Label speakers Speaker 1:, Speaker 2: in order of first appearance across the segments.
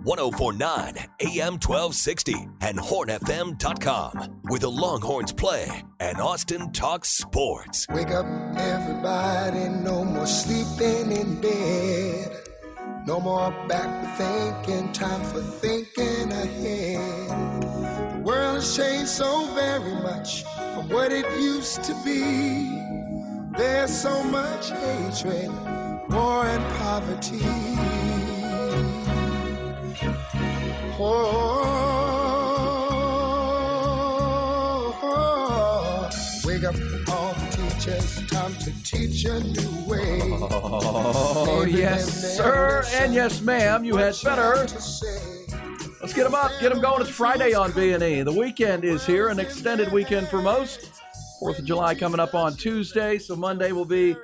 Speaker 1: 1049 AM 1260, and hornfm.com, where the Longhorns play and Austin talks sports.
Speaker 2: Wake up, everybody, no more sleeping in bed. No more backward thinking, time for thinking ahead. The world has changed so very much from what it used to be. There's so much hatred, war and poverty. Wake up all the teachers, time to teach a new way.
Speaker 3: Oh, yes, sir, and yes, ma'am, you had better. Let's get them up, get them going. It's Friday on B&E. The weekend is here, an extended weekend for most. 4th of July coming up on Tuesday, so Monday will be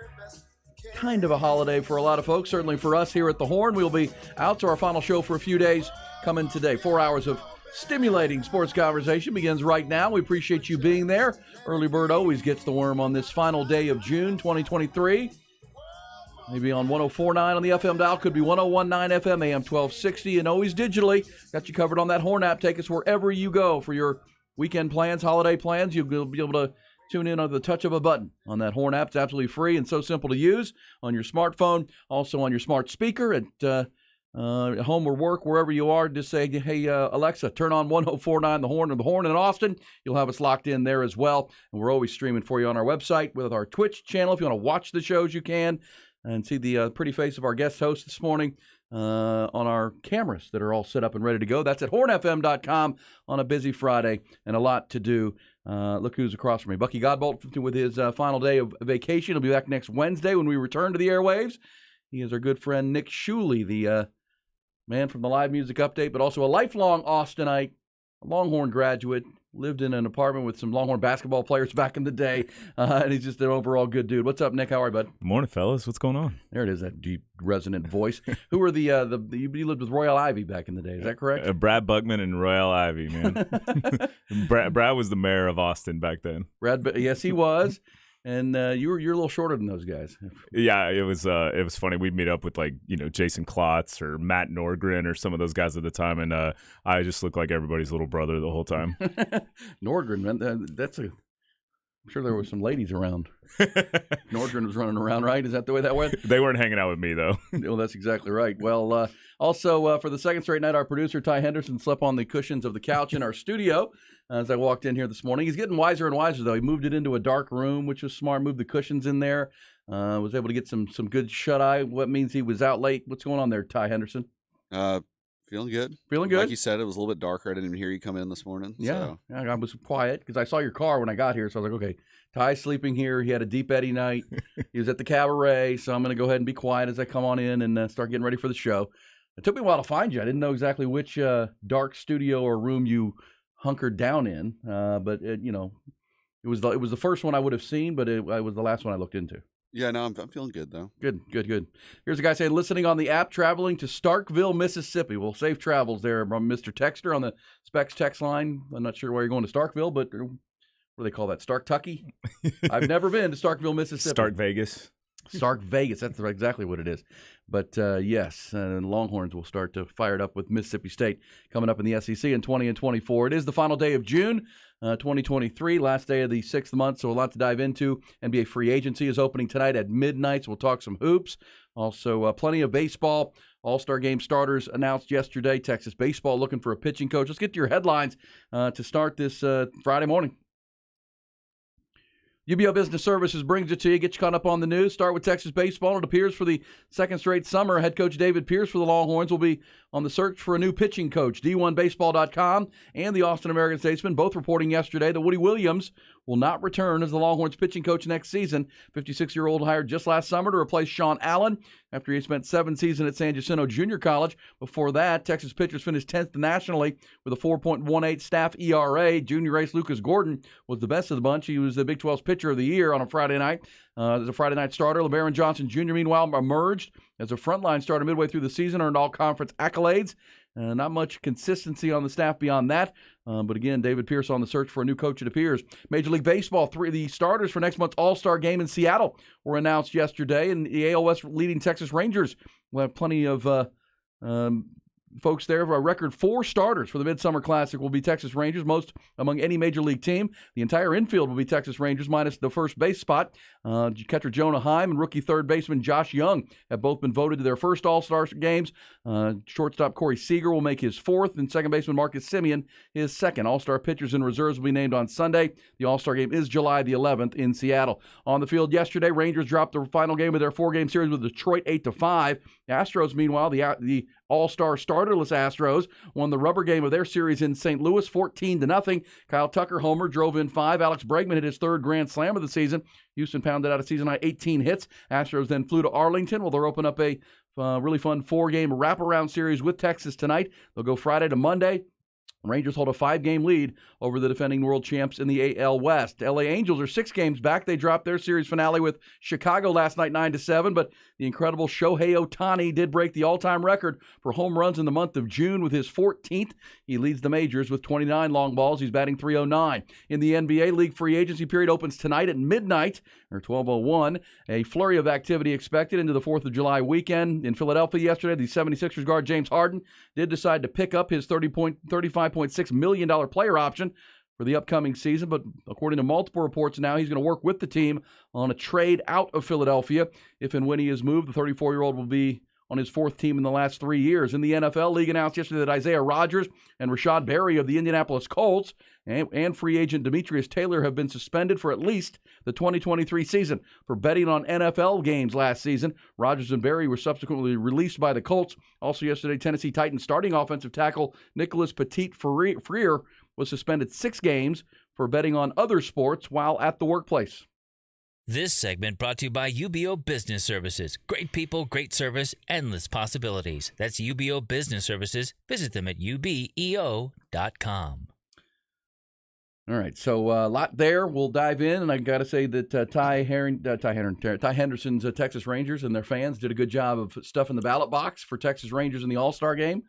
Speaker 3: kind of a holiday for a lot of folks. Certainly for us here at the Horn, we'll be out to our final show for a few days coming today. 4 hours of stimulating sports conversation begins right now. We appreciate you being there. Early bird always gets the worm on this final day of June 2023. Maybe on 104.9 on the FM dial, could be 101.9 FM, AM 1260, and always digitally. Got you covered on that Horn app. Take us wherever you go for your weekend plans, holiday plans. You'll be able to tune in on the touch of a button on that Horn app. It's absolutely free and so simple to use on your smartphone, also on your smart speaker at home or work, wherever you are. Just say, hey, Alexa, turn on 104.9 The Horn, or The Horn in Austin. You'll have us locked in there as well. And we're always streaming for you on our website with our Twitch channel. If you want to watch the shows, you can, and see the pretty face of our guest host this morning on our cameras that are all set up and ready to go. That's at hornfm.com on a busy Friday, and a lot to do. Look who's across from me. Bucky Godbolt with his final day of vacation. He'll be back next Wednesday when we return to the airwaves. He is our good friend Nick Shuley, the man from the Live Music Update, but also a lifelong Austinite, a Longhorn graduate, lived in an apartment with some Longhorn basketball players back in the day, and he's just an overall good dude. What's up, Nick? How are you, bud?
Speaker 4: Good morning, fellas. What's going on?
Speaker 3: There it is, that deep, resonant voice. Who were you lived with Royal Ivy back in the day, is that correct?
Speaker 4: Brad Buckman and Royal Ivy, man. Brad was the mayor of Austin back then.
Speaker 3: Yes, he was. And you're a little shorter than those guys.
Speaker 4: Yeah, it was funny. We'd meet up with Jason Klotz or Matt Norgren or some of those guys at the time, and I just looked like everybody's little brother the whole time.
Speaker 3: Nordgren, man, I'm sure there were some ladies around. Nordgren was running around, right? Is that the way that went?
Speaker 4: They weren't hanging out with me, though.
Speaker 3: Well, that's exactly right. Well, also, for the second straight night, our producer, Ty Henderson, slept on the cushions of the couch in our studio as I walked in here this morning. He's getting wiser and wiser, though. He moved it into a dark room, which was smart, moved the cushions in there, was able to get some good shut-eye. What means he was out late? What's going on there, Ty Henderson?
Speaker 5: Feeling good.
Speaker 3: Feeling good?
Speaker 5: Like you said, it was a little bit darker. I didn't even hear you come in this morning.
Speaker 3: Yeah, I was quiet because I saw your car when I got here, so I was like, okay, Ty's sleeping here. He had a deep Eddie night. He was at the cabaret, so I'm going to go ahead and be quiet as I come on in and start getting ready for the show. It took me a while to find you. I didn't know exactly which dark studio or room you hunkered down in, but it was the first one I would have seen, but it was the last one I looked into.
Speaker 5: Yeah, no, I'm feeling good, though.
Speaker 3: Good. Here's a guy saying, listening on the app, traveling to Starkville, Mississippi. Well, safe travels there from Mr. Texter on the Specs text line. I'm not sure why you're going to Starkville, but what do they call that, Stark-tucky? I've never been to Starkville, Mississippi.
Speaker 4: Stark Vegas.
Speaker 3: Stark Vegas, that's exactly what it is. But yes, Longhorns will start to fire it up with Mississippi State coming up in the SEC in 20 and 24. It is the final day of June 2023, last day of the 6th month, so a lot to dive into. NBA free agency is opening tonight at midnight, so we'll talk some hoops. Also, plenty of baseball. All-Star Game starters announced yesterday. Texas baseball looking for a pitching coach. Let's get to your headlines to start this Friday morning. UBO Business Services brings it to you. Get you caught up on the news. Start with Texas baseball. It appears for the second straight summer, head coach David Pierce for the Longhorns will be on the search for a new pitching coach. D1Baseball.com and the Austin American-Statesman both reporting yesterday that Woody Williams will not return as the Longhorns pitching coach next season. 56-year-old hired just last summer to replace Sean Allen after he spent 7 seasons at San Jacinto Junior College. Before that, Texas pitchers finished 10th nationally with a 4.18 staff ERA. Junior ace Lucas Gordon was the best of the bunch. He was the Big 12's pitcher of the year on a Friday night. As a Friday night starter, LeBaron Johnson Jr., meanwhile, emerged as a frontline starter midway through the season, earned all-conference accolades. Not much consistency on the staff beyond that. But again, David Pierce on the search for a new coach, it appears. Major League Baseball, 3 of the starters for next month's All-Star Game in Seattle were announced yesterday. And the AL West leading Texas Rangers will have plenty of folks there. A record 4 starters for the Midsummer Classic will be Texas Rangers, most among any major league team. The entire infield will be Texas Rangers, minus the first base spot. Catcher Jonah Heim and rookie third baseman Josh Young have both been voted to their first All-Star games. Shortstop Corey Seager will make his 4th, and second baseman Marcus Semien his 2nd. All-Star pitchers and reserves will be named on Sunday. The All-Star game is July the 11th in Seattle. On the field yesterday, Rangers dropped the final game of their 4-game series with Detroit 8-5. The Astros, meanwhile, the All-Star starterless Astros won the rubber game of their series in St. Louis 14-0. Kyle Tucker homer, drove in 5. Alex Bregman hit his 3rd grand slam of the season. Houston pounded out a season-high 18 hits. Astros then flew to Arlington. Well, they'll open up a really fun 4-game wraparound series with Texas tonight. They'll go Friday to Monday. Rangers hold a 5-game lead over the defending world champs in the AL West. LA Angels are 6 games back. They dropped their series finale with Chicago last night 9-7, but the incredible Shohei Ohtani did break the all-time record for home runs in the month of June with his 14th. He leads the majors with 29 long balls. He's batting .309. In the NBA, league free agency period opens tonight at midnight, or 12:01. A flurry of activity expected into the 4th of July weekend. In Philadelphia yesterday, the 76ers guard James Harden did decide to pick up his $35.6 million player option for the upcoming season, but according to multiple reports now, he's going to work with the team on a trade out of Philadelphia. If and when he is moved, the 34-year-old will be on his 4th team in the last 3 years. In the NFL, league announced yesterday that Isaiah Rodgers and Rashad Berry of the Indianapolis Colts and free agent Demetrius Taylor have been suspended for at least the 2023 season for betting on NFL games last season. Rodgers and Berry were subsequently released by the Colts. Also yesterday, Tennessee Titans starting offensive tackle Nicholas Petit-Frere was suspended 6 games for betting on other sports while at the workplace.
Speaker 6: This segment brought to you by UBO Business Services. Great people, great service, endless possibilities. That's UBO Business Services. Visit them at ubeo.com.
Speaker 3: All right, so a lot there. We'll dive in, and I got to say that Ty Henderson's Texas Rangers and their fans did a good job of stuffing the ballot box for Texas Rangers in the All-Star game.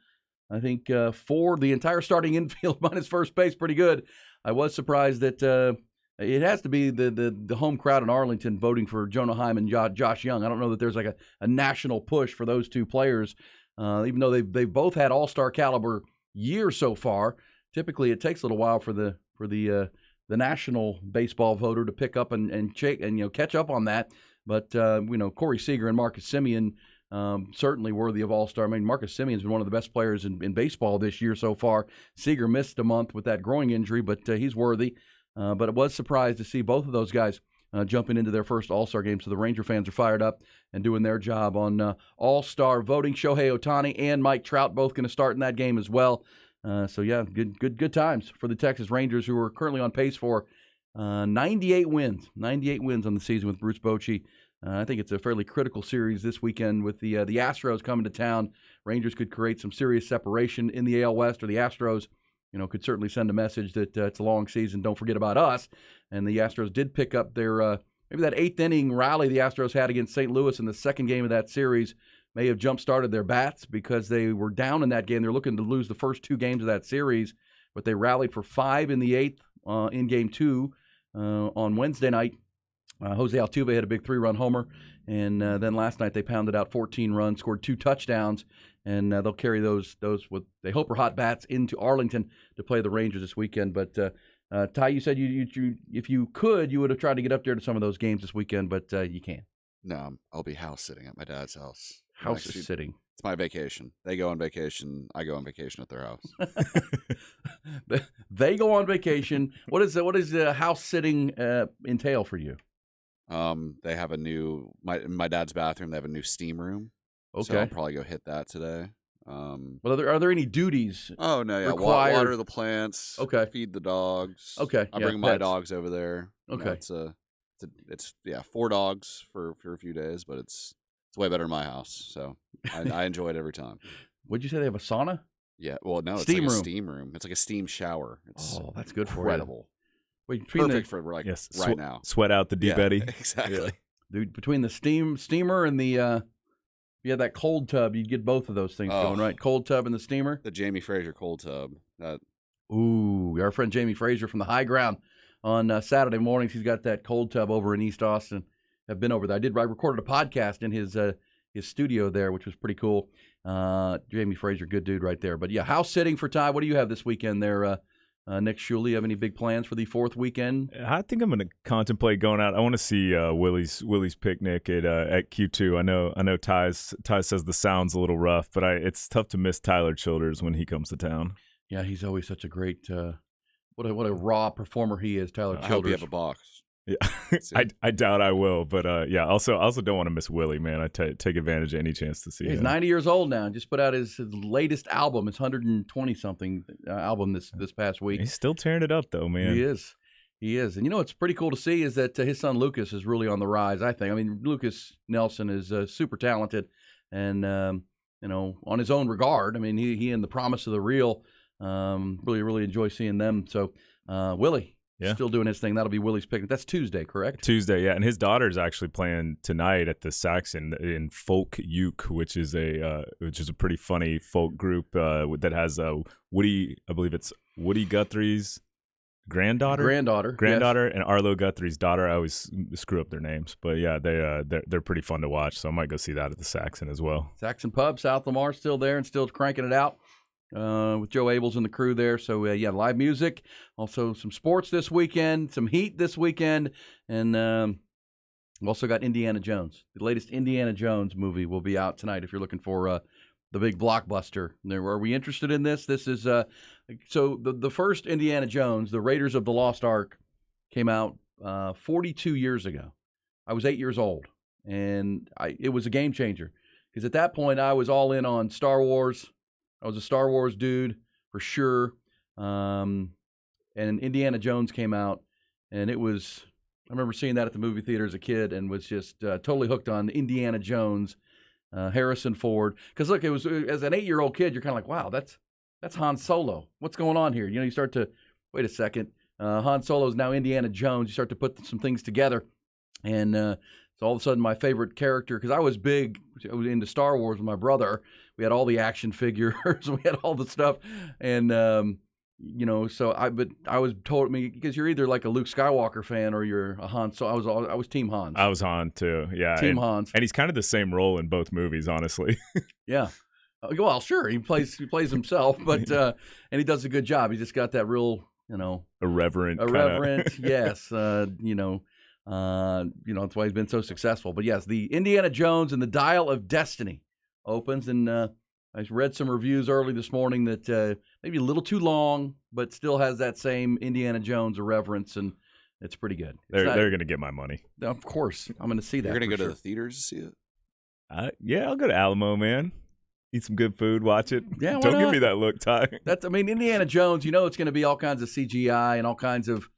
Speaker 3: I think for the entire starting infield minus first base, pretty good. I was surprised that it has to be the home crowd in Arlington voting for Jonah Heim and Josh Young. I don't know that there's like a national push for those two players, even though they've both had All-Star caliber years so far. Typically, it takes a little while for the national baseball voter to pick up and catch up on that. But Corey Seager and Marcus Semien certainly worthy of All-Star. I mean, Marcus Semien's been one of the best players in baseball this year so far. Seager missed a month with that groin injury, but he's worthy. But it was surprised to see both of those guys jumping into their first All-Star game. So the Ranger fans are fired up and doing their job on All-Star voting. Shohei Ohtani and Mike Trout both going to start in that game as well. So yeah, good times for the Texas Rangers, who are currently on pace for 98 wins. 98 wins on the season with Bruce Bochy. I think it's a fairly critical series this weekend with the Astros coming to town. Rangers could create some serious separation in the AL West, or the Astros, could certainly send a message that it's a long season. Don't forget about us. And the Astros did pick up their maybe that 8th inning rally the Astros had against St. Louis in the second game of that series may have jump-started their bats because they were down in that game. They're looking to lose the first 2 games of that series, but they rallied for 5 in the 8th in Game 2 on Wednesday night. Jose Altuve had a big 3-run homer, and then last night they pounded out 14 runs, scored 2 touchdowns, and they'll carry those what they hope are hot bats into Arlington to play the Rangers this weekend. But Ty, you said you if you could, you would have tried to get up there to some of those games this weekend, but you can't.
Speaker 5: No, I'll be house sitting at my dad's house.
Speaker 3: House sitting.
Speaker 5: It's my vacation. They go on vacation. I go on vacation at their house.
Speaker 3: They go on vacation. What does house sitting entail for you?
Speaker 5: They have a new my dad's bathroom. They have a new steam room.
Speaker 3: Okay,
Speaker 5: so I'll probably go hit that today.
Speaker 3: Well, are there any duties?
Speaker 5: Oh no, yeah,
Speaker 3: required?
Speaker 5: Water the plants.
Speaker 3: Okay,
Speaker 5: feed the dogs.
Speaker 3: Okay,
Speaker 5: I bring my dogs over there.
Speaker 3: Okay,
Speaker 5: it's 4 dogs for a few days, but it's way better in my house. So I enjoy it every time.
Speaker 3: Would you say they have a sauna?
Speaker 5: Yeah, well, no,
Speaker 3: steam
Speaker 5: it's like
Speaker 3: room.
Speaker 5: A steam room. It's like a steam shower. It's
Speaker 3: that's good for
Speaker 5: incredible.
Speaker 3: Wait,
Speaker 5: perfect for right now.
Speaker 4: Sweat out the deep eddy.
Speaker 5: Exactly.
Speaker 3: Yeah. Dude, between the steamer and the that cold tub, you'd get both of those things going, right? Cold tub and the steamer.
Speaker 5: The Jamie Fraser cold tub.
Speaker 3: Ooh, our friend Jamie Fraser from the High Ground on Saturday mornings. He's got that cold tub over in East Austin. I've been over there. I recorded a podcast in his studio there, which was pretty cool. Jamie Fraser, good dude right there. But yeah, house sitting for Ty. What do you have this weekend there, Nick Shuley? You have any big plans for the fourth weekend?
Speaker 4: I think I'm going to contemplate going out. I want to see Willie's Picnic at Q2. I know Ty says the sound's a little rough, but it's tough to miss Tyler Childers when he comes to town.
Speaker 3: Yeah, he's always such a great what a raw performer he is, Tyler Childers.
Speaker 5: I hope you have a box.
Speaker 4: Yeah, I doubt I will, but I also don't want to miss Willie, man. I take advantage of any chance to see him.
Speaker 3: He's 90 years old now. Just put out his latest album, his 120-something album this past week.
Speaker 4: He's still tearing it up, though, man.
Speaker 3: He is. And what's pretty cool to see is that his son Lucas is really on the rise, I think. I mean, Lucas Nelson is super talented and, on his own regard. I mean, he and the Promise of the Real, really enjoy seeing them. So, Willie. Yeah. Still doing his thing. That'll be Willie's Picnic. That's Tuesday, correct?
Speaker 4: Tuesday, yeah. And his daughter's actually playing tonight at the Saxon in Folk Uke, which is a pretty funny folk group that has Woody. I believe it's Woody Guthrie's granddaughter, yes. And Arlo Guthrie's daughter. I always screw up their names, but yeah, they're pretty fun to watch. So I might go see that at the Saxon as well.
Speaker 3: Saxon Pub, South Lamar, still there and still cranking it out. With Joe Abels and the crew there. So, live music. Also some sports this weekend, some heat this weekend. And we've also got Indiana Jones. The latest Indiana Jones movie will be out tonight if you're looking for the big blockbuster. Are we interested in this? This is so the first Indiana Jones, the Raiders of the Lost Ark, came out 42 years ago. I was 8 years old, and it was a game changer because at that point I was all in on Star Wars. I was a Star Wars dude for sure. And Indiana Jones came out, and I remember seeing that at the movie theater as a kid and was just totally hooked on Indiana Jones, Harrison Ford. Because look, it was as an 8-year-old kid, you're kind of like, wow, that's Han Solo. What's going on here? You start to, wait a second, Han Solo is now Indiana Jones. You start to put some things together. And so all of a sudden my favorite character, because I was into Star Wars with my brother. We had all the action figures. We had all the stuff. And, so I was told, because you're either like a Luke Skywalker fan or you're a Han. So I was Team Han.
Speaker 4: I was Han too. Yeah.
Speaker 3: Team Han.
Speaker 4: And he's kind of the same role in both movies, honestly.
Speaker 3: Yeah. Well, sure. He plays himself, but, and he does a good job. He just got that real,
Speaker 4: irreverent.
Speaker 3: Yes. That's why he's been so successful. But yes, the Indiana Jones and the Dial of Destiny opens, and I read some reviews early this morning that maybe a little too long, but still has that same Indiana Jones irreverence, and it's pretty good.
Speaker 4: They're going to get my money.
Speaker 3: Of course, I'm going to see that.
Speaker 5: You're going to go to the theaters to see it?
Speaker 4: Yeah, I'll go to Alamo, man. Eat some good food, watch it.
Speaker 3: Yeah,
Speaker 4: don't give me that look, Ty.
Speaker 3: Indiana Jones. It's going to be all kinds of CGI and all kinds of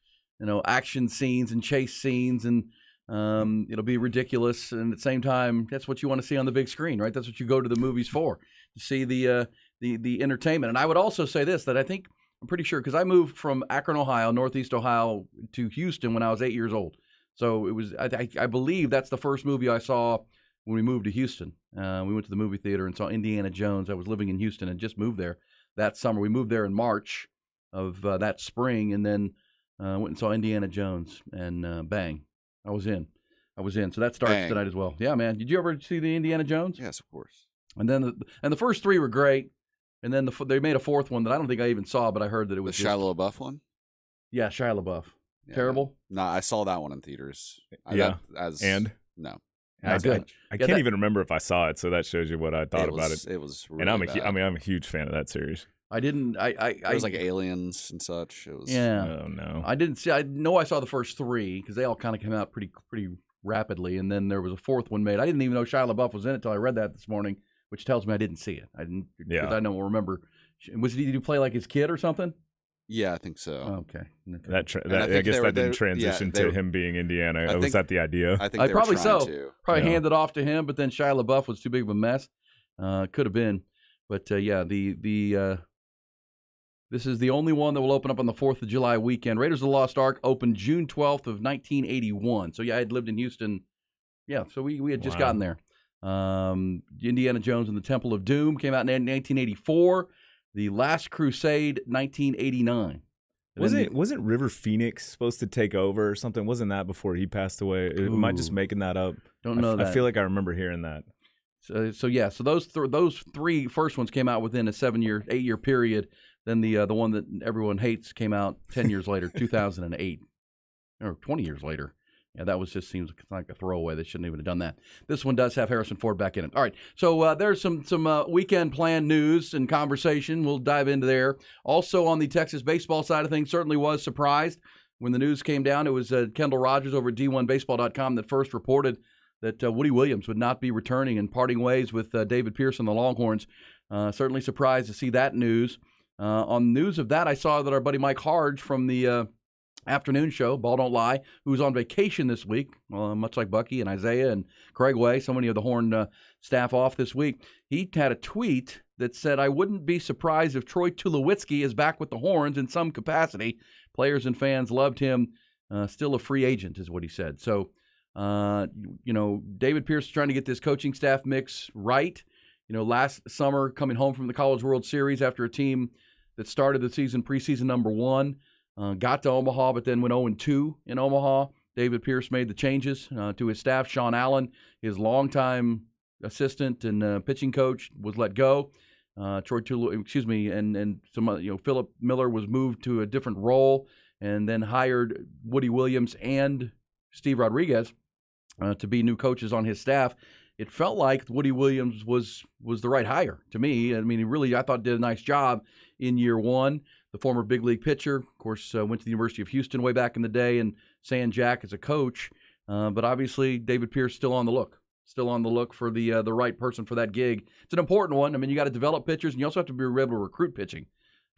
Speaker 3: action scenes and chase scenes, and it'll be ridiculous. And at the same time, that's what you want to see on the big screen, right? That's what you go to the movies for, to see the entertainment. And I would also say this, that I'm pretty sure, because I moved from Akron, Ohio, Northeast Ohio, to Houston when I was 8 years old. So it was, I believe that's the first movie I saw when we moved to Houston. We went to the movie theater and saw Indiana Jones. I was living in Houston and just moved there that summer. We moved there in March of that spring, and then went and saw Indiana Jones, and bang, I was in. So that starts tonight as well. Yeah, man. Did you ever see the Indiana Jones?
Speaker 5: Yes, of course.
Speaker 3: And then the first three were great, and then they made a fourth one that I don't think I even saw, but I heard that it was
Speaker 5: the Shia LaBeouf one.
Speaker 3: Yeah, Shia LaBeouf. Yeah, terrible.
Speaker 5: No, I saw that one in theaters.
Speaker 4: No. I can't even remember if I saw it, so that shows you what I thought about it.
Speaker 5: It was really
Speaker 4: and
Speaker 5: bad.
Speaker 4: I'm a huge fan of that series.
Speaker 3: I didn't.
Speaker 5: It was like aliens and such. It was.
Speaker 3: Yeah.
Speaker 4: Oh no.
Speaker 3: I didn't see. I know I saw the first three because they all kind of came out pretty rapidly, and then there was a fourth one made. I didn't even know Shia LaBeouf was in it until I read that this morning, which tells me I didn't see it. I didn't.
Speaker 4: Yeah.
Speaker 3: I don't remember. Did he play like his kid or something?
Speaker 5: Yeah, I think so.
Speaker 3: Okay.
Speaker 4: I guess that didn't transition to him being Indiana. Was that the idea?
Speaker 5: I think
Speaker 3: probably so.
Speaker 5: To.
Speaker 3: Probably handed off to him, but then Shia LaBeouf was too big of a mess. Could have been, but this is the only one that will open up on the 4th of July weekend. Raiders of the Lost Ark opened June 12th of 1981. So, yeah, I had lived in Houston. Yeah, so we had just gotten there. Indiana Jones and the Temple of Doom came out in 1984. The Last Crusade, 1989.
Speaker 4: Wasn't River Phoenix supposed to take over or something? Wasn't that before he passed away? Am I just making that up?
Speaker 3: Don't know that.
Speaker 4: I feel like I remember hearing that.
Speaker 3: So those three first ones came out within a 8-year period. Then the one that everyone hates came out 10 years later, 2008, or 20 years later. Yeah, that seems like a throwaway. They shouldn't even have done that. This one does have Harrison Ford back in it. All right, so there's some weekend plan news and conversation. We'll dive into there. Also on the Texas baseball side of things, certainly was surprised when the news came down. It was Kendall Rogers over at D1Baseball.com that first reported that Woody Williams would not be returning and parting ways with David Pierce and the Longhorns. Certainly surprised to see that news. On news of that, I saw that our buddy Mike Harge from the afternoon show, Ball Don't Lie, who's on vacation this week, much like Bucky and Isaiah and Craig Way, so many of the Horn staff off this week. He had a tweet that said, "I wouldn't be surprised if Troy Tulowitzki is back with the Horns in some capacity. Players and fans loved him. Still a free agent," is what he said. So, David Pierce is trying to get this coaching staff mix right. Last summer, coming home from the College World Series after a team that started the season preseason number 1, got to Omaha, but then went 0-2 in Omaha. David Pierce made the changes to his staff. Sean Allen, his longtime assistant and pitching coach, was let go. Philip Miller was moved to a different role, and then hired Woody Williams and Steve Rodriguez to be new coaches on his staff. It felt like Woody Williams was the right hire to me. I mean, he really, I thought, did a nice job in year 1. The former big league pitcher, of course, went to the University of Houston way back in the day, and San Jack as a coach. But obviously, David Pierce still on the look for the right person for that gig. It's an important one. I mean, you got to develop pitchers, and you also have to be able to recruit pitching.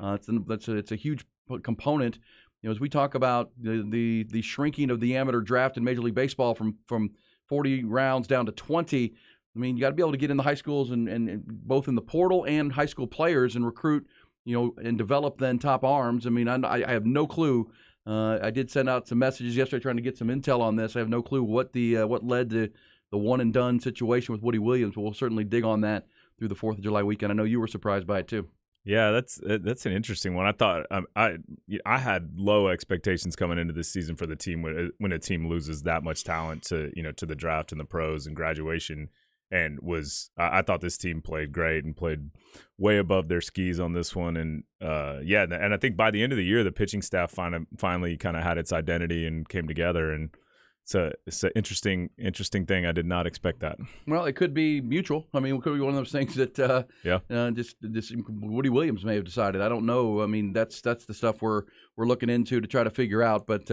Speaker 3: It's a huge component. As we talk about the shrinking of the amateur draft in Major League Baseball from 40 rounds down to 20. I mean, you got to be able to get in the high schools and both in the portal and high school players and recruit, and develop then top arms. I mean, I have no clue. I did send out some messages yesterday trying to get some intel on this. I have no clue what led to the one and done situation with Woody Williams. But we'll certainly dig on that through the 4th of July weekend. I know you were surprised by it too.
Speaker 4: Yeah, that's an interesting one. I thought I had low expectations coming into this season for the team when a team loses that much talent to the draft and the pros and graduation. And I thought this team played great and played way above their skis on this one. And and I think by the end of the year, the pitching staff finally kind of had its identity and came together. And it's an interesting thing. I did not expect that.
Speaker 3: Well, it could be mutual. I mean, it could be one of those things that just Woody Williams may have decided. I don't know. I mean, that's the stuff we're looking into to try to figure out. But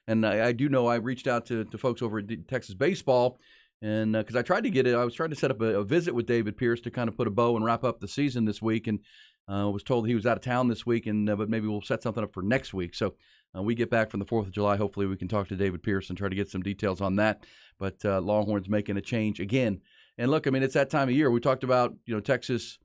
Speaker 3: and I do know I reached out to folks over at Texas Baseball. And because I was trying to set up a visit with David Pierce to kind of put a bow and wrap up the season this week, and was told he was out of town this week, and but maybe we'll set something up for next week. So we get back from the 4th of July. Hopefully we can talk to David Pierce and try to get some details on that. But Longhorns making a change again. And look, I mean, it's that time of year. We talked about Texas,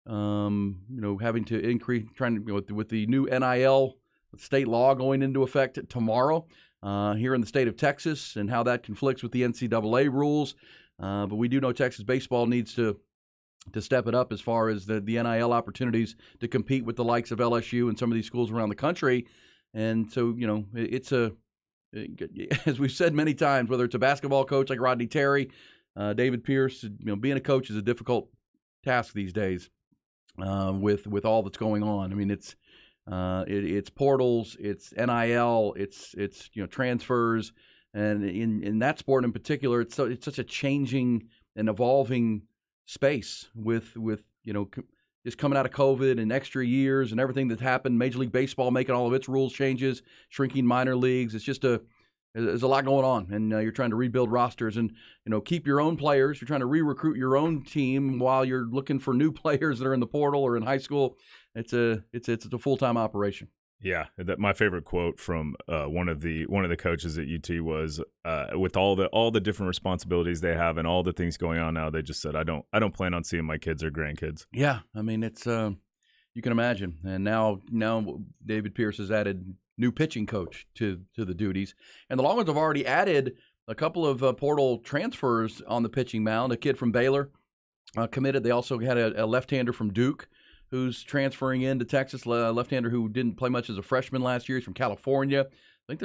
Speaker 3: having to increase, with the new NIL state law going into effect tomorrow. Here in the state of Texas, and how that conflicts with the NCAA rules. But we do know Texas baseball needs to step it up as far as the NIL opportunities to compete with the likes of LSU and some of these schools around the country. And so, it's as we've said many times, whether it's a basketball coach like Rodney Terry, David Pierce, being a coach is a difficult task these days with all that's going on. I mean, it's portals, it's NIL, it's transfers, and in that sport in particular, it's such a changing and evolving space with just coming out of COVID and extra years and everything that's happened. Major League Baseball making all of its rules changes, shrinking minor leagues. It's just there's a lot going on, and you're trying to rebuild rosters and keep your own players. You're trying to re-recruit your own team while you're looking for new players that are in the portal or in high school. It's a full-time operation.
Speaker 4: Yeah, my favorite quote from one of the coaches at UT was, with all the different responsibilities they have and all the things going on now, they just said, I don't plan on seeing my kids or grandkids.
Speaker 3: Yeah, I mean, it's you can imagine. And now David Pierce has added new pitching coach to the duties, and the Longhorns have already added a couple of portal transfers on the pitching mound. A kid from Baylor committed. They also had a left-hander from Duke who's transferring into Texas, left-hander who didn't play much as a freshman last year. He's from California. I think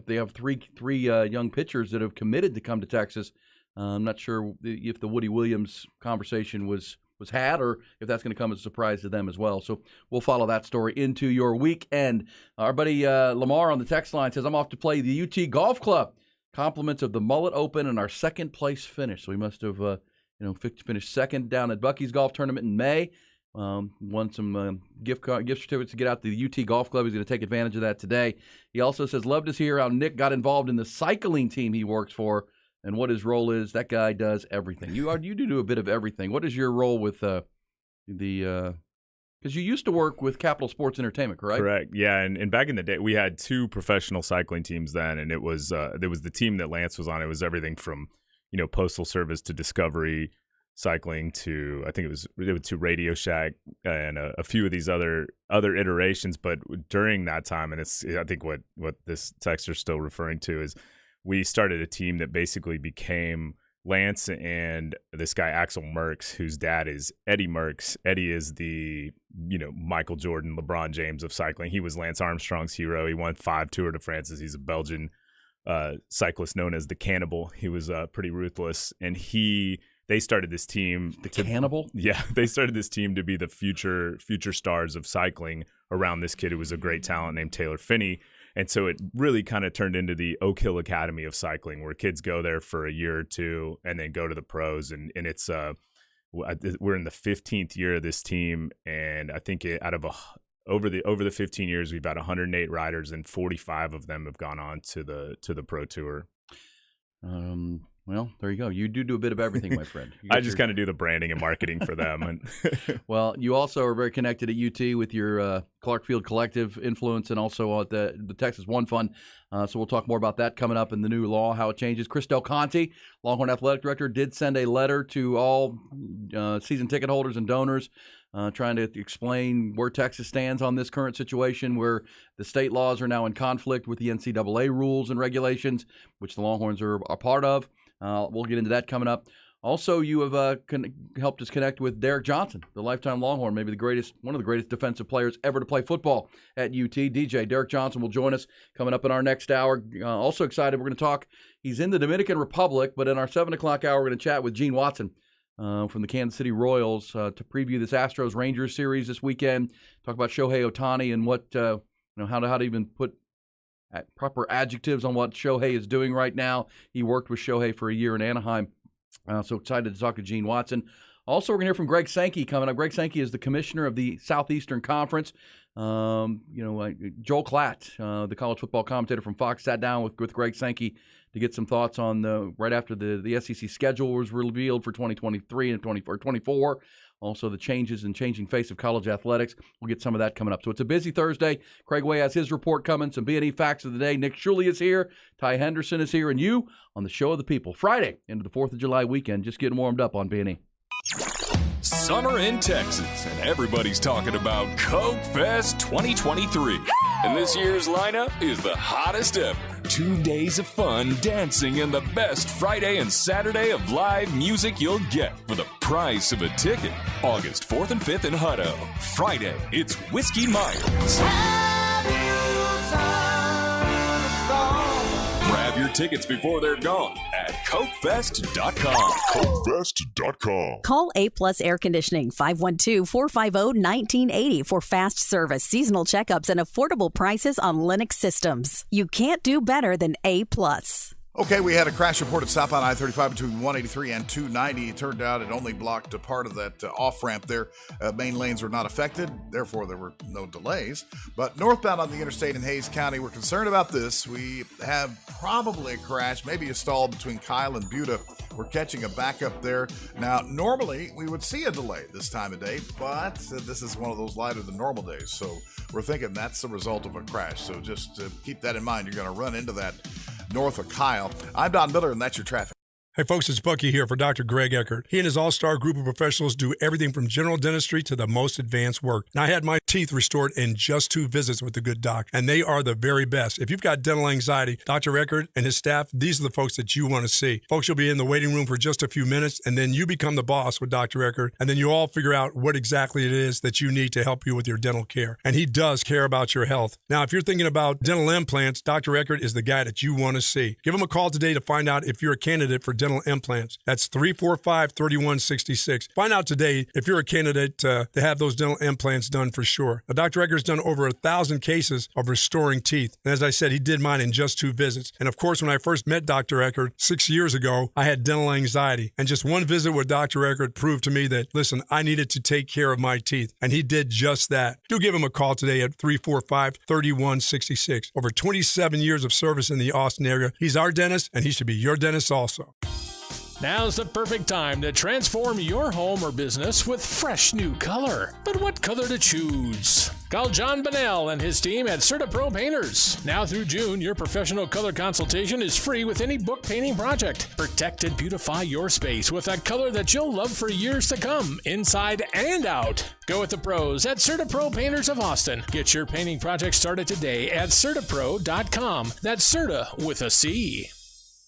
Speaker 3: they have three young pitchers that have committed to come to Texas I'm not sure if the Woody Williams conversation was had or if that's going to come as a surprise to them as well. So we'll follow that story into your weekend. Our buddy Lamar on the text line says, I'm off to play the UT Golf Club. Compliments of the Mullet Open and our second place finish. So we must have finished second down at Bucky's golf tournament in May. Won some gift certificates to get out to the UT Golf Club. He's going to take advantage of that today. He also says, love to hear how Nick got involved in the cycling team he works for and what his role is. That guy does everything. You do a bit of everything. What is your role with because you used to work with Capital Sports Entertainment, correct?
Speaker 4: Correct. Yeah, and back in the day, we had 2 professional cycling teams then, and it was there was the team that Lance was on. It was everything from Postal Service to Discovery Cycling to I think it was to Radio Shack and a few of these other iterations. But during that time, and it's I think what this texter's still referring to is we started a team that basically became Lance and this guy Axel Merckx, whose dad is Eddie Merckx. Eddie is the Michael Jordan, LeBron James of cycling. He was Lance Armstrong's hero. He won 5 Tour de France's. He's a Belgian cyclist known as the Cannibal. He was pretty ruthless, and they started this team.
Speaker 3: Cannibal?
Speaker 4: Yeah, they started this team to be the future stars of cycling around this kid who was a great talent named Taylor Phinney. And so it really kind of turned into the Oak Hill Academy of cycling, where kids go there for a year or two and then go to the pros. And it's we're in the 15th year of this team, and I think over the 15 years we've had 108 riders, and 45 of them have gone on to the pro tour.
Speaker 3: Well, there you go. You do a bit of everything, my friend.
Speaker 4: I just kind of do the branding and marketing for them. And
Speaker 3: well, you also are very connected at UT with your Clark Field Collective influence, and also at the Texas One Fund. So we'll talk more about that coming up in the new law, how it changes. Chris Del Conte, Longhorn Athletic Director, did send a letter to all season ticket holders and donors trying to explain where Texas stands on this current situation, where the state laws are now in conflict with the NCAA rules and regulations, which the Longhorns are a part of. We'll get into that coming up. Also, you have helped us connect with Derek Johnson, the lifetime Longhorn, maybe one of the greatest defensive players ever to play football at UT. DJ Derek Johnson will join us coming up in our next hour. Also excited, we're going to talk. He's in the Dominican Republic, but in our 7 o'clock hour, we're going to chat with Gene Watson from the Kansas City Royals to preview this Astros-Rangers series this weekend. Talk about Shohei Ohtani and what how to even put proper adjectives on what Shohei is doing right now. He worked with Shohei for a year in Anaheim. So excited to talk to Gene Watson. Also, we're going to hear from Greg Sankey coming up. Greg Sankey is the commissioner of the Southeastern Conference. Joel Klatt, the college football commentator from Fox, sat down with Greg Sankey to get some thoughts on right after the SEC schedule was revealed for 2023 and 24. Also, the changes and changing face of college athletics. We'll get some of that coming up. So it's a busy Thursday. Craig Way has his report coming. Some B&E facts of the day. Nick Shuley is here. Ty Henderson is here. And you on the Show of the People. Friday into the 4th of July weekend. Just getting warmed up on B&E.
Speaker 1: Summer in Texas, and everybody's talking about Coke Fest 2023. And this year's lineup is the hottest ever. 2 days of fun, dancing, and the best Friday and Saturday of live music you'll get for the price of a ticket. August 4th and 5th in Hutto. Friday, it's Whiskey Myers. Grab your tickets before they're gone at CokeFest.com. CokeFest.com.
Speaker 7: Call A-Plus Air Conditioning, 512-450-1980 for fast service, seasonal checkups, and affordable prices on Lennox systems. You can't do better than A-Plus.
Speaker 8: Okay, we had a crash report at southbound I-35 between 183 and 290. It turned out it only blocked a part of that off-ramp there. Main lanes were not affected, therefore there were no delays. But northbound on the interstate in Hays County, we're concerned about this. We have probably a crash, maybe a stall between Kyle and Buda. We're catching a backup there. Now, normally we would see a delay this time of day, but this is one of those lighter than normal days. So we're thinking that's the result of a crash. So just keep that in mind. You're going to run into that north of Kyle. I'm Don Miller, and that's your traffic.
Speaker 9: Hey folks, it's Bucky here for Dr. Greg Eckert. He and his all-star group of professionals do everything from general dentistry to the most advanced work. Now, I had my teeth restored in just 2 visits with the good doc, and they are the very best. If you've got dental anxiety, Dr. Eckert and his staff, these are the folks that you want to see. Folks, you'll be in the waiting room for just a few minutes, and then you become the boss with Dr. Eckert, and then you all figure out what exactly it is that you need to help you with your dental care. And he does care about your health. Now, if you're thinking about dental implants, Dr. Eckert is the guy that you want to see. Give him a call today to find out if you're a candidate for dental dental implants. That's 345-3166. Find out today if you're a candidate to have those dental implants done for sure. Now, Dr. Eckert's done over 1,000 cases of restoring teeth. And as I said, he did mine in just 2 visits. And of course, when I first met Dr. Eckert 6 years ago, I had dental anxiety. And just one visit with Dr. Eckert proved to me that, listen, I needed to take care of my teeth. And he did just that. Do give him a call today at 345-3166. Over 27 years of service in the Austin area. He's our dentist, and he should be your dentist also.
Speaker 10: Now's the perfect time to transform your home or business with fresh new color. But what color to choose? Call John Bonnell and his team at CertaPro Painters. Now through June, your professional color consultation is free with any book painting project. Protect and beautify your space with a color that you'll love for years to come, inside and out. Go with the pros at CertaPro Painters of Austin. Get your painting project started today at CertaPro.com. That's Certa with a C.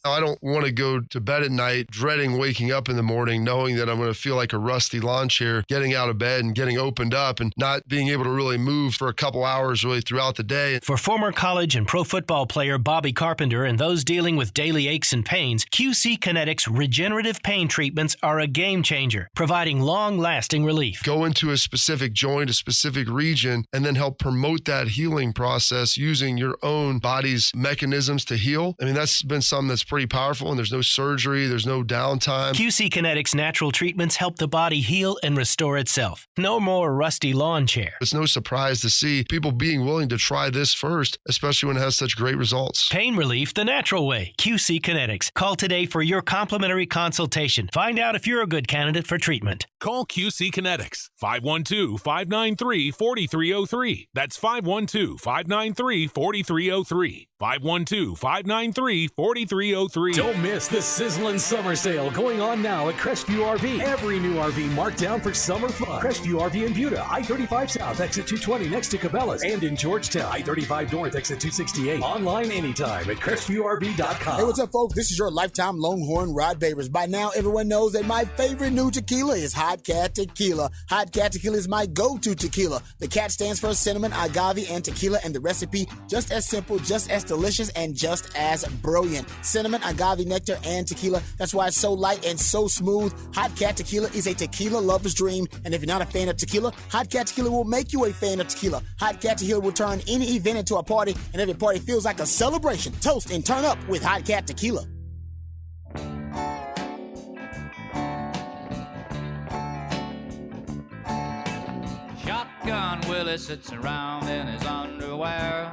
Speaker 11: I don't want to go to bed at night dreading waking up in the morning knowing that I'm going to feel like a rusty lawn chair getting out of bed and getting opened up and not being able to really move for a couple hours really throughout the day.
Speaker 12: For former college and pro football player Bobby Carpenter and those dealing with daily aches and pains, QC Kinetics regenerative pain treatments are a game changer, providing long-lasting relief.
Speaker 11: Go into a specific joint, a specific region, and then help promote that healing process using your own body's mechanisms to heal. I mean, that's been something that's pretty powerful, and there's no surgery, there's no downtime.
Speaker 12: QC Kinetics natural treatments help the body heal and restore itself. No more rusty lawn chair.
Speaker 11: It's no surprise to see people being willing to try this first, especially when it has such great results.
Speaker 12: Pain relief the natural way. QC Kinetics. Call today for your complimentary consultation. Find out if you're a good candidate for treatment.
Speaker 13: Call QC Kinetics, 512-593-4303. That's 512-593-4303. 512-593-4303.
Speaker 10: Don't miss the sizzling summer sale going on now at Crestview RV. Every new RV marked down for summer fun. Crestview RV in Buda, I-35 South, exit 220 next to Cabela's. And in Georgetown, I-35 North, exit 268. Online anytime at CrestviewRV.com.
Speaker 14: Hey, what's up, folks? This is your lifetime Longhorn Rod Babers. By now, everyone knows that my favorite new tequila is Hot Cat Tequila. Hot Cat Tequila is my go-to tequila. The cat stands for cinnamon, agave, and tequila, and the recipe just as simple, just as delicious, and just as brilliant. Cinnamon, agave, nectar, and tequila. That's why it's so light and so smooth. Hot Cat Tequila is a tequila lover's dream. And if you're not a fan of tequila, Hot Cat Tequila will make you a fan of tequila. Hot Cat Tequila will turn any event into a party, and every party feels like a celebration. Toast and turn up with Hot Cat Tequila.
Speaker 15: Shotgun Willie sits around in his underwear,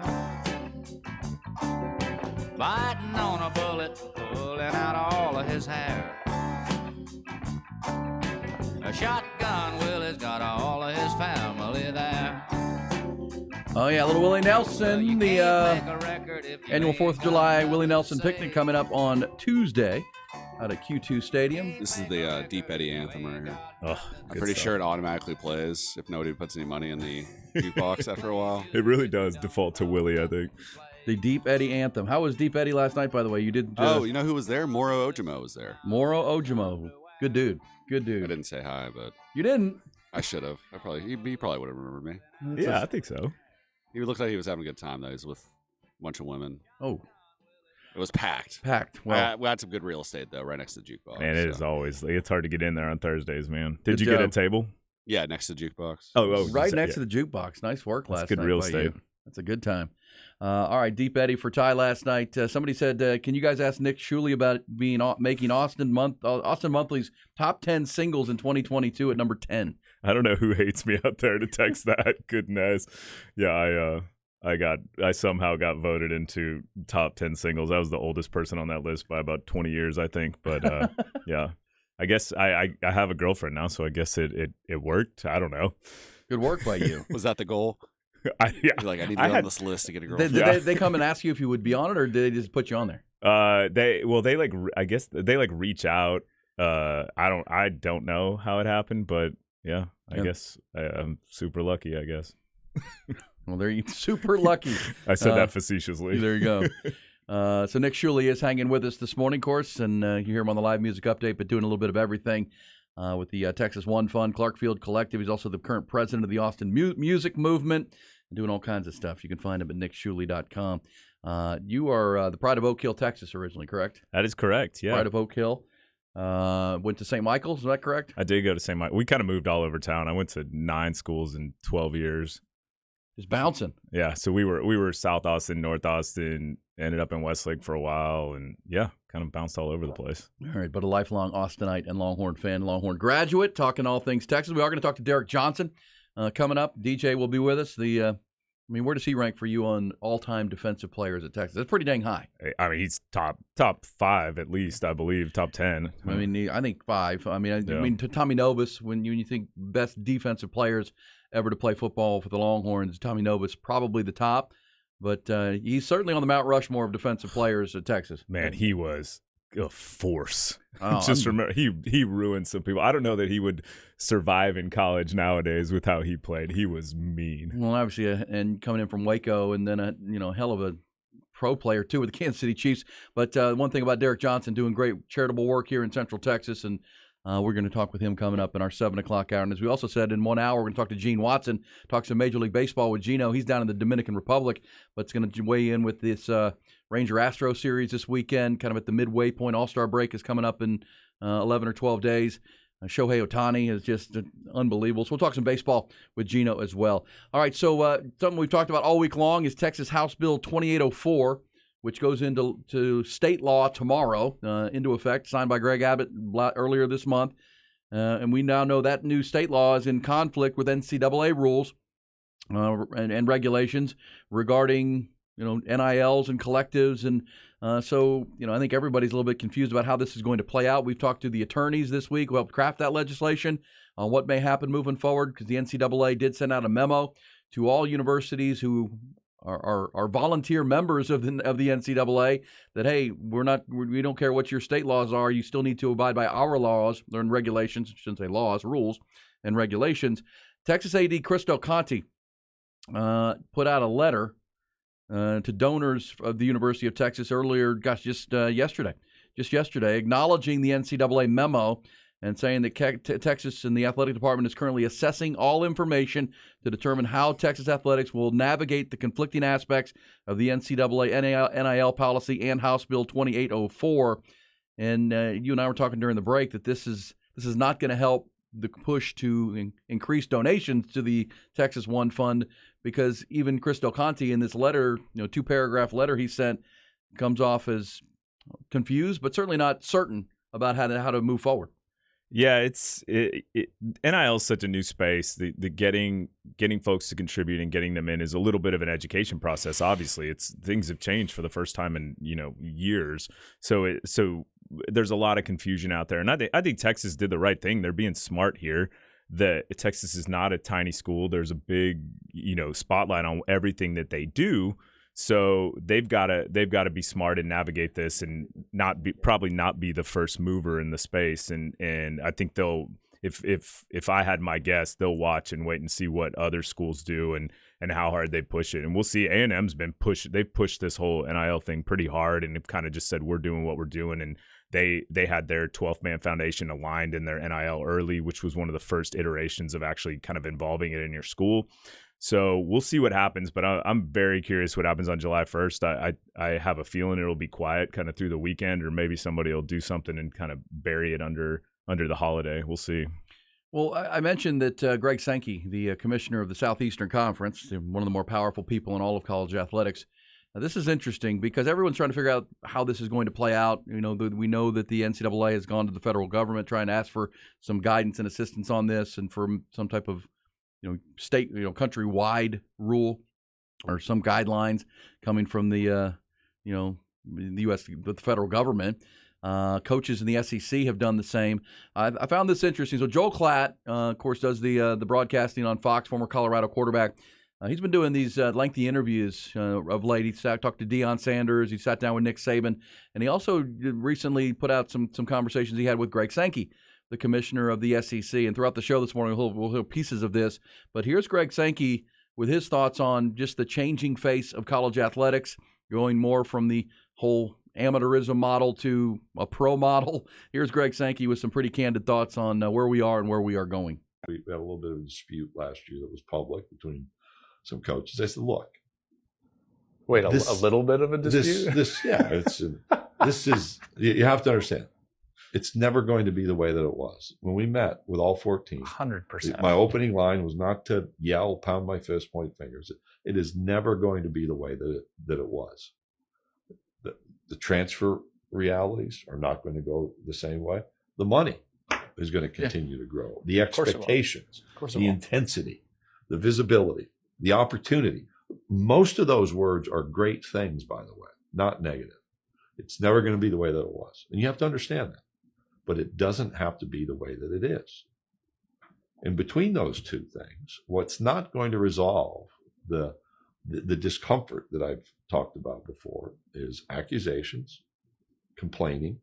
Speaker 15: biting on a bullet, pulling out all of his hair. A Shotgun Willie's got all of his family there.
Speaker 3: Oh, yeah, little Willie Nelson, the annual 4th of July Willie Nelson picnic coming up on Tuesday out at Q2 Stadium.
Speaker 5: This is the Deep Eddy anthem right here.
Speaker 4: Oh,
Speaker 5: I'm pretty sure it automatically plays if nobody puts any money in the jukebox after a while.
Speaker 4: It really does default to Willie, I think.
Speaker 3: The Deep Eddy anthem. How was Deep Eddy last night, by the way? You did.
Speaker 5: Oh, you know who was there? Moro Ojimo was there.
Speaker 3: Moro Ojimo. Good dude. Good dude.
Speaker 5: I didn't say hi, but
Speaker 3: you didn't.
Speaker 5: I should have. He probably would have remembered me.
Speaker 4: Yeah, I think so.
Speaker 5: He looked like he was having a good time though. He was with a bunch of women.
Speaker 3: Oh.
Speaker 5: It was packed.
Speaker 3: Packed. Well,
Speaker 5: we had some good real estate though, right next to the jukebox.
Speaker 4: Man, it is always. It's hard to get in there on Thursdays, man. Did you get a table?
Speaker 5: Yeah, next to the jukebox.
Speaker 4: Oh,
Speaker 3: right next to the jukebox. Nice work last night.
Speaker 4: Good real estate.
Speaker 3: You. That's a good time. All right, Deep Eddy for Ty last night. Somebody said, "Can you guys ask Nick Shuley about making Austin Monthly's top 10 singles in 2022 at number 10?"
Speaker 4: I don't know who hates me out there to text that. Goodness, yeah, I somehow got voted into top 10 singles. I was the oldest person on that list by about 20 years, I think. But yeah, I guess I have a girlfriend now, so I guess it worked. I don't know.
Speaker 3: Good work by you.
Speaker 5: Was that the goal?
Speaker 4: I need to be on this list to get a girlfriend.
Speaker 3: Did they come and ask you if you would be on it, or did they just put you on there?
Speaker 4: They reach out. I don't know how it happened, but yeah, I guess I'm super lucky, I guess.
Speaker 3: Well, they're super lucky.
Speaker 4: I said that facetiously.
Speaker 3: There you go. So Nick Shuley is hanging with us this morning, of course, and you hear him on the live music update, but doing a little bit of everything with the Texas One Fund, Clarkfield Collective. He's also the current president of the Austin Music Movement, and doing all kinds of stuff. You can find him at nickshuley.com. You are the Pride of Oak Hill, Texas, originally, correct?
Speaker 4: That is correct, yeah.
Speaker 3: Pride of Oak Hill. Went to St. Michael's, is that correct?
Speaker 4: I did go to St. Michael. We kind of moved all over town. I went to 9 schools in 12 years.
Speaker 3: Just bouncing.
Speaker 4: Yeah, so we were South Austin, North Austin, ended up in Westlake for a while, and yeah, kind of bounced all over the place.
Speaker 3: All right, but a lifelong Austinite and Longhorn fan, Longhorn graduate, talking all things Texas. We are going to talk to Derek Johnson coming up. DJ will be with us. Where does he rank for you on all-time defensive players at Texas? That's pretty dang high.
Speaker 4: I mean, he's top 5 at least, I believe, top 10.
Speaker 3: I mean, I think 5. I mean, to Tommy Novus, when you think best defensive players ever to play football for the Longhorns, Tommy Novus probably the top, but he's certainly on the Mount Rushmore of defensive players at Texas.
Speaker 4: Man, he was a force.
Speaker 3: Oh,
Speaker 4: Remember, he ruined some people. I don't know that he would survive in college nowadays with how he played. He was mean.
Speaker 3: Well, obviously, and coming in from Waco, and then a hell of a pro player too with the Kansas City Chiefs. But one thing about Derek Johnson, doing great charitable work here in Central Texas, and we're going to talk with him coming up in our 7 o'clock hour. And as we also said, in 1 hour, we're going to talk to Gene Watson, talk some Major League Baseball with Gino. He's down in the Dominican Republic, but it's going to weigh in with this Ranger-Astro series this weekend, kind of at the midway point. All-Star break is coming up in 11 or 12 days. Shohei Ohtani is just unbelievable. So we'll talk some baseball with Gino as well. All right, so something we've talked about all week long is Texas House Bill 2804, which goes into state law tomorrow, into effect, signed by Greg Abbott earlier this month. And we now know that new state law is in conflict with NCAA rules and regulations regarding NILs and collectives. And so I think everybody's a little bit confused about how this is going to play out. We've talked to the attorneys this week who helped craft that legislation on what may happen moving forward, because the NCAA did send out a memo to all universities who are volunteer members of the NCAA that, hey, we don't care what your state laws are. You still need to abide by our laws and regulations. I shouldn't say laws, rules and regulations. Texas AD Chris Del Conte put out a letter to donors of the University of Texas earlier, just yesterday, acknowledging the NCAA memo and saying that Texas and the athletic department is currently assessing all information to determine how Texas athletics will navigate the conflicting aspects of the NCAA NIL policy and House Bill 2804. And you and I were talking during the break that this is not going to help the push to increase donations to the Texas One Fund, because even Chris Del Conte in this letter, 2-paragraph letter he sent, comes off as confused, but certainly not certain about how to move forward.
Speaker 4: Yeah, NIL is such a new space. The getting folks to contribute and getting them in is a little bit of an education process. Obviously, things have changed for the first time in years. So there's a lot of confusion out there, and I think Texas did the right thing. They're being smart here. That Texas is not a tiny school. There's a big spotlight on everything that they do. So they've got to be smart and navigate this, and probably not be the first mover in the space. And I think they'll, if I had my guess, they'll watch and wait and see what other schools do and how hard they push it. And we'll see. A&M's been pushed. They've pushed this whole NIL thing pretty hard, and have kind of just said we're doing what we're doing. And they had their 12th man foundation aligned in their NIL early, which was one of the first iterations of actually kind of involving it in your school. So we'll see what happens, but I'm very curious what happens on July 1st. I have a feeling it'll be quiet kind of through the weekend, or maybe somebody will do something and kind of bury it under the holiday. We'll see.
Speaker 3: Well, I mentioned that Greg Sankey, the commissioner of the Southeastern Conference, one of the more powerful people in all of college athletics. Now, this is interesting because everyone's trying to figure out how this is going to play out. We know that the NCAA has gone to the federal government trying to ask for some guidance and assistance on this, and for some type of state, countrywide rule or some guidelines coming from the U.S., the federal government. Coaches in the SEC have done the same. I found this interesting. So Joel Klatt, of course, does the broadcasting on Fox, former Colorado quarterback. He's been doing these lengthy interviews of late. He talked to Deion Sanders. He sat down with Nick Saban. And he also recently put out some conversations he had with Greg Sankey, the commissioner of the SEC. And throughout the show this morning, we'll hear pieces of this. But here's Greg Sankey with his thoughts on just the changing face of college athletics, going more from the whole amateurism model to a pro model. Here's Greg Sankey with some pretty candid thoughts on where we are and where we are going.
Speaker 16: We had a little bit of a dispute last year that was public between some coaches. I said, look.
Speaker 17: Wait, a little bit of a dispute?
Speaker 16: This is, you have to understand. It's never going to be the way that it was. When we met with all 14,
Speaker 18: 100%.
Speaker 16: My opening line was not to yell, pound my fist, point fingers. It is never going to be the way that it was. The transfer realities are not going to go the same way. The money is going to continue to grow. The expectations, the intensity, the visibility, the opportunity. Most of those words are great things, by the way, not negative. It's never going to be the way that it was. And you have to understand that. But it doesn't have to be the way that it is. And between those two things, what's not going to resolve the discomfort that I've talked about before is accusations, complaining,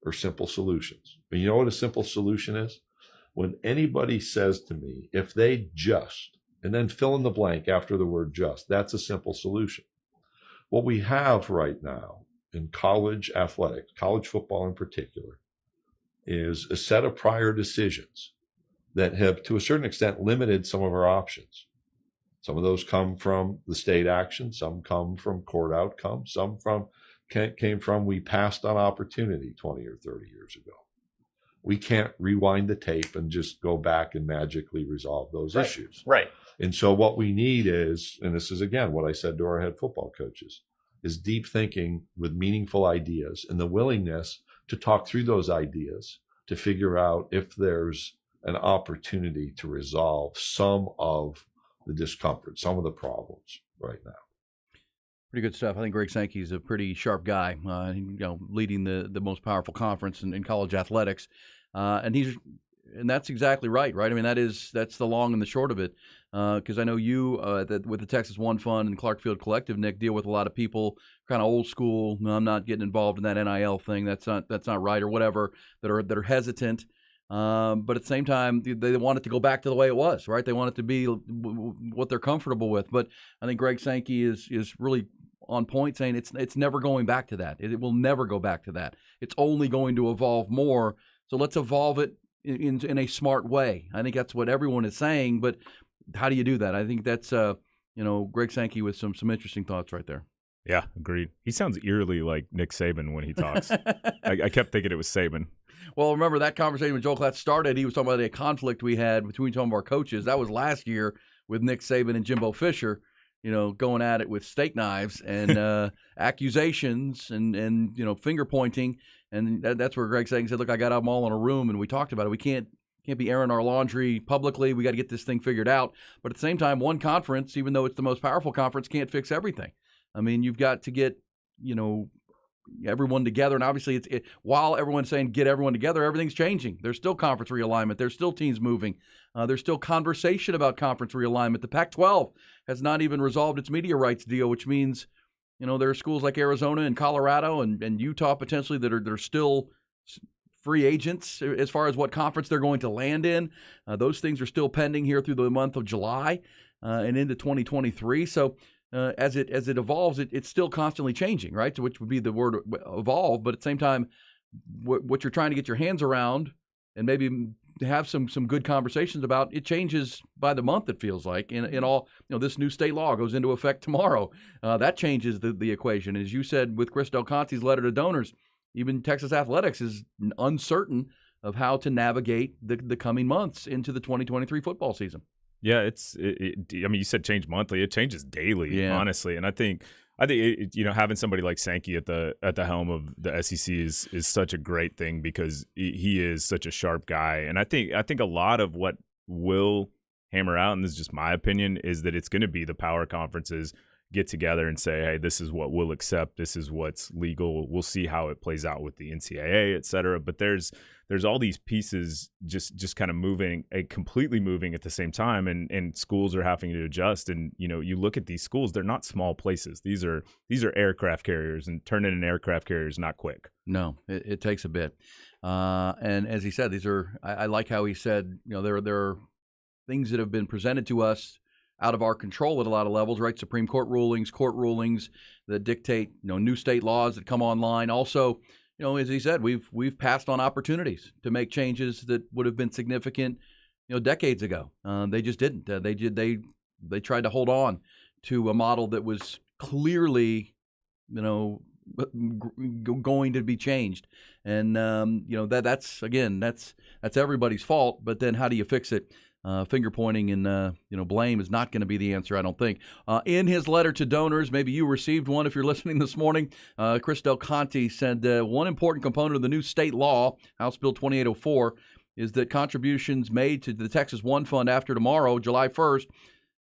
Speaker 16: or simple solutions. And you know what a simple solution is? When anybody says to me, if they just, and then fill in the blank after the word just, that's a simple solution. What we have right now in college athletics, college football in particular, is a set of prior decisions that have, to a certain extent, limited some of our options. Some of those come from the state action, some come from court outcomes, some came from we passed on opportunity 20 or 30 years ago. We can't rewind the tape and just go back and magically resolve those issues.
Speaker 18: Right.
Speaker 16: And so what we need is, and this is again what I said to our head football coaches, is deep thinking with meaningful ideas and the willingness to talk through those ideas to figure out if there's an opportunity to resolve some of the discomfort, some of the problems right now.
Speaker 3: Pretty good stuff. I think Greg Sankey is a pretty sharp guy, leading the most powerful conference in college athletics. And that's exactly right? I mean, that's the long and the short of it. Because I know you, with the Texas One Fund and Clarkfield Collective, Nick, deal with a lot of people, kind of old school. No, I'm not getting involved in that NIL thing. That's not right, or whatever. That are hesitant. But at the same time, they want it to go back to the way it was, right? They want it to be what they're comfortable with. But I think Greg Sankey is really on point, saying it's never going back to that. It will never go back to that. It's only going to evolve more. So let's evolve it in a smart way. I think that's what everyone is saying. But how do you do that? I think that's Greg Sankey with some interesting thoughts right there.
Speaker 4: Yeah, agreed. He sounds eerily like Nick Saban when he talks. I kept thinking it was Saban.
Speaker 3: Well, remember that conversation when Joel Klatt started, he was talking about a conflict we had between some of our coaches. That was last year with Nick Saban and Jimbo Fisher, going at it with steak knives and accusations and finger pointing. And that's where Greg Sankey said, look, I got them all in a room and we talked about it. We can't be airing our laundry publicly. We got to get this thing figured out. But at the same time, one conference, even though it's the most powerful conference, can't fix everything. I mean, you've got to get, everyone together. And obviously, while everyone's saying get everyone together, everything's changing. There's still conference realignment. There's still teams moving. There's still conversation about conference realignment. The Pac-12 has not even resolved its media rights deal, which means, there are schools like Arizona and Colorado and Utah potentially that are still free agents as far as what conference they're going to land in. Those things are still pending here through the month of July and into 2023. So as it evolves, it's still constantly changing, right? So which would be the word evolve, but at the same time, what you're trying to get your hands around and maybe have some good conversations about, it changes by the month, it feels like. In all, this new state law goes into effect tomorrow. That changes the equation. As you said with Chris Del Conte's letter to donors, even Texas athletics is uncertain of how to navigate the coming months into the 2023 football season.
Speaker 4: Yeah, I mean, you said change monthly. It changes daily, honestly. And I think having somebody like Sankey at the helm of the SEC is such a great thing because he is such a sharp guy. And I think a lot of what will hammer out, and this is just my opinion, is that it's going to be the power conferences get together and say, hey, this is what we'll accept. This is what's legal. We'll see how it plays out with the NCAA, et cetera. But there's all these pieces just kind of completely moving at the same time. And schools are having to adjust. And, you look at these schools, they're not small places. These are aircraft carriers, and turning an aircraft carrier is not quick.
Speaker 3: No, it takes a bit. And as he said, I like how he said, there are things that have been presented to us out of our control at a lot of levels, right? Supreme Court rulings that dictate, new state laws that come online. Also, as he said, we've passed on opportunities to make changes that would have been significant, decades ago. They just didn't. They tried to hold on to a model that was clearly, going to be changed. And that's everybody's fault. But then how do you fix it? Finger pointing and blame is not going to be the answer, I don't think. In his letter to donors, maybe you received one if you're listening this morning. Chris Del Conte said one important component of the new state law, House Bill 2804, is that contributions made to the Texas One Fund after tomorrow, July 1st,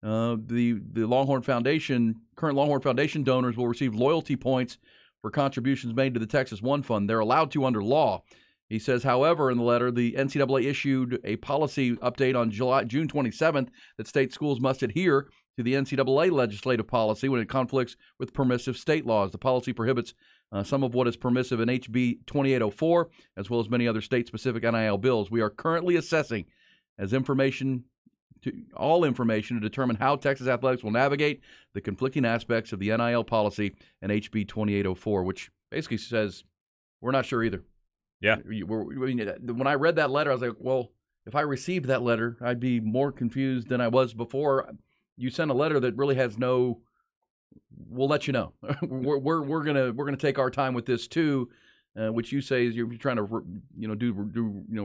Speaker 3: the Longhorn Foundation, current Longhorn Foundation donors will receive loyalty points for contributions made to the Texas One Fund. They're allowed to under law. He says, however, in the letter, the NCAA issued a policy update on June 27th that state schools must adhere to the NCAA legislative policy when it conflicts with permissive state laws. The policy prohibits some of what is permissive in HB 2804, as well as many other state-specific NIL bills. We are currently assessing all information to determine how Texas athletics will navigate the conflicting aspects of the NIL policy and HB 2804, which basically says we're not sure either.
Speaker 4: Yeah.
Speaker 3: When I read that letter, I was like, well, if I received that letter, I'd be more confused than I was before. You sent a letter that really has no, we'll let you know. we're gonna take our time with this too, which you say is you're trying to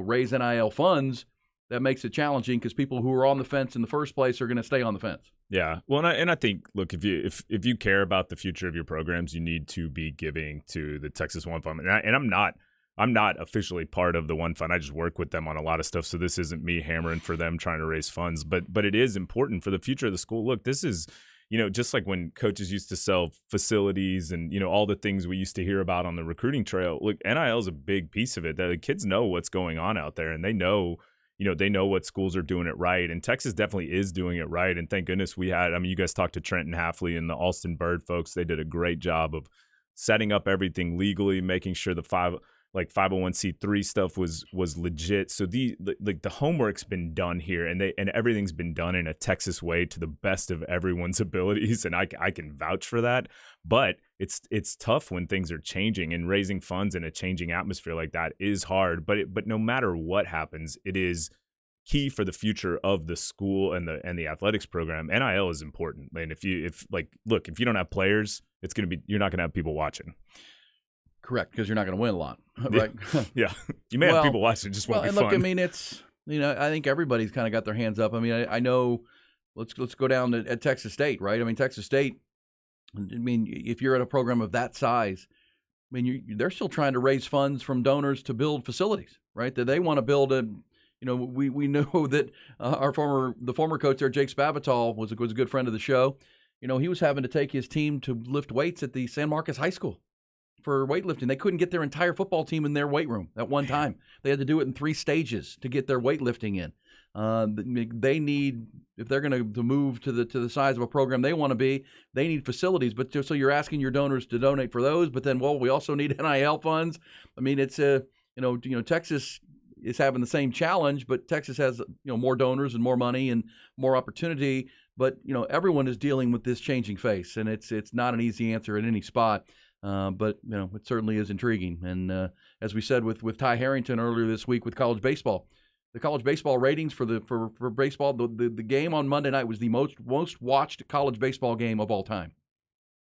Speaker 3: raise NIL funds. That makes it challenging because people who are on the fence in the first place are going to stay on the fence.
Speaker 4: Yeah, well, and I think, look, if you care about the future of your programs, you need to be giving to the Texas One Fund. And I'm not officially part of the One Fund. I just work with them on a lot of stuff, so this isn't me hammering for them trying to raise funds. But it is important for the future of the school. Look, this is, just like when coaches used to sell facilities and, all the things we used to hear about on the recruiting trail. Look, NIL is a big piece of it. The kids know what's going on out there, and they know what schools are doing it right. And Texas definitely is doing it right. And thank goodness you guys talked to Trenton Halfley and the Alston Bird folks. They did a great job of setting up everything legally, making sure the 501c3 stuff was legit. So the homework's been done here, and everything's been done in a Texas way to the best of everyone's abilities, and I can vouch for that. But it's tough when things are changing, and raising funds in a changing atmosphere like that is hard. But no matter what happens, it is key for the future of the school and the athletics program. NIL is important, and if you don't have players, you're not gonna have people watching.
Speaker 3: Correct, because you're not going to win a lot, right?
Speaker 4: Yeah. You may have people watching, it just won't be fun.
Speaker 3: Look, I mean, it's, I think everybody's kind of got their hands up. I mean, I know, let's go down at Texas State, right? I mean, Texas State, if you're at a program of that size, they're still trying to raise funds from donors to build facilities, right? That they want to build we know that the former coach there, Jake Spavital, was a good friend of the show. He was having to take his team to lift weights at the San Marcos High School for weightlifting. They couldn't get their entire football team in their weight room at one time. They had to do it in 3 stages to get their weightlifting in. They need, if they're going to move to the size of a program they want to be, they need facilities. But so you're asking your donors to donate for those, but then, we also need NIL funds. I mean, it's Texas is having the same challenge, but Texas has more donors and more money and more opportunity. But everyone is dealing with this changing face, and it's not an easy answer at any spot. But it certainly is intriguing. And as we said with Ty Harrington earlier this week with college baseball, the college baseball ratings for baseball, the game on Monday night was the most watched college baseball game of all time.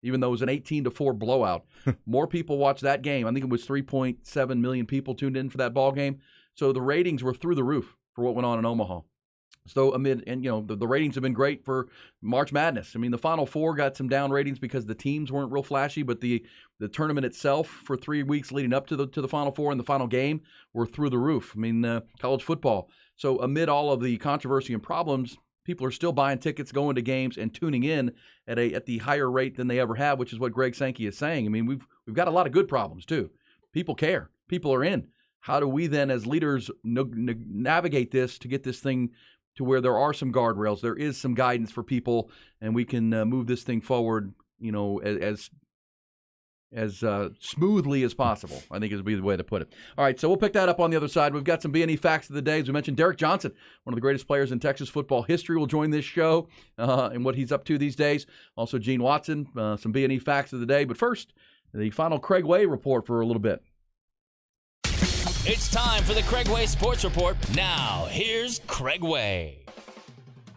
Speaker 3: Even though it was an 18-4 blowout, more people watched that game. I think it was 3.7 million people tuned in for that ball game. So the ratings were through the roof for what went on in Omaha. So the ratings have been great for March Madness. I mean, the Final Four got some down ratings because the teams weren't real flashy, but the tournament itself for 3 weeks leading up to the Final Four and the final game were through the roof. I mean, college football. So amid all of the controversy and problems, people are still buying tickets, going to games, and tuning in at the higher rate than they ever have, which is what Greg Sankey is saying. I mean, we've got a lot of good problems too. People care. People are in. How do we then, as leaders, navigate this to get this thing to where there are some guardrails, there is some guidance for people, and we can move this thing forward, as smoothly as possible, I think would be the way to put it. All right, so we'll pick that up on the other side. We've got some B&E facts of the day. As we mentioned, Derek Johnson, one of the greatest players in Texas football history, will join this show and what he's up to these days. Also, Gene Watson, some B&E facts of the day. But first, the final Craig Way report for a little bit.
Speaker 6: It's time for the Craig Way Sports Report. Now, here's Craig Way.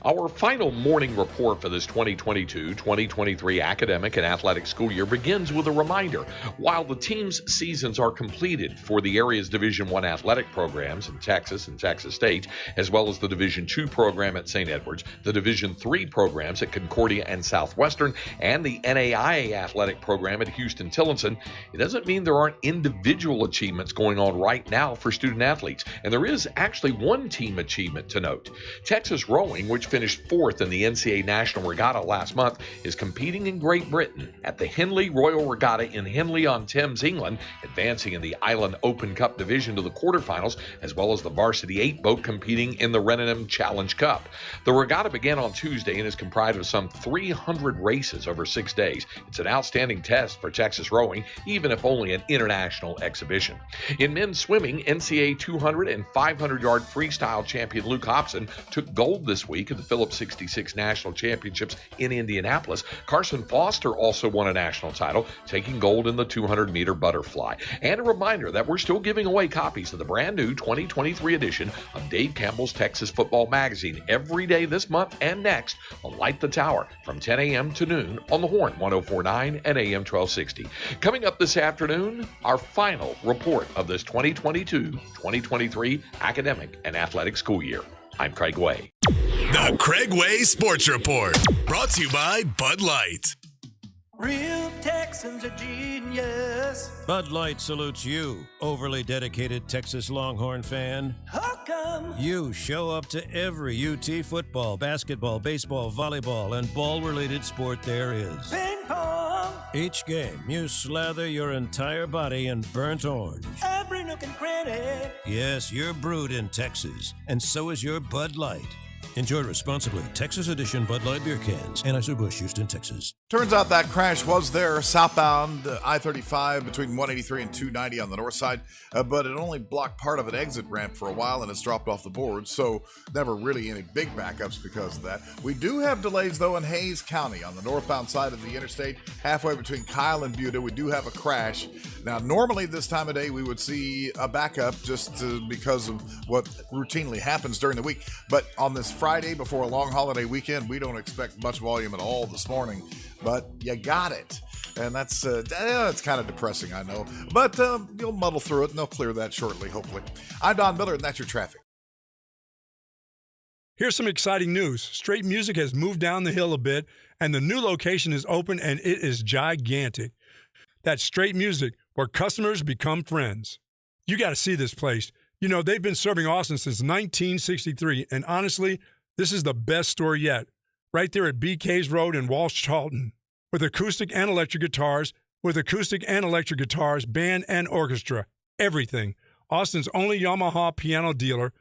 Speaker 18: Our final morning report for this 2022-2023 academic and athletic school year begins with a reminder. While the team's seasons are completed for the area's Division I athletic programs in Texas and Texas State, as well as the Division II program at St. Edwards, the Division III programs at Concordia and Southwestern, and the NAIA athletic program at Houston Tillinson, it doesn't mean there aren't individual achievements going on right now for student athletes. And there is actually one team achievement to note. Texas Rowing, which finished 4th in the NCAA National Regatta last month, is competing in Great Britain at the Henley Royal Regatta in Henley-on-Thames, England, advancing in the Island Open Cup division to the quarterfinals, as well as the Varsity 8 boat competing in the Reninum Challenge Cup. The regatta began on Tuesday and is comprised of some 300 races over 6 days. It's an outstanding test for Texas Rowing, even if only an international exhibition. In men's swimming, NCAA 200 and 500-yard freestyle champion Luke Hobson took gold this week at the Phillips 66 National Championships in Indianapolis. Carson Foster also won a national title, taking gold in the 200-meter butterfly. And a reminder that we're still giving away copies of the brand new 2023 edition of Dave Campbell's Texas Football Magazine every day this month and next on Light the Tower from 10 a.m. to noon on the Horn 104.9 and AM 1260. Coming up this afternoon, our final report of this 2022-2023 academic and athletic school year. I'm Craig Way.
Speaker 19: The Craig Way Sports Report, brought to you by Bud Light.
Speaker 20: Real Texans are genius.
Speaker 21: Bud Light salutes you, overly dedicated Texas Longhorn fan.
Speaker 20: How come?
Speaker 21: You show up to every UT football, basketball, baseball, volleyball, and ball-related sport there is.
Speaker 20: Ping pong.
Speaker 21: Each game, you slather your entire body in burnt orange.
Speaker 20: Every nook and cranny.
Speaker 21: Yes, you're brewed in Texas, and so is your Bud Light. Enjoy responsibly. Texas Edition Bud Light beer cans. Anheuser-Busch, Houston, Texas.
Speaker 8: Turns out that crash was there southbound I-35 between 183 and 290 on the north side, but it only blocked part of an exit ramp for a while and it's dropped off the board, so never really any big backups because of that. We do have delays, though, in Hays County on the northbound side of the interstate, halfway between Kyle and Buda. We do have a crash. Now, normally this time of day, we would see a backup just because of what routinely happens during the week, but on this Friday before a long holiday weekend, we don't expect much volume at all this morning, but you got it. And that's it's kind of depressing, I know, but you'll muddle through it and they'll clear that shortly, hopefully. I'm Don Miller, and that's your traffic.
Speaker 9: Here's some exciting news. Straight Music has moved down the hill a bit, and the new location is open, and it is gigantic. That's Straight Music, where customers become friends. You got to see this place. You know, they've been serving Austin since 1963, and honestly, this is the best store yet. Right there at BK's Road in Walsh-Charlton. With acoustic and electric guitars, band and orchestra, everything. Austin's only Yamaha piano dealer,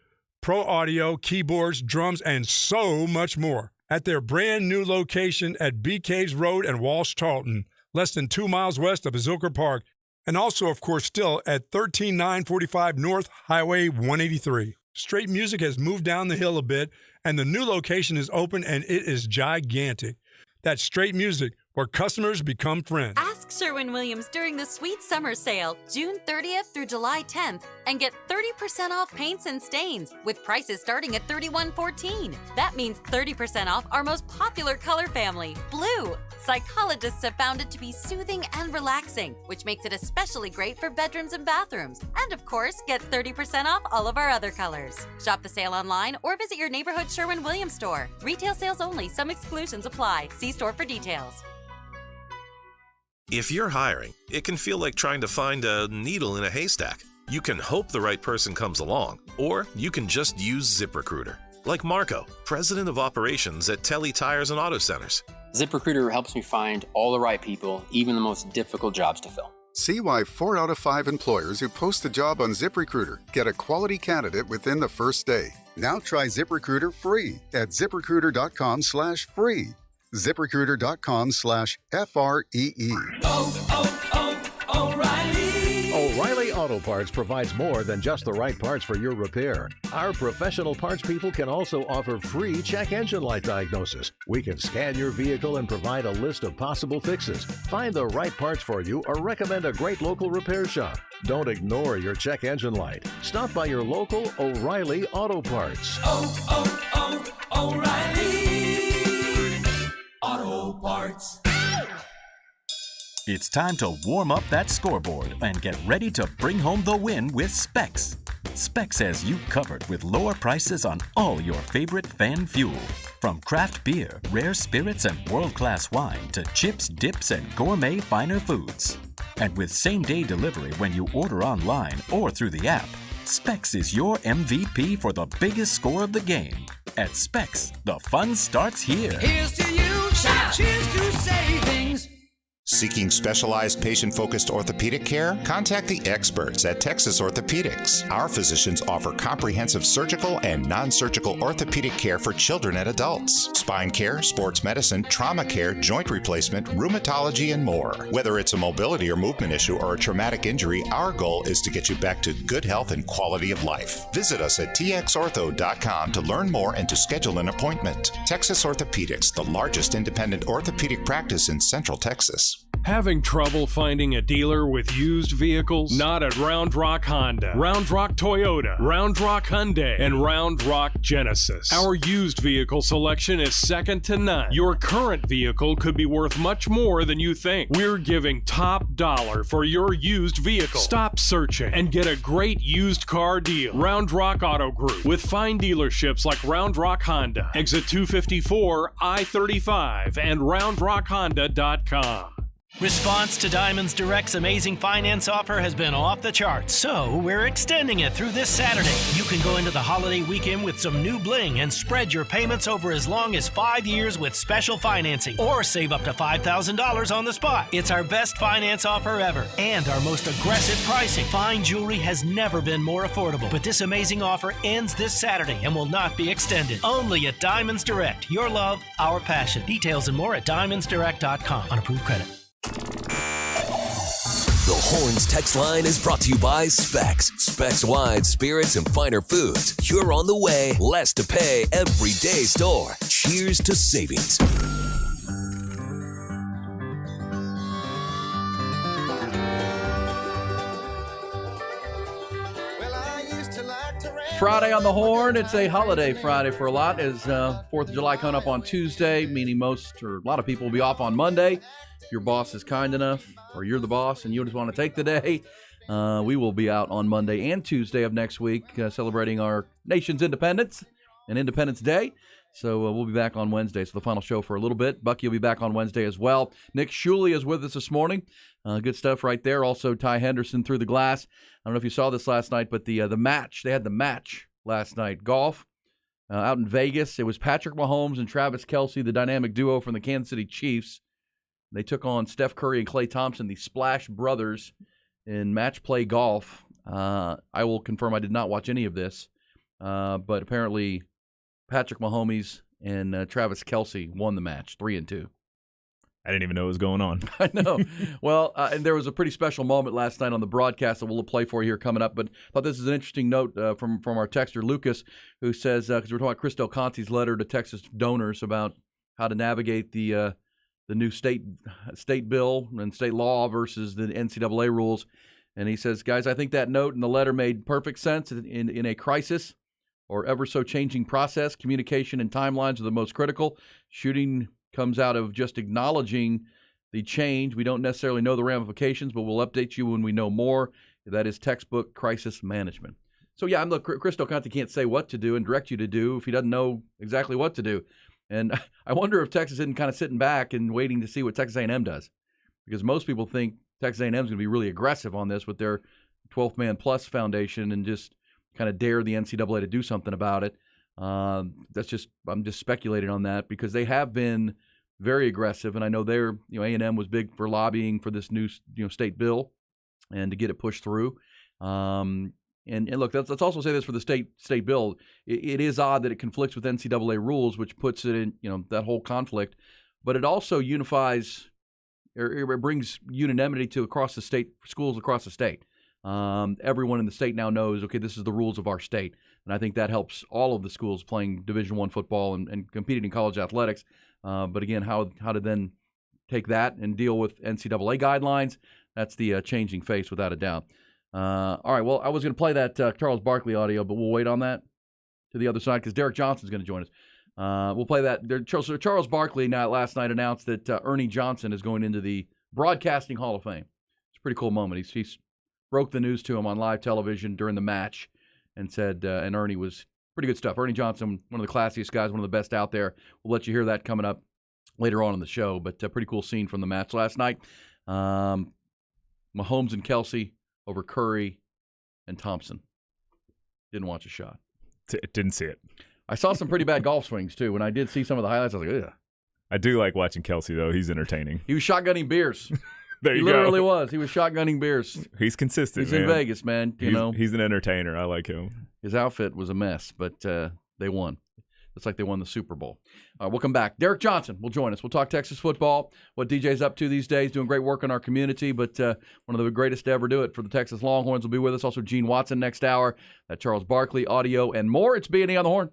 Speaker 9: pro audio, keyboards, drums, and so much more. At their brand new location at BK's Road and Walsh-Charlton, less than 2 miles west of Azilker Park, and also, of course, still at 13945 North Highway 183. Straight Music has moved down the hill a bit, and the new location is open, and it is gigantic. That's Straight Music, where customers become friends.
Speaker 22: Ask Sherwin-Williams during the Sweet Summer Sale, June 30th through July 10th, and get 30% off paints and stains, with prices starting at $31.14. That means 30% off our most popular color family, blue. Psychologists have found it to be soothing and relaxing, which makes it especially great for bedrooms and bathrooms. And of course, get 30% off all of our other colors. Shop the sale online or visit your neighborhood Sherwin-Williams store. Retail sales only. Some exclusions apply. See store for details.
Speaker 23: If you're hiring, it can feel like trying to find a needle in a haystack. You can hope the right person comes along, or you can just use ZipRecruiter. Like Marco, president of operations at Telly Tires and Auto Centers.
Speaker 24: ZipRecruiter helps me find all the right people, even the most difficult jobs to fill.
Speaker 25: See why 4 out of 5 employers who post a job on ZipRecruiter get a quality candidate within the first day. Now try ZipRecruiter free at ZipRecruiter.com/free. ZipRecruiter.com/FREE.
Speaker 3: O'Reilly Auto Parts provides more than just the right parts for your repair. Our professional parts people can also offer free check engine light diagnosis. We can scan your vehicle and provide a list of possible fixes. Find the right parts for you or recommend a great local repair shop. Don't ignore your check engine light. Stop by your local O'Reilly Auto Parts.
Speaker 20: O'Reilly Auto Parts.
Speaker 1: It's time to warm up that scoreboard and get ready to bring home the win with Specs. Specs has you covered with lower prices on all your favorite fan fuel. From craft beer, rare spirits, and world-class wine to chips, dips, and gourmet finer foods. And with same-day delivery when you order online or through the app, Specs is your MVP for the biggest score of the game. At Specs, the fun starts here.
Speaker 20: Here's to you, cheers to savings.
Speaker 2: Seeking specialized patient-focused orthopedic care? Contact the experts at Texas Orthopedics. Our physicians offer comprehensive surgical and non-surgical orthopedic care for children and adults. Spine care, sports medicine, trauma care, joint replacement, rheumatology, and more. Whether it's a mobility or movement issue or a traumatic injury, our goal is to get you back to good health and quality of life. Visit us at txortho.com to learn more and to schedule an appointment. Texas Orthopedics, the largest independent orthopedic practice in Central Texas.
Speaker 10: Having trouble finding a dealer with used vehicles? Not at Round Rock Honda, Round Rock Toyota, Round Rock Hyundai, and Round Rock Genesis. Our used vehicle selection is second to none. Your current vehicle could be worth much more than you think. We're giving top dollar for your used vehicle. Stop searching and get a great used car deal. Round Rock Auto Group with fine dealerships like Round Rock Honda, Exit 254, I-35, and RoundRockHonda.com.
Speaker 7: Response to Diamonds Direct's amazing finance offer has been off the charts, so we're extending it through this Saturday. You can go into the holiday weekend with some new bling and spread your payments over as long as 5 years with special financing, or save up to $5,000 on the spot. It's our best finance offer ever and our most aggressive pricing. Fine jewelry has never been more affordable, but this amazing offer ends this Saturday and will not be extended. Only at Diamonds Direct. Your love, our passion. Details and more at diamondsdirect.com on approved credit.
Speaker 11: The Horns text line is brought to you by Specs. Specs wine, spirits, and finer foods. You're on the way. Less to pay. Everyday store. Cheers to savings.
Speaker 3: Friday on the Horn. It's a holiday Friday for a lot, as 4th of July coming up on Tuesday, meaning most or a lot of people will be off on Monday. If your boss is kind enough, or you're the boss and you just want to take the day, we will be out on Monday and Tuesday of next week celebrating our nation's independence and Independence Day. So we'll be back on Wednesday. So the final show for a little bit. Bucky will be back on Wednesday as well. Nick Shuley is with us this morning. Good stuff right there. Also, Ty Henderson through the glass. I don't know if you saw this last night, but the match, they had the match last night. Golf out in Vegas. It was Patrick Mahomes and Travis Kelce, the dynamic duo from the Kansas City Chiefs. They took on Steph Curry and Klay Thompson, the Splash Brothers, in match play golf. I will confirm I did not watch any of this, but apparently Patrick Mahomes and Travis Kelce won the match, 3-2.
Speaker 4: I didn't even know what was going on.
Speaker 3: I know. Well, and there was a pretty special moment last night on the broadcast that we'll play for you here coming up. But I thought this is an interesting note from our texter, Lucas, who says, because we're talking about Chris Del Conte's letter to Texas donors about how to navigate the new state bill and state law versus the NCAA rules. And he says, guys, I think that note in the letter made perfect sense. In a crisis or ever so changing process, communication and timelines are the most critical. Shooting comes out of just acknowledging the change. We don't necessarily know the ramifications, but we'll update you when we know more. That is textbook crisis management. So, yeah, look, Chris Del Conte can't say what to do and direct you to do if he doesn't know exactly what to do. And I wonder if Texas isn't kind of sitting back and waiting to see what Texas A&M does, because most people think Texas A&M is going to be really aggressive on this with their 12th Man Plus foundation and just kind of dare the NCAA to do something about it. I'm just speculating on that because they have been very aggressive, and I know A&M was big for lobbying for this new state bill and to get it pushed through. And look, let's also say this for the state bill. It is odd that it conflicts with NCAA rules, which puts it in that whole conflict. But it also unifies, or it brings unanimity to across the state, schools across the state. Everyone in the state now knows, okay, this is the rules of our state. And I think that helps all of the schools playing Division I football and competing in college athletics. But again, how to then take that and deal with NCAA guidelines, that's the changing face without a doubt. All right, well, I was going to play that Charles Barkley audio, but we'll wait on that to the other side because Derek Johnson's going to join us. We'll play that. Charles Barkley last night announced that Ernie Johnson is going into the Broadcasting Hall of Fame. It's a pretty cool moment. He broke the news to him on live television during the match and said, and Ernie was pretty good stuff. Ernie Johnson, one of the classiest guys, one of the best out there. We'll let you hear that coming up later on in the show, but a pretty cool scene from the match last night. Mahomes and Kelsey over Curry and Thompson. Didn't watch a shot.
Speaker 4: Didn't see it.
Speaker 3: I saw some pretty bad golf swings, too. When I did see some of the highlights, I was like, ugh.
Speaker 4: I do like watching Kelsey, though. He's entertaining.
Speaker 3: He was shotgunning beers.
Speaker 4: There you
Speaker 3: go. He literally was. He was shotgunning beers.
Speaker 4: He's consistent,
Speaker 3: He's in Vegas, man.
Speaker 4: He's an entertainer. I like him.
Speaker 3: His outfit was a mess, but they won. It's like they won the Super Bowl. We'll come back. Derek Johnson will join us. We'll talk Texas football, what DJ's up to these days, doing great work in our community, but one of the greatest to ever do it for the Texas Longhorns will be with us. Also, Gene Watson next hour, that Charles Barkley audio, and more. It's B&E on the Horn.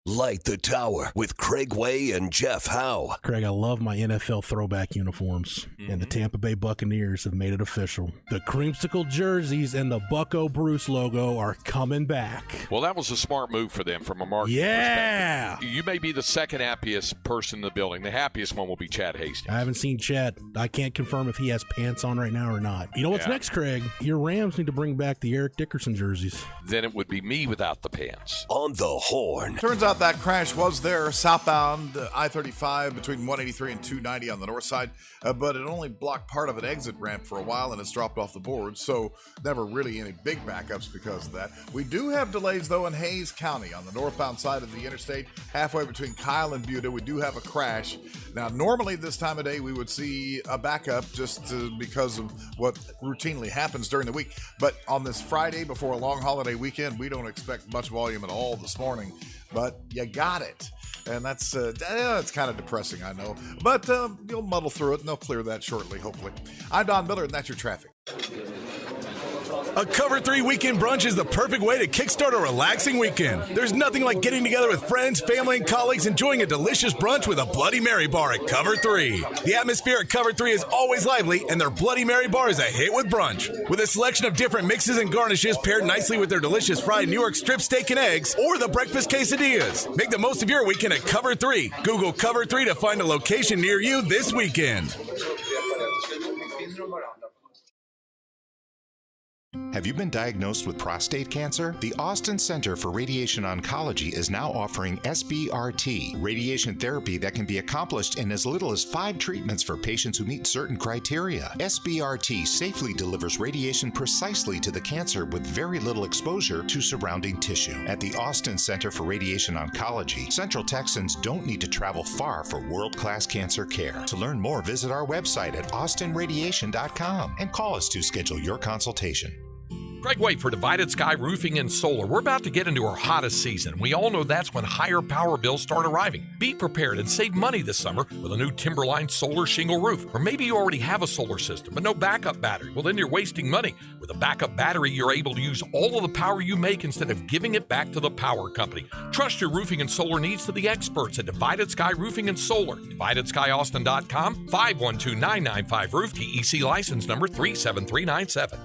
Speaker 11: Light the Tower with Craig Way and Jeff Howe.
Speaker 5: Craig, I love my NFL throwback uniforms, and the Tampa Bay Buccaneers have made it official. The creamsicle jerseys and the Bucko Bruce logo are coming back.
Speaker 18: Well, that was a smart move for them from a marketing perspective. You may be the second happiest person in the building. The happiest one will be Chad Hastings.
Speaker 5: I haven't seen Chad. I can't confirm if he has pants on right now or not. You know what's next, Craig? Your Rams need to bring back the Eric Dickerson jerseys.
Speaker 18: Then it would be me without the pants.
Speaker 11: On the Horn.
Speaker 8: Turns out that crash was there southbound I-35 between 183 and 290 on the north side, but it only blocked part of an exit ramp for a while and it's dropped off the board, so never really any big backups because of that. We do have delays, though, in Hays County on the northbound side of the interstate, halfway between Kyle and Buda. We do have a crash. Now, normally this time of day we would see a backup just because of what routinely happens during the week, but on this Friday before a long holiday weekend, we don't expect much volume at all this morning. But you got it. And that's it's kind of depressing, I know. But you'll muddle through it, and they'll clear that shortly, hopefully. I'm Don Miller, and that's your traffic.
Speaker 19: A Cover 3 weekend brunch is the perfect way to kickstart a relaxing weekend. There's nothing like getting together with friends, family, and colleagues enjoying a delicious brunch with a Bloody Mary bar at Cover 3. The atmosphere at Cover 3 is always lively, and their Bloody Mary bar is a hit with brunch. With a selection of different mixes and garnishes paired nicely with their delicious fried New York strip steak and eggs, or the breakfast quesadillas. Make the most of your weekend at Cover 3. Google Cover 3 to find a location near you this weekend.
Speaker 2: Have you been diagnosed with prostate cancer? The Austin Center for Radiation Oncology is now offering SBRT, radiation therapy that can be accomplished in as little as 5 treatments for patients who meet certain criteria. SBRT safely delivers radiation precisely to the cancer with very little exposure to surrounding tissue. At the Austin Center for Radiation Oncology, Central Texans don't need to travel far for world-class cancer care. To learn more, visit our website at austinradiation.com and call us to schedule your consultation.
Speaker 18: Craig Way for Divided Sky Roofing and Solar. We're about to get into our hottest season. We all know that's when higher power bills start arriving. Be prepared and save money this summer with a new Timberline solar shingle roof. Or maybe you already have a solar system but no backup battery. Well, then you're wasting money. With a backup battery, you're able to use all of the power you make instead of giving it back to the power company. Trust your roofing and solar needs to the experts at Divided Sky Roofing and Solar. DividedSkyAustin.com, 512-995-ROOF, TEC license number 37397.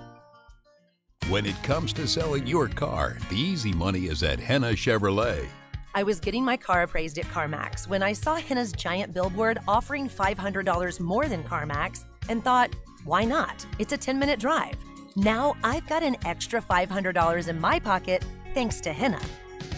Speaker 12: When it comes to selling your car, the easy money is at Henna Chevrolet.
Speaker 13: I was getting my car appraised at CarMax when I saw Henna's giant billboard offering $500 more than CarMax and thought, why not? It's a 10-minute drive. Now I've got an extra $500 in my pocket thanks to Henna.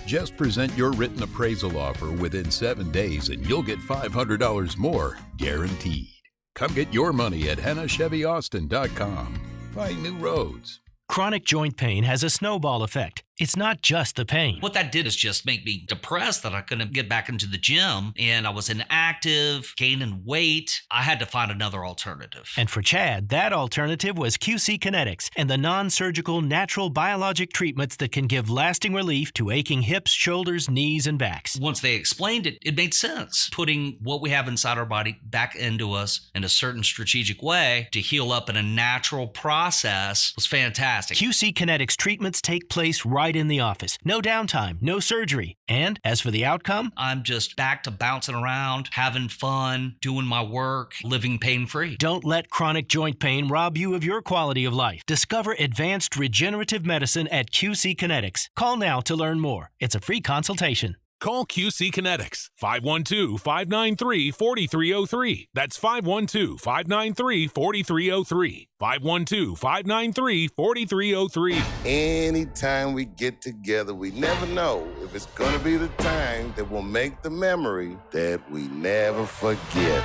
Speaker 12: Just present your written appraisal offer within 7 days and you'll get $500 more, guaranteed. Come get your money at HennaChevyAustin.com. Find new roads.
Speaker 7: Chronic joint pain has a snowball effect. It's not just the pain.
Speaker 14: What that did is just make me depressed that I couldn't get back into the gym, and I was inactive, gaining weight. I had to find another alternative.
Speaker 7: And for Chad, that alternative was QC Kinetics and the non-surgical natural biologic treatments that can give lasting relief to aching hips, shoulders, knees, and backs.
Speaker 14: Once they explained it, it made sense. Putting what we have inside our body back into us in a certain strategic way to heal up in a natural process was fantastic.
Speaker 7: QC Kinetics treatments take place right right in the office. No downtime, no surgery. And as for the outcome?
Speaker 14: I'm just back to bouncing around, having fun, doing my work, living pain-free.
Speaker 7: Don't let chronic joint pain rob you of your quality of life. Discover advanced regenerative medicine at QC Kinetics. Call now to learn more. It's a free consultation.
Speaker 6: Call QC Kinetics, 512-593-4303. That's 512-593-4303. 512-593-4303.
Speaker 15: Anytime we get together, we never know if it's gonna be the time that will make the memory that we never forget.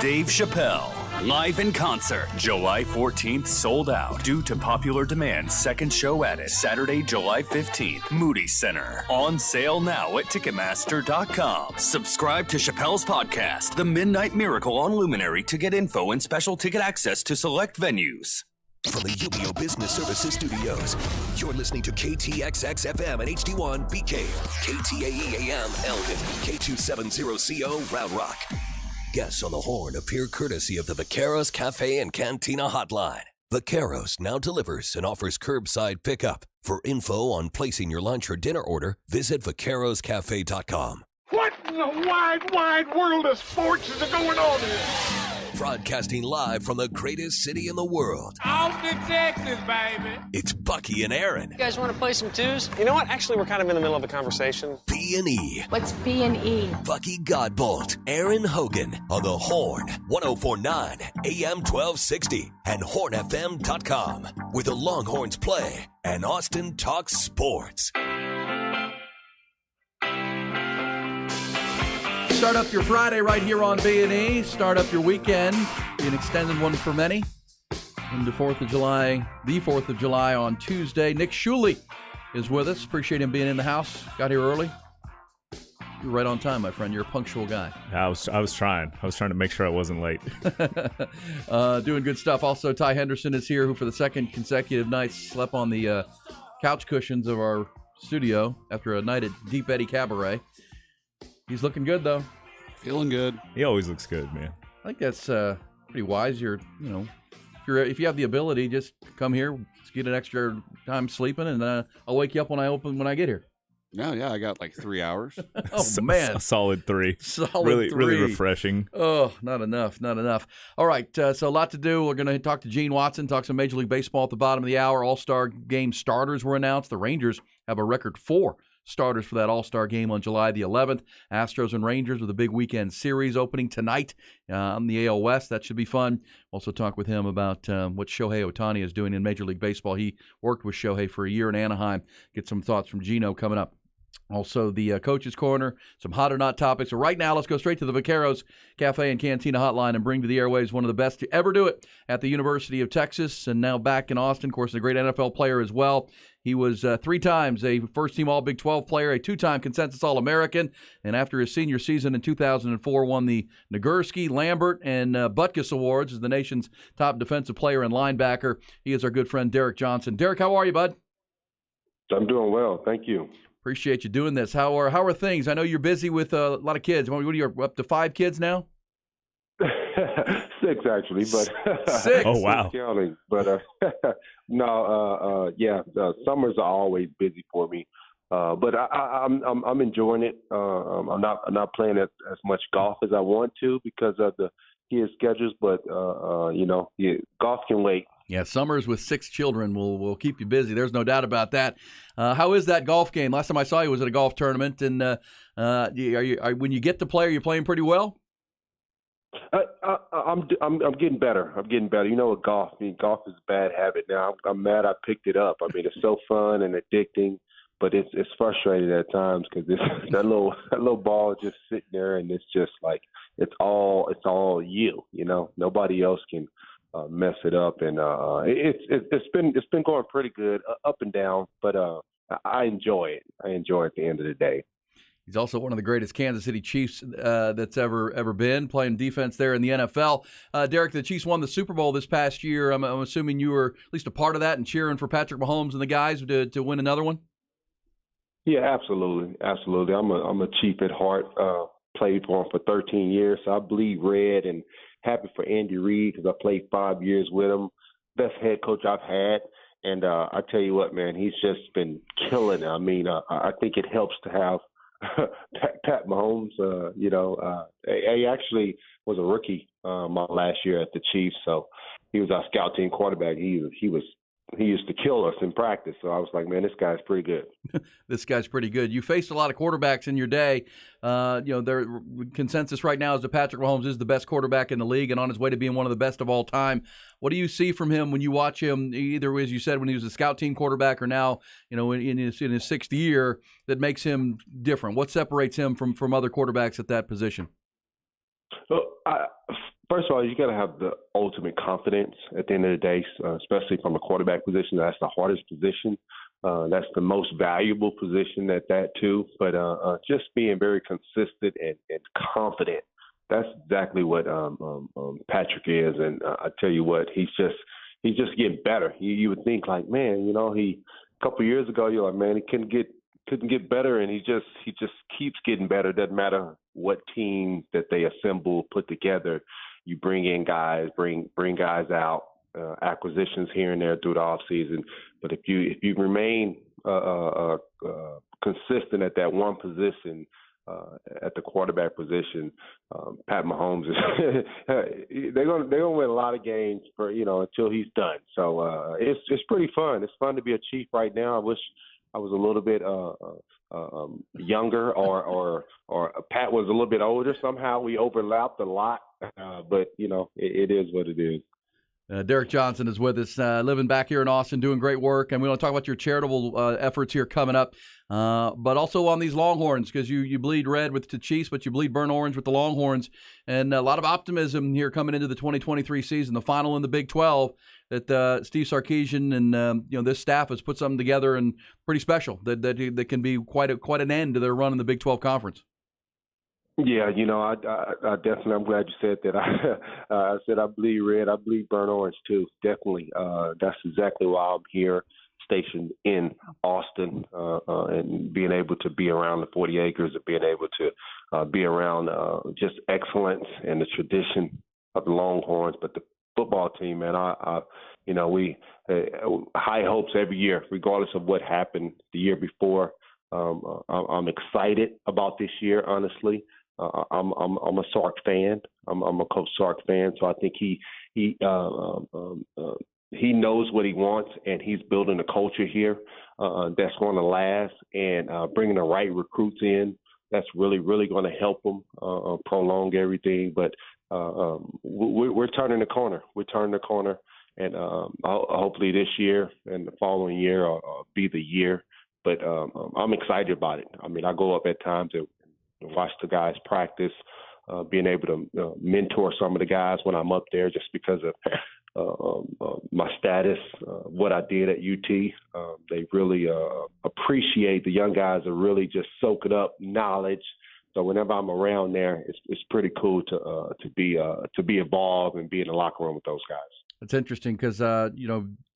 Speaker 16: Dave Chappelle, live in concert, July 14th, sold out. Due to popular demand, second show added, Saturday, July 15th, Moody Center. On sale now at Ticketmaster.com. Subscribe to Chappelle's podcast, The Midnight Miracle on Luminary, to get info and special ticket access to select venues.
Speaker 11: From the UBO Business Services Studios, you're listening to KTXX FM and HD1 BK, KTAE AM Elgin, K270CO Round Rock. Guests on the Horn appear courtesy of the Vaqueros Cafe and Cantina Hotline. Vaqueros now delivers and offers curbside pickup. For info on placing your lunch or dinner order, visit vaqueroscafe.com.
Speaker 17: What in the wide, wide world of sports is going on here?
Speaker 11: Broadcasting live from the greatest city in the world.
Speaker 17: Austin, Texas, baby.
Speaker 11: It's Bucky and Erin.
Speaker 21: You guys want to play some twos? You know what? Actually, we're kind of in the middle of a conversation.
Speaker 11: B&E.
Speaker 21: What's B&E?
Speaker 11: Bucky Godbolt, Erin Hogan on the Horn, 104.9 AM 1260 and hornfm.com, where the Longhorns play and Austin talks sports.
Speaker 3: Start up your Friday right here on B&E. Start up your weekend. Be an extended one for many. Into the 4th of July on Tuesday. Nick Shuley is with us. Appreciate him being in the house. Got here early. You're right on time, my friend. You're a punctual guy.
Speaker 4: I was trying. I was trying to make sure I wasn't late.
Speaker 3: Doing good stuff. Also, Ty Henderson is here, who for the second consecutive night slept on the couch cushions of our studio after a night at Deep Eddy Cabaret. He's looking good, though.
Speaker 26: Feeling good.
Speaker 4: He always looks good, man.
Speaker 3: I think that's pretty wise. If you have the ability, just come here, just get an extra time sleeping, and I'll wake you up when I get here.
Speaker 26: Yeah, I got like 3 hours.
Speaker 3: Man.
Speaker 4: A solid 3.
Speaker 3: Solid 3.
Speaker 4: Really refreshing.
Speaker 3: Oh, not enough. All right, so a lot to do. We're going to talk to Gene Watson, talk some Major League Baseball at the bottom of the hour. All-Star Game starters were announced. The Rangers have a record 4 starters for that All-Star Game on July the 11th. Astros and Rangers with a big weekend series opening tonight on the AL West. That should be fun. Also talk with him about what Shohei Ohtani is doing in Major League Baseball. He worked with Shohei for a year in Anaheim. Get some thoughts from Gino coming up. Also, the Coach's Corner, some hot or not topics. So right now, let's go straight to the Vaqueros Cafe and Cantina Hotline and bring to the airwaves one of the best to ever do it at the University of Texas and now back in Austin. Of course, a great NFL player as well. He was 3 times a first-team All-Big 12 player, a 2-time consensus All-American, and after his senior season in 2004, won the Nagurski, Lambert, and Butkus Awards as the nation's top defensive player and linebacker. He is our good friend Derek Johnson. Derek, how are you, bud?
Speaker 27: I'm doing well. Thank you.
Speaker 3: Appreciate you doing this. How are things? I know you're busy with a lot of kids. What are you, up to 5 kids now?
Speaker 27: 6 actually, but
Speaker 3: 6.
Speaker 4: Oh wow!
Speaker 27: Counting, but summers are always busy for me. But I'm enjoying it. I'm not playing as much golf as I want to because of the kids' schedules. But golf can wait.
Speaker 3: Yeah, summers with 6 children will keep you busy. There's no doubt about that. How is that golf game? Last time I saw you was at a golf tournament, and when you get to play, are you playing pretty well?
Speaker 27: I'm getting better. You know, with golf, golf is a bad habit now. I'm mad I picked it up. I mean, it's so fun and addicting, but it's frustrating at times because that little ball is just sitting there, and it's just like it's all you. You know, nobody else can mess it up, and it's been going pretty good, up and down, but I enjoy it. I enjoy it at the end of the day.
Speaker 3: He's also one of the greatest Kansas City Chiefs that's ever been, playing defense there in the NFL. Derek, the Chiefs won the Super Bowl this past year. I'm assuming you were at least a part of that and cheering for Patrick Mahomes and the guys to win another one?
Speaker 27: Yeah, absolutely. I'm a Chief at heart. Played for him for 13 years, so I bleed red and happy for Andy Reid because I played 5 years with him. Best head coach I've had. And I tell you what, man, he's just been killing it. I mean, I think it helps to have Pat Mahomes. He actually was a rookie my last year at the Chiefs, so he was our scout team quarterback. He used to kill us in practice. So I was like, man, this guy's pretty good.
Speaker 3: This guy's pretty good. You faced a lot of quarterbacks in your day. Their consensus right now is that Patrick Mahomes is the best quarterback in the league and on his way to being one of the best of all time. What do you see from him when you watch him, either as you said when he was a scout team quarterback or now, in his sixth year, that makes him different? What separates him from other quarterbacks at that position?
Speaker 27: Well, first of all, you got to have the ultimate confidence at the end of the day, especially from a quarterback position. That's the hardest position. That's the most valuable position at that too. But just being very consistent and confident. That's exactly what Patrick is. And I tell you what, he's just getting better. You would think like, man, a couple of years ago, you're like, man, he couldn't get better, and he just keeps getting better. Doesn't matter what team that they assemble, put together. You bring in guys, bring guys out, acquisitions here and there through the off season. But if you remain consistent at that one position, at the quarterback position, Pat Mahomes is they're gonna win a lot of games for until he's done. So it's pretty fun. It's fun to be a Chief right now. I wish I was a little bit younger, or Pat was a little bit older. Somehow we overlapped a lot, but it is what it is.
Speaker 3: Derek Johnson is with us, living back here in Austin, doing great work. And we want to talk about your charitable efforts here coming up, but also on these Longhorns, because you bleed red with the Chiefs, but you bleed burnt orange with the Longhorns. And a lot of optimism here coming into the 2023 season, the final in the Big 12, that Steve Sarkisian and this staff has put something together and pretty special that can be quite an end to their run in the Big 12 conference.
Speaker 27: Yeah, I definitely, I'm glad you said that. I said I bleed red, I bleed burnt orange too, definitely. That's exactly why I'm here, stationed in Austin, and being able to be around the 40 acres, and being able to be around just excellence and the tradition of the Longhorns. But the football team, man, we high hopes every year, regardless of what happened the year before. I'm excited about this year, honestly. I'm a Sark fan. I'm a Coach Sark fan, so I think he knows what he wants, and he's building a culture here that's going to last, and bringing the right recruits in. That's really, really going to help them prolong everything. But we're turning the corner. We're turning the corner, and hopefully this year and the following year will be the year. But I'm excited about it. I mean, I go up at times and watch the guys practice, being able to mentor some of the guys when I'm up there, just because of my status, what I did at UT. They really appreciate, the young guys are really just soaking up knowledge. So whenever I'm around there, it's pretty cool to be involved and be in the locker room with those guys.
Speaker 3: It's interesting because,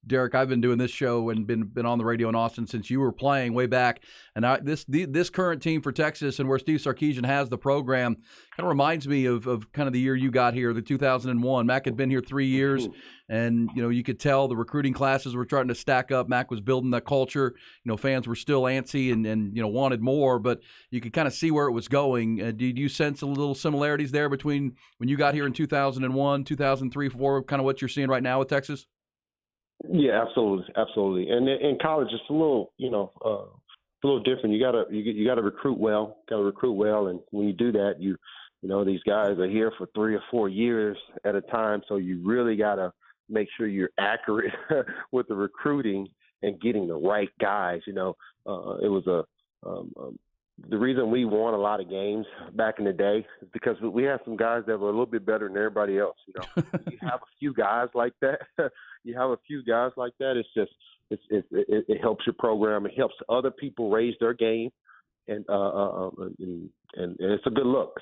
Speaker 3: Derek, I've been doing this show and been on the radio in Austin since you were playing way back. And this current team for Texas, and where Steve Sarkisian has the program, kind of reminds me of kind of the year you got here, the 2001. Mac had been here 3 years, and you could tell the recruiting classes were starting to stack up. Mac was building that culture. Fans were still antsy and wanted more, but you could kind of see where it was going. Did you sense a little similarities there between when you got here in 2001, 2003, 2004, kind of what you're seeing right now with Texas?
Speaker 27: Yeah, absolutely. And in college, it's a little, a little different. You gotta recruit well. And when you do that, these guys are here for 3 or 4 years at a time. So you really gotta make sure you're accurate with the recruiting and getting the right guys. It was the reason we won a lot of games back in the day is because we had some guys that were a little bit better than everybody else. You have a few guys like that. It's just it helps your program. It helps other people raise their game, and it's a good look.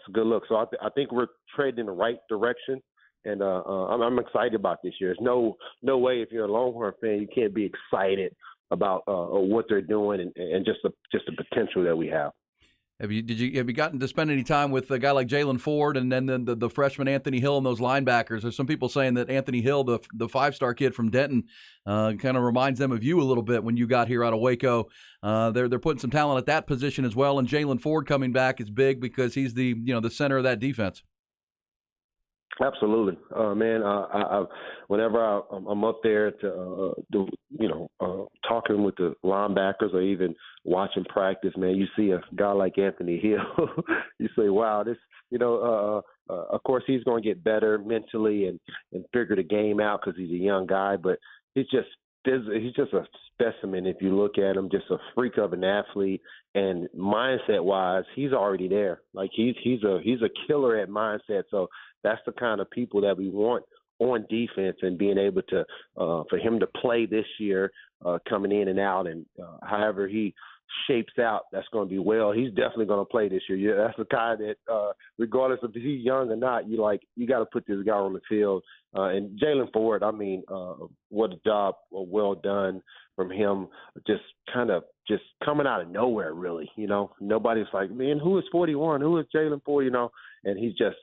Speaker 27: So I think we're trading in the right direction, and I'm excited about this year. There's no way, if you're a Longhorn fan, you can't be excited about what they're doing and just the potential that we have.
Speaker 3: Have you gotten to spend any time with a guy like Jalen Ford and then the freshman Anthony Hill and those linebackers? There's some people saying that Anthony Hill, the 5-star kid from Denton, kind of reminds them of you a little bit when you got here out of Waco. They're putting some talent at that position as well, and Jalen Ford coming back is big because he's the center of that defense.
Speaker 27: Absolutely, man. Whenever I'm up there to talking with the linebackers or even watching practice, man, you see a guy like Anthony Hill. You say, wow, this. Of course, he's going to get better mentally and figure the game out because he's a young guy. But he's just a specimen. If you look at him, just a freak of an athlete. And mindset-wise, he's already there. Like he's a killer at mindset. So that's the kind of people that we want on defense, and being able to for him to play this year, coming in and out, and however he shapes out, that's going to be well. He's definitely going to play this year. Yeah, that's the guy that, regardless of if he's young or not, you got to put this guy on the field. And Jalen Ford, I mean, what a job, well done from him. Just coming out of nowhere, really. Nobody's like, man, who is 41? Who is Jalen Ford? And he's just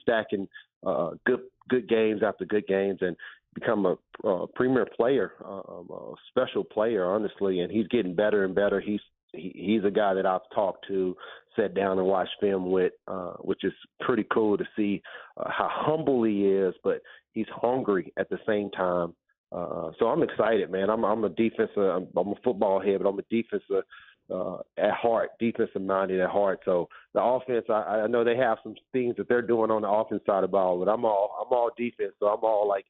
Speaker 27: stacking good games after good games, and become a premier player, a special player, honestly. And he's getting better and better. He's a guy that I've talked to, sat down and watched film with, which is pretty cool to see how humble he is, but he's hungry at the same time. So I'm excited, man. I'm a defensive. I'm a football head, but I'm a defensive at heart, defensive minded at heart. So the offense, I know they have some things that they're doing on the offense side of the ball, but I'm all defense. So I'm all like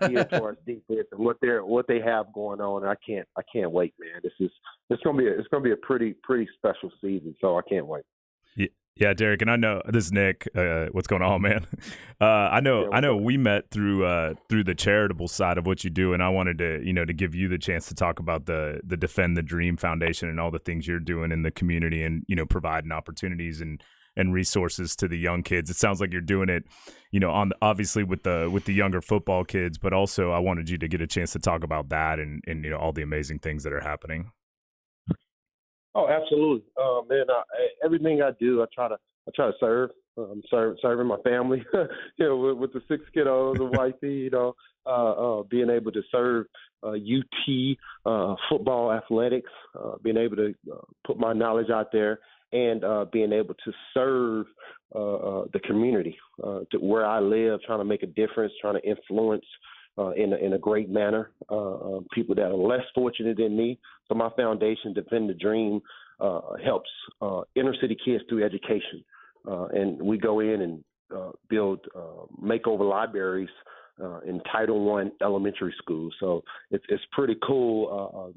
Speaker 27: geared towards defense and what they have going on. And I can't wait, man. It's gonna be a pretty special season. So I can't wait.
Speaker 4: Yeah, Derek, and I know this is Nick. What's going on, man? I know we met through the charitable side of what you do, and I wanted to give you the chance to talk about the Defend the Dream Foundation and all the things you're doing in the community, and providing opportunities and resources to the young kids. It sounds like you're doing it, obviously with the younger football kids, but also I wanted you to get a chance to talk about that and all the amazing things that are happening.
Speaker 27: Oh, absolutely, man. Everything I do, I try to serve. Serving my family, with the 6 kiddos, the wifey, being able to serve UT football athletics, being able to put my knowledge out there, and being able to serve the community to where I live, trying to make a difference, trying to influence in a great manner people that are less fortunate than me. So my foundation, Defend the Dream, helps inner city kids through education. And we go in and build makeover libraries in Title I elementary schools. So it's pretty cool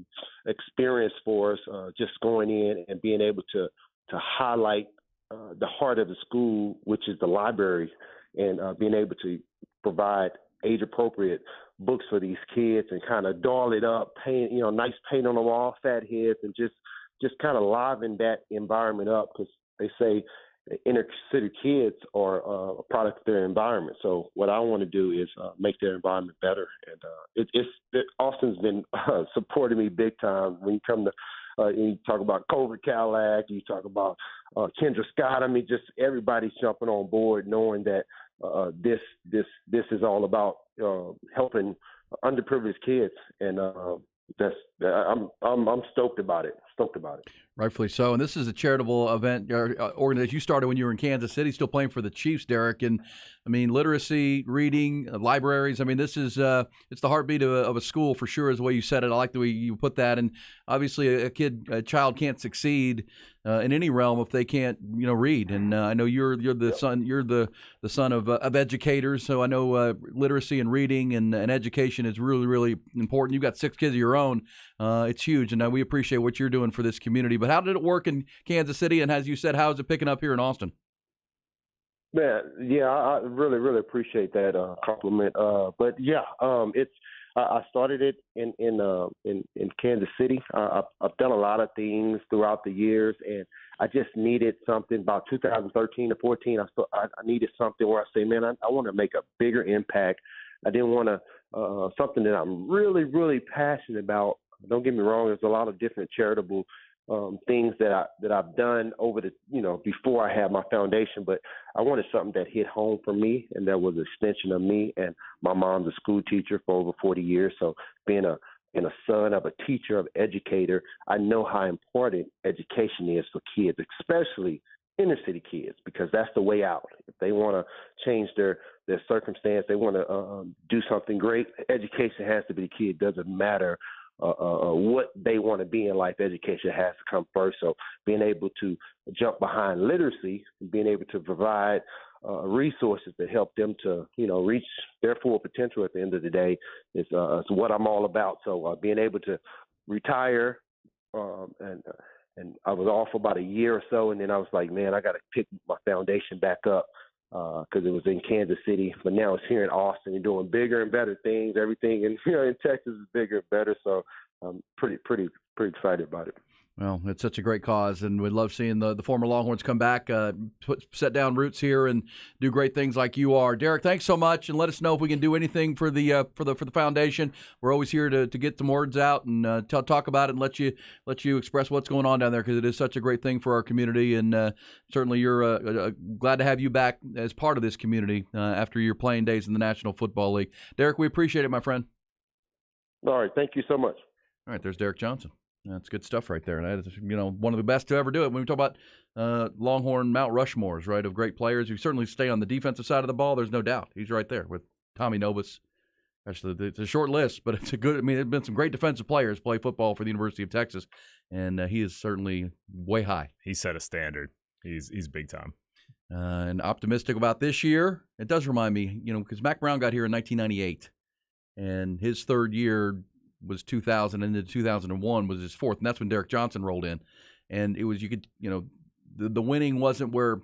Speaker 27: experience for us, just going in and being able to highlight the heart of the school, which is the library, and being able to provide age-appropriate books for these kids and kind of doll it up, paint, nice paint on the wall, fat heads, and just kind of liven that environment up, because they say inner city kids are a product of their environment. So what I want to do is make their environment better. And Austin's been supporting me big time. When you come to you talk about Colbert Cadillac, you talk about Kendra Scott. I mean, just everybody's jumping on board, knowing that this is all about helping underprivileged kids, and I'm stoked about it.
Speaker 3: Rightfully so. And this is a charitable event organization you started when you were in Kansas City, still playing for the Chiefs, Derek. And I mean, literacy, reading, libraries. I mean, this is it's the heartbeat of a school for sure, is the way you said it. I like the way you put that. And obviously, a child can't succeed in any realm if they can't, read. And I know you're the son. You're the son of educators, so I know literacy and reading and education is really, really important. You've got 6 kids of your own. It's huge, and we appreciate what you're doing for this community. But how did it work in Kansas City? And as you said, how is it picking up here in Austin?
Speaker 27: Man, yeah, I really, really appreciate that compliment. But yeah, I started it in Kansas City. I've done a lot of things throughout the years, and I just needed something. About 2013 to 14, I needed something where I say, man, I want to make a bigger impact. I didn't want to something that I'm really, really passionate about. Don't get me wrong. There's a lot of different charitable things that I've done over the, before I had my foundation, but I wanted something that hit home for me, and that was an extension of me. And my mom's a school teacher for over 40 years, so being a son of a teacher, of educator, I know how important education is for kids, especially inner city kids, because that's the way out. If they want to change their circumstance, they want to do something great, education has to be the key. It doesn't matter what they want to be in life. Education has to come first. So being able to jump behind literacy and being able to provide resources that help them to, reach their full potential at the end of the day is what I'm all about. So being able to retire and I was off for about a year or so, and then I was like, man, I got to pick my foundation back up because it was in Kansas City, but now it's here in Austin and doing bigger and better things. Everything in Texas is bigger and better, so I'm pretty excited about it.
Speaker 3: Well, it's such a great cause, and we'd love seeing the former Longhorns come back, set down roots here, and do great things like you are. Derek, thanks so much, and let us know if we can do anything for the foundation. We're always here to get some words out and talk about it and let you express what's going on down there, because it is such a great thing for our community, and certainly you're glad to have you back as part of this community after your playing days in the National Football League. Derek, we appreciate it, my friend.
Speaker 27: All right, thank you so much.
Speaker 3: All right, there's Derek Johnson. That's good stuff right there. And that is, one of the best to ever do it. When we talk about Longhorn Mount Rushmores, right, of great players, you certainly stay on the defensive side of the ball. There's no doubt. He's right there with Tommy Novus. Actually, it's a short list, but it's a good. I mean, there have been some great defensive players play football for the University of Texas, and he is certainly way high.
Speaker 4: He set a standard. He's big time.
Speaker 3: And optimistic about this year. It does remind me, because Mac Brown got here in 1998, and his third year was 2000, and then 2001 was his fourth, and that's when Derek Johnson rolled in. And it was, the winning wasn't where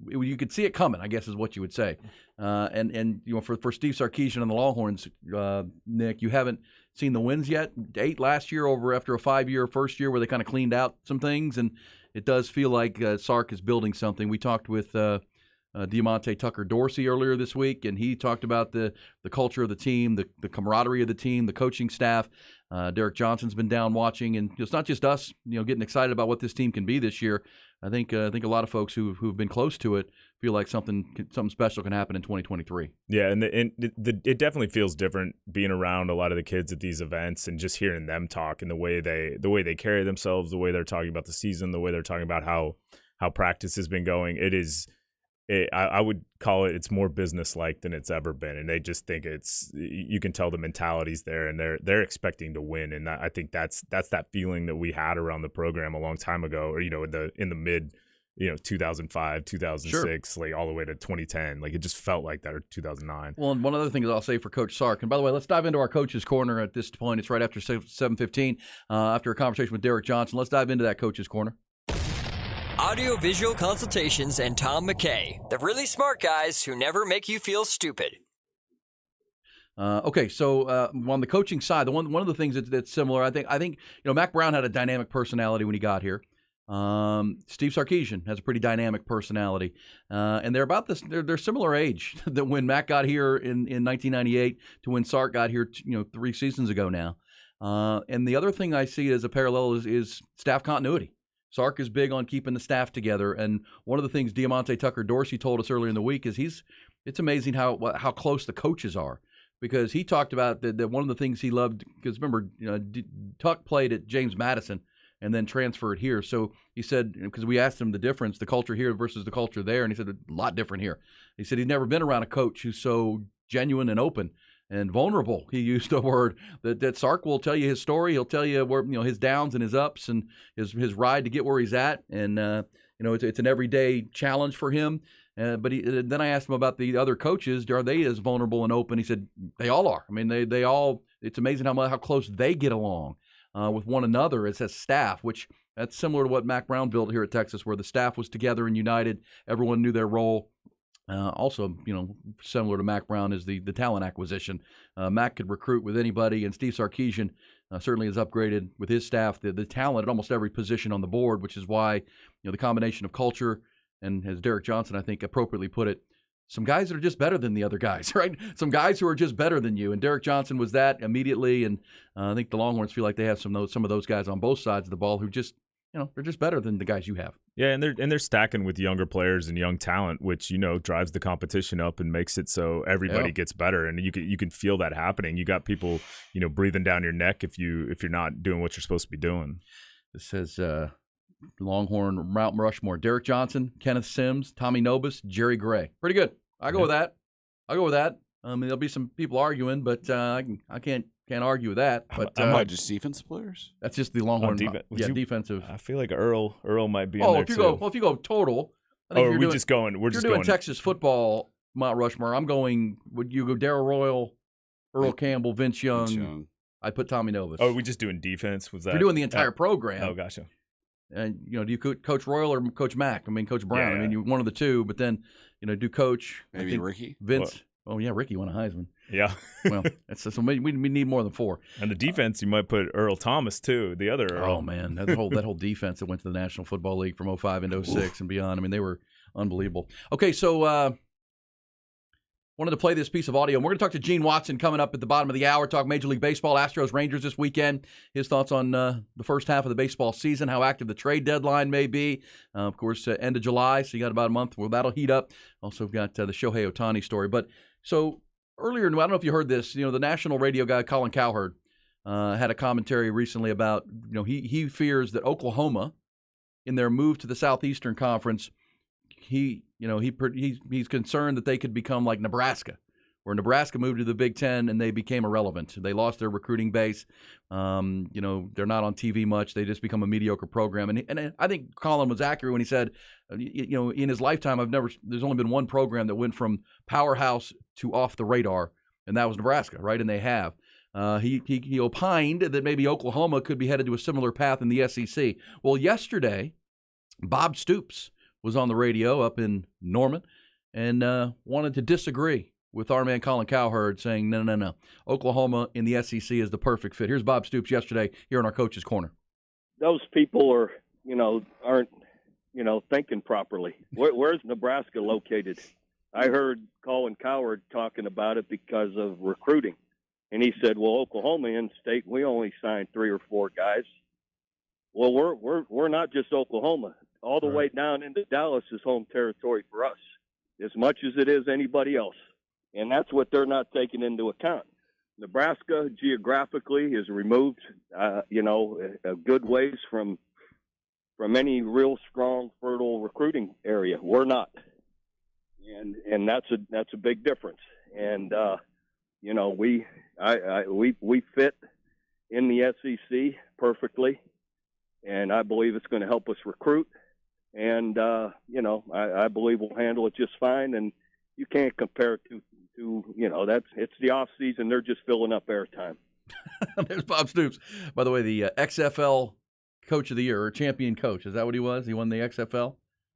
Speaker 3: you could see it coming, I guess is what you would say. And for Steve Sarkisian and the Longhorns, Nick, you haven't seen the wins yet. 8 last year after a 5-year first year where they kind of cleaned out some things, and it does feel like Sark is building something. We talked with Diamante Tucker Dorsey earlier this week, and he talked about the culture of the team, the camaraderie of the team, the coaching staff. Derek Johnson's been down watching, and it's not just us, getting excited about what this team can be this year. I think a lot of folks who've been close to it feel like something special can happen in 2023.
Speaker 4: Yeah, and it definitely feels different being around a lot of the kids at these events and just hearing them talk and the way they carry themselves, the way they're talking about the season, the way they're talking about how practice has been going. I would call it's more business-like than it's ever been, and they just think you can tell the mentality's there, and they're expecting to win, and I think that's that feeling that we had around the program a long time ago, or in the mid 2005, 2006, sure, like all the way to 2010, like it just felt like that, or 2009.
Speaker 3: Well, and one other thing I'll say for Coach Sark, and by the way, let's dive into our Coach's Corner at this point. It's right after 7:15, after a conversation with Derek Johnson. Let's dive into that Coach's Corner.
Speaker 1: Audio-visual consultations and Tom McKay, the really smart guys who never make you feel stupid.
Speaker 3: Okay, so on the coaching side, one of the things that's similar, I think Mac Brown had a dynamic personality when he got here. Steve Sarkisian has a pretty dynamic personality, and they're about this. They're similar age that when Mac got here in 1998 to when Sark got here, 3 seasons ago now. And the other thing I see as a parallel is staff continuity. Sark is big on keeping the staff together, and one of the things Diamante Tucker Dorsey told us earlier in the week is it's amazing how close the coaches are, because he talked about that one of the things he loved, because remember, Tuck played at James Madison and then transferred here. So he said, because we asked him the difference, the culture here versus the culture there, and he said a lot different here. He said he'd never been around a coach who's so genuine and open and vulnerable. He used a word that Sark will tell you his story. He'll tell you where his downs and his ups and his ride to get where he's at. And it's an everyday challenge for him. But then I asked him about the other coaches. Are they as vulnerable and open? He said they all are. I mean, they all. It's amazing how close they get along with one another as a staff, which that's similar to what Mac Brown built here at Texas, where the staff was together and united. Everyone knew their role. Also, similar to Mac Brown is the talent acquisition. Mac could recruit with anybody, and Steve Sarkisian certainly has upgraded with his staff the talent at almost every position on the board, which is why the combination of culture and, as Derek Johnson I think appropriately put it, some guys that are just better than the other guys, right? Some guys who are just better than you, and Derek Johnson was that immediately, and I think the Longhorns feel like they have some of those guys on both sides of the ball who just they're just better than the guys you have.
Speaker 4: Yeah, and they're stacking with younger players and young talent, which drives the competition up and makes it so everybody gets better, and you can feel that happening. You got people breathing down your neck if you're not doing what you're supposed to be doing.
Speaker 3: This says Longhorn Mount Rushmore: Derek Johnson, Kenneth Sims, Tommy Nobis, Jerry Gray. Pretty good. I'll go with that. There'll be some people arguing, but I can't argue with that. But
Speaker 26: just defensive players.
Speaker 3: That's just the Longhorn. Defensive.
Speaker 4: I feel like Earl might be.
Speaker 3: If you go total. I think
Speaker 4: we're just going
Speaker 3: Texas football Mount Rushmore. I'm going. Would you go Darrell Royal, Earl Campbell, Vince Young? I put Tommy Novus.
Speaker 4: Oh, are we just doing defense? Was that?
Speaker 3: You're doing the entire program.
Speaker 4: Oh, gotcha.
Speaker 3: And do you Coach Royal or Coach Mack? I mean, Coach Brown.
Speaker 4: Yeah.
Speaker 3: I mean, you one of the two. But then do Coach
Speaker 26: maybe Ricky,
Speaker 3: Vince. Oh yeah, Ricky won a Heisman.
Speaker 4: Yeah.
Speaker 3: Well, so we need more than 4.
Speaker 4: And the defense, you might put Earl Thomas too. The other Earl.
Speaker 3: Oh man, that whole defense that went to the National Football League from 05 into 06 and beyond. I mean, they were unbelievable. Okay, so wanted to play this piece of audio. And we're going to talk to Gene Watson coming up at the bottom of the hour. Talk Major League Baseball, Astros, Rangers this weekend. His thoughts on the first half of the baseball season, how active the trade deadline may be. Of course, end of July, so you got about a month. Well, that'll heat up. Also got the Shohei Ohtani story. But so earlier, I don't know if you heard this. The national radio guy Colin Cowherd had a commentary recently about he fears that Oklahoma, in their move to the Southeastern Conference, he's concerned that they could become like Nebraska, where Nebraska moved to the Big Ten and they became irrelevant. They lost their recruiting base. They're not on TV much. They just become a mediocre program. And I think Colin was accurate when he said, in his lifetime, there's only been one program that went from powerhouse to off the radar, and that was Nebraska, right? And they have. He opined that maybe Oklahoma could be headed to a similar path in the SEC. Well, yesterday, Bob Stoops was on the radio up in Norman and wanted to disagree with our man Colin Cowherd, saying, no. Oklahoma in the SEC is the perfect fit. Here's Bob Stoops yesterday here in our Coach's Corner.
Speaker 9: Those people aren't thinking properly. Where's Nebraska located? I heard Colin Cowherd talking about it because of recruiting. And he said, well, Oklahoma in-state, we only signed 3 or 4 guys. Well, we're not just Oklahoma. All the way down into Dallas is home territory for us, as much as it is anybody else. And that's what they're not taking into account. Nebraska, geographically, is removed, a good ways from any real strong, fertile recruiting area. We're not. And that's a big difference. And, we fit in the SEC perfectly. And I believe it's going to help us recruit. And, I believe we'll handle it just fine. And you can't compare it to it's the off season. They're just filling up airtime.
Speaker 3: There's Bob Stoops. By the way, the XFL Coach of the Year, or champion coach. Is that what he was? He won the XFL?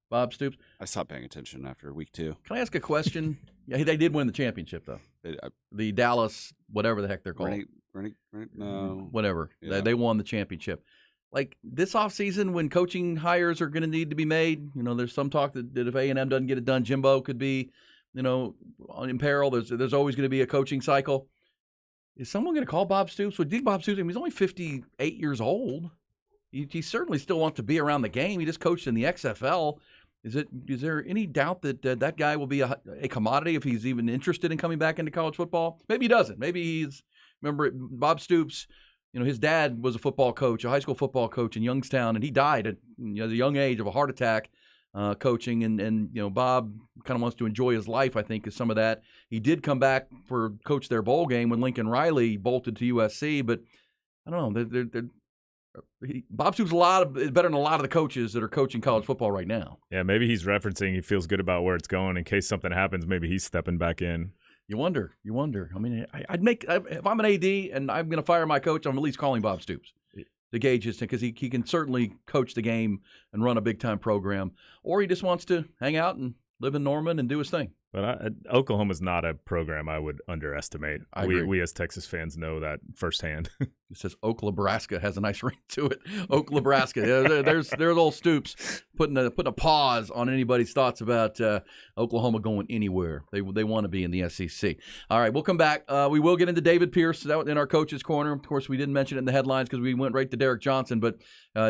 Speaker 3: Bob Stoops?
Speaker 26: I stopped paying attention after week 2.
Speaker 3: Can I ask a question? Yeah, they did win the championship, though. The Dallas, whatever the heck they're called.
Speaker 26: No.
Speaker 3: Whatever.
Speaker 26: Yeah.
Speaker 3: They won the championship. Like this offseason, when coaching hires are going to need to be made, there's some talk that if A&M doesn't get it done, Jimbo could be, in peril. There's always going to be a coaching cycle. Is someone going to call Bob Stoops? Well, Bob Stoops, he's only 58 years old. He certainly still wants to be around the game. He just coached in the XFL. Is there any doubt that that guy will be a commodity if he's even interested in coming back into college football? Maybe he doesn't. Maybe remember Bob Stoops, his dad was a football coach, a high school football coach in Youngstown, and he died at the young age of a heart attack coaching. And Bob kind of wants to enjoy his life, I think, is some of that. He did come back for coach their bowl game when Lincoln Riley bolted to USC, but I don't know. Bob Stoops is better than a lot of the coaches that are coaching college football right now.
Speaker 4: Yeah, maybe he's referencing he feels good about where it's going in case something happens. Maybe he's stepping back in.
Speaker 3: You wonder. I mean, if I'm an AD and I'm going to fire my coach, I'm at least calling Bob Stoops to gauge his thing, because he can certainly coach the game and run a big time program, or he just wants to hang out and live in Norman and do his thing.
Speaker 4: But Oklahoma's not a program I would underestimate.
Speaker 3: I agree.
Speaker 4: We as Texas fans know that firsthand.
Speaker 3: It says Oklabraska has a nice ring to it. Oklabraska. There's little Stoops putting a pause on anybody's thoughts about Oklahoma going anywhere. They want to be in the SEC. All right, we'll come back. We will get into David Pierce in our coach's corner. Of course, we didn't mention it in the headlines because we went right to Derek Johnson. But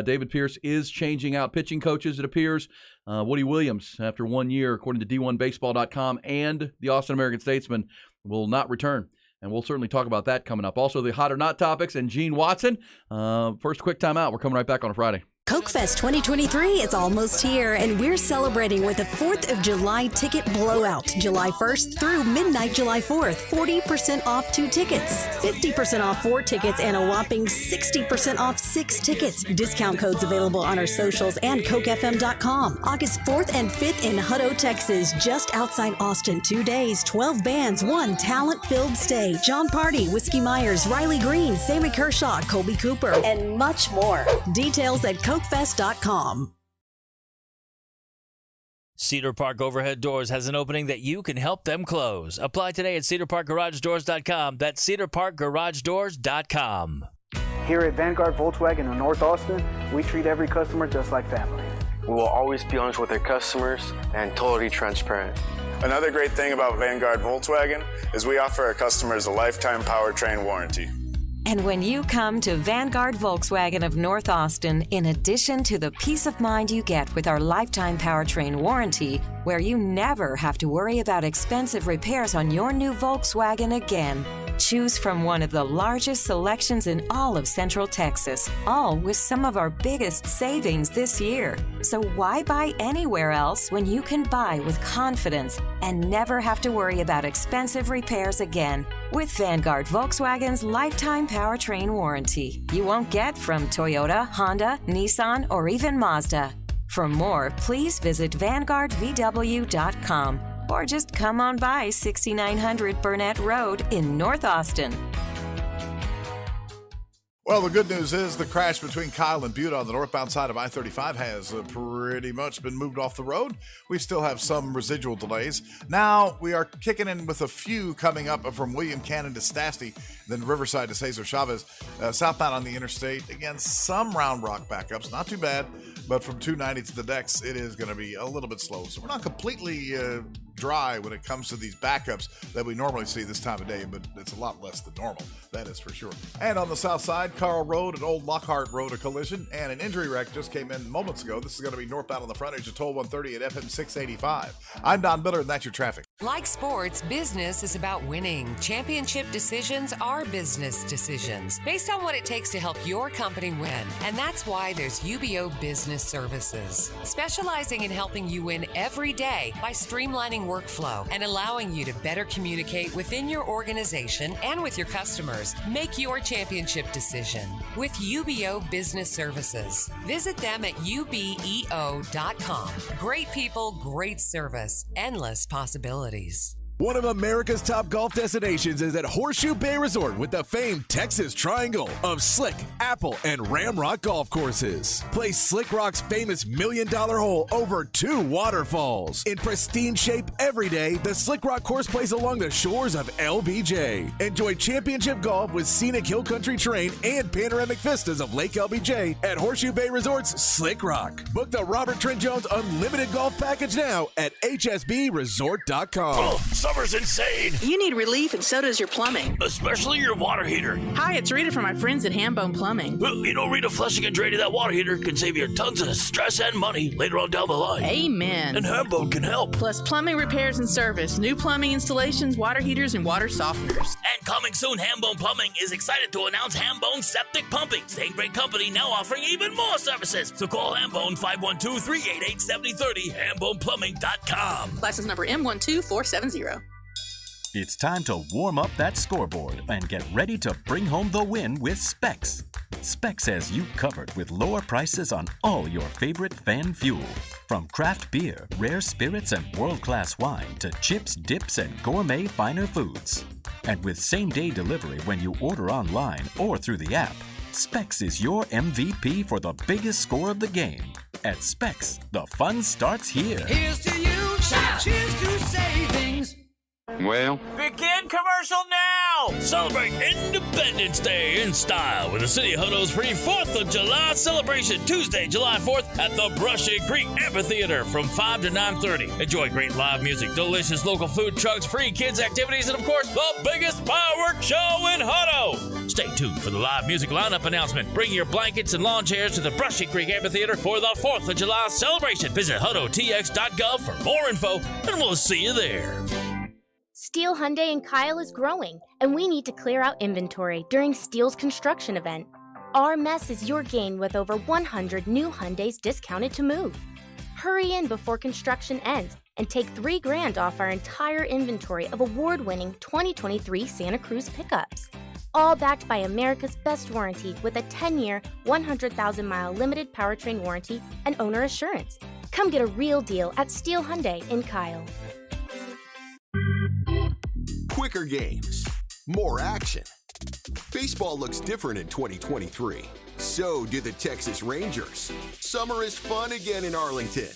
Speaker 3: David Pierce is changing out pitching coaches, it appears. Woody Williams, after 1 year, according to D1Baseball.com and the Austin American-Statesman, will not return. And we'll certainly talk about that coming up. Also, the hot or not topics and Gene Watson. First quick timeout. We're coming right back on a Friday.
Speaker 5: Coke Fest 2023 is almost here, and we're celebrating with a 4th of July ticket blowout. July 1st through midnight July 4th. 40% off 2 tickets, 50% off 4 tickets, and a whopping 60% off 6 tickets. Discount codes available on our socials and CokeFM.com. August 4th and 5th in Hutto, Texas, just outside Austin. 2 days, 12 bands, 1 talent-filled stage. John Party, Whiskey Myers, Riley Green, Sammy Kershaw, Colby Cooper, and much more. Details at CokeFest.com.
Speaker 10: Cedar Park Overhead Doors has an opening that you can help them close. Apply today at cedarparkgaragedoors.com. That's cedarparkgaragedoors.com.
Speaker 20: Here at Vanguard Volkswagen in North Austin, we treat every customer just like family.
Speaker 22: We will always be honest with our customers and totally transparent.
Speaker 23: Another great thing about Vanguard Volkswagen is we offer our customers a lifetime powertrain warranty.
Speaker 24: And when you come to Vanguard Volkswagen of North Austin, in addition to the peace of mind you get with our lifetime powertrain warranty, where you never have to worry about expensive repairs on your new Volkswagen again, choose from one of the largest selections in all of Central Texas, all with some of our biggest savings this year. So why buy anywhere else when you can buy with confidence and never have to worry about expensive repairs again? With Vanguard Volkswagen's lifetime powertrain warranty, you won't get from Toyota, Honda, Nissan, or even Mazda. For more, please visit VanguardVW.com or just come on by 6900 Burnett Road in North Austin.
Speaker 8: Well, the good news is the crash between Kyle and Butte on the northbound side of I-35 has pretty much been moved off the road. We still have some residual delays. Now we are kicking in with a few coming up from William Cannon to Stasty, then Riverside to Cesar Chavez. Southbound on the interstate, again, some Round Rock backups, not too bad, but from 290 to the decks, it is going to be a little bit slow. So we're not completely dry when it comes to these backups that we normally see this time of day, but it's a lot less than normal. That is for sure. And on the south side, Carl Road and Old Lockhart Road, a collision and an injury wreck just came in moments ago. This is going to be northbound on the frontage of Toll 130 at FM 685. I'm Don Miller, and that's your traffic.
Speaker 25: Like sports, business is about winning. Championship decisions are business decisions based on what it takes to help your company win. And that's why there's UBO Business Services, specializing in helping you win every day by streamlining workflow and allowing you to better communicate within your organization and with your customers. Make your championship decision with UBO Business Services. Visit them at ubeo.com. Great people, great service, endless possibilities.
Speaker 19: One of America's top golf destinations is at Horseshoe Bay Resort with the famed Texas Triangle of Slick, Apple, and Ramrock golf courses. Play Slick Rock's famous $1 million hole over 2 waterfalls. In pristine shape every day, the Slick Rock course plays along the shores of LBJ. Enjoy championship golf with scenic hill country terrain and panoramic vistas of Lake LBJ at Horseshoe Bay Resort's Slick Rock. Book the Robert Trent Jones Unlimited Golf Package now at hsbresort.com.
Speaker 28: Summer's insane.
Speaker 29: You need relief, and so does your plumbing.
Speaker 28: Especially your water heater.
Speaker 29: Hi, it's Rita from my friends at Hambone Plumbing.
Speaker 28: Well, you know, Rita, flushing and draining that water heater can save you tons of stress and money later on down the line.
Speaker 29: Amen.
Speaker 28: And Hambone can help.
Speaker 29: Plus plumbing repairs and service, new plumbing installations, water heaters, and water softeners.
Speaker 28: And coming soon, Hambone Plumbing is excited to announce Hambone Septic Pumping. Same great company now offering even more services. So call Hambone 512-388-7030, HambonePlumbing.com.
Speaker 29: License number M12470.
Speaker 30: It's time to warm up that scoreboard and get ready to bring home the win with Specs. Specs has you covered with lower prices on all your favorite fan fuel. From craft beer, rare spirits, and world-class wine to chips, dips, and gourmet finer foods. And with same-day delivery when you order online or through the app, Specs is your MVP for the biggest score of the game. At Specs, the fun starts here.
Speaker 31: Here's to you, shout. Cheers to saving.
Speaker 2: Well,
Speaker 10: Begin commercial now!
Speaker 28: Celebrate Independence Day in style with the City of Hutto's free 4th of July celebration Tuesday, July 4th at the Brushy Creek Amphitheater from 5 to 9:30. Enjoy great live music, delicious local food trucks, free kids activities, and of course, the biggest fireworks show in Hutto. Stay tuned for the live music lineup announcement. Bring your blankets and lawn chairs to the Brushy Creek Amphitheater for the 4th of July celebration. Visit HuttoTX.gov for more info, and we'll see you there.
Speaker 6: Steel Hyundai in Kyle is growing, and we need to clear out inventory during Steel's construction event. Our mess is your gain with over 100 new Hyundais discounted to move. Hurry in before construction ends and take $3,000 off our entire inventory of award-winning 2023 Santa Cruz pickups. All backed by America's best warranty with a 10-year, 100,000-mile limited powertrain warranty and owner assurance. Come get a real deal at Steel Hyundai in Kyle.
Speaker 7: Quicker games, more action. Baseball looks different in 2023. So do the Texas Rangers. Summer is fun again in Arlington.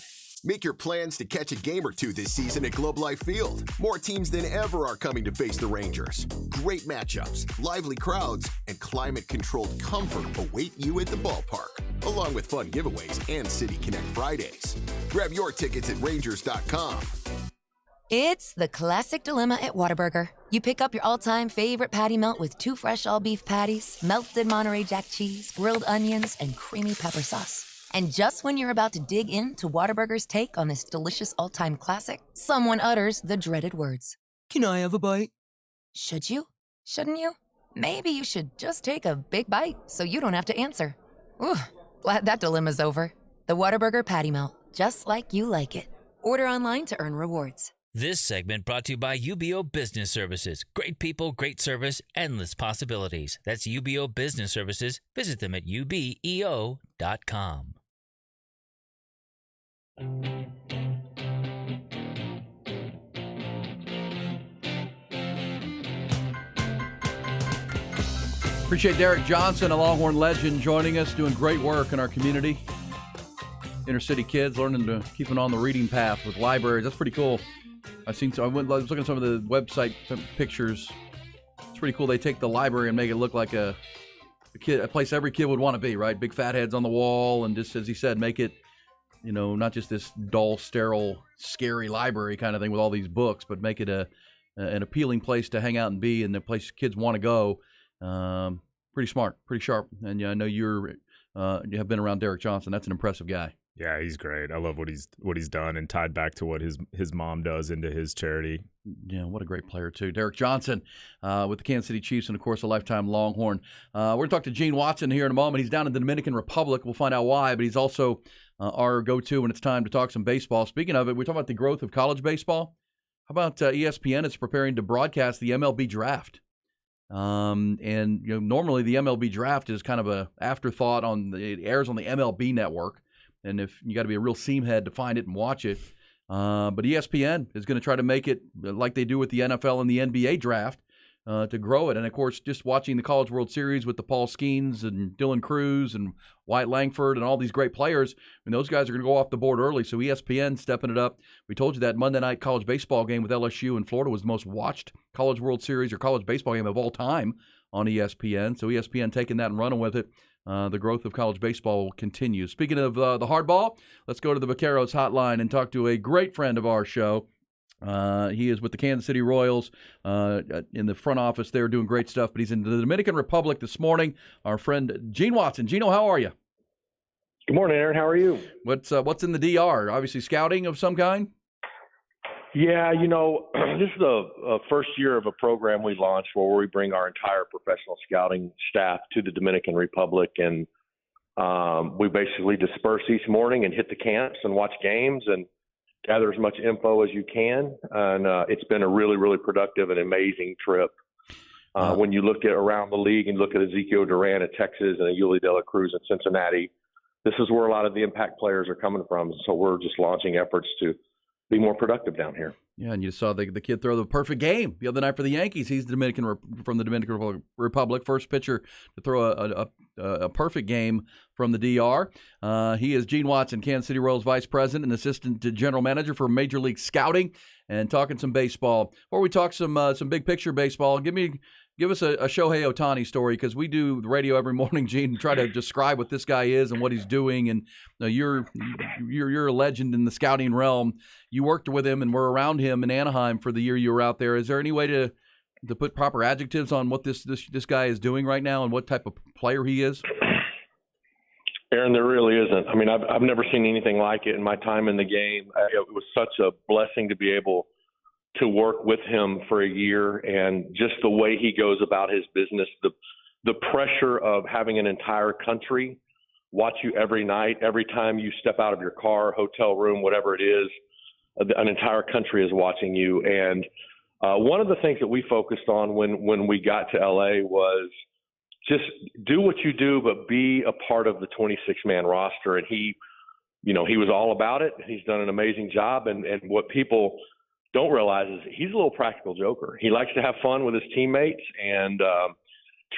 Speaker 7: Make your plans to catch a game or two this season at Globe Life Field. More teams than ever are coming to face the Rangers. Great matchups, lively crowds, and climate-controlled comfort await you at the ballpark, along with fun giveaways and City Connect Fridays. Grab your tickets at Rangers.com.
Speaker 12: It's the classic dilemma at Whataburger. You pick up your all-time favorite patty melt with 2 fresh all-beef patties, melted Monterey Jack cheese, grilled onions, and creamy pepper sauce. And just when you're about to dig into Whataburger's take on this delicious all-time classic, someone utters the dreaded words. Can I have a bite? Should you? Shouldn't you? Maybe you should just take a big bite so you don't have to answer. Ooh, glad that dilemma's over. The Whataburger patty melt, just like you like it. Order online to earn rewards.
Speaker 10: This segment brought to you by UBO Business Services. Great people, great service, endless possibilities. That's UBO Business Services. Visit them at ubeo.com.
Speaker 3: Appreciate Derek Johnson, a Longhorn legend, joining us, doing great work in our community. Inner city kids learning to keeping on the reading path with libraries. That's pretty cool. I was looking at some of the website pictures. It's pretty cool. They take the library and make it look like a place every kid would want to be, right? Big fat heads on the wall, and just, as he said, make it, not just this dull, sterile, scary library kind of thing with all these books, but make it an appealing place to hang out and be, and a place kids want to go. Pretty smart, pretty sharp, and I know you have been around Derek Johnson. That's an impressive guy.
Speaker 4: Yeah, he's great. I love what he's done and tied back to what his mom does into his charity.
Speaker 3: Yeah, what a great player, too. Derek Johnson with the Kansas City Chiefs and, of course, a lifetime Longhorn. We're going to talk to Gene Watson here in a moment. He's down in the Dominican Republic. We'll find out why, but he's also our go-to when it's time to talk some baseball. Speaking of it, we're talking about the growth of college baseball. How about ESPN is preparing to broadcast the MLB draft? And normally the MLB draft is kind of a afterthought it airs on the MLB network. And if you got to be a real seamhead to find it and watch it. But ESPN is going to try to make it like they do with the NFL and the NBA draft to grow it. And, of course, just watching the College World Series with the Paul Skeens and Dylan Cruz and Wyatt Langford and all these great players, those guys are going to go off the board early. So ESPN stepping it up. We told you that Monday night college baseball game with LSU and Florida was the most watched College World Series or college baseball game of all time on ESPN. So ESPN taking that and running with it. The growth of college baseball will continue. Speaking of the hardball, let's go to the Vaqueros hotline and talk to a great friend of our show. He is with the Kansas City Royals in the front office there doing great stuff, but he's in the Dominican Republic this morning. Our friend Gene Watson. Gino, how are you?
Speaker 13: Good morning, Aaron. How are you?
Speaker 3: What's in the DR? Obviously scouting of some kind?
Speaker 13: Yeah, this is the first year of a program we launched where we bring our entire professional scouting staff to the Dominican Republic, and we basically disperse each morning and hit the camps and watch games and gather as much info as you can. And it's been a really, really productive and amazing trip. When you look at around the league and look at Ezekiel Duran at Texas and Yuli De La Cruz at Cincinnati, this is where a lot of the impact players are coming from. So we're just launching efforts to be more productive down here.
Speaker 3: Yeah, and you saw the kid throw the perfect game the other night for the Yankees. He's from the Dominican Republic, first pitcher to throw a perfect game from the DR. He is Gene Watson, Kansas City Royals Vice President and Assistant General Manager for Major League Scouting, and talking some baseball. Before we talk some big picture baseball, give us a Shohei Ohtani story, because we do the radio every morning, Gene, and try to describe what this guy is and what he's doing. And you're a legend in the scouting realm. You worked with him and were around him in Anaheim for the year you were out there. Is there any way to put proper adjectives on what this guy is doing right now and what type of player he is?
Speaker 13: Erin, there really isn't. I mean, I've never seen anything like it in my time in the game. It was such a blessing to be able to work with him for a year, and just the way he goes about his business, the pressure of having an entire country watch you every night, every time you step out of your car, hotel room, whatever it is, an entire country is watching you. And one of the things that we focused on when we got to LA was just do what you do, but be a part of the 26-man roster. And he was all about it. He's done an amazing job. And what people don't realize is he's a little practical joker. He likes to have fun with his teammates, and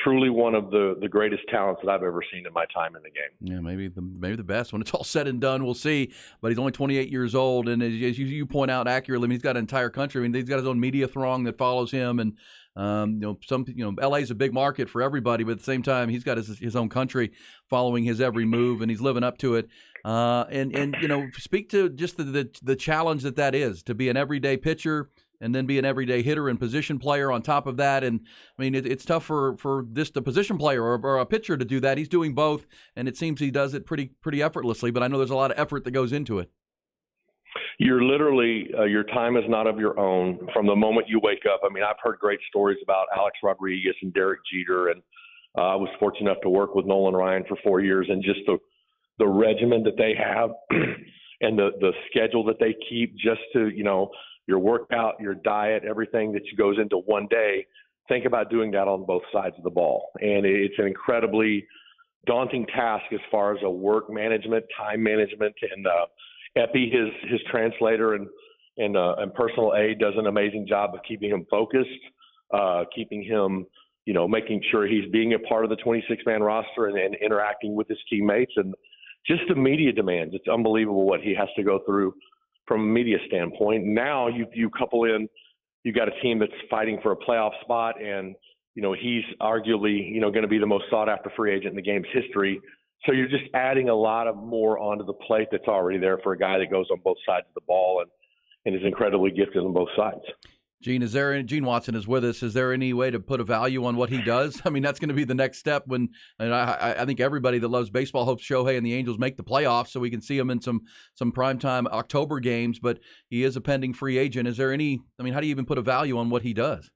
Speaker 13: truly one of the greatest talents that I've ever seen in my time in the game.
Speaker 3: Yeah, maybe the best. When it's all said and done, we'll see. But he's only 28 years old, and as you point out accurately, I mean, he's got an entire country. I mean, he's got his own media throng that follows him, and LA's a big market for everybody, but at the same time, he's got his own country following his every move, and he's living up to it. And speak to just the challenge that is, to be an everyday pitcher and then be an everyday hitter and position player on top of that. And I mean, it's tough for just a position player or a pitcher to do that. He's doing both, and it seems he does it pretty effortlessly. But I know there's a lot of effort that goes into it.
Speaker 13: You're literally, your time is not of your own from the moment you wake up. I mean, I've heard great stories about Alex Rodriguez and Derek Jeter, and I was fortunate enough to work with Nolan Ryan for 4 years, and just the regimen that they have and the schedule that they keep, just to, your workout, your diet, everything that goes into one day. Think about doing that on both sides of the ball. And it's an incredibly daunting task as far as a work management, time management, and Epi, his translator and personal aide, does an amazing job of keeping him focused, keeping him, making sure he's being a part of the 26-man roster and interacting with his teammates, and just the media demands. It's unbelievable what he has to go through from a media standpoint. Now you couple in, you got a team that's fighting for a playoff spot, and he's arguably going to be the most sought after free agent in the game's history. So you're just adding a lot of more onto the plate that's already there for a guy that goes on both sides of the ball and is incredibly gifted on both sides.
Speaker 3: Gene, Gene Watson is with us. Is there any way to put a value on what he does? I mean, that's going to be the next step. And I think everybody that loves baseball hopes Shohei and the Angels make the playoffs so we can see him in some primetime October games. But he is a pending free agent. Is there any? I mean, how do you even put a value on what he does?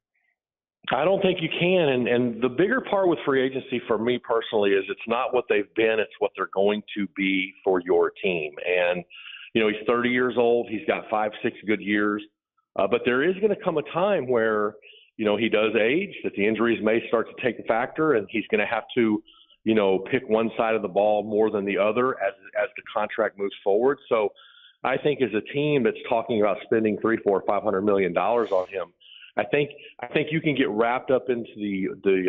Speaker 13: I don't think you can. And the bigger part with free agency for me personally is it's not what they've been, it's what they're going to be for your team. And, he's 30 years old. He's got 5-6 good years. But there is going to come a time where, he does age, that the injuries may start to take a factor, and he's going to have to, pick one side of the ball more than the other as the contract moves forward. So I think as a team that's talking about spending $300, $400, $500 million on him, I think you can get wrapped up into the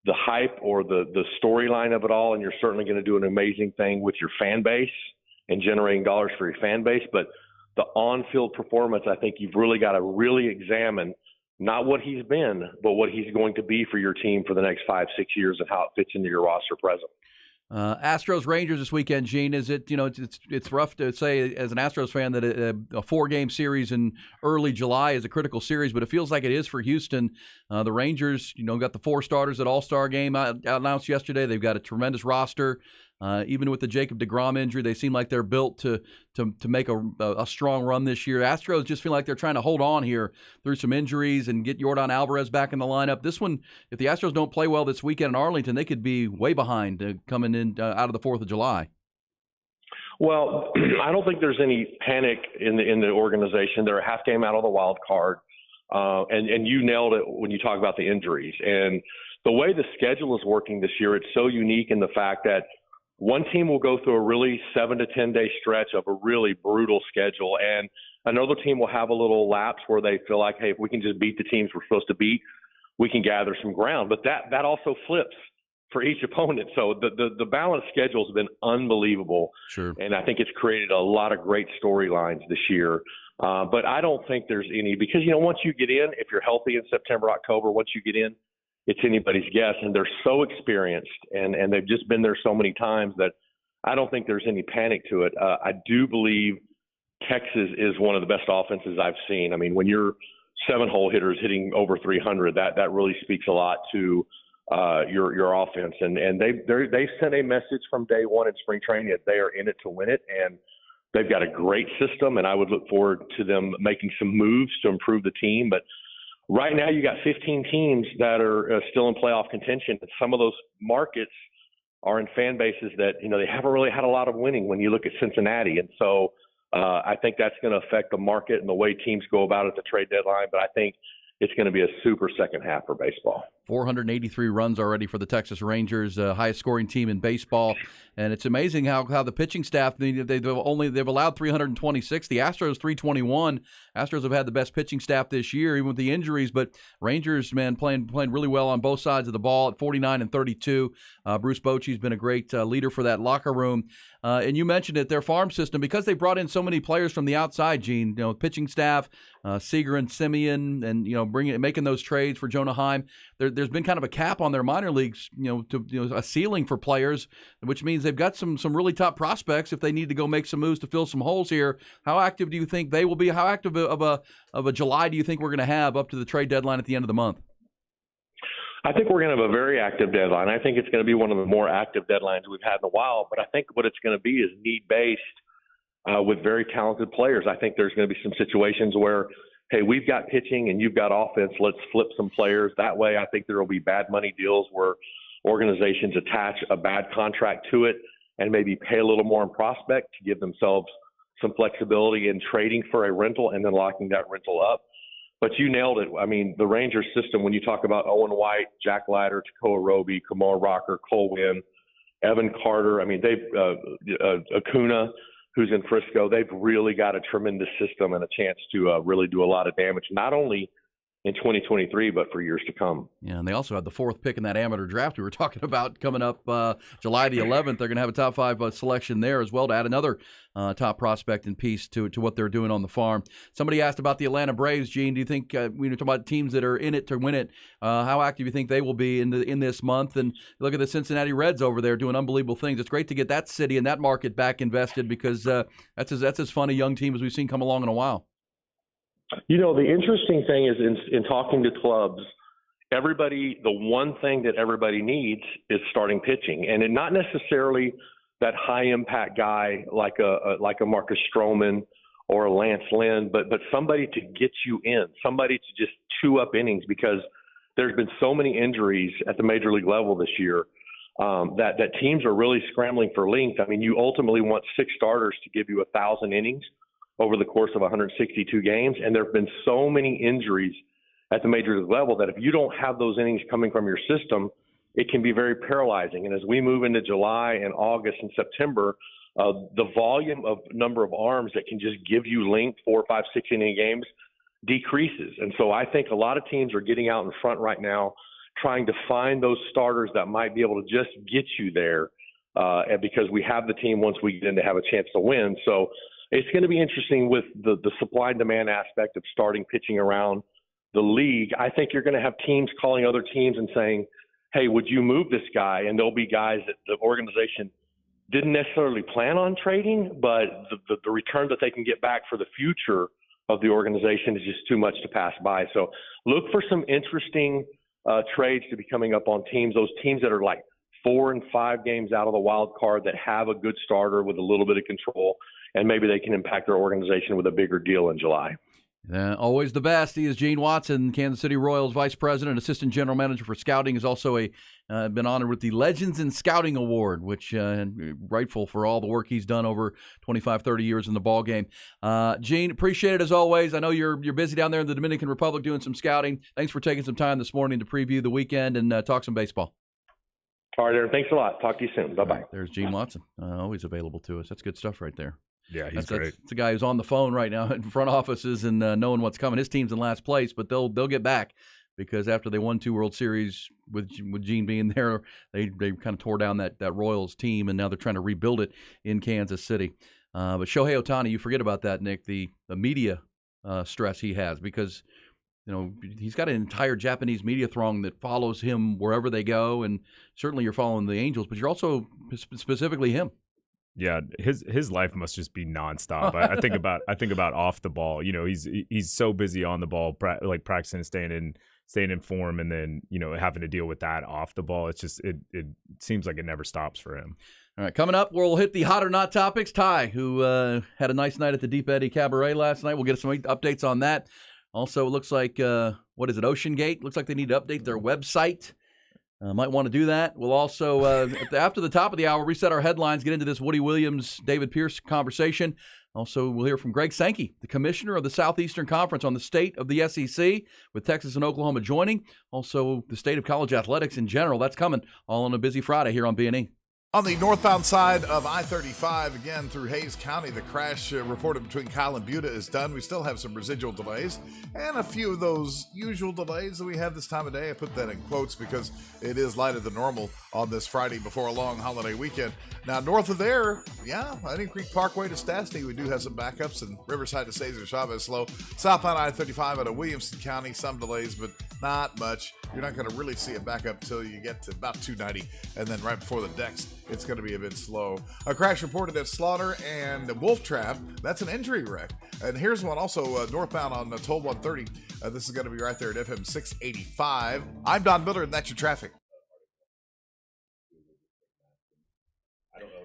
Speaker 13: hype or the storyline of it all, and you're certainly going to do an amazing thing with your fan base and generating dollars for your fan base. But the on-field performance, I think you've really got to really examine not what he's been, but what he's going to be for your team for the next 5-6 years and how it fits into your roster present.
Speaker 3: Astros Rangers this weekend, Gene. Is it, it's rough to say as an Astros fan that a 4-game series in early July is a critical series, but it feels like it is for Houston. The Rangers, got the 4 starters at All-Star game announced yesterday. They've got a tremendous roster. Even with the Jacob deGrom injury, they seem like they're built to make a strong run this year. Astros just feel like they're trying to hold on here through some injuries and get Yordan Alvarez back in the lineup. This one, if the Astros don't play well this weekend in Arlington, they could be way behind coming in out of the 4th of July.
Speaker 13: Well, I don't think there's any panic in the organization. They're a half game out of the wild card, and you nailed it when you talk about the injuries. And the way the schedule is working this year, it's so unique in the fact that one team will go through a really 7 to 10 day stretch of a really brutal schedule, and another team will have a little lapse where they feel like, hey, if we can just beat the teams we're supposed to beat, we can gather some ground. But that also flips for each opponent. So the balanced schedule has been unbelievable.
Speaker 3: Sure.
Speaker 13: And I think it's created a lot of great storylines this year. But I don't think there's any, because, once you get in, if you're healthy in September, October, once you get in, it's anybody's guess. And they're so experienced and they've just been there so many times that I don't think there's any panic to it. I do believe Texas is one of the best offenses I've seen. I mean, when you're 7-hole hitters hitting over 300, that really speaks a lot to your offense. And they sent a message from day one in spring training that they are in it to win it. And they've got a great system, and I would look forward to them making some moves to improve the team. But right now you got 15 teams that are still in playoff contention. And some of those markets are in fan bases that, they haven't really had a lot of winning when you look at Cincinnati. And so I think that's going to affect the market and the way teams go about it at the trade deadline. But I think it's going to be a super second half for baseball.
Speaker 3: 483 runs already for the Texas Rangers, highest scoring team in baseball. And it's amazing how the pitching staff, they've allowed 326. The Astros 321. Astros have had the best pitching staff this year, even with the injuries. But Rangers, man, playing really well on both sides of the ball at 49 and 32. Bruce Bochy's been a great leader for that locker room. And you mentioned it, their farm system, because they brought in so many players from the outside, Gene, pitching staff, Seager and Simeon, and, making those trades for Jonah Heim. There's been kind of a cap on their minor leagues, a ceiling for players, which means they've got some really top prospects if they need to go make some moves to fill some holes here. How active do you think they will be? How active of a July do you think we're going to have up to the trade deadline at the end of the month?
Speaker 13: I think we're going to have a very active deadline. I think it's going to be one of the more active deadlines we've had in a while, but I think what it's going to be is need-based with very talented players. I think there's going to be some situations where, hey, we've got pitching and you've got offense. Let's flip some players. That way I think there will be bad money deals where organizations attach a bad contract to it and maybe pay a little more in prospect to give themselves some flexibility in trading for a rental and then locking that rental up. But you nailed it. I mean, the Rangers system, when you talk about Owen White, Jack Leiter, Takoa Roby, Kamar Rocker, Cole Winn, Evan Carter, I mean, they've Acuna, who's in Frisco, they've really got a tremendous system and a chance to really do a lot of damage, not only in 2023, but for years to come.
Speaker 3: Yeah, and they also have the 4th pick in that amateur draft we were talking about coming up July the 11th. They're going to have a top 5 selection there as well to add another top prospect and piece to what they're doing on the farm. Somebody asked about the Atlanta Braves, Gene. Do you think, when you're talking about teams that are in it to win it, how active do you think they will be in this month? And look at the Cincinnati Reds over there doing unbelievable things. It's great to get that city and that market back invested because that's as fun a young team as we've seen come along in a while.
Speaker 13: The interesting thing is in talking to clubs, the one thing that everybody needs is starting pitching, and not necessarily that high impact guy like a Marcus Stroman or a Lance Lynn, but somebody to get you in, somebody to just chew up innings, because there's been so many injuries at the major league level this year that teams are really scrambling for length. I mean, you ultimately want 6 starters to give you 1,000 innings over the course of 162 games. And there have been so many injuries at the major league level that if you don't have those innings coming from your system, it can be very paralyzing. And as we move into July and August and September, the volume of number of arms that can just give you length 4, 5, 6 inning games decreases. And so I think a lot of teams are getting out in front right now, trying to find those starters that might be able to just get you there because we have the team once we get in to have a chance to win. So it's going to be interesting with the supply and demand aspect of starting pitching around the league. I think you're going to have teams calling other teams and saying, hey, would you move this guy? And there'll be guys that the organization didn't necessarily plan on trading, but the return that they can get back for the future of the organization is just too much to pass by. So look for some interesting trades to be coming up on teams, those teams that are like 4 and 5 games out of the wild card that have a good starter with a little bit of control, and maybe they can impact their organization with a bigger deal in July.
Speaker 3: Always the best. He is Gene Watson, Kansas City Royals Vice President, Assistant General Manager for Scouting. Is also been honored with the Legends in Scouting Award, which rightful for all the work he's done over 25, 30 years in the ball game. Gene, appreciate it as always. I know you're busy down there in the Dominican Republic doing some scouting. Thanks for taking some time this morning to preview the weekend and talk some baseball.
Speaker 13: All right, Aaron. Thanks a lot. Talk to you soon. Bye-bye.
Speaker 3: There's Gene Watson, always available to us. That's good stuff right there.
Speaker 4: Yeah, he's great.
Speaker 3: That's the guy who's on the phone right now in front offices and knowing what's coming. His team's in last place, but they'll get back because after they won 2 World Series with Gene being there, they kind of tore down that Royals team, and now they're trying to rebuild it in Kansas City. But Shohei Ohtani, you forget about that, Nick, the media stress he has because he's got an entire Japanese media throng that follows him wherever they go, and certainly you're following the Angels, but you're also specifically him.
Speaker 4: Yeah, his life must just be nonstop. I think about off the ball. He's so busy on the ball, like practicing and staying in form, and then having to deal with that off the ball. It's just it seems like it never stops for him.
Speaker 3: All right, coming up, we'll hit the hot or not topics. Ty, who had a nice night at the Deep Eddy Cabaret last night, we'll get some updates on that. Also, it looks like, what is it, Ocean Gate? Looks like they need to update their website. Might want to do that. We'll also, after the top of the hour, reset our headlines, get into this Woody Williams, David Pierce conversation. Also, we'll hear from Greg Sankey, the commissioner of the Southeastern Conference, on the state of the SEC, with Texas and Oklahoma joining. Also, the state of college athletics in general. That's coming all on a busy Friday here on B&E.
Speaker 8: On the northbound side of I-35, again through Hayes County, the crash reported between Kyle and Buda is done. We still have some residual delays and a few of those usual delays that we have this time of day. I put that in quotes because it is lighter than normal on this Friday before a long holiday weekend. Now, north of there, Onion Creek Parkway to Stastny, we do have some backups, and Riverside to Cesar Chavez slow. Southbound I-35 out of Williamson County, some delays, but not much. You're not going to really see a backup until you get to about 290, and then right before the decks, it's going to be a bit slow. A crash reported at Slaughter and Wolf Trap. That's an injury wreck. And here's one also northbound on Toll 130. This is going to be right there at FM 685. I'm Don Miller, and that's your traffic.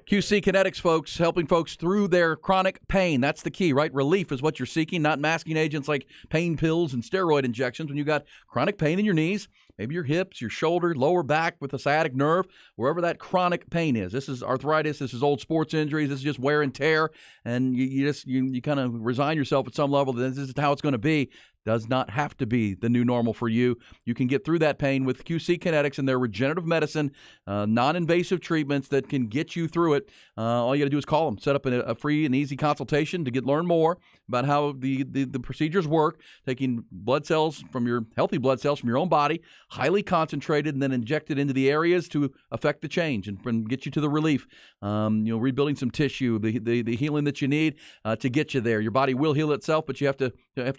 Speaker 3: QC Kinetics, folks, helping folks through their chronic pain. That's the key, right? Relief is what you're seeking, not masking agents like pain pills and steroid injections. When you got chronic pain in your knees, maybe your hips, your shoulder, lower back with a sciatic nerve, wherever that chronic pain is. This is arthritis. This is old sports injuries. This is just wear and tear. And you kind of resign yourself at some level that this is how it's going to be. Does not have to be the new normal for you. You can get through that pain with QC Kinetics and their regenerative medicine, non-invasive treatments that can get you through it. All you got to do is call them. Set up a free and easy consultation to learn more about how the procedures work, taking blood cells from your healthy blood cells from your own body, highly concentrated, and then injected into the areas to affect the change and get you to the relief. Rebuilding some tissue, the healing that you need to get you there. Your body will heal itself, but you have to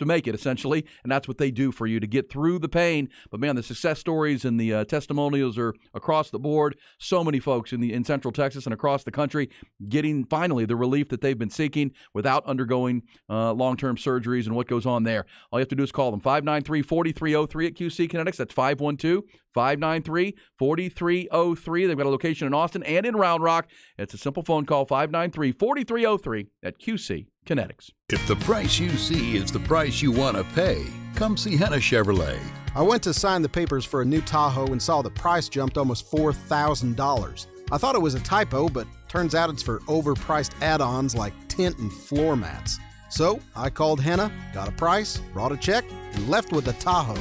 Speaker 3: make it, essentially, and that's what they do for you to get through the pain. But man, the success stories and the testimonials are across the board. So many folks in Central Texas and across the country getting finally the relief that they've been seeking without undergoing long-term surgeries and what goes on there. All you have to do is call them 593-4303 at QC Kinetics. That's 512-593-4303. They've got a location in Austin and in Round Rock. It's a simple phone call, 593-4303 at QC Kinetics.
Speaker 1: If the price you see is the price you want to pay, come see Henna Chevrolet.
Speaker 2: I went to sign the papers for a new Tahoe and saw the price jumped almost $4,000. I thought it was a typo, but turns out it's for overpriced add-ons like tint and floor mats. So I called Henna, got a price, brought a check, and left with a Tahoe.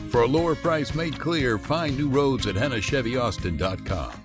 Speaker 1: For a lower price made clear, find new roads at HennaChevyAustin.com.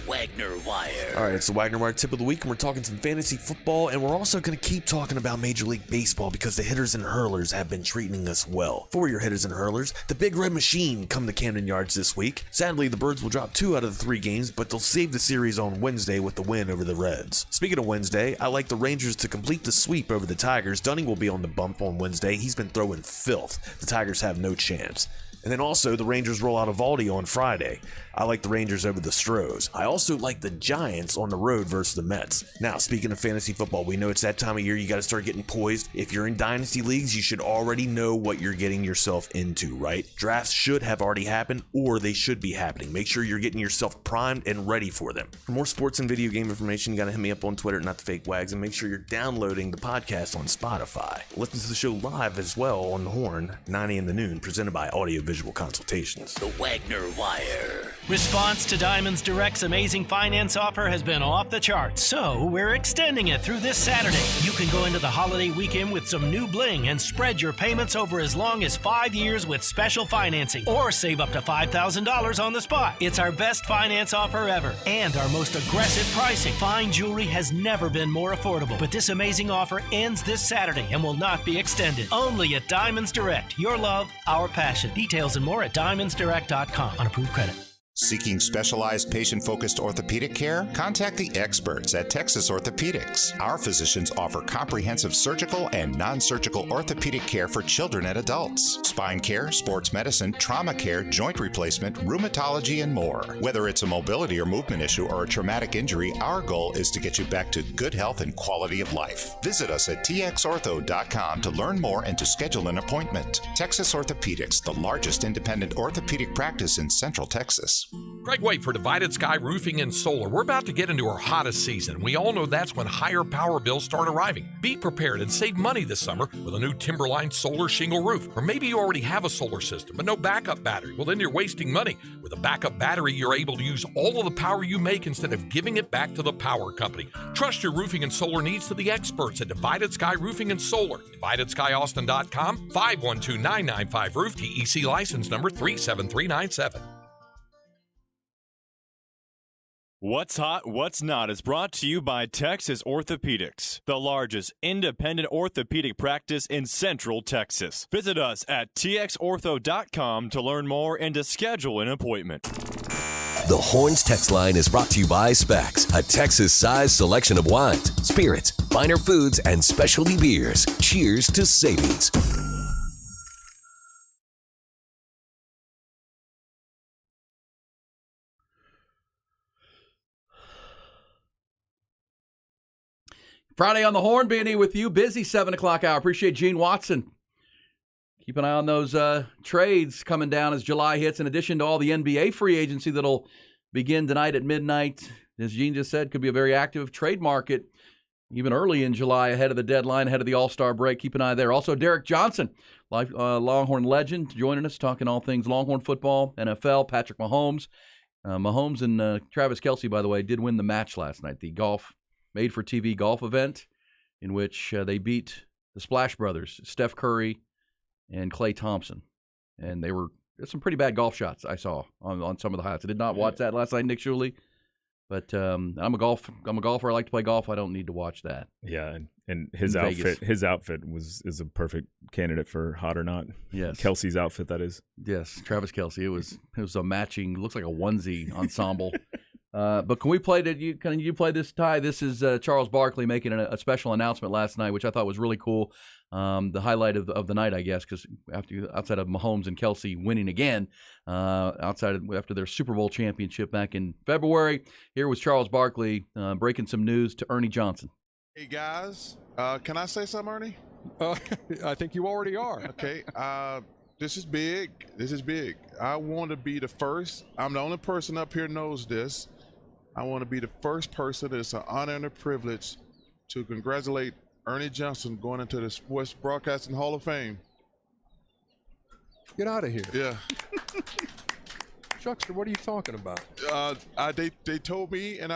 Speaker 11: Wagner Wire. All right, it's the Wagner Wire tip of the week, and we're talking some fantasy football, and we're also going to keep talking about Major League Baseball because the hitters and hurlers have been treating us well. For your hitters and hurlers, the Big Red Machine come to Camden Yards this week. Sadly, the Birds will drop 2 out of the 3 games, but they'll save the series on Wednesday with the win over the Reds. Speaking of Wednesday, I like the Rangers to complete the sweep over the Tigers. Dunning will be on the bump on Wednesday. He's been throwing filth. The Tigers have no chance. And then also, the Rangers roll out Evaldi on Friday. I like the Rangers over the Stros. I also like the Giants on the road versus the Mets. Now, speaking of fantasy football, we know it's that time of year you got to start getting poised. If you're in dynasty leagues, you should already know what you're getting yourself into, right? Drafts should have already happened, or they should be happening. Make sure you're getting yourself primed and ready for them. For more sports and video game information, you got to hit me up on Twitter, Not the Fake Wags, and make sure you're downloading the podcast on Spotify. Listen to the show live as well on the Horn, 9 a.m. to noon, presented by Audio Visual individual consultations.
Speaker 28: The Wagner Wire.
Speaker 5: Response to Diamonds Direct's amazing finance offer has been off the charts, so we're extending it through this Saturday. You can go into the holiday weekend with some new bling and spread your payments over as long as 5 years with special financing, or save up to $5,000 on the spot. It's our best finance offer ever and our most aggressive pricing. Fine jewelry has never been more affordable, but this amazing offer ends this Saturday and will not be extended. Only at Diamonds Direct. Your love, our passion. Details and more at diamondsdirect.com on approved credit.
Speaker 9: Seeking specialized patient-focused orthopedic care? Contact the experts at Texas Orthopedics. Our physicians offer comprehensive surgical and non-surgical orthopedic care for children and adults, spine care, sports medicine, trauma care, joint replacement, rheumatology, and more. Whether it's a mobility or movement issue or a traumatic injury, our goal is to get you back to good health and quality of life. Visit us at txortho.com to learn more and to schedule an appointment. Texas Orthopedics, the largest independent orthopedic practice in Central Texas.
Speaker 14: Greg White for Divided Sky Roofing and Solar. We're about to get into our hottest season. We all know that's when higher power bills start arriving. Be prepared and save money this summer with a new Timberline solar shingle roof. Or maybe you already have a solar system but no backup battery. Well, then you're wasting money. With a backup battery, you're able to use all of the power you make instead of giving it back to the power company. Trust your roofing and solar needs to the experts at Divided Sky Roofing and Solar. DividedSkyAustin.com, 512-995-ROOF, TEC license number 37397.
Speaker 15: What's Hot, What's Not is brought to you by Texas Orthopedics, the largest independent orthopedic practice in Central Texas. Visit us at txortho.com to learn more and to schedule an appointment.
Speaker 16: The Horns text line is brought to you by Specs, a Texas-sized selection of wines, spirits, finer foods, and specialty beers. Cheers to savings.
Speaker 3: Friday on the Horn, B&E with you. Busy 7 o'clock hour. Appreciate Gene Watson. Keep an eye on those trades coming down as July hits, in addition to all the NBA free agency that'll begin tonight at midnight. As Gene just said, could be a very active trade market even early in July, ahead of the deadline, ahead of the All-Star break. Keep an eye there. Also, Derek Johnson, Longhorn legend, joining us, talking all things Longhorn football, NFL, Patrick Mahomes. Mahomes and Travis Kelce, by the way, did win the match last night, the made-for-TV golf event in which they beat the Splash Brothers, Steph Curry and Klay Thompson. And there's some pretty bad golf shots I saw on some of the highlights. I did not watch that last night, Nick Shuley, but I'm a golfer. I like to play golf. I don't need to watch that.
Speaker 4: Yeah, and his outfit is a perfect candidate for hot or not.
Speaker 3: Yes,
Speaker 4: Kelsey's outfit, that is.
Speaker 3: Yes, Travis Kelce. It was a matching, looks like a onesie ensemble. But can you play this, Ty? This is Charles Barkley making a special announcement last night, which I thought was really cool. The highlight of the night, I guess, because outside of Mahomes and Kelce winning again, after their Super Bowl championship back in February, here was Charles Barkley breaking some news to Ernie Johnson.
Speaker 17: Hey guys, can I say something, Ernie?
Speaker 18: I think you already are.
Speaker 17: Okay. This is big. This is big. I want to be the first. I'm the only person up here knows this. I want to be the first person. It's an honor and a privilege to congratulate Ernie Johnson going into the Sports Broadcasting Hall of Fame.
Speaker 18: Get out of here.
Speaker 17: Yeah.
Speaker 18: Chuckster, what are you talking about?
Speaker 17: They told me, and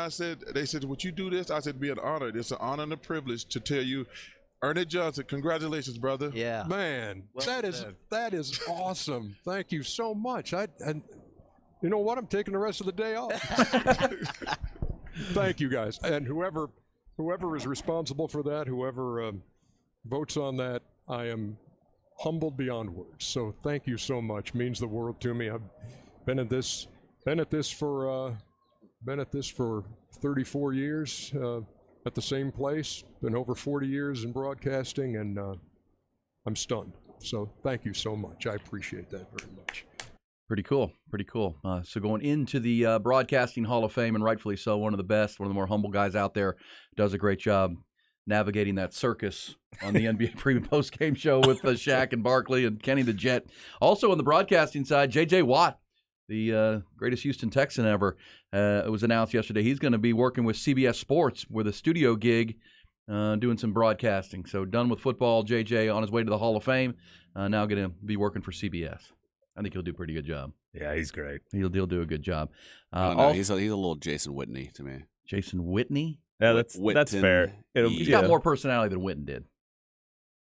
Speaker 17: they said, would you do this? I said, it'd be an honor. It's an honor and a privilege to tell you, Ernie Johnson, congratulations, brother.
Speaker 18: Yeah. Man, that is awesome. Thank you so much. And you know what? I'm taking the rest of the day off. Thank you, guys. And whoever is responsible for that, whoever votes on that, I am humbled beyond words. So thank you so much. Means the world to me. I've been at this for 34 years at the same place. Been over 40 years in broadcasting, and I'm stunned. So thank you so much. I appreciate that very much.
Speaker 3: Pretty cool. So going into the Broadcasting Hall of Fame, and rightfully so, one of the best, one of the more humble guys out there, does a great job navigating that circus on the NBA pre- and post-game show with Shaq and Barkley and Kenny the Jet. Also on the broadcasting side, J.J. Watt, the greatest Houston Texan ever. It was announced yesterday he's going to be working with CBS Sports with a studio gig, doing some broadcasting. So done with football, J.J. on his way to the Hall of Fame, now going to be working for CBS. I think he'll do a pretty good job.
Speaker 4: Yeah, he's great.
Speaker 3: He'll do a good job.
Speaker 19: I don't know. He's a little Jason Whitney to me.
Speaker 3: Jason Whitney?
Speaker 4: Yeah, that's fair.
Speaker 3: He's got more personality than Witten did.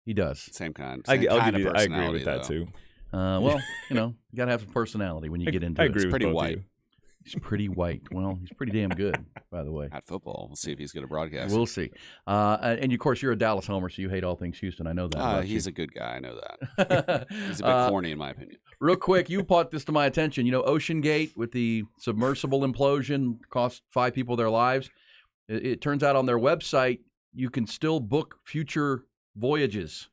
Speaker 3: He does.
Speaker 19: Same kind.
Speaker 4: I agree
Speaker 19: personality,
Speaker 4: with that
Speaker 19: though.
Speaker 4: too.
Speaker 3: Well, you got to have some personality when you get into it.
Speaker 4: I agree
Speaker 19: He's
Speaker 4: with
Speaker 19: pretty
Speaker 4: both
Speaker 19: white.
Speaker 4: of you.
Speaker 3: He's pretty white. Well, he's pretty damn good, by the way.
Speaker 19: At football. We'll see if he's good at broadcast.
Speaker 3: We'll see. And, of course, you're a Dallas homer, so you hate all things Houston. I know that.
Speaker 19: He's a good guy. I know that. He's a bit corny, in my opinion.
Speaker 3: Real quick, you brought this to my attention. Ocean Gate with the submersible implosion cost 5 people their lives. It turns out on their website, you can still book future voyages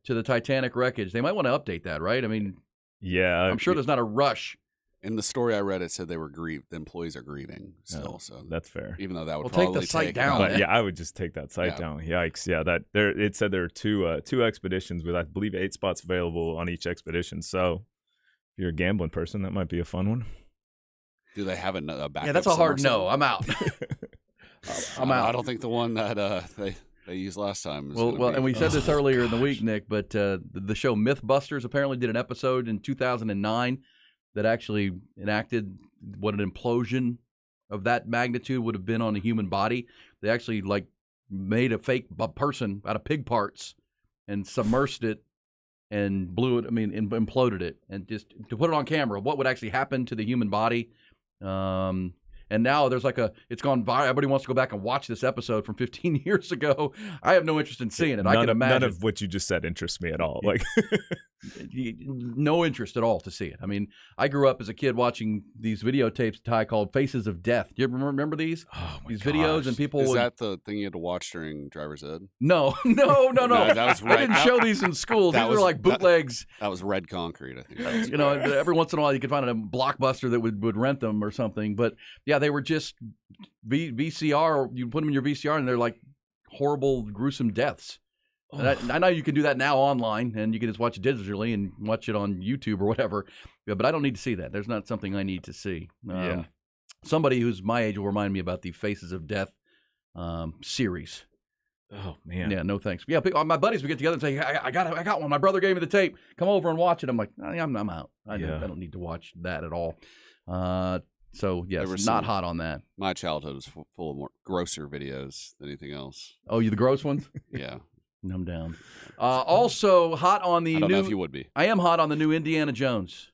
Speaker 3: to the Titanic wreckage. They might want to update that, right? I mean,
Speaker 4: yeah,
Speaker 3: I'm sure there's not a rush.
Speaker 19: In the story I read, it said they were grieved. The employees are grieving still. So
Speaker 4: that's fair.
Speaker 19: Even though that would
Speaker 3: take
Speaker 19: probably
Speaker 3: the site down.
Speaker 4: But yeah, I would just take that site down. Yikes! Yeah, it said there are two expeditions with I believe 8 spots available on each expedition. So if you're a gambling person, that might be a fun one.
Speaker 19: Do they have a backup?
Speaker 3: Yeah, that's a hard no. I'm out. I'm out.
Speaker 19: I don't think the one that they used last time is
Speaker 3: well, and we said this earlier in the week, Nick, but the show Mythbusters apparently did an episode in 2009 that actually enacted what an implosion of that magnitude would have been on a human body. They actually made a fake person out of pig parts and submersed it and blew it. Imploded it, and just to put it on camera, what would actually happen to the human body. And now there's it's gone viral. Everybody wants to go back and watch this episode from 15 years ago. I have no interest in seeing it. I can imagine.
Speaker 4: None of what you just said interests me at all.
Speaker 3: No interest at all to see it. I mean, I grew up as a kid watching these videotapes Ty called Faces of Death. Do you ever remember these?
Speaker 19: Oh my
Speaker 3: these
Speaker 19: gosh.
Speaker 3: videos and people
Speaker 19: Is that the thing you had to watch during driver's ed?
Speaker 3: No.
Speaker 19: No, that was
Speaker 3: I didn't show these in schools. These were like bootlegs.
Speaker 19: That was red concrete, I think.
Speaker 3: Every once in a while you could find a Blockbuster that would rent them or something. But yeah, they were just VCR. Or you put them in your VCR and they're like horrible, gruesome deaths. And I know you can do that now online, and you can just watch it digitally and watch it on YouTube or whatever. Yeah, but I don't need to see that. There's not something I need to see. Somebody who's my age will remind me about the Faces of Death series.
Speaker 4: Oh man.
Speaker 3: Yeah, no thanks. Yeah, my buddies would get together and say, I got one. My brother gave me the tape. Come over and watch it. I'm like, I'm out. I don't need to watch that at all. So yes, not hot on that.
Speaker 19: My childhood was full of more grosser videos than anything else.
Speaker 3: Oh, you the gross ones?
Speaker 19: Yeah.
Speaker 3: I'm down. Also hot on the
Speaker 19: I don't
Speaker 3: new.
Speaker 19: know if you would be.
Speaker 3: I am hot on the new Indiana Jones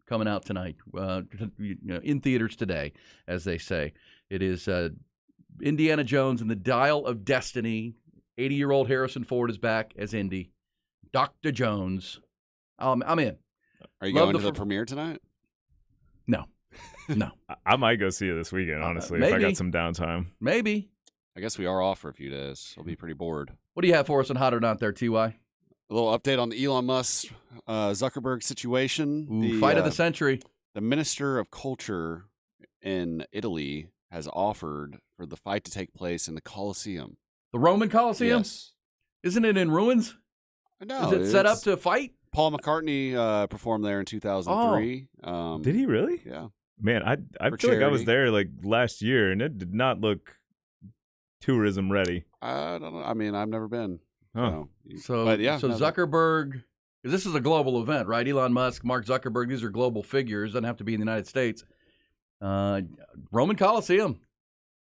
Speaker 3: coming out tonight. In theaters today, as they say. It is Indiana Jones and the Dial of Destiny. 80-year-old Harrison Ford is back as Indy. Dr. Jones. I'm in.
Speaker 19: Are you going to the premiere tonight?
Speaker 3: No.
Speaker 4: I might go see it this weekend, honestly,
Speaker 3: maybe.
Speaker 4: if I got some downtime.
Speaker 3: Maybe.
Speaker 19: I guess we are off for a few days. I'll be pretty bored.
Speaker 3: What do you have for us on Hot or Not there, T.Y.?
Speaker 19: A little update on the Elon Musk Zuckerberg situation.
Speaker 3: Ooh, fight of the century.
Speaker 19: The Minister of Culture in Italy has offered for the fight to take place in the Colosseum.
Speaker 3: The Roman Colosseum?
Speaker 19: Yes.
Speaker 3: Isn't it in ruins?
Speaker 19: No.
Speaker 3: Is it set up to fight?
Speaker 19: Paul McCartney performed there in 2003.
Speaker 4: Did he really?
Speaker 19: Yeah.
Speaker 4: Man, I feel like I was there last year, and it did not look tourism ready.
Speaker 19: I don't know. I mean, I've never been.
Speaker 3: So
Speaker 19: Zuckerberg.
Speaker 3: Zuckerberg, this is a global event, right? Elon Musk, Mark Zuckerberg, these are global figures. Doesn't have to be in the United States. Roman Colosseum.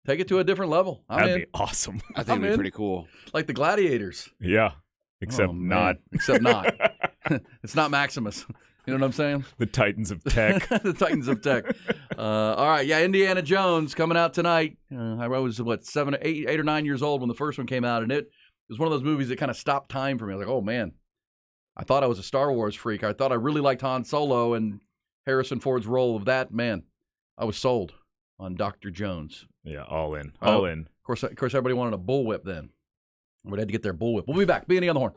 Speaker 3: Take it to a different level.
Speaker 4: That'd be awesome.
Speaker 19: I think it'd be pretty cool.
Speaker 3: Like the gladiators.
Speaker 4: Yeah. Except not.
Speaker 3: Except not. It's not Maximus. You know what I'm saying?
Speaker 4: The Titans of Tech.
Speaker 3: The Titans of Tech. All right. Yeah, Indiana Jones coming out tonight. I was, 8 or 9 years old when the first one came out, and it was one of those movies that kind of stopped time for me. I was like, oh, man. I thought I was a Star Wars freak. I thought I really liked Han Solo and Harrison Ford's role of that. Man, I was sold on Dr. Jones.
Speaker 4: Yeah, all in. All in.
Speaker 3: Of course, everybody wanted a bullwhip then. We had to get their bullwhip. We'll be back. B&E on the Horn.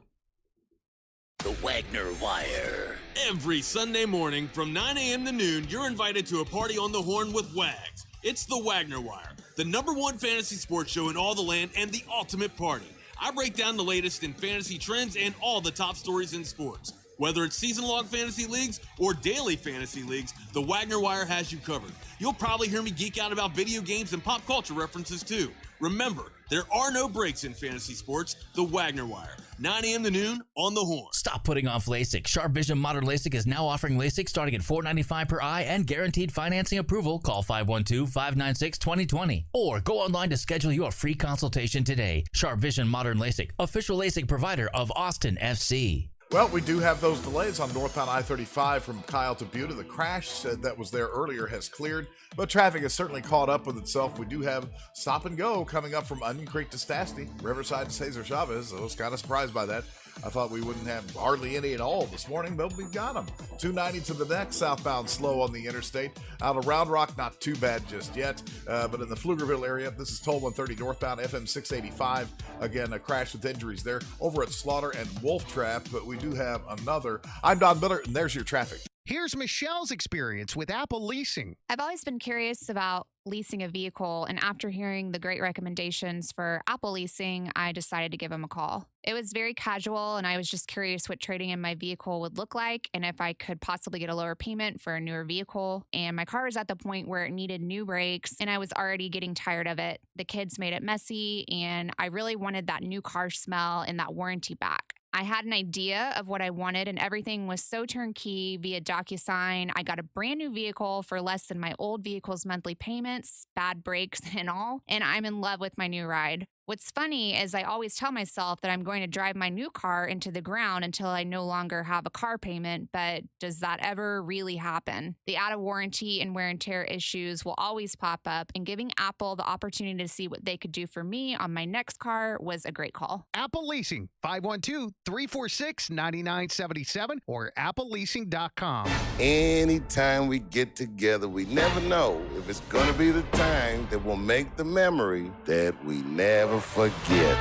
Speaker 30: The Wagner Wire.
Speaker 20: Every Sunday morning from 9 a.m. to noon, you're invited to a party on the Horn with Wags. It's the Wagner Wire, the #1 fantasy sports show in all the land and the ultimate party. I break down the latest in fantasy trends and all the top stories in sports. Whether it's season-long fantasy leagues or daily fantasy leagues, the Wagner Wire has you covered. You'll probably hear me geek out about video games and pop culture references too. Remember, There are no breaks in fantasy sports. The Wagner Wire, 9 a.m. to noon on the Horn.
Speaker 10: Stop putting off LASIK. Sharp Vision Modern LASIK is now offering LASIK starting at $4.95 per eye and guaranteed financing approval. Call 512-596-2020 or go online to schedule your free consultation today. Sharp Vision Modern LASIK, official LASIK provider of Austin FC.
Speaker 8: Well, we do have those delays on northbound I-35 from Kyle to Buda. The crash that was there earlier has cleared, but traffic has certainly caught up with itself. We do have stop and go coming up from Onion Creek to Stastny, Riverside to Cesar Chavez. I was kind of surprised by that. I thought we wouldn't have hardly any at all this morning, but we've got them. 290 to the next, southbound slow on the interstate. Out of Round Rock, not too bad just yet, but in the Pflugerville area, this is toll 130 northbound, FM 685. Again, a crash with injuries there. Over at Slaughter and Wolf Trap, but we do have another. I'm Don Miller, and there's your traffic.
Speaker 6: Here's Michelle's experience with Apple Leasing.
Speaker 7: I've always been curious about leasing a vehicle, and after hearing the great recommendations for Apple Leasing, I decided to give them a call. It was very casual, and I was just curious what trading in my vehicle would look like and if I could possibly get a lower payment for a newer vehicle. And my car was at the point where it needed new brakes, and I was already getting tired of it. The kids made it messy, and I really wanted that new car smell and that warranty back. I had an idea of what I wanted, and everything was so turnkey via DocuSign. I got a brand new vehicle for less than my old vehicle's monthly payments, bad brakes and all, and I'm in love with my new ride. What's funny is I always tell myself that I'm going to drive my new car into the ground until I no longer have a car payment, but does that ever really happen? The out of warranty and wear and tear issues will always pop up, and giving Apple the opportunity to see what they could do for me on my next car was a great call.
Speaker 6: Apple Leasing, 512-346-9977 or appleleasing.com.
Speaker 21: Anytime we get together, we never know if it's gonna be the time that will make the memory that we never forget.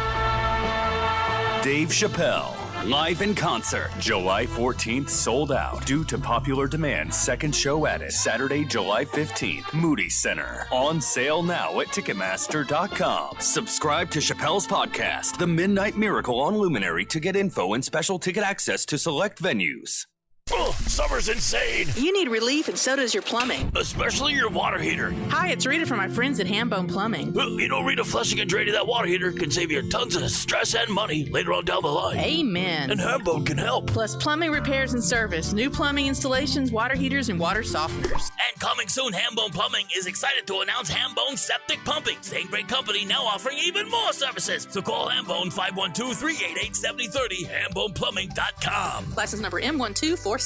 Speaker 22: Dave Chappelle, live in concert, July 14th, sold out. Due to popular demand, second show added, Saturday, July 15th, Moody Center. On sale now at Ticketmaster.com. Subscribe to Chappelle's podcast, The Midnight Miracle on Luminary, to get info and special ticket access to select venues.
Speaker 28: Oh, summer's insane.
Speaker 23: You need relief, and so does your plumbing.
Speaker 28: Especially your water heater.
Speaker 23: Hi, it's Rita from my friends at Hambone Plumbing.
Speaker 28: Well, you know, Rita, flushing and draining that water heater can save you tons of stress and money later on down the line.
Speaker 23: Amen.
Speaker 28: And Hambone can help.
Speaker 23: Plus plumbing repairs and service, new plumbing installations, water heaters, and water softeners.
Speaker 28: And coming soon, Hambone Plumbing is excited to announce Hambone Septic Pumping. Same great company now offering even more services. So call Hambone 512-388-7030, HambonePlumbing.com.
Speaker 23: License number M12470.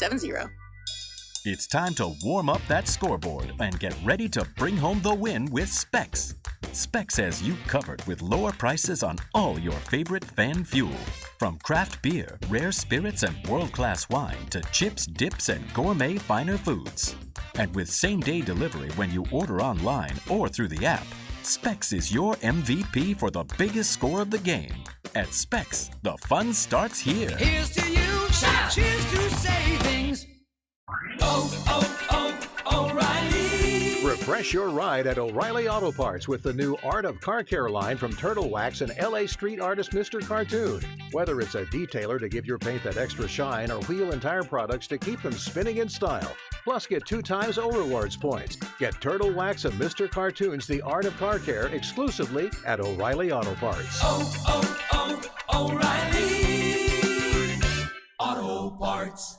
Speaker 30: It's time to warm up that scoreboard and get ready to bring home the win with Specs. Specs has you covered with lower prices on all your favorite fan fuel. From craft beer, rare spirits, and world-class wine to chips, dips, and gourmet finer foods. And with same-day delivery when you order online or through the app, Specs is your MVP for the biggest score of the game. At Specs, the fun starts here.
Speaker 24: Here's to you, shout cheers to savings. O'Reilly.
Speaker 25: Refresh your ride at O'Reilly Auto Parts with the new Art of Car Care line from Turtle Wax and LA street artist Mr. Cartoon. Whether it's a detailer to give your paint that extra shine or wheel and tire products to keep them spinning in style. Plus, get 2 times O-Rewards points. Get Turtle Wax and Mr. Cartoon's The Art of Car Care exclusively at O'Reilly Auto Parts.
Speaker 24: O'Reilly Auto Parts.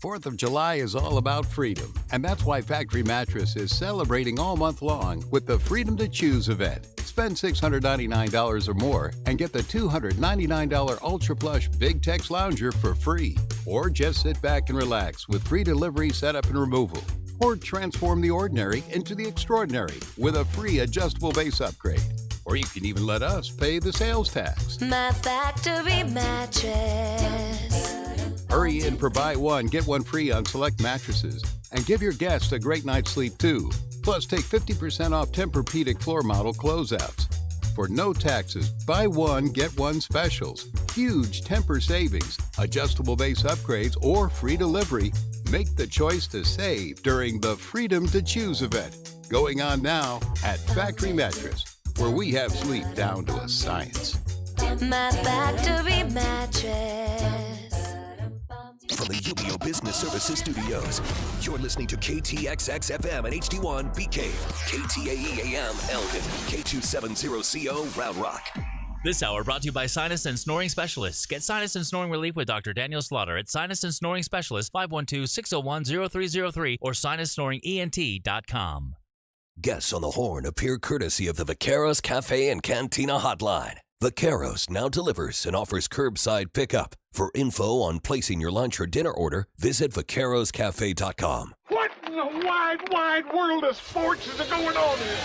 Speaker 1: 4th of July is all about freedom, and that's why Factory Mattress is celebrating all month long with the Freedom to Choose event. Spend $699 or more and get the $299 Ultra Plush Big Tex Lounger for free. Or just sit back and relax with free delivery, setup, and removal. Or transform the ordinary into the extraordinary with a free adjustable base upgrade. Or you can even let us pay the sales tax.
Speaker 26: My Factory Mattress.
Speaker 1: Hurry in for buy one, get one free on select mattresses. And give your guests a great night's sleep, too. Plus, take 50% off Tempur-Pedic floor model closeouts. For no taxes, buy one, get one specials. Huge Tempur savings, adjustable base upgrades, or free delivery. Make the choice to save during the Freedom to Choose event. Going on now at Factory Mattress, where we have sleep down to a science.
Speaker 26: My Factory Mattress.
Speaker 16: from the UBO Business Services Studios. You're listening to KTXX FM and HD1 BK, KTAE AM Elgin, K270CO Round Rock.
Speaker 10: This hour brought to you by Sinus and Snoring Specialists. Get sinus and snoring relief with Dr. Daniel Slaughter at Sinus and Snoring Specialists, 512-601-0303 or sinussnoringent.com.
Speaker 16: Guests on the Horn appear courtesy of the Vaqueros Cafe and Cantina Hotline. Vaqueros now delivers and offers curbside pickup. For info on placing your lunch or dinner order, visit vaqueroscafe.com.
Speaker 2: What in the wide world of sports is going on here?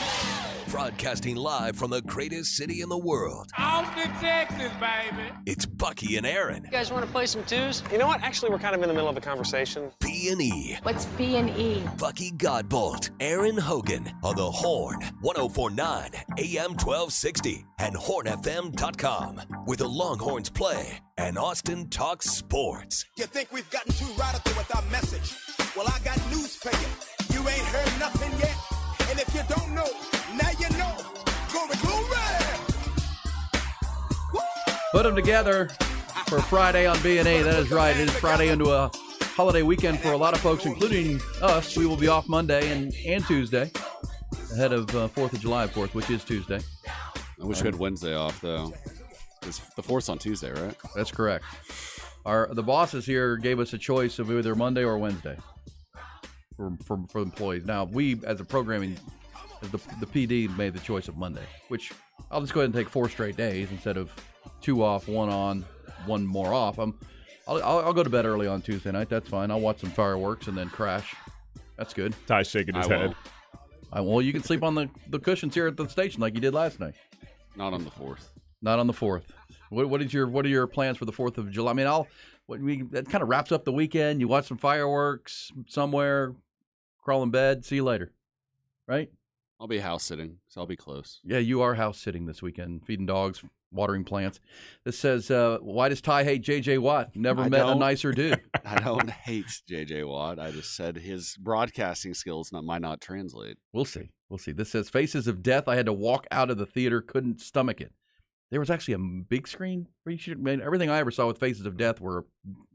Speaker 16: Broadcasting live from the greatest city in the world.
Speaker 24: Austin, Texas, baby.
Speaker 16: It's Bucky and Erin.
Speaker 5: You guys want to play some twos? You know what? Actually, we're kind of in the middle of a conversation.
Speaker 16: B&E.
Speaker 5: What's B&E?
Speaker 16: Bucky Godbolt, Erin Hogan on the Horn, 104.9 AM 1260 and hornfm.com, where the Longhorns play and Austin talks sports.
Speaker 9: You think we've gotten too radical with our message? Well, I got news for you. You ain't heard nothing yet. And if you don't know, now you know. Glory, glory!
Speaker 3: Put them together for Friday on B&A. That is right. It is Friday into a holiday weekend for a lot of folks, including us. We will be off Monday and Tuesday ahead of 4th of July, of course, which is Tuesday.
Speaker 19: I wish we had Wednesday off, though. It's the 4th's on Tuesday, right?
Speaker 3: That's correct. The bosses here gave us a choice of either Monday or Wednesday for employees. Now, we, as a programming, the PD made the choice of Monday, which I'll just go ahead and take 4 straight days instead of 2 off, 1 on, 1 more off. I'll go to bed early on Tuesday night. That's fine. I'll watch some fireworks and then crash. That's good.
Speaker 4: Ty's shaking his head.
Speaker 3: Well, you can sleep on the cushions here at the station like you did last night.
Speaker 19: Not on the 4th.
Speaker 3: Not on the 4th. What are your plans for the 4th of July? I mean, that kind of wraps up the weekend. You watch some fireworks somewhere, crawl in bed, see you later. Right?
Speaker 19: I'll be house sitting, so I'll be close.
Speaker 3: Yeah, you are house sitting this weekend, feeding dogs, watering plants. This says, why does Ty hate J.J. Watt? Never met a nicer dude.
Speaker 19: I don't hate J.J. Watt. I just said his broadcasting skills might not translate.
Speaker 3: We'll see. This says, Faces of Death. I had to walk out of the theater, couldn't stomach it. There was actually a big screen. Everything I ever saw with Faces of Death were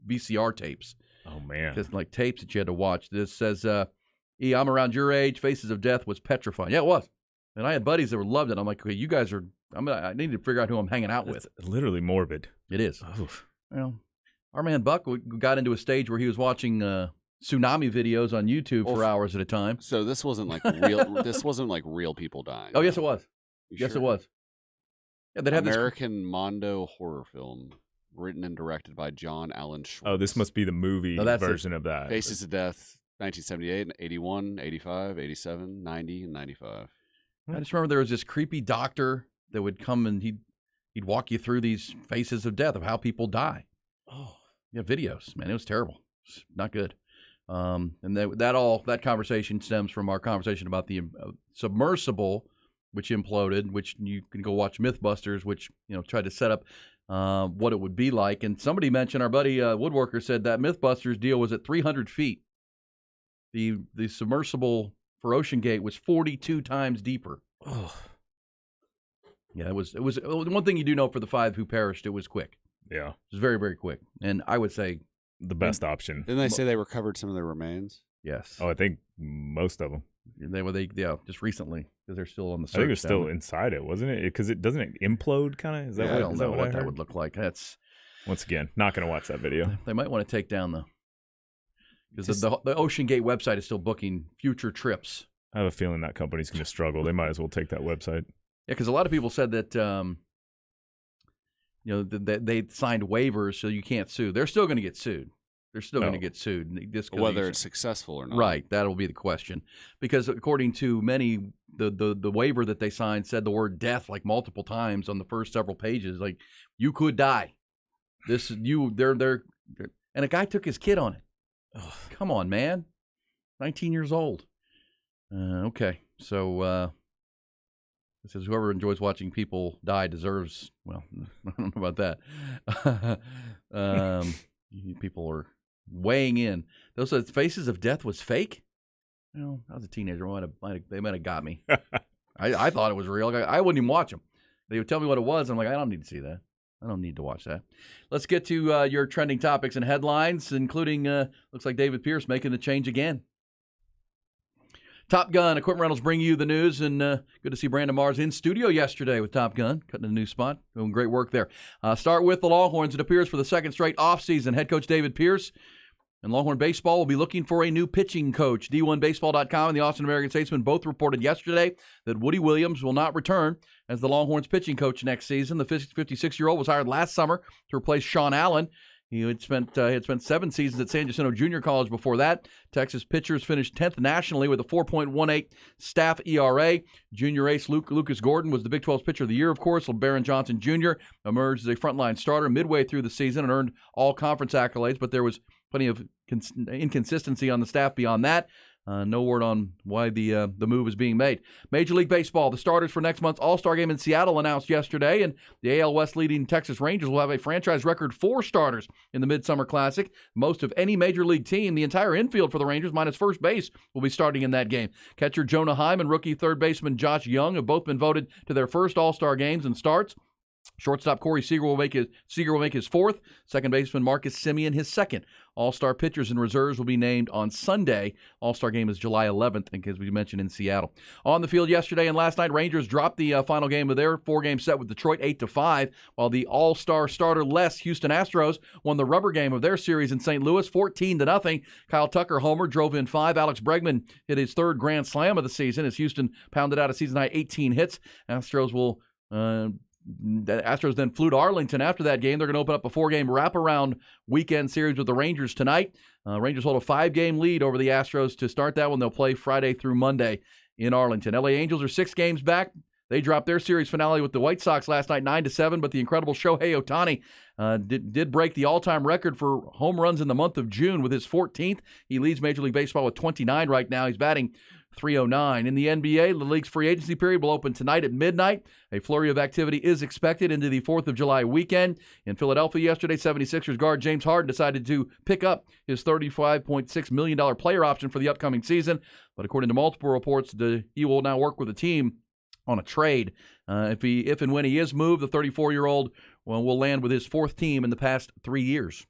Speaker 3: VCR tapes.
Speaker 4: Oh, man.
Speaker 3: Just like tapes that you had to watch. This says, I'm around your age. Faces of Death was petrifying. Yeah, it was. And I had buddies that loved it. I'm like, okay, you guys are, I need to figure out who I'm hanging out with.
Speaker 4: Literally morbid.
Speaker 3: It is. Well, our man Buck got into a stage where he was watching tsunami videos on YouTube for hours at a time.
Speaker 19: So this wasn't like real. This wasn't like real people dying.
Speaker 3: Oh, yes, it was.
Speaker 19: You sure?
Speaker 3: It was. Yeah, they had
Speaker 19: American Mondo horror film, written and directed by John Allen Schwartz.
Speaker 4: Oh, this must be the movie version of that.
Speaker 19: Faces of Death, 1978, 81, 85, 87, 90, and 95.
Speaker 3: I just remember there was this creepy doctor that would come and he'd walk you through these faces of death of how people die.
Speaker 4: Oh,
Speaker 3: yeah, videos, man, it was terrible. It's not good. And that conversation stems from our conversation about the submersible, which imploded, which you can go watch Mythbusters, which tried to set up what it would be like. And somebody mentioned, our buddy Woodworker said that Mythbusters deal was at 300 feet. The submersible for Ocean Gate was 42 times deeper.
Speaker 4: Oh.
Speaker 3: Yeah, it was one thing you do know for the 5 who perished, it was quick.
Speaker 4: Yeah.
Speaker 3: It was very, very quick. And I would say
Speaker 4: the best option.
Speaker 19: Didn't they say they recovered some of their remains?
Speaker 3: Yes.
Speaker 4: Oh, I think most of them.
Speaker 3: Just recently, because they're still on the surface.
Speaker 4: I think it's still inside it, wasn't it? Because doesn't it implode kind of? Is that
Speaker 3: I don't know what that
Speaker 4: heard?
Speaker 3: would look like. That's
Speaker 4: once again not going to watch that video.
Speaker 3: They might want to take down because the Ocean Gate website is still booking future trips.
Speaker 4: I have a feeling that company's going to struggle. They might as well take that website.
Speaker 3: Yeah, because a lot of people said that they signed waivers so you can't sue. They're still going to get sued. They're still going to get sued.
Speaker 19: Whether it's successful or not.
Speaker 3: Right. That'll be the question. Because according to many, the waiver that they signed said the word death like multiple times on the first several pages. Like, you could die. And a guy took his kid on it. Oh, come on, man. 19 years old. Okay. So it says whoever enjoys watching people die deserves, well, I don't know about that. People are weighing in. Those Faces of Death was fake? Well, I was a teenager. They might have got me. I thought it was real. I wouldn't even watch them. They would tell me what it was. I'm like, I don't need to see that. I don't need to watch that. Let's get to your trending topics and headlines, including, looks like David Pierce making the change again. Top Gun Equipment Rentals bring you the news, and good to see Brandon Mars in studio yesterday with Top Gun, cutting a new spot, doing great work there. Start with the Longhorns. It appears for the second straight offseason, head coach David Pierce and Longhorn Baseball will be looking for a new pitching coach. D1Baseball.com and the Austin American-Statesman both reported yesterday that Woody Williams will not return as the Longhorns pitching coach next season. The 56-year-old was hired last summer to replace Sean Allen. He had spent 7 seasons at San Jacinto Junior College before that. Texas pitchers finished 10th nationally with a 4.18 staff ERA. Junior ace Lucas Gordon was the Big 12's pitcher of the year, of course. LeBaron Johnson Jr. emerged as a frontline starter midway through the season and earned all conference accolades, but there was plenty of inconsistency on the staff beyond that. No word on why the move is being made. Major League Baseball, the starters for next month's All-Star Game in Seattle announced yesterday, and the AL West leading Texas Rangers will have a franchise record 4 starters in the Midsummer Classic, most of any Major League team. The entire infield for the Rangers, minus first base, will be starting in that game. Catcher Jonah Heim and rookie third baseman Josh Young have both been voted to their first All-Star games and starts. Shortstop Corey Seager will make his 4th. Second baseman Marcus Semien his 2nd. All-Star pitchers and reserves will be named on Sunday. All-Star game is July 11th, as we mentioned, in Seattle. On the field yesterday and last night, Rangers dropped the final game of their 4-game set with Detroit 8-5, while the All-Star starter-less Houston Astros won the rubber game of their series in St. Louis 14-0. Kyle Tucker homer, drove in 5. Alex Bregman hit his 3rd grand slam of the season as Houston pounded out a season-high 18 hits. The Astros then flew to Arlington after that game. They're going to open up a 4-game wraparound weekend series with the Rangers tonight. Rangers hold a 5-game lead over the Astros to start that one. They'll play Friday through Monday in Arlington. LA Angels are 6 games back. They dropped their series finale with the White Sox last night 9-7, but the incredible Shohei Ohtani did break the all-time record for home runs in the month of June with his 14th. He leads Major League Baseball with 29 right now. He's batting .309. In the NBA, the league's free agency period will open tonight at midnight. A flurry of activity is expected into the 4th of July weekend. In Philadelphia yesterday, 76ers guard James Harden decided to pick up his $35.6 million player option for the upcoming season. But according to multiple reports, he will now work with the team on a trade. If and when he is moved, the 34-year-old will land with his 4th team in the past 3 years.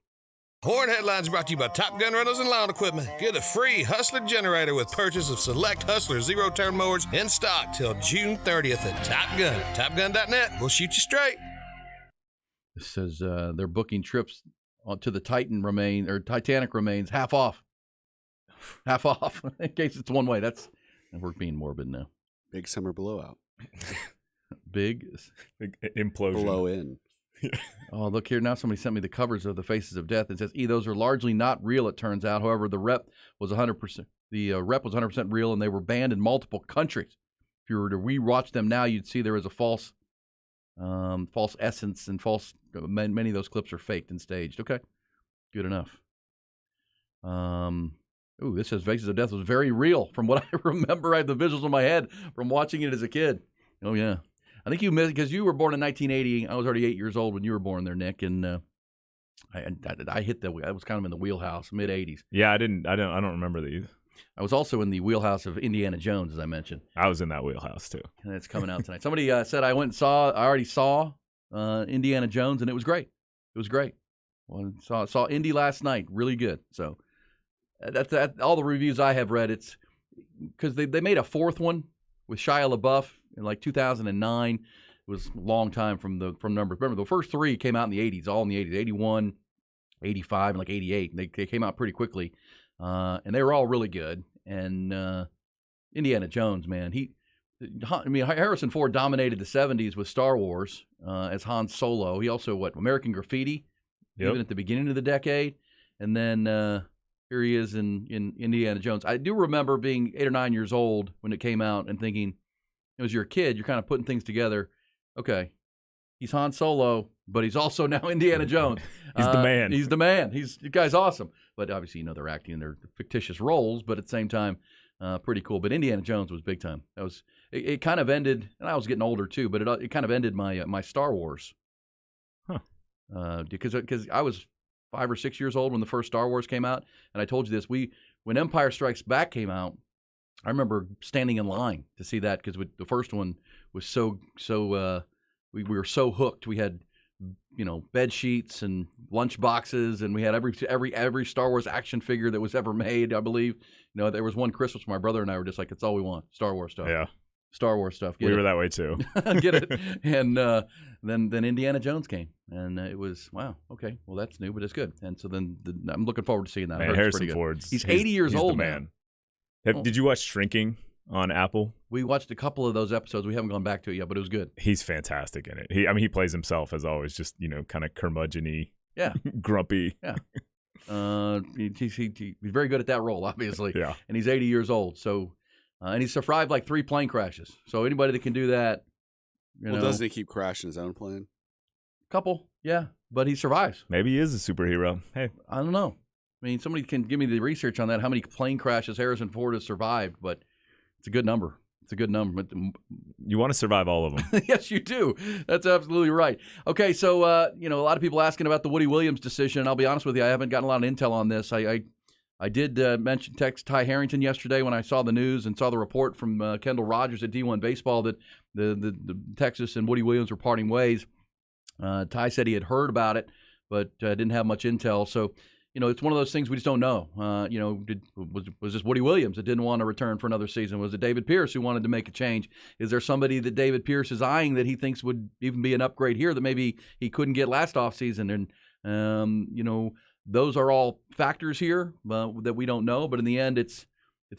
Speaker 11: Horn Headlines brought to you by Top Gun Rentals and Lawn Equipment. Get a free Hustler generator with purchase of select Hustler zero-turn mowers in stock till June 30th at Top Gun. TopGun.net. We'll shoot you straight.
Speaker 3: It says they're booking trips to the Titanic remains half off. Half off in case it's one way. We're being morbid now.
Speaker 19: Big summer blowout.
Speaker 3: Big
Speaker 4: implosion.
Speaker 19: Blow in.
Speaker 3: Oh, look here. Now somebody sent me the covers of the Faces of Death. It says, those are largely not real, it turns out. However, the rep was 100%. The rep was 100% real, and they were banned in multiple countries. If you were to rewatch them now, you'd see there was a false essence and many of those clips are faked and staged. Okay, good enough. This says Faces of Death was very real from what I remember. I have the visuals in my head from watching it as a kid. Oh, yeah. I think you missed because you were born in 1980. I was already 8 years old when you were born there, Nick, and I hit I was kind of in the wheelhouse, mid 80s.
Speaker 4: Yeah, I don't remember these.
Speaker 3: I was also in the wheelhouse of Indiana Jones, as I mentioned.
Speaker 4: I was in that wheelhouse too,
Speaker 3: and it's coming out tonight. Somebody said I already saw Indiana Jones, and it was great. It was great. Well, saw Indy last night, really good. So that's all the reviews I have read. It's because they made a 4th one with Shia LaBeouf in like 2009. It was a long time from numbers. Remember, the first 3 came out in the 80s, all in the 80s, 81, 85, and like 88. And they came out pretty quickly, and they were all really good. And Indiana Jones, man, Harrison Ford dominated the 70s with Star Wars as Han Solo. He also, American Graffiti, even at the beginning of the decade. And then here he is in Indiana Jones. I do remember being 8 or 9 years old when it came out and thinking, as you're a kid, you're kind of putting things together. Okay, he's Han Solo, but he's also now Indiana Jones.
Speaker 4: He's the man.
Speaker 3: He's the man. The guy's awesome. But obviously, they're acting in their fictitious roles, but at the same time, pretty cool. But Indiana Jones was big time. It kind of ended, and I was getting older too, but it kind of ended my Star Wars. Because I was 5 or 6 years old when the first Star Wars came out, and I told you this. When Empire Strikes Back came out, I remember standing in line to see that because the first one was we were so hooked. We had bed sheets and lunch boxes, and we had every Star Wars action figure that was ever made. I believe, there was one Christmas my brother and I were just like, it's all we want, Star Wars stuff.
Speaker 4: Yeah,
Speaker 3: Star Wars stuff.
Speaker 4: We were that way too.
Speaker 3: Get it? And then Indiana Jones came, and it was wow. Okay, well that's new, but it's good. And so then I'm looking forward to seeing that.
Speaker 4: Man, Harrison Ford's
Speaker 3: he's 80 years old,
Speaker 4: the man. Did you watch Shrinking on Apple?
Speaker 3: We watched a couple of those episodes. We haven't gone back to it yet, but it was good.
Speaker 4: He's fantastic in it. He plays himself as always, just kind of curmudgeon-y, grumpy.
Speaker 3: Yeah. He's very good at that role, obviously.
Speaker 4: Yeah.
Speaker 3: And he's 80 years old, so and he's survived like 3 plane crashes. So anybody that can do that,
Speaker 19: doesn't he keep crashing his own plane?
Speaker 3: Couple, yeah, but he survives.
Speaker 4: Maybe he is a superhero. Hey,
Speaker 3: I don't know. I mean, somebody can give me the research on that. How many plane crashes Harrison Ford has survived? But it's a good number. It's a good number.
Speaker 4: You want to survive all of them.
Speaker 3: Yes, you do. That's absolutely right. Okay, so a lot of people asking about the Woody Williams decision. And I'll be honest with you, I haven't gotten a lot of intel on this. I did text Ty Harrington yesterday when I saw the news and saw the report from Kendall Rogers at D1 Baseball that the Texas and Woody Williams were parting ways. Ty said he had heard about it, but didn't have much intel. So, it's one of those things we just don't know. Was this Woody Williams that didn't want to return for another season? Was it David Pierce who wanted to make a change? Is there somebody that David Pierce is eyeing that he thinks would even be an upgrade here that maybe he couldn't get last offseason? And, those are all factors here that we don't know. But in the end, it's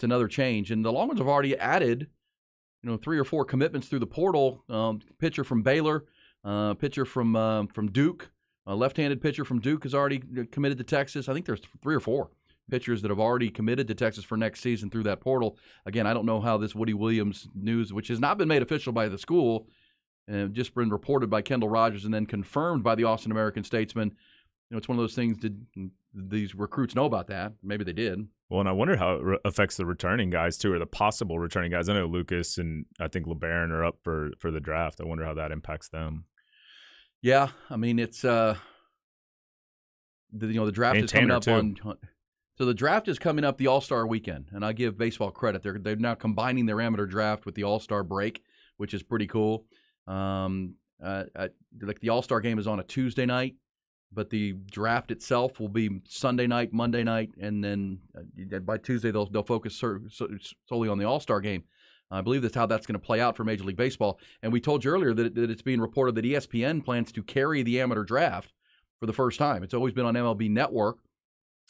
Speaker 3: another change. And the Longhorns have already added, 3 or 4 commitments through the portal. Pitcher from Baylor, pitcher from Duke. A left-handed pitcher from Duke has already committed to Texas. I think there's 3 or 4 pitchers that have already committed to Texas for next season through that portal. Again, I don't know how this Woody Williams news, which has not been made official by the school, just been reported by Kendall Rogers and then confirmed by the Austin American-Statesman. It's one of those things, did these recruits know about that? Maybe they did.
Speaker 4: Well, and I wonder how it affects the returning guys, too, or the possible returning guys. I know Lucas and I think LeBaron are up for the draft. I wonder how that impacts them.
Speaker 3: Yeah, I mean, it's the draft is coming up
Speaker 4: too.
Speaker 3: So the draft is coming up the All-Star weekend, and I give baseball credit. They're now combining their amateur draft with the All-Star break, which is pretty cool. Like the All-Star game is on a Tuesday night, but the draft itself will be Sunday night, Monday night, and then by Tuesday they'll focus solely on the All-Star game. I believe that's how that's going to play out for Major League Baseball. And we told you earlier that it's being reported that ESPN plans to carry the amateur draft for the first time. It's always been on MLB Network,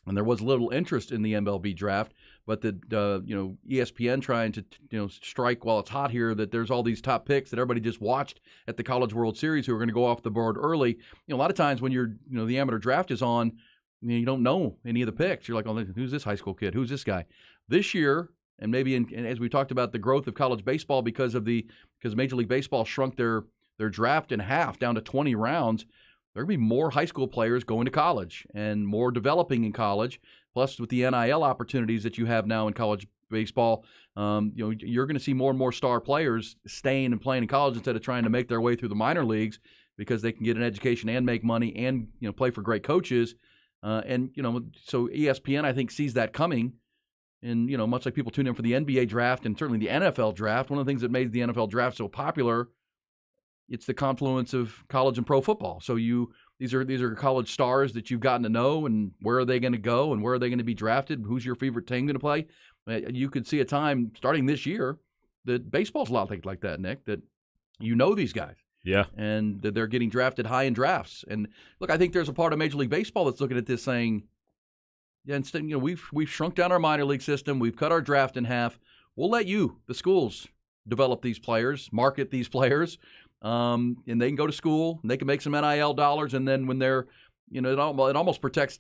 Speaker 3: and there was little interest in the MLB draft. But ESPN trying to strike while it's hot here, that there's all these top picks that everybody just watched at the College World Series who are going to go off the board early. A lot of times when the amateur draft is on, you don't know any of the picks. You're like, oh, who's this high school kid? Who's this guy? This year. And maybe, and as we talked about the growth of college baseball because Major League Baseball shrunk their draft in half down to 20 rounds, there are going to be more high school players going to college and more developing in college. Plus, with the NIL opportunities that you have now in college baseball, you're going to see more and more star players staying and playing in college instead of trying to make their way through the minor leagues because they can get an education and make money and play for great coaches. So ESPN, I think, sees that coming. And, much like people tune in for the NBA draft and certainly the NFL draft, one of the things that made the NFL draft so popular, it's the confluence of college and pro football. So these are college stars that you've gotten to know, and where are they going to go and where are they going to be drafted? Who's your favorite team going to play? You could see a time starting this year that baseball's a lot like that, Nick, that these guys.
Speaker 4: Yeah.
Speaker 3: And that they're getting drafted high in drafts. And, look, I think there's a part of Major League Baseball that's looking at this saying, yeah, instead, we've shrunk down our minor league system. We've cut our draft in half. We'll let you, the schools, develop these players, market these players, and they can go to school and they can make some NIL dollars. And then when they're, it almost protects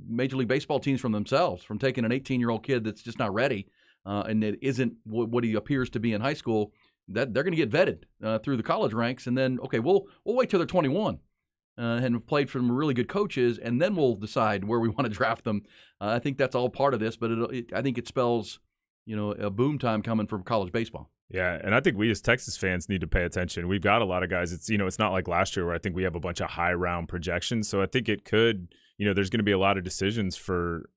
Speaker 3: Major League Baseball teams from themselves, from taking an 18-year-old kid that's just not ready and it isn't what he appears to be in high school. That they're going to get vetted through the college ranks, and then we'll wait till they're 21. And have played for some really good coaches, and then we'll decide where we want to draft them. I think that's all part of this, but I think it spells, a boom time coming from college baseball.
Speaker 4: Yeah, and I think we as Texas fans need to pay attention. We've got a lot of guys. It's it's not like last year where I think we have a bunch of high round projections. So I think it could, there's going to be a lot of decisions for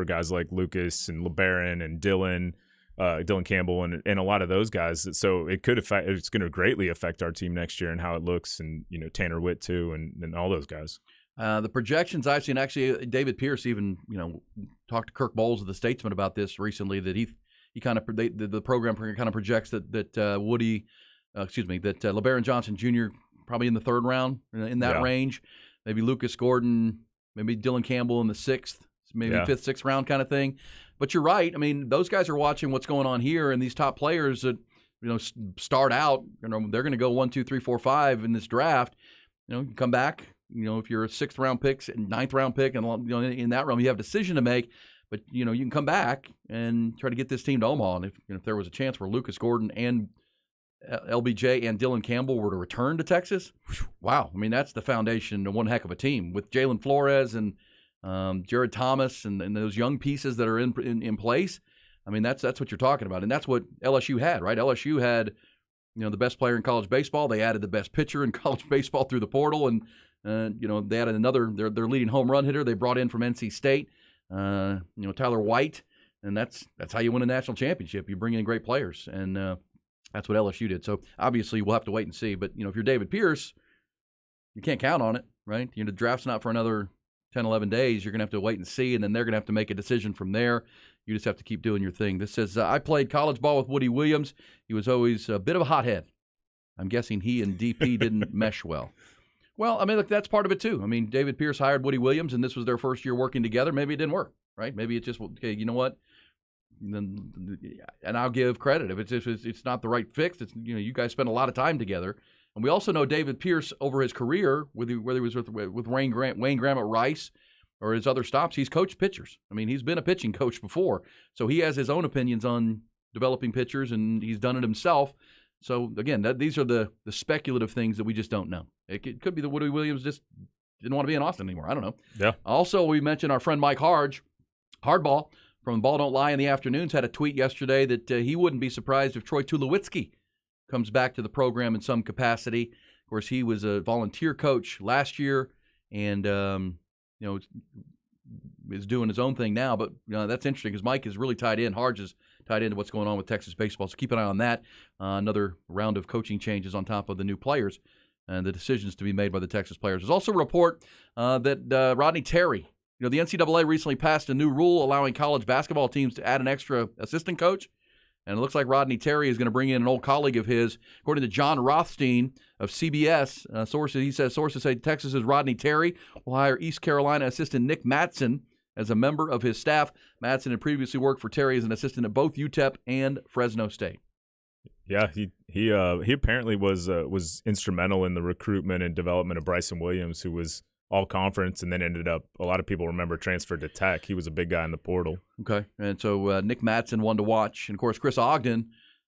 Speaker 4: guys like Lucas and LeBaron and Dylan. Dylan Campbell and a lot of those guys. So it's going to greatly affect our team next year and how it looks, and Tanner Witt too, and all those guys.
Speaker 3: The projections I've seen, actually, David Pierce even talked to Kirk Bowles of the Statesman about this recently, that he kind of the program kind of projects that LeBaron Johnson Jr. probably in the third round, in that range, maybe Lucas Gordon, maybe Dylan Campbell in the sixth, maybe fifth, sixth round kind of thing. But you're right. I mean, those guys are watching what's going on here, and these top players that start out, they're going to go 1, 2, 3, 4, 5 in this draft. You come back. If you're a sixth round pick and ninth round pick, and in that realm, you have a decision to make. But you can come back and try to get this team to Omaha. And if there was a chance where Lucas Gordon and LBJ and Dylan Campbell were to return to Texas, wow! I mean, that's the foundation of one heck of a team with Jalen Flores and Jared Thomas and those young pieces that are in place. I mean, that's what you're talking about, and that's what LSU had, right? LSU had the best player in college baseball. They added the best pitcher in college baseball through the portal, and they added another their leading home run hitter they brought in from NC State, Tyler White, and that's how you win a national championship. You bring in great players, and that's what LSU did. So obviously we'll have to wait and see. But if you're David Pierce, you can't count on it, right? The draft's not for another 10, 11 days. You're going to have to wait and see, and then they're going to have to make a decision from there. You just have to keep doing your thing. This says, I played college ball with Woody Williams. He was always a bit of a hothead. I'm guessing he and DP didn't mesh well. Well, I mean, look, that's part of it too. I mean, David Pierce hired Woody Williams, and this was their first year working together. Maybe it didn't work, right? Maybe it's just, okay, you know what? And I'll give credit. If it's not the right fix, it's you guys spend a lot of time together. And we also know David Pierce over his career, whether he was with Wayne Graham at Rice or his other stops, he's coached pitchers. I mean, he's been a pitching coach before, so he has his own opinions on developing pitchers, and he's done it himself. So again, these are the speculative things that we just don't know. It could be that Woody Williams just didn't want to be in Austin anymore. I don't know.
Speaker 4: Yeah.
Speaker 3: Also, we mentioned our friend Mike Hardball from Ball Don't Lie in the Afternoons had a tweet yesterday that he wouldn't be surprised if Troy Tulowitzki comes back to the program in some capacity. Of course, he was a volunteer coach last year, and is doing his own thing now. But that's interesting because Mike is really tied in. Harge is tied into what's going on with Texas baseball. So keep an eye on that. Another round of coaching changes on top of the new players and the decisions to be made by the Texas players. There's also a report that Rodney Terry, the NCAA recently passed a new rule allowing college basketball teams to add an extra assistant coach. And it looks like Rodney Terry is going to bring in an old colleague of his. According to John Rothstein of CBS, sources say Texas's Rodney Terry will hire East Carolina assistant Nick Matson as a member of his staff. Matson had previously worked for Terry as an assistant at both UTEP and Fresno State.
Speaker 4: Yeah, he apparently was instrumental in the recruitment and development of Bryson Williams, who was all conference and then ended up, a lot of people remember, transferred to Tech. He was a big guy in the portal.
Speaker 3: Okay, and so Nick Matson, one to watch. And of course, Chris Ogden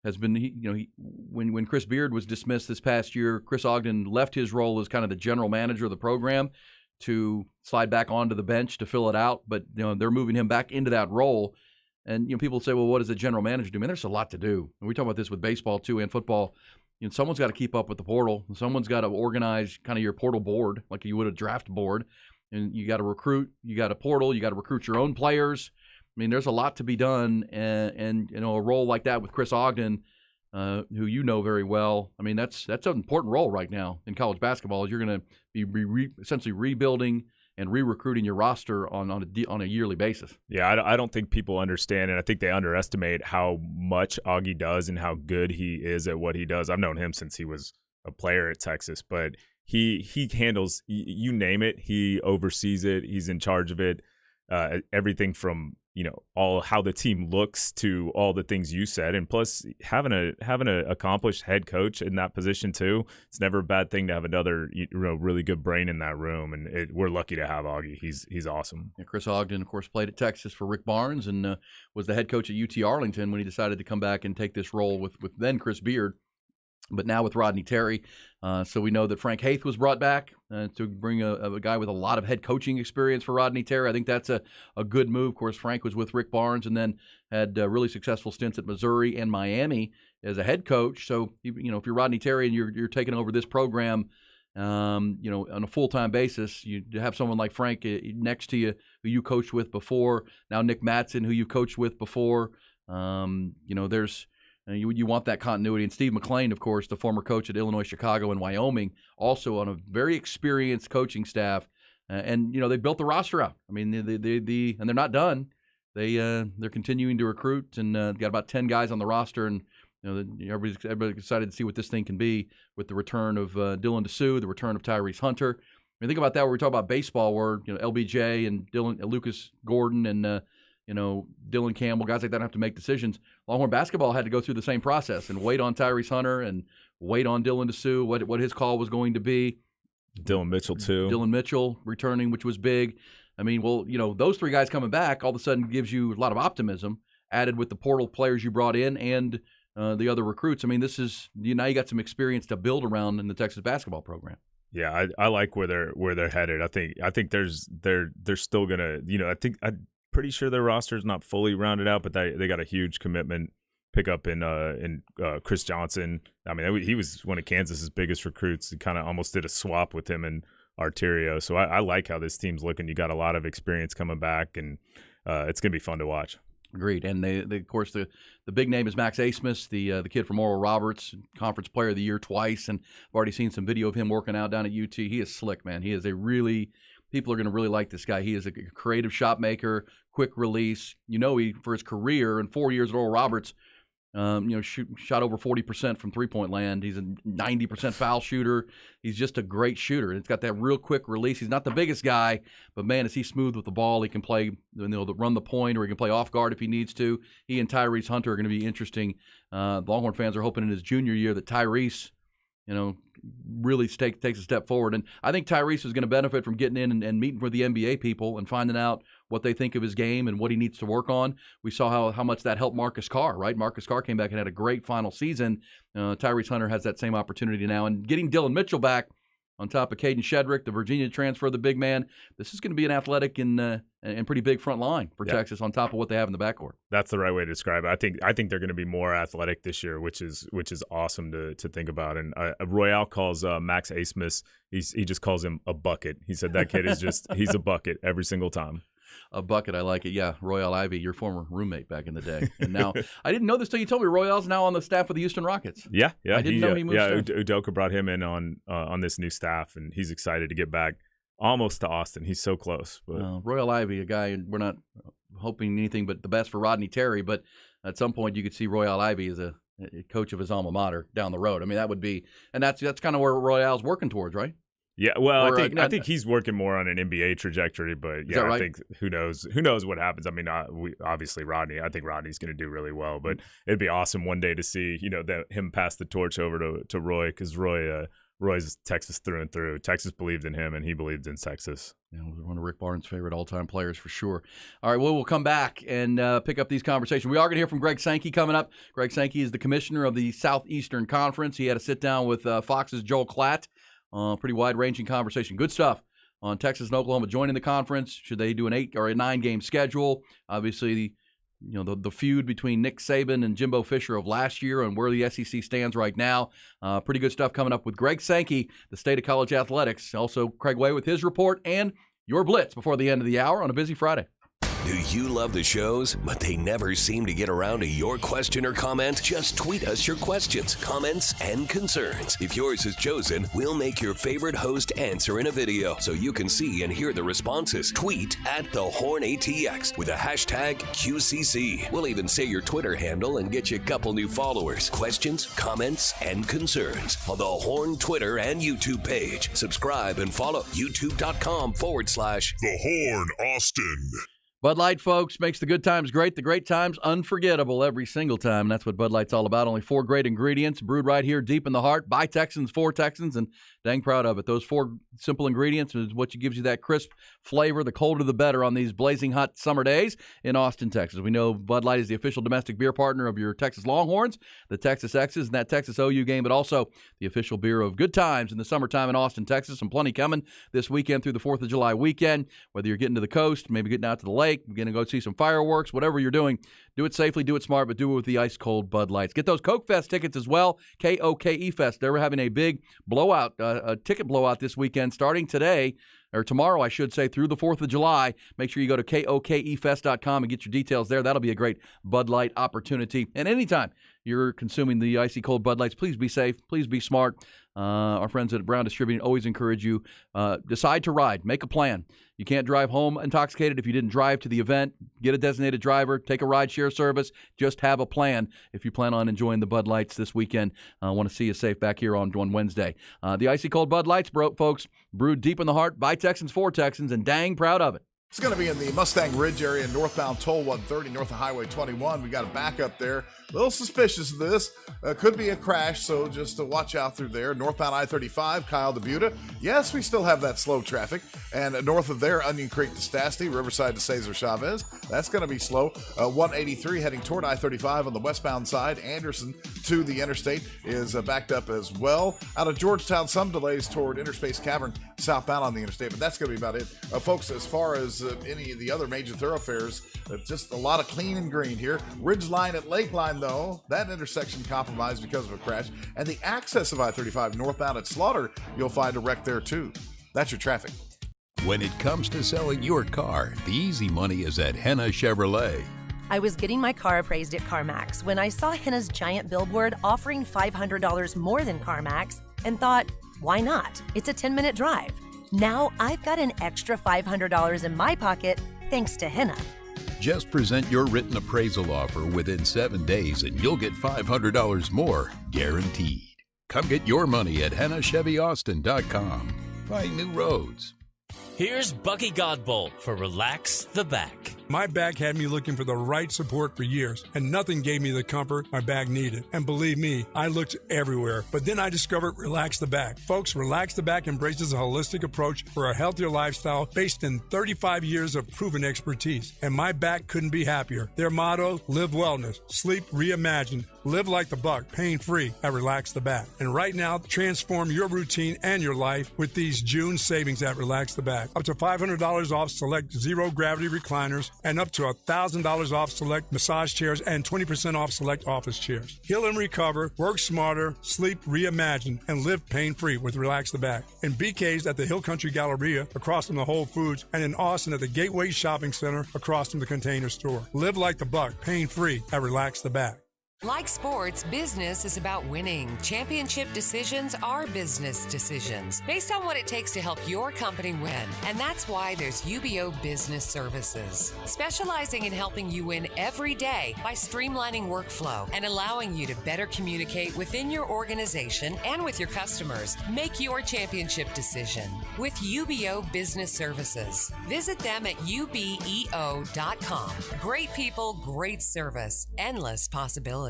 Speaker 3: has been, when Chris Beard was dismissed this past year, Chris Ogden left his role as kind of the general manager of the program to slide back onto the bench to fill it out. But they're moving him back into that role. And people say, well, what does a general manager do? I mean, there's a lot to do. And we talk about this with baseball too and football. Someone's got to keep up with the portal. Someone's got to organize kind of your portal board like you would a draft board. And you got to recruit. You got a portal. You got to recruit your own players. I mean, there's a lot to be done. And a role like that with Chris Ogden, who you know very well. I mean, that's an important role right now in college basketball. Is you're going to be essentially rebuilding and re-recruiting your roster on a yearly basis.
Speaker 4: Yeah, I don't think people understand, and I think they underestimate how much Augie does and how good he is at what he does. I've known him since he was a player at Texas, but he handles, you name it, he oversees it, he's in charge of it, everything from all how the team looks to all the things you said, and plus having a accomplished head coach in that position too. It's never a bad thing to have another really good brain in that room, and we're lucky to have Augie. He's awesome.
Speaker 3: Yeah, Chris Ogden, of course, played at Texas for Rick Barnes and was the head coach at UT Arlington when he decided to come back and take this role with then Chris Beard. But now with Rodney Terry, so we know that Frank Haith was brought back to bring a guy with a lot of head coaching experience for Rodney Terry. I think that's a good move. Of course, Frank was with Rick Barnes and then had really successful stints at Missouri and Miami as a head coach. So, if you're Rodney Terry and you're taking over this program, on a full-time basis, you have someone like Frank next to you who you coached with before. Now Nick Matson, who you coached with before. There's you want that continuity. And Steve McClain, of course, the former coach at Illinois, Chicago, and Wyoming, also on a very experienced coaching staff. And they built the roster out. I mean, and they're not done. They're continuing to recruit and got about 10 guys on the roster. And everybody's excited to see what this thing can be with the return of Dylan DeSue, the return of Tyrese Hunter. I mean, think about that. Where we talk about baseball, where LBJ and Lucas Gordon and Dylan Campbell, guys like that have to make decisions. Longhorn basketball had to go through the same process and wait on Tyrese Hunter and wait on Dylan DeSue, what his call was going to be.
Speaker 4: Dylan Mitchell, too.
Speaker 3: Dylan Mitchell returning, which was big. I mean, those three guys coming back all of a sudden gives you a lot of optimism, added with the portal players you brought in and the other recruits. I mean, this is now you got some experience to build around in the Texas basketball program.
Speaker 4: Yeah, I like where they're headed. I think they're still gonna, I'm pretty sure their roster is not fully rounded out, but they got a huge commitment pickup in Chris Johnson. I mean, he was one of Kansas's biggest recruits. He kind of almost did a swap with him and Arterio. So I like how this team's looking. You got a lot of experience coming back, and it's gonna be fun to watch.
Speaker 3: Agreed. And they of course, the big name is Max Asmus, the kid from Oral Roberts, Conference Player of the Year twice, and I've already seen some video of him working out down at UT. He is slick, man. He is people are going to really like this guy. He is a creative shot maker, quick release. He for his career in 4 years at Oral Roberts, shot over 40% from three-point land. He's a 90% foul shooter. He's just a great shooter. It's got that real quick release. He's not the biggest guy, but, man, is he smooth with the ball. He can play, run the point, or he can play off guard if he needs to. He and Tyrese Hunter are going to be interesting. Longhorn fans are hoping in his junior year that Tyrese, really takes a step forward. And I think Tyrese is going to benefit from getting in and meeting with the NBA people and finding out what they think of his game and what he needs to work on. We saw how much that helped Marcus Carr, right? Marcus Carr came back and had a great final season. Tyrese Hunter has that same opportunity now. And getting Dylan Mitchell back on top of Caden Shedrick, the Virginia transfer, the big man, this is going to be an athletic and pretty big front line for Texas on top of what they have in the backcourt.
Speaker 4: That's the right way to describe it. I think they're going to be more athletic this year, which is awesome to think about. And Royale calls Max Asmus, he just calls him a bucket. He said that kid he's a bucket every single time.
Speaker 3: A bucket, I like it. Yeah, Royale Ivey, your former roommate back in the day. And now, I didn't know this till you told me. Royale's now on the staff of the Houston Rockets.
Speaker 4: Yeah.
Speaker 3: I didn't know he moved.
Speaker 4: Yeah, Udoka brought him in on this new staff, and he's excited to get back almost to Austin. He's so close. But.
Speaker 3: Royale Ivey, a guy, we're not hoping anything but the best for Rodney Terry, but at some point you could see Royale Ivey as a coach of his alma mater down the road. I mean, that would be, and that's kind of where Royale's working towards, right?
Speaker 4: Yeah, well, I think he's working more on an NBA trajectory, but yeah,
Speaker 3: right?
Speaker 4: I think who knows what happens. I mean, obviously Rodney. I think Rodney's going to do really well, but it'd be awesome one day to see him pass the torch over to Roy, because Roy's Texas through and through. Texas believed in him, and he believed in Texas.
Speaker 3: Yeah, one of Rick Barnes' favorite all-time players for sure. All right, well, we'll come back and pick up these conversations. We are going to hear from Greg Sankey coming up. Greg Sankey is the commissioner of the Southeastern Conference. He had a sit-down with Fox's Joel Klatt. Pretty wide-ranging conversation. Good stuff on Texas and Oklahoma joining the conference. Should they do an 8 or a 9-game schedule? Obviously, the feud between Nick Saban and Jimbo Fisher of last year and where the SEC stands right now. Pretty good stuff coming up with Greg Sankey, the state of college athletics. Also, Craig Way with his report and your blitz before the end of the hour on a busy Friday.
Speaker 16: Do you love the shows, but they never seem to get around to your question or comment? Just tweet us your questions, comments, and concerns. If yours is chosen, we'll make your favorite host answer in a video so you can see and hear the responses. Tweet at @TheHornATX with a hashtag QCC. We'll even say your Twitter handle and get you a couple new followers. Questions, comments, and concerns on the Horn Twitter and YouTube page. Subscribe and follow youtube.com/The Horn Austin.
Speaker 3: Bud Light, folks, makes the good times great, the great times unforgettable every single time. And that's what Bud Light's all about. Only 4 great ingredients, brewed right here deep in the heart by Texans, for Texans, and dang proud of it. Those 4 simple ingredients is what gives you that crisp flavor. The colder the better on these blazing hot summer days in Austin, Texas. We know Bud Light is the official domestic beer partner of your Texas Longhorns, the Texas X's, and that Texas OU game, but also the official beer of good times in the summertime in Austin, Texas. And plenty coming this weekend through the 4th of July weekend. Whether you're getting to the coast, maybe getting out to the lake, cake, you're going to go see some fireworks, whatever you're doing, do it safely, do it smart, but do it with the ice-cold Bud Lights. Get those Coke Fest tickets as well, Koke Fest. They're having a big blowout, a ticket blowout this weekend starting today, or tomorrow, I should say, through the 4th of July. Make sure you go to kokefest.com and get your details there. That'll be a great Bud Light opportunity. And anytime you're consuming the icy cold Bud Lights, please be safe. Please be smart. Our friends at Brown Distributing always encourage you, decide to ride. Make a plan. You can't drive home intoxicated if you didn't drive to the event. Get a designated driver. Take a ride-share service. Just have a plan if you plan on enjoying the Bud Lights this weekend. I want to see you safe back here on Wednesday. The icy cold Bud Lights, folks, brewed deep in the heart by Texans for Texans, and dang proud of it.
Speaker 8: It's going to be in the Mustang Ridge area, northbound Toll 130, north of Highway 21. We got a backup there. A little suspicious of this. Could be a crash, so just watch out through there. Northbound I-35, Kyle to Buda. Yes, we still have that slow traffic. And north of there, Onion Creek to Stastny, Riverside to Cesar Chavez. That's going to be slow. 183 heading toward I-35 on the westbound side. Anderson to the interstate is backed up as well. Out of Georgetown, some delays toward Interspace Cavern southbound on the interstate, but that's going to be about it. Folks, as far as any of the other major thoroughfares, just a lot of clean and green here. Ridgeline at Lakeline, though, that intersection compromised because of a crash. And the access of I-35 northbound at Slaughter, you'll find a wreck there too. That's your traffic.
Speaker 1: When it comes to selling your car, the easy money is at Henna Chevrolet.
Speaker 12: I was getting my car appraised at CarMax when I saw Henna's giant billboard offering $500 more than CarMax and thought, why not? It's a 10-minute drive. Now I've got an extra $500 in my pocket thanks to Henna.
Speaker 1: Just present your written appraisal offer within 7 days and you'll get $500 more, guaranteed. Come get your money at HennaChevyAustin.com. Find new roads.
Speaker 28: Here's Bucky Godbolt for Relax the Back.
Speaker 13: My back had me looking for the right support for years, and nothing gave me the comfort my back needed. And believe me, I looked everywhere. But then I discovered Relax the Back. Folks, Relax the Back embraces a holistic approach for a healthier lifestyle based in 35 years of proven expertise. And my back couldn't be happier. Their motto, live wellness, sleep reimagined, live like the buck, pain-free at Relax the Back. And right now, transform your routine and your life with these June savings at Relax the Back. Up to $500 off select zero-gravity recliners, and up to $1,000 off select massage chairs and 20% off select office chairs. Heal and recover, work smarter, sleep reimagined, and live pain-free with Relax the Back. In BK's at the Hill Country Galleria, across from the Whole Foods, and in Austin at the Gateway Shopping Center, across from the Container Store. Live like the buck, pain-free at Relax the Back.
Speaker 14: Like sports, business is about winning. Championship decisions are business decisions based on what it takes to help your company win. And that's why there's UBO Business Services, specializing in helping you win every day by streamlining workflow and allowing you to better communicate within your organization and with your customers. Make your championship decision with UBO Business Services. Visit them at ubeo.com. Great people, great service, endless possibilities.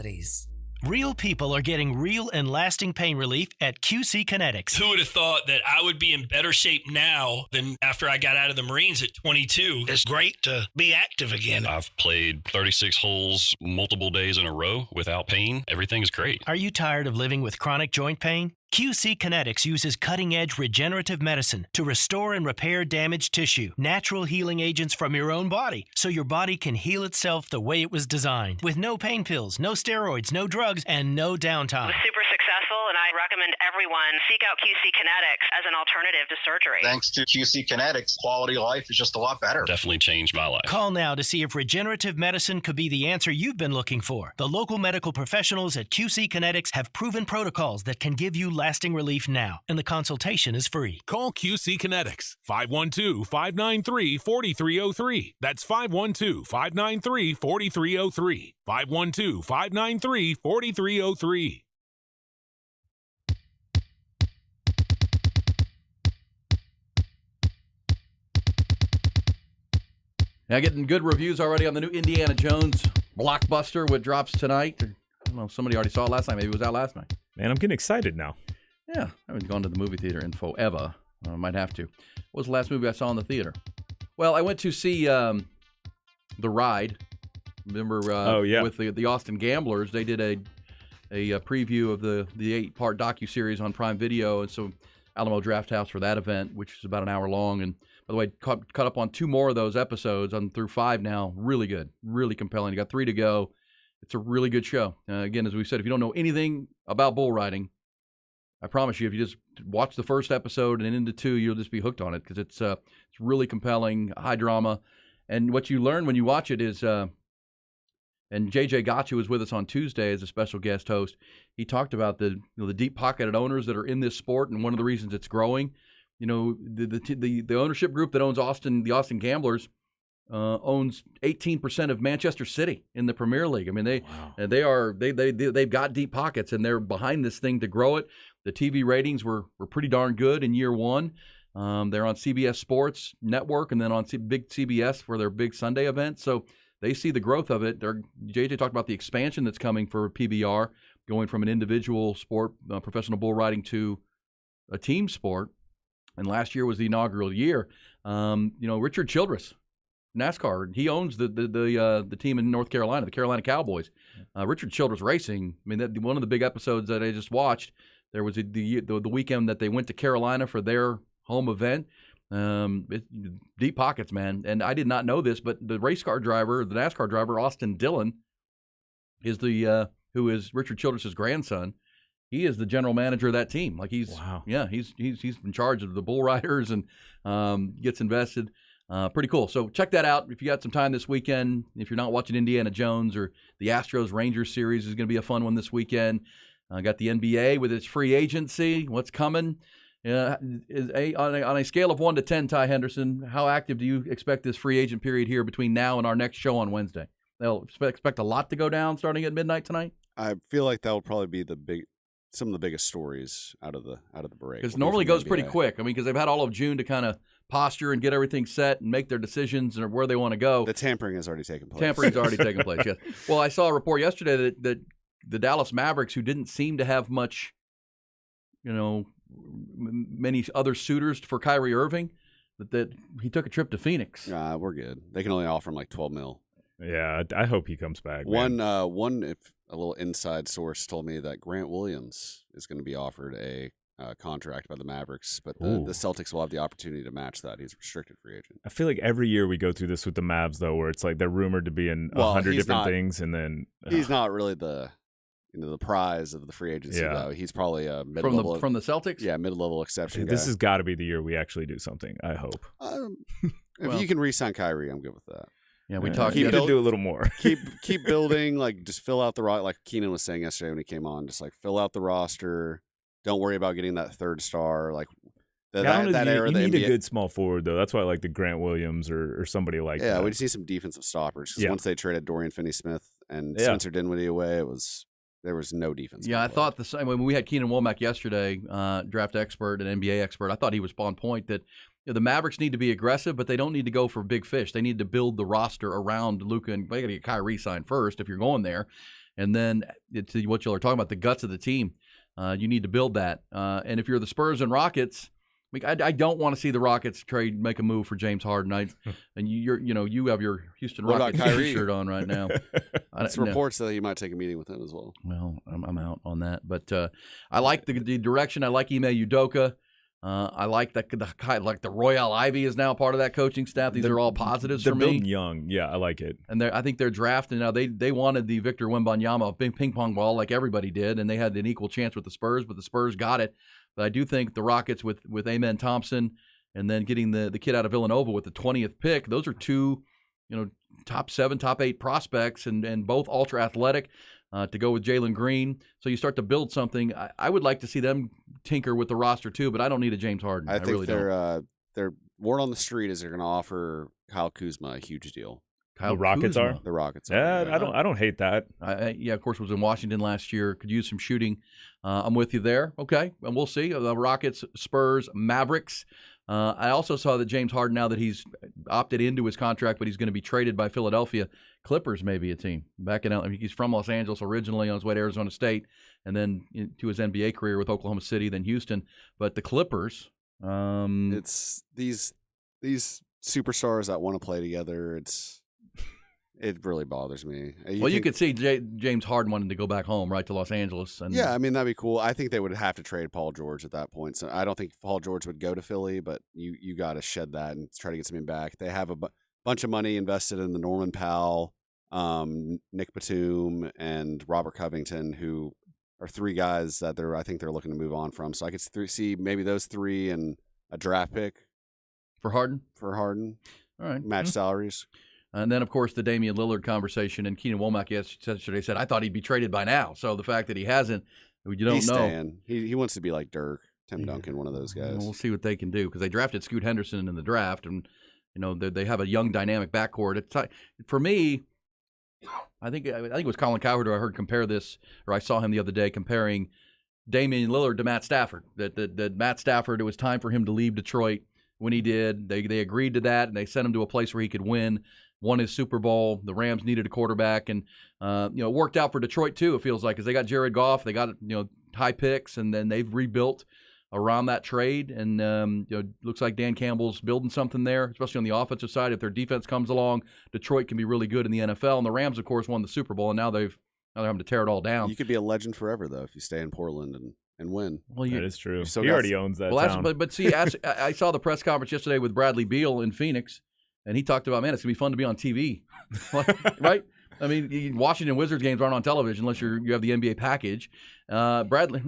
Speaker 15: Real people are getting real and lasting pain relief at QC Kinetics.
Speaker 17: Who would have thought that I would be in better shape now than after I got out of the Marines at 22? It's great to be active again.
Speaker 18: I've played 36 holes multiple days in a row without pain. Everything is great.
Speaker 15: Are you tired of living with chronic joint pain? QC Kinetics uses cutting-edge regenerative medicine to restore and repair damaged tissue, natural healing agents from your own body, so your body can heal itself the way it was designed, with no pain pills, no steroids, no drugs, and no downtime.
Speaker 20: It was super successful, and I recommend everyone seek out QC Kinetics as an alternative to surgery.
Speaker 27: Thanks to QC Kinetics, quality of life is just a lot better.
Speaker 18: Definitely changed my life.
Speaker 15: Call now to see if regenerative medicine could be the answer you've been looking for. The local medical professionals at QC Kinetics have proven protocols that can give you lasting relief now, and the consultation is free.
Speaker 29: Call QC Kinetics, 512-593-4303. That's 512-593-4303. 512-593-4303.
Speaker 3: Now, getting good reviews already on the new Indiana Jones blockbuster, what drops tonight. I don't know, somebody already saw it last night. Maybe it was out last night.
Speaker 4: Man, I'm getting excited now.
Speaker 3: Yeah, I haven't gone to the movie theater in forever. I might have to. What was the last movie I saw in the theater? Well, I went to see The Ride. Remember with the Austin Gamblers, they did a preview of the 8-part docuseries on Prime Video, and so Alamo Draft House for that event, which is about an hour long. And by the way, caught up on 2 more of those episodes. I'm through 5 now. Really good, really compelling. You got 3 to go. It's a really good show. Again, as we said, if you don't know anything about bull riding, I promise you, if you just watch the first episode and into 2, you'll just be hooked on it because it's really compelling, high drama. And what you learn when you watch it is, and JJ Gotcha was with us on Tuesday as a special guest host. He talked about the deep-pocketed owners that are in this sport, and one of the reasons it's growing. The ownership group that owns the Austin Gamblers owns 18% of Manchester City in the Premier League. I mean, they've got deep pockets, and they're behind this thing to grow it. The TV ratings were pretty darn good in year 1. They're on CBS Sports Network and then on big CBS for their big Sunday event. So they see the growth of it. JJ talked about the expansion that's coming for PBR, going from an individual sport, professional bull riding, to a team sport. And last year was the inaugural year. Richard Childress, NASCAR, he owns the team in North Carolina, the Carolina Cowboys. Richard Childress Racing. I mean, one of the big episodes that I just watched, there was the weekend that they went to Carolina for their home event. Deep pockets, man. And I did not know this, but the NASCAR driver, Austin Dillon, is who is Richard Childress's grandson. He is the general manager of that team. Like he's in charge of the bull riders and gets invested. Pretty cool. So check that out if you got some time this weekend. If you're not watching Indiana Jones, or the Astros Rangers series is going to be a fun one this weekend. Got the NBA with its free agency. What's coming? On a scale of 1 to 10, Ty Henderson, how active do you expect this free agent period here between now and our next show on Wednesday? They'll expect a lot to go down starting at midnight tonight.
Speaker 19: I feel like that will probably be some of the biggest stories out of the break.
Speaker 3: Because normally goes pretty quick. I mean, because they've had all of June to kind of posture and get everything set and make their decisions and where they want to go.
Speaker 19: The tampering has already taken place.
Speaker 3: Tampering's already taken place, yes. Well, I saw a report yesterday that the Dallas Mavericks, who didn't seem to have much, many other suitors for Kyrie Irving, that he took a trip to Phoenix.
Speaker 19: We're good. They can only offer him like $12 million.
Speaker 4: Yeah, I hope he comes back.
Speaker 19: If a little inside source told me that Grant Williams is going to be offered a contract by the Mavericks, but the Celtics will have the opportunity to match that. He's a restricted free agent.
Speaker 4: I feel like every year we go through this with the Mavs, though, where it's like they're rumored to be in 100 different things, and then
Speaker 19: he's not really the prize of the free agency, though. He's probably a mid-level
Speaker 3: from the Celtics.
Speaker 19: Yeah, mid-level exception.
Speaker 4: This has got to be the year we actually do something. I hope.
Speaker 19: If you can re-sign Kyrie, I'm good with that.
Speaker 3: Yeah, we talked.
Speaker 4: Keep do a little more.
Speaker 19: keep building. Like, just fill out the roster. Like Keenan was saying yesterday when he came on, just like fill out the roster. Don't worry about getting that third star. Like that era.
Speaker 4: You need a good small forward, though. That's why I like the Grant Williams or somebody like that.
Speaker 19: Yeah, we just need some defensive stoppers. Because once they traded Dorian Finney-Smith and Spencer Dinwiddie away, there was no defense.
Speaker 3: Yeah, I thought the same. When we had Keenan Womack yesterday, draft expert and NBA expert, I thought he was on point that the Mavericks need to be aggressive, but they don't need to go for big fish. They need to build the roster around Luka, and they got to get Kyrie signed first if you're going there. And then to what y'all are talking about, the guts of the team, you need to build that. And if you're the Spurs and Rockets, I don't want to see the Rockets make a move for James Harden. And you have your Houston Rockets T-shirt on right now.
Speaker 19: It's reports that he might take a meeting with him as well.
Speaker 3: Well, I'm out on that, but I like the direction. I like Ime Udoka. I like the Royale Ivy is now part of that coaching staff. These are all positives for me.
Speaker 4: They're building young. Yeah, I like it.
Speaker 3: And I think they're drafting now. They wanted the Victor Wembanyama ping pong ball like everybody did, and they had an equal chance with the Spurs, but the Spurs got it. But I do think the Rockets with Amen Thompson and then getting the kid out of Villanova with the 20th pick, those are two, top 7, top 8 prospects and both ultra athletic. To go with Jalen Green. So you start to build something. I would like to see them tinker with the roster too, but I don't need a James Harden.
Speaker 19: I think really their word on the street is they're going to offer Kyle Kuzma a huge deal.
Speaker 4: The Rockets are?
Speaker 19: The Rockets are.
Speaker 4: Yeah, I don't hate that.
Speaker 3: Of course, was in Washington last year. Could use some shooting. I'm with you there. Okay, and we'll see. The Rockets, Spurs, Mavericks. I also saw that James Harden, now that he's opted into his contract, but he's going to be traded by Philadelphia, Clippers may be a team. He's from Los Angeles originally, on his way to Arizona State, and then to his NBA career with Oklahoma City, then Houston. But the Clippers,
Speaker 19: it's these superstars that want to play together. It really bothers me.
Speaker 3: You could see James Harden wanting to go back home, right, to Los Angeles. And
Speaker 19: yeah, I mean, that'd be cool. I think they would have to trade Paul George at that point. So I don't think Paul George would go to Philly, but you got to shed that and try to get something back. They have a bunch of money invested in the Norman Powell, Nick Batum, and Robert Covington, who are three guys that I think they're looking to move on from. So I could see maybe those three and a draft pick
Speaker 3: for Harden.
Speaker 19: All right, match salaries.
Speaker 3: And then, of course, the Damian Lillard conversation. And Keenan Womack yesterday said, I thought he'd be traded by now. So the fact that he hasn't, you don't
Speaker 19: He's
Speaker 3: know.
Speaker 19: Staying. He wants to be like Dirk, Tim Duncan, one of those guys.
Speaker 3: We'll see what they can do because they drafted Scoot Henderson in the draft. And, they have a young, dynamic backcourt. For me, I think it was Colin Cowherd who I heard compare this, or I saw him the other day comparing Damian Lillard to Matt Stafford. That Matt Stafford, it was time for him to leave Detroit. When he did, they agreed to that, and they sent him to a place where he could win. Won his Super Bowl. The Rams needed a quarterback, and it worked out for Detroit too. It feels like because they got Jared Goff, they got high picks, and then they've rebuilt around that trade. And looks like Dan Campbell's building something there, especially on the offensive side. If their defense comes along, Detroit can be really good in the NFL. And the Rams, of course, won the Super Bowl, and now they're having to tear it all down.
Speaker 19: You could be a legend forever though if you stay in Portland and win.
Speaker 3: Well,
Speaker 4: that is true. He already owns that town.
Speaker 3: But see, I saw the press conference yesterday with Bradley Beal in Phoenix, and he talked about, man, it's going to be fun to be on TV. Right? I mean, Washington Wizards games aren't on television unless you have the NBA package. Bradley,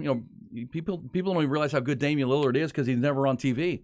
Speaker 3: people don't even realize how good Damian Lillard is because he's never on TV.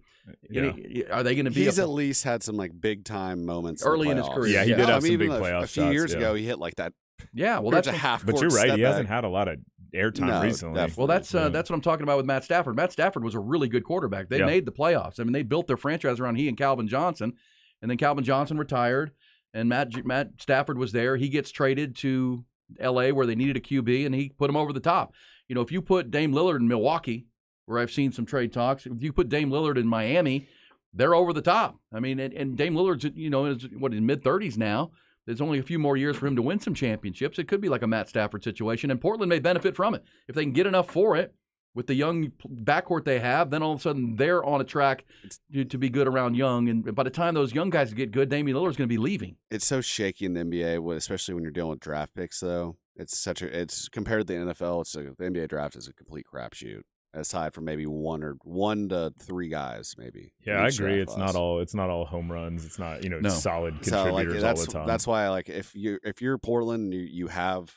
Speaker 4: Yeah.
Speaker 3: Are they going to be?
Speaker 19: He's at least had some like big time moments
Speaker 3: early
Speaker 19: in
Speaker 3: his career.
Speaker 4: Yeah, he did have some big playoff
Speaker 19: a few years ago. He hit like that.
Speaker 3: Yeah, well,
Speaker 19: that's a half.
Speaker 4: But you're right. He hasn't
Speaker 19: back.
Speaker 4: had a lot of airtime recently.
Speaker 19: Definitely.
Speaker 3: Well, that's what I'm talking about with Matt Stafford. Matt Stafford was a really good quarterback. They made the playoffs. I mean, they built their franchise around he and Calvin Johnson, and then Calvin Johnson retired, and Matt Stafford was there. He gets traded to L.A. where they needed a QB, and he put him over the top. If you put Dame Lillard in Milwaukee, where I've seen some trade talks, if you put Dame Lillard in Miami, they're over the top. I mean, and Dame Lillard's in mid-30s now. There's only a few more years for him to win some championships. It could be like a Matt Stafford situation, and Portland may benefit from it. If they can get enough for it with the young backcourt they have, then all of a sudden they're on a track to be good around young. And by the time those young guys get good, Damian Lillard's going to be leaving.
Speaker 19: It's so shaky in the NBA, especially when you're dealing with draft picks, though. It's compared to the NFL, the NBA draft is a complete crapshoot. Aside from maybe one to three guys, maybe.
Speaker 4: Yeah, I agree. It's not all home runs. It's not solid contributors all the time.
Speaker 19: That's why if you're Portland, you have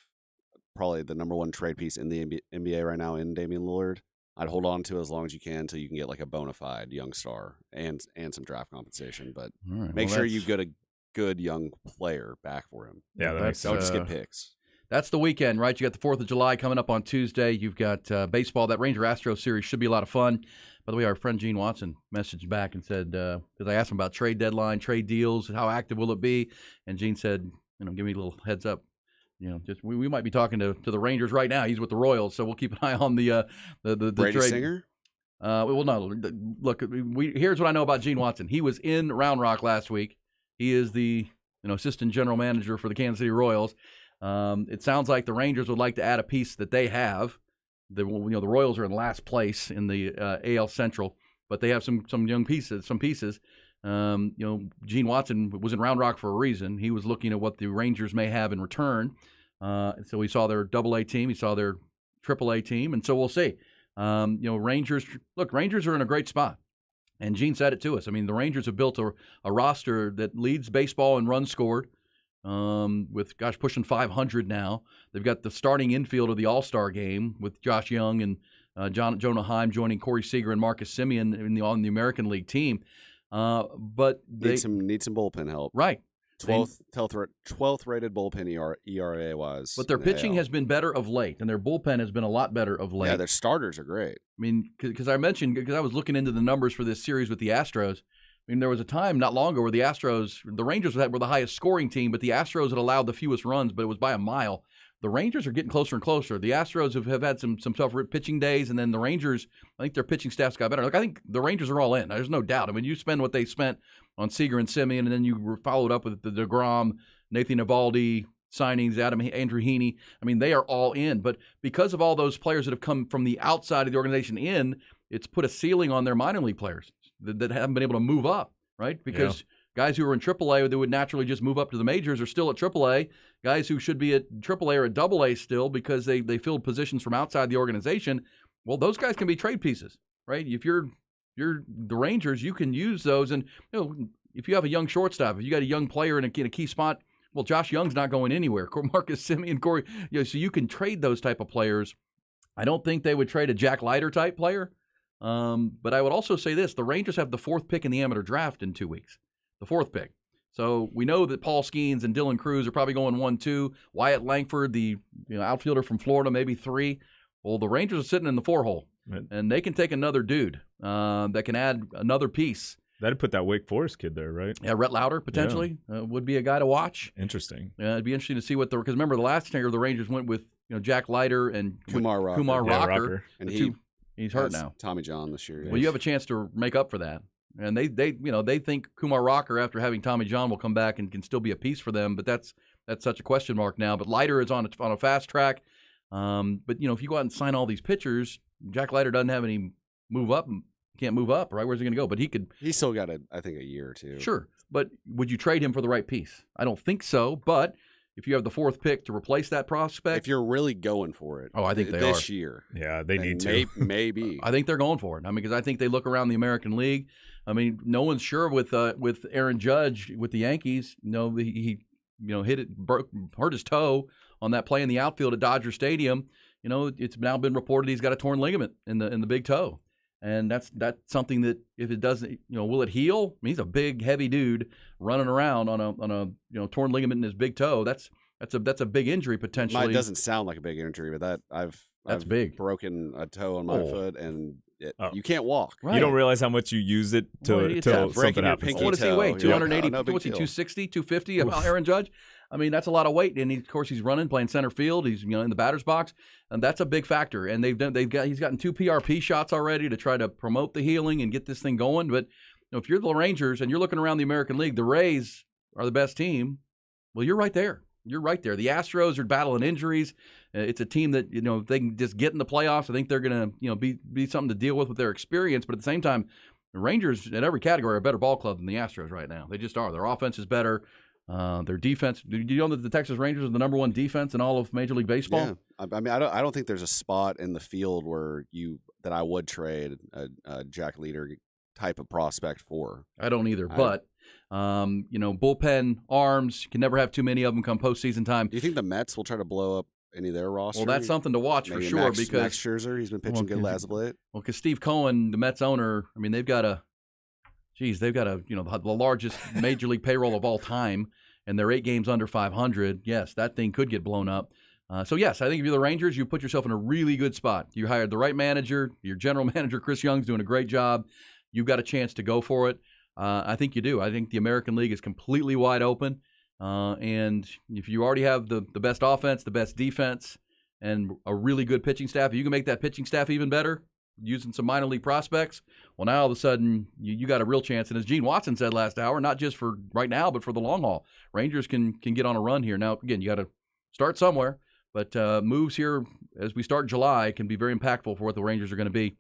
Speaker 19: probably the number one trade piece in the NBA right now in Damian Lillard. I'd hold on to it as long as you can until you can get like a bona fide young star and some draft compensation. But make sure you get a good young player back for him.
Speaker 4: Yeah,
Speaker 19: don't just get picks.
Speaker 3: That's the weekend, right? You got the 4th of July coming up on Tuesday. You've got baseball. That Ranger-Astros series should be a lot of fun. By the way, our friend Gene Watson messaged back and said, because I asked him about trade deadline, trade deals, how active will it be? And Gene said, give me a little heads up. Just we might be talking to the Rangers right now. He's with the Royals, so we'll keep an eye on the
Speaker 19: Brady
Speaker 3: trade.
Speaker 19: Singer?
Speaker 3: Well, no. Look, here's what I know about Gene Watson. He was in Round Rock last week. He is the assistant general manager for the Kansas City Royals. It sounds like the Rangers would like to add a piece that they have. The Royals are in last place in the AL Central, but they have some young pieces, Gene Watson was in Round Rock for a reason. He was looking at what the Rangers may have in return. So he saw their AA team, he saw their AAA team, and so we'll see. Rangers are in a great spot. And Gene said it to us. I mean, the Rangers have built a roster that leads baseball in runs scored. With pushing 500 now. They've got the starting infield of the All-Star game with Josh Young and Jonah Heim joining Corey Seager and Marcus Semien on the American League team. But they
Speaker 19: need some bullpen help.
Speaker 3: Right.
Speaker 19: 12th rated bullpen ERA wise.
Speaker 3: But their pitching has been better of late, and their bullpen has been a lot better of late.
Speaker 19: Yeah, their starters are great.
Speaker 3: I mean, because I was looking into the numbers for this series with the Astros. I mean, there was a time not long ago where the Rangers were the highest scoring team, but the Astros had allowed the fewest runs, but it was by a mile. The Rangers are getting closer and closer. The Astros have had some tough pitching days, and then the Rangers, I think their pitching staff's got better. Look, I think the Rangers are all in. There's no doubt. I mean, you spend what they spent on Seager and Semien, and then you followed up with the DeGrom, Nathan Eovaldi signings, Andrew Heaney. I mean, they are all in. But because of all those players that have come from the outside of the organization in, it's put a ceiling on their minor league players that haven't been able to move up, right? Because Guys who are in AAA that would naturally just move up to the majors are still at AAA. Guys who should be at AAA are at AA still because they filled positions from outside the organization. Well, those guys can be trade pieces, right? If you're the Rangers, you can use those. And if you have a young shortstop, if you got a young player in a key spot, well, Josh Young's not going anywhere. Marcus Semien, Corey, so you can trade those type of players. I don't think they would trade a Jack Leiter type player. But I would also say this: the Rangers have the 4th pick in the amateur draft in 2 weeks. The 4th pick. So we know that Paul Skeens and Dylan Cruz are probably going 1-2. Wyatt Langford, the outfielder from Florida, maybe 3. Well, the Rangers are sitting in the 4 hole, and they can take another dude that can add another piece.
Speaker 4: That'd put that Wake Forest kid there, right?
Speaker 3: Yeah, Rhett Lauder potentially would be a guy to watch.
Speaker 4: Interesting.
Speaker 3: It'd be interesting to see what because remember the last year the Rangers went with Jack Leiter and
Speaker 19: Kumar Rocker.
Speaker 3: Rocker.
Speaker 19: And
Speaker 3: he's hurt now.
Speaker 19: Tommy John this year. Yes.
Speaker 3: Well, you have a chance to make up for that. And they think Kumar Rocker, after having Tommy John, will come back and can still be a piece for them. But that's such a question mark now. But Leiter is on a fast track. But if you go out and sign all these pitchers, Jack Leiter doesn't have any can't move up, right? Where's he going to go? But he's
Speaker 19: still got I think a year or two.
Speaker 3: Sure, but would you trade him for the right piece? I don't think so. But if you have the 4th pick to replace that prospect,
Speaker 19: if you're really going for it,
Speaker 3: I think they
Speaker 19: this
Speaker 3: are.
Speaker 19: year.
Speaker 4: Yeah, they need to.
Speaker 19: Maybe.
Speaker 3: I think they're going for it. Because I think they look around the American League. No one's sure with Aaron Judge with the Yankees. He hurt his toe on that play in the outfield at Dodger Stadium. It's now been reported he's got a torn ligament in the big toe. And that's something that if it doesn't, will it heal? he's a big, heavy dude running around on a torn ligament in his big toe. That's a big injury potentially.
Speaker 19: It doesn't sound like a big injury, but I've
Speaker 3: big.
Speaker 19: Broken a toe on my foot, and you can't walk.
Speaker 4: Right. You don't realize how much you use it till something happens.
Speaker 3: What does he weigh? 280? What's he? 260? 250? Aaron Judge. That's a lot of weight, and of course he's running, playing center field. He's in the batter's box, and that's a big factor. And he's gotten 2 PRP shots already to try to promote the healing and get this thing going. But if you're the Rangers and you're looking around the American League, the Rays are the best team. Well, you're right there. You're right there. The Astros are battling injuries. It's a team that if they can just get in the playoffs, I think they're going to be something to deal with their experience. But at the same time, the Rangers in every category are a better ball club than the Astros right now. They just are. Their offense is better. Their defense. Do you know that the Texas Rangers are the number 1 defense in all of Major League Baseball?
Speaker 19: Yeah. I don't think there's a spot in the field where that I would trade a Jack Leiter type of prospect for.
Speaker 3: I don't either. But bullpen arms, you can never have too many of them come postseason time.
Speaker 19: Do you think the Mets will try to blow up any of their roster?
Speaker 3: Well, that's something to watch for sure.
Speaker 19: Max
Speaker 3: because
Speaker 19: Scherzer, he's been pitching good as of late.
Speaker 3: Well, because Steve Cohen, the Mets owner, they've got the largest Major League payroll of all time, and they're 8 games under 500. Yes, that thing could get blown up. So, yes, I think if you're the Rangers, you put yourself in a really good spot. You hired the right manager. Your general manager, Chris Young's doing a great job. You've got a chance to go for it. I think you do. I think the American League is completely wide open. And if you already have the best offense, the best defense, and a really good pitching staff, if you can make that pitching staff even better using some minor league prospects, well, now all of a sudden you got a real chance. And as Gene Watson said last hour, not just for right now, but for the long haul, Rangers can get on a run here. Now, again, you got to start somewhere, but moves here as we start July can be very impactful for what the Rangers are going to be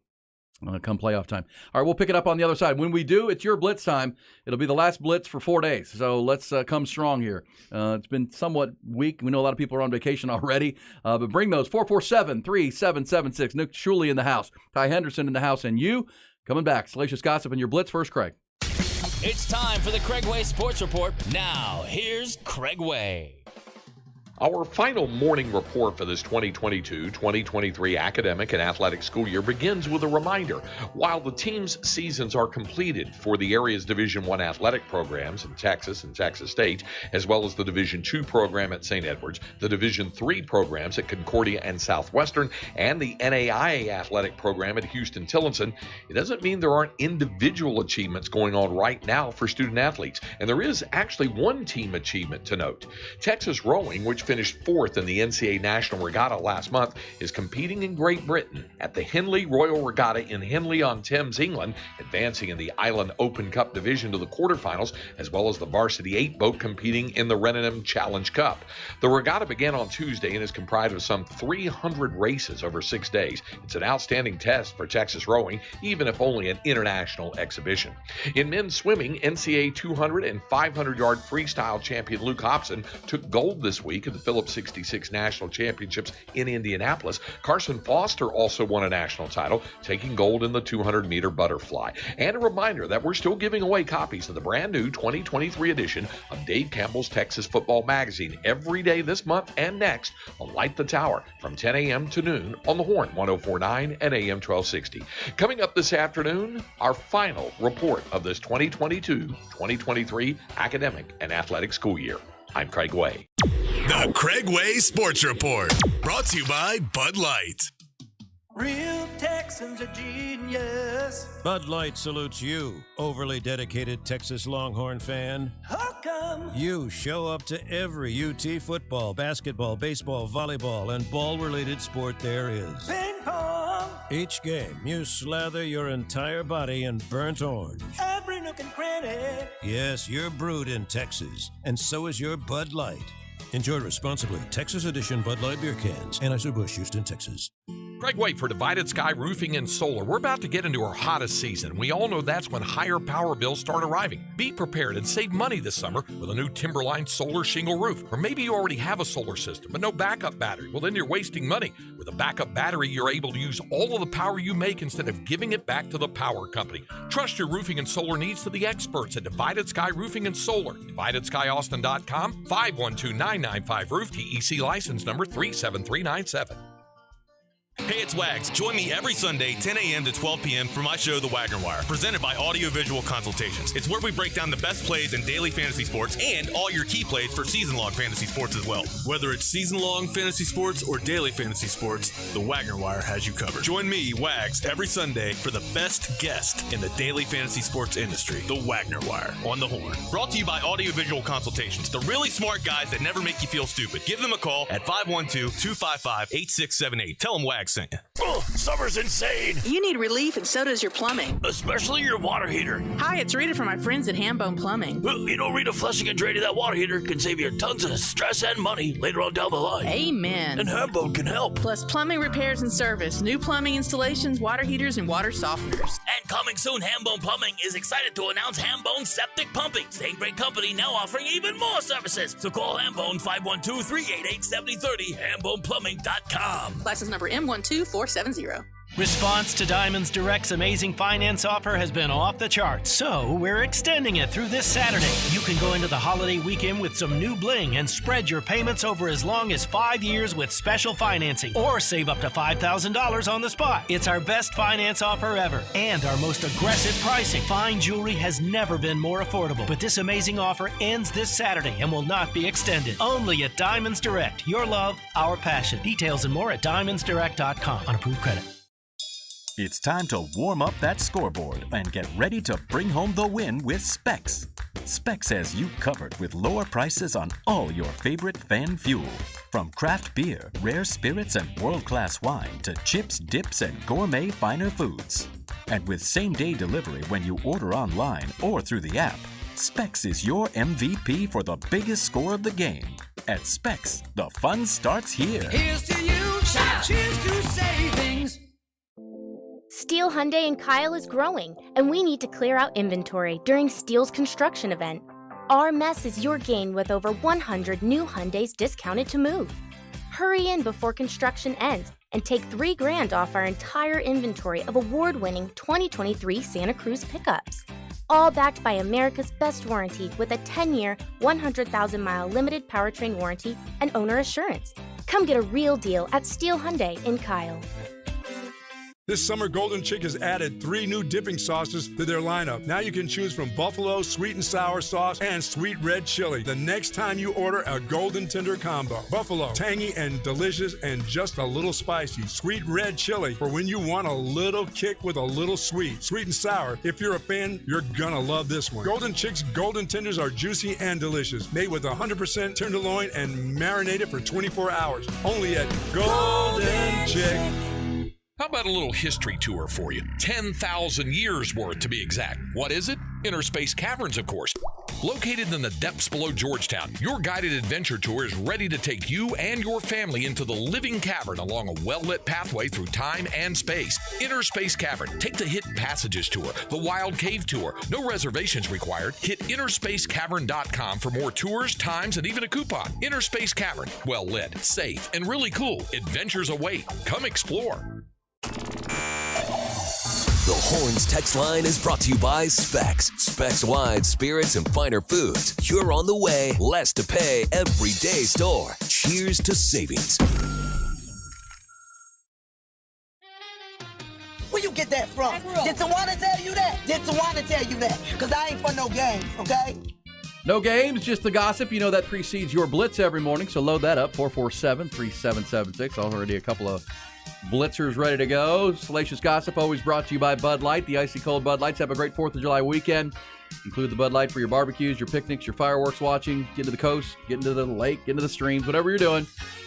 Speaker 3: come playoff time. All right, we'll pick it up on the other side. When we do, it's your blitz time. It'll be the last blitz for 4 days, so let's come strong here. It's been somewhat weak. We know a lot of people are on vacation already, but bring those. 447-3776. Nick Shuley in the house. Ty Henderson in the house, and you coming back. Salacious Gossip and your blitz first, Craig.
Speaker 28: It's time for the Craig Way Sports Report. Now, here's Craig Way.
Speaker 2: Our final morning report for this 2022-2023 academic and athletic school year begins with a reminder. While the team's seasons are completed for the area's Division I athletic programs in Texas and Texas State, as well as the Division II program at St. Edwards, the Division III programs at Concordia and Southwestern, and the NAIA athletic program at Houston-Tillinson, it doesn't mean there aren't individual achievements going on right now for student athletes. And there is actually one team achievement to note. Texas Rowing, which finished 4th in the NCAA National Regatta last month, is competing in Great Britain at the Henley Royal Regatta in Henley-on-Thames, England, advancing in the Island Open Cup division to the quarterfinals, as well as the Varsity 8 boat competing in the Renan Challenge Cup. The regatta began on Tuesday and is comprised of some 300 races over 6 days. It's an outstanding test for Texas rowing, even if only an international exhibition. In men's swimming, NCAA 200 and 500-yard freestyle champion Luke Hobson took gold this week at the Phillips 66 National Championships in Indianapolis. Carson Foster also won a national title, taking gold in the 200-meter butterfly. And a reminder that we're still giving away copies of the brand new 2023 edition of Dave Campbell's Texas Football Magazine every day this month and next on Light the Tower from 10 a.m. to noon on the Horn 104.9 and AM 1260. Coming up this afternoon, our final report of this 2022-2023 academic and athletic school year. I'm Craig Way.
Speaker 6: The Craig Way Sports Report, brought to you by Bud Light.
Speaker 7: Real Texans are genius.
Speaker 10: Bud Light salutes you, overly dedicated Texas Longhorn fan.
Speaker 7: How come?
Speaker 10: You show up to every UT football, basketball, baseball, volleyball, and ball-related sport there is.
Speaker 7: Ping pong.
Speaker 10: Each game, you slather your entire body in burnt orange.
Speaker 7: Every nook and cranny.
Speaker 10: Yes, you're brewed in Texas, and so is your Bud Light. Enjoy responsibly. Texas Edition Bud Light beer cans. Anheuser-Busch, Houston, Texas.
Speaker 2: Craig Way for Divided Sky Roofing and Solar. We're about to get into our hottest season. We all know that's when higher power bills start arriving. Be prepared and save money this summer with a new Timberline solar shingle roof. Or maybe you already have a solar system but no backup battery. Well, then you're wasting money. With a backup battery, you're able to use all of the power you make instead of giving it back to the power company. Trust your roofing and solar needs to the experts at Divided Sky Roofing and Solar. DividedSkyAustin.com, 512-995-ROOF, TEC license number 37397.
Speaker 21: Hey, it's Wags. Join me every Sunday, 10 a.m. to 12 p.m. for my show, The Wagner Wire, presented by Audiovisual Consultations. It's where we break down the best plays in daily fantasy sports and all your key plays for season-long fantasy sports as well. Whether it's season-long fantasy sports or daily fantasy sports, The Wagner Wire has you covered. Join me, Wags, every Sunday for the best guest in the daily fantasy sports industry, The Wagner Wire, on the Horn. Brought to you by Audiovisual Consultations, the really smart guys that never make you feel stupid. Give them a call at 512-255-8678. Tell them Wags sent you.
Speaker 28: Oh, summer's insane.
Speaker 22: You need relief, and so does your plumbing.
Speaker 28: Especially your water heater.
Speaker 22: Hi, it's Rita from my friends at Hambone Plumbing.
Speaker 28: Well, Rita, flushing and draining that water heater can save you tons of stress and money later on down the line.
Speaker 22: Amen.
Speaker 28: And Hambone can help.
Speaker 22: Plus plumbing repairs and service, new plumbing installations, water heaters, and water softeners.
Speaker 28: And coming soon, Hambone Plumbing is excited to announce Hambone Septic Pumping. Same great company now offering even more services. So call Hambone 512-388-7030, HambonePlumbing.com.
Speaker 22: License number M12470.
Speaker 15: Response to Diamonds Direct's amazing finance offer has been off the charts, so we're extending it through this Saturday. You can go into the holiday weekend with some new bling and spread your payments over as long as 5 years with special financing, or save up to $5,000 on the spot. It's our best finance offer ever and our most aggressive pricing. Fine jewelry has never been more affordable, but this amazing offer ends this Saturday and will not be extended. Only at Diamonds Direct. Your love, our passion. Details and more at diamondsdirect.com on approved credit.
Speaker 23: It's time to warm up that scoreboard and get ready to bring home the win with Specs. Specs has you covered with lower prices on all your favorite fan fuel. From craft beer, rare spirits, and world-class wine to chips, dips, and gourmet finer foods. And with same-day delivery when you order online or through the app, Specs is your MVP for the biggest score of the game. At Specs, the fun starts here.
Speaker 24: Here's to you, cheers to savings.
Speaker 25: Steel Hyundai in Kyle is growing, and we need to clear out inventory during Steel's construction event. Our mess is your gain with over 100 new Hyundais discounted to move. Hurry in before construction ends and take $3,000 off our entire inventory of award-winning 2023 Santa Cruz pickups. All backed by America's best warranty with a 10-year, 100,000-mile limited powertrain warranty and owner assurance. Come get a real deal at Steel Hyundai in Kyle.
Speaker 1: This summer, Golden Chick has added 3 new dipping sauces to their lineup. Now you can choose from buffalo, sweet and sour sauce, and sweet red chili. The next time you order a Golden Tender combo. Buffalo, tangy and delicious and just a little spicy. Sweet red chili for when you want a little kick with a little sweet. Sweet and sour. If you're a fan, you're gonna love this one. Golden Chick's Golden Tenders are juicy and delicious. Made with 100% tenderloin and marinated for 24 hours. Only at Golden Chick.
Speaker 2: How about a little history tour for you? 10,000 years worth to be exact. What is it? Inner Space Caverns, of course. Located in the depths below Georgetown, your guided adventure tour is ready to take you and your family into the living cavern along a well-lit pathway through time and space. Inner Space Cavern. Take the Hidden Passages tour, the Wild Cave tour. No reservations required. Hit innerspacecavern.com for more tours, times, and even a coupon. Inner Space Cavern. Well lit, safe, and really cool. Adventures await. Come explore.
Speaker 5: The Horns text line is brought to you by Specs. Specs wine, spirits, and finer foods. You're on the way. Less to pay. Everyday store. Cheers to savings.
Speaker 8: Where you get that from? Did Tawana tell you that? Did Tawana tell you that? Because I ain't for no games, okay?
Speaker 3: No games, just the gossip. You know that precedes your blitz every morning, so load that up. 447-3776. Already a couple of blitzers ready to go. Salacious Gossip always brought to you by Bud Light. The icy cold Bud Lights. Have a great 4th of July weekend. Include the Bud Light for your barbecues, your picnics, your fireworks watching. Get to the coast, get into the lake, get into the streams, whatever you're doing.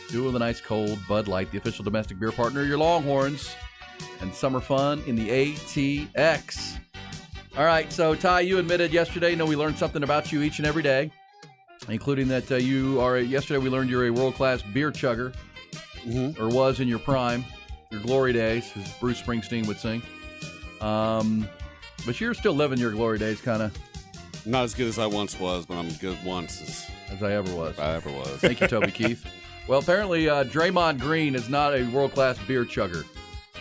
Speaker 3: Do it with a nice cold Bud Light, the official domestic beer partner of your Longhorns. And summer fun in the ATX. All right, so Ty, you admitted yesterday, we learned something about you each and every day, including that yesterday we learned you're a world-class beer chugger, or was in your prime. Your glory days, as Bruce Springsteen would sing. But you're still living your glory days, kind of.
Speaker 19: Not as good as I once was, but I'm good once
Speaker 3: as I ever was.
Speaker 19: Thank
Speaker 3: you, Toby Keith. Well, apparently Draymond Green is not a world-class beer chugger.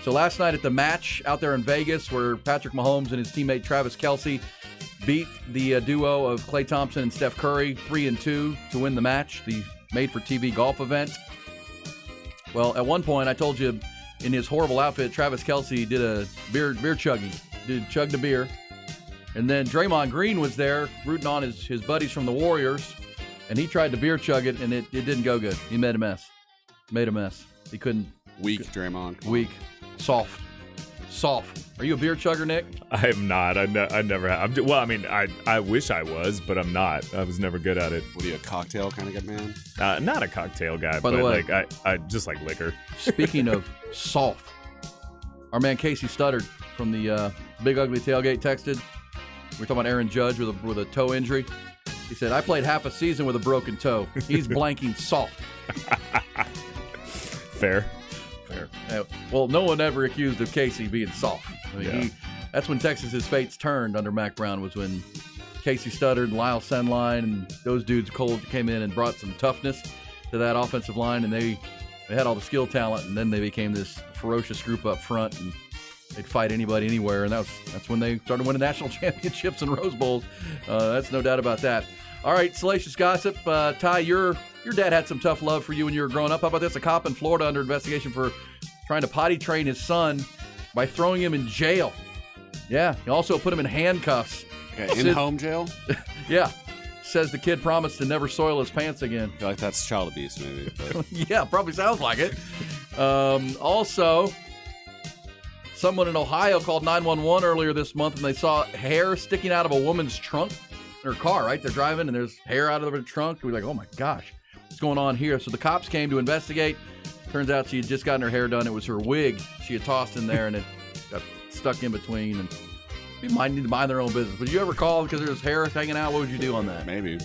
Speaker 3: So last night at the match out there in Vegas, where Patrick Mahomes and his teammate Travis Kelce beat the duo of Klay Thompson and Steph Curry 3-2 to win the match, the made-for-TV golf event. Well, at one point, I told you, in his horrible outfit, Travis Kelce did a beer chugging, chugged a beer. And then Draymond Green was there rooting on his buddies from the Warriors, and he tried to beer chug it, and it didn't go good. He made a mess. He couldn't.
Speaker 19: Weak, Draymond.
Speaker 3: Weak. Soft. Are you a beer chugger, Nick?
Speaker 4: I am not. I never have. Well, I mean, I wish I was, but I'm not. I was never good at it.
Speaker 19: What are you, a cocktail kind of good man?
Speaker 4: Not a cocktail guy,
Speaker 3: By the way,
Speaker 4: I just like liquor.
Speaker 3: Speaking of soft, our man Casey Studdard from the Big Ugly Tailgate texted. We're talking about Aaron Judge with a toe injury. He said, I played half a season with a broken toe. He's blanking soft.
Speaker 4: Fair.
Speaker 3: Well, no one ever accused of Casey being soft. I mean, that's when Texas's fates turned under Mac Brown, was when Casey Studdard and Lyle Senline and those dudes came in and brought some toughness to that offensive line, and they had all the skill talent, and then they became this ferocious group up front, and they'd fight anybody anywhere, and that's when they started winning national championships and Rose Bowls. That's no doubt about that. All right, Salacious Gossip. Ty, your dad had some tough love for you when you were growing up. How about this? A cop in Florida under investigation for trying to potty train his son by throwing him in jail. Yeah, he also put him in handcuffs.
Speaker 19: Okay, in-home jail?
Speaker 3: Yeah. Says the kid promised to never soil his pants again.
Speaker 19: I feel like that's child abuse, maybe. But.
Speaker 3: Yeah, probably sounds like it. Also, someone in Ohio called 911 earlier this month, and they saw hair sticking out of a woman's trunk in her car, right? They're driving, and there's hair out of the trunk. We're like, oh, my gosh, what's going on here? So the cops came to investigate. Turns out she had just gotten her hair done. It was her wig she had tossed in there, and it got stuck in between. And people might need to mind their own business. Would you ever call because there's hair hanging out? What would you do on that?
Speaker 19: Maybe.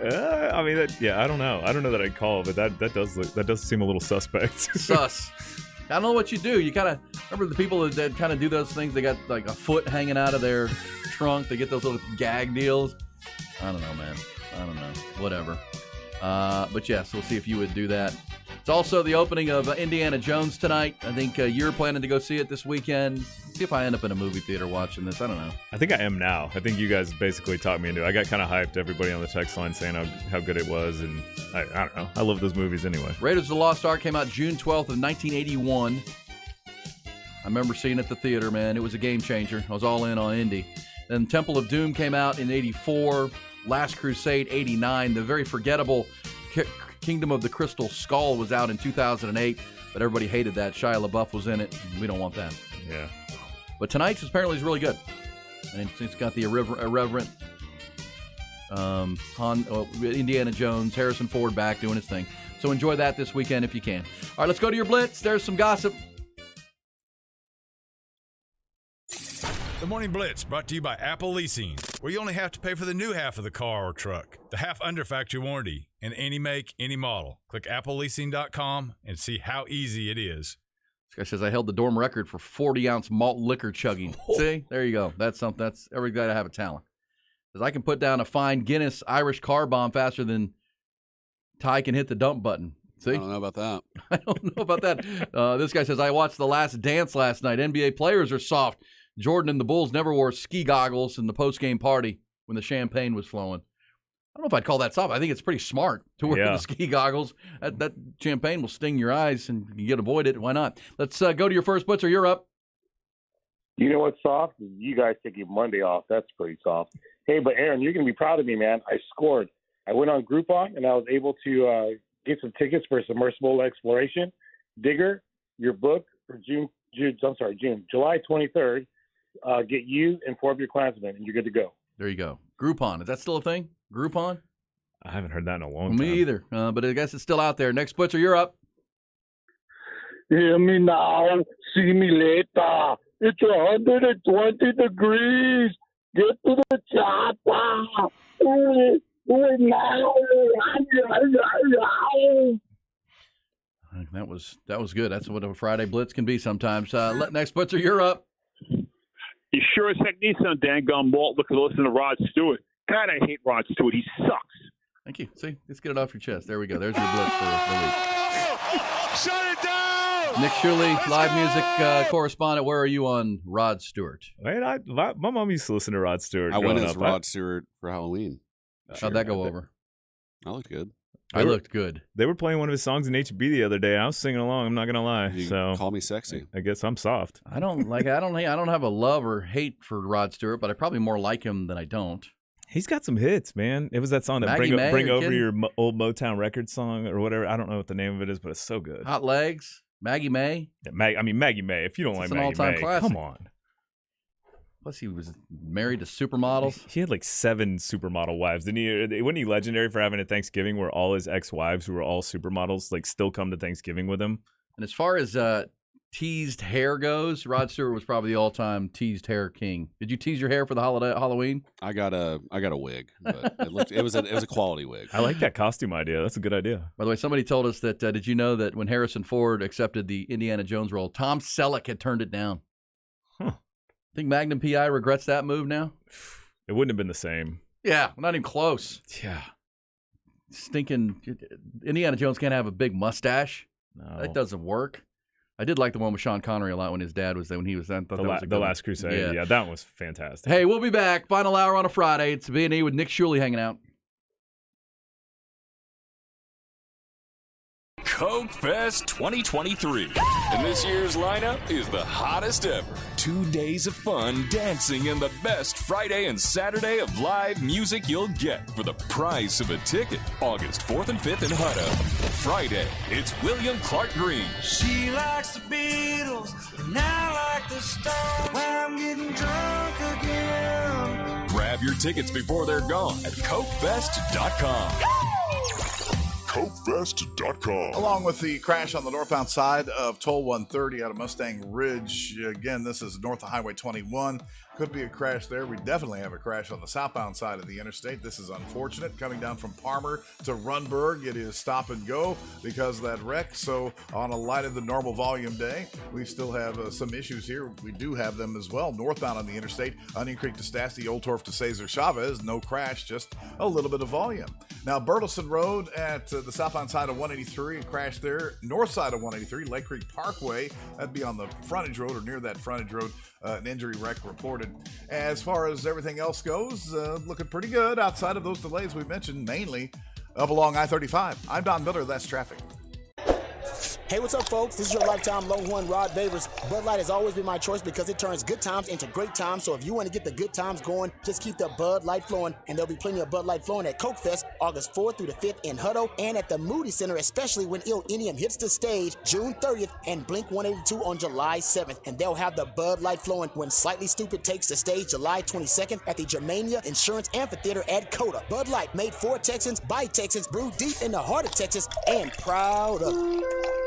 Speaker 4: I mean, I don't know. I don't know that I'd call, but that does seem a little suspect.
Speaker 3: Sus. I don't know what you do. You kind of remember the people that kind of do those things. They got like a foot hanging out of their trunk. They get those little gag deals. I don't know, man. I don't know. Whatever. But yes, we'll see if you would do that. It's also the opening of Indiana Jones tonight. I think you're planning to go see it this weekend. See if I end up in a movie theater watching this. I don't know.
Speaker 4: I think I am now. I think you guys basically talked me into it. I got kind of hyped. Everybody on the text line saying how good it was. And I don't know. I love those movies anyway.
Speaker 3: Raiders of the Lost Ark came out June 12th of 1981. I remember seeing it at the theater, man. It was a game changer. I was all in on Indy. Then Temple of Doom came out in 84. Last Crusade, 89. The very forgettable Kingdom of the Crystal Skull was out in 2008, but everybody hated that. Shia LaBeouf was in it. We don't want that.
Speaker 4: Yeah.
Speaker 3: But tonight's apparently is really good. And it's got the irreverent Indiana Jones, Harrison Ford back doing his thing. So enjoy that this weekend if you can. All right, let's go to your Blitz. There's some gossip.
Speaker 9: The Morning Blitz brought to you by Apple Leasing, where you only have to pay for the new half of the car or truck, the half under factory warranty, and any make, any model. Click appleleasing.com and see how easy it is.
Speaker 3: This guy says, I held the dorm record for 40-ounce malt liquor chugging. See? There you go. That's something. That's every guy to have a talent. Says, I can put down a fine Guinness Irish car bomb faster than Ty can hit the dump button. See?
Speaker 19: I don't know about that.
Speaker 3: I don't know about that. This guy says, I watched The Last Dance last night. NBA players are soft. Jordan and the Bulls never wore ski goggles in the post-game party when the champagne was flowing. I don't know if I'd call that soft. I think it's pretty smart to wear the ski goggles. That champagne will sting your eyes, and you can avoid it. Why not? Let's go to your first Blitzer. You're up.
Speaker 11: You know what's soft? You guys taking Monday off. That's pretty soft. Hey, but Aaron, you're going to be proud of me, man. I scored. I went on Groupon, and I was able to get some tickets for Submersible Exploration. Digger, your book for July 23rd. Get you and 4 of your clansmen, and you're good to go.
Speaker 3: There you go. Groupon. Is that still a thing? Groupon?
Speaker 4: I haven't heard that in a long time.
Speaker 3: Me either. But I guess it's still out there. Next Blitzer, you're up.
Speaker 11: Hear me now, see me later. It's 120 degrees. Get to the chopper. Do it now.
Speaker 3: That was good. That's what a Friday Blitz can be sometimes. Next Blitzer, you're up.
Speaker 11: You sure as heck need some dang-gum malt. Listen to Rod Stewart. God, I hate Rod Stewart. He sucks.
Speaker 3: Thank you. See, let's get it off your chest. There we go. There's your Blitz for the week.
Speaker 9: Shut it down!
Speaker 3: Nick Shuley, live music correspondent. Where are you on Rod Stewart?
Speaker 4: Man, my mom used to listen to Rod Stewart.
Speaker 19: I went as Rod Stewart for Halloween.
Speaker 3: How'd that go over?
Speaker 19: I looked good.
Speaker 3: I looked good.
Speaker 4: They were playing one of his songs in HB the other day. I was singing along. I'm not gonna lie.
Speaker 19: You
Speaker 4: so
Speaker 19: call me sexy.
Speaker 4: I guess I'm soft.
Speaker 3: I don't have a love or hate for Rod Stewart, but I probably more like him than I don't.
Speaker 4: He's got some hits, man. It was that song that
Speaker 3: Maggie May,
Speaker 4: bring over your old Motown record song or whatever. I don't know what the name of it is, but it's so good.
Speaker 3: Hot Legs, Maggie May.
Speaker 4: Yeah, Maggie May. If you don't like
Speaker 3: an
Speaker 4: Maggie
Speaker 3: all-time
Speaker 4: May,
Speaker 3: classic.
Speaker 4: come on.
Speaker 3: Plus, he was married to supermodels.
Speaker 4: He had like 7 supermodel wives. Didn't he? Wasn't he legendary for having a Thanksgiving where all his ex-wives, who were all supermodels, like still come to Thanksgiving with him?
Speaker 3: And as far as teased hair goes, Rod Stewart was probably the all-time teased hair king. Did you tease your hair for the Halloween?
Speaker 19: I got a wig, but it was a quality wig.
Speaker 4: I like that costume idea. That's a good idea.
Speaker 3: By the way, somebody told us that did you know that when Harrison Ford accepted the Indiana Jones role, Tom Selleck had turned it down? Think Magnum P.I. regrets that move now?
Speaker 4: It wouldn't have been the same.
Speaker 3: Yeah, not even close.
Speaker 4: Yeah.
Speaker 3: Stinking Indiana Jones can't have a big mustache.
Speaker 4: No.
Speaker 3: That doesn't work. I did like the one with Sean Connery a lot when his dad was there, when he was then.
Speaker 4: The Last Crusade. Yeah, that was fantastic.
Speaker 3: Hey, we'll be back. Final hour on a Friday. It's B&E with Nick Shuley hanging out.
Speaker 12: Coke Fest 2023. And this year's lineup is the hottest ever. 2 days of fun dancing and the best Friday and Saturday of live music you'll get for the price of a ticket. August 4th and 5th in Hutto. Friday, it's William Clark Green.
Speaker 7: She likes the Beatles, and I like the Stones. When I'm getting drunk again.
Speaker 12: Grab your tickets before they're gone at CokeFest.com.
Speaker 13: CokeFest.com. Along with the crash on the northbound side of Toll 130 out of Mustang Ridge. Again, this is north of Highway 21. Could be a crash there. We definitely have a crash on the southbound side of the interstate. This is unfortunate. Coming down from Palmer to Runberg, it is stop and go because of that wreck. So on a lighter than normal volume day, we still have some issues here. We do have them as well. Northbound on the interstate, Onion Creek to Stastny, Old Torf to Cesar Chavez. No crash, just a little bit of volume. Now, Burleson Road at the southbound side of 183, a crash there. North side of 183, Lake Creek Parkway. That'd be on the frontage road or near that frontage road. An injury wreck reported. As far as everything else goes, looking pretty good outside of those delays we mentioned, mainly up along I-35. I'm Don Miller. That's traffic.
Speaker 6: Hey, what's up, folks? This is your lifetime Longhorn Rod Babers. Bud Light has always been my choice because it turns good times into great times. So if you want to get the good times going, just keep the Bud Light flowing. And there'll be plenty of Bud Light flowing at Coke Fest, August 4th through the 5th in Hutto, and at the Moody Center, especially when Il Inium hits the stage June 30th and Blink 182 on July 7th. And they'll have the Bud Light flowing when Slightly Stupid takes the stage July 22nd at the Germania Insurance Amphitheater at Coda. Bud Light, made for Texans, by Texans, brewed deep in the heart of Texas, and proud of.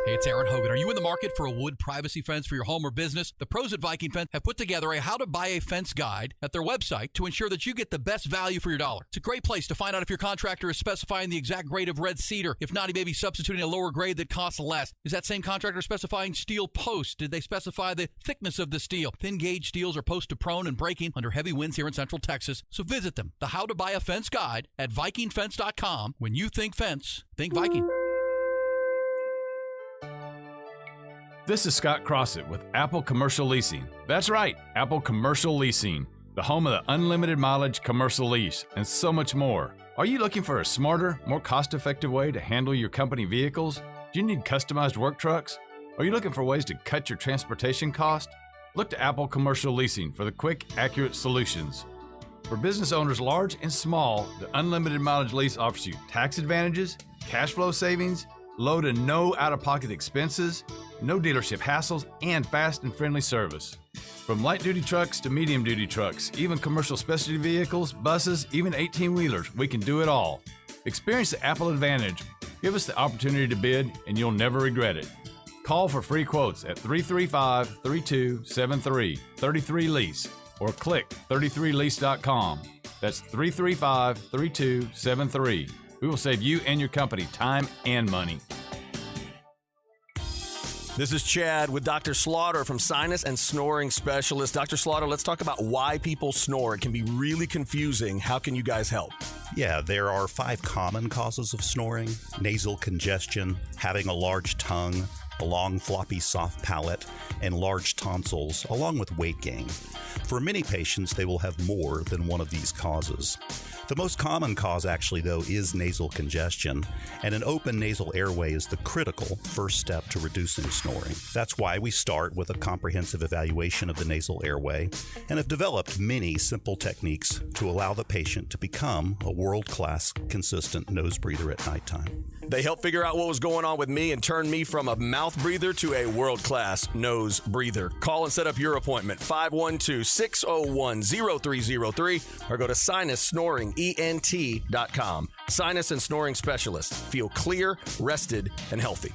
Speaker 14: Hey, it's Aaron Hogan. Are you in the market for a wood privacy fence for your home or business? The pros at Viking Fence have put together a how to buy a fence guide at their website to ensure that you get the best value for your dollar. It's a great place to find out if your contractor is specifying the exact grade of red cedar. If not, he may be substituting a lower grade that costs less. Is that same contractor specifying steel posts? Did they specify the thickness of the steel? Thin gauge steels are post to prone and breaking under heavy winds here in Central Texas. So visit them. The How to Buy a Fence guide at VikingFence.com. When you think fence, think Viking.
Speaker 9: This is Scott Crossett with Apple Commercial Leasing. That's right, Apple Commercial Leasing, the home of the unlimited mileage commercial lease, and so much more. Are you looking for a smarter, more cost-effective way to handle your company vehicles? Do you need customized work trucks? Are you looking for ways to cut your transportation cost? Look to Apple Commercial Leasing for the quick, accurate solutions. For business owners large and small, the unlimited mileage lease offers you tax advantages, cash flow savings, low to no out-of-pocket expenses, no dealership hassles, and fast and friendly service. From light-duty trucks to medium-duty trucks, even commercial specialty vehicles, buses, even 18-wheelers, we can do it all. Experience the Apple Advantage. Give us the opportunity to bid, and you'll never regret it. Call for free quotes at 335-3273, 33Lease, or click 33lease.com. That's 335-3273. We will save you and your company time and money.
Speaker 16: This is Chad with Dr. Slaughter from Sinus and Snoring Specialist. Dr. Slaughter, let's talk about why people snore. It can be really confusing. How can you guys help?
Speaker 17: Yeah, there are 5 common causes of snoring: nasal congestion, having a large tongue, a long, floppy, soft palate, and large tonsils, along with weight gain. For many patients, they will have more than one of these causes. The most common cause, actually, though, is nasal congestion, and an open nasal airway is the critical first step to reducing snoring. That's why we start with a comprehensive evaluation of the nasal airway and have developed many simple techniques to allow the patient to become a world-class, consistent nose breather at nighttime.
Speaker 16: They helped figure out what was going on with me and turned me from a mouth breather to a world-class nose breather. Call and set up your appointment, 512-601-0303, or go to sinussnoringent.com. Sinus and Snoring Specialist. Feel clear, rested, and healthy.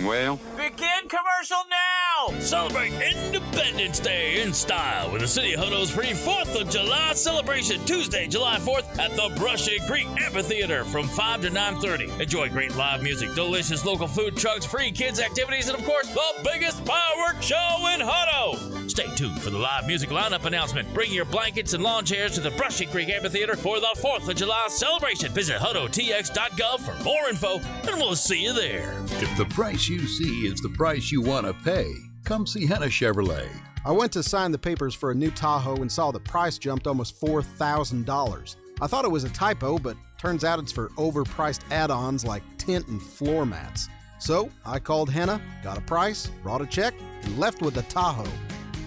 Speaker 21: Well,
Speaker 28: Begin commercial now! Celebrate Independence Day in style with the City of Hutto's free 4th of July celebration Tuesday, July 4th at the Brushy Creek Amphitheater from 5 to 9:30. Enjoy great live music, delicious local food trucks, free kids activities, and of course, the biggest fireworks show in Hutto. Stay tuned for the live music lineup announcement. Bring your blankets and lawn chairs to the Brushy Creek Amphitheater for the 4th of July celebration. Visit HuttoTX.gov for more info, and we'll see you there.
Speaker 18: If the price you see is the price you want to pay, come see Henna Chevrolet.
Speaker 20: I went to sign the papers for a new Tahoe and saw the price jumped almost $4,000. I thought it was a typo, but turns out it's for overpriced add-ons like tint and floor mats. So I called Henna, got a price, brought a check, and left with a Tahoe.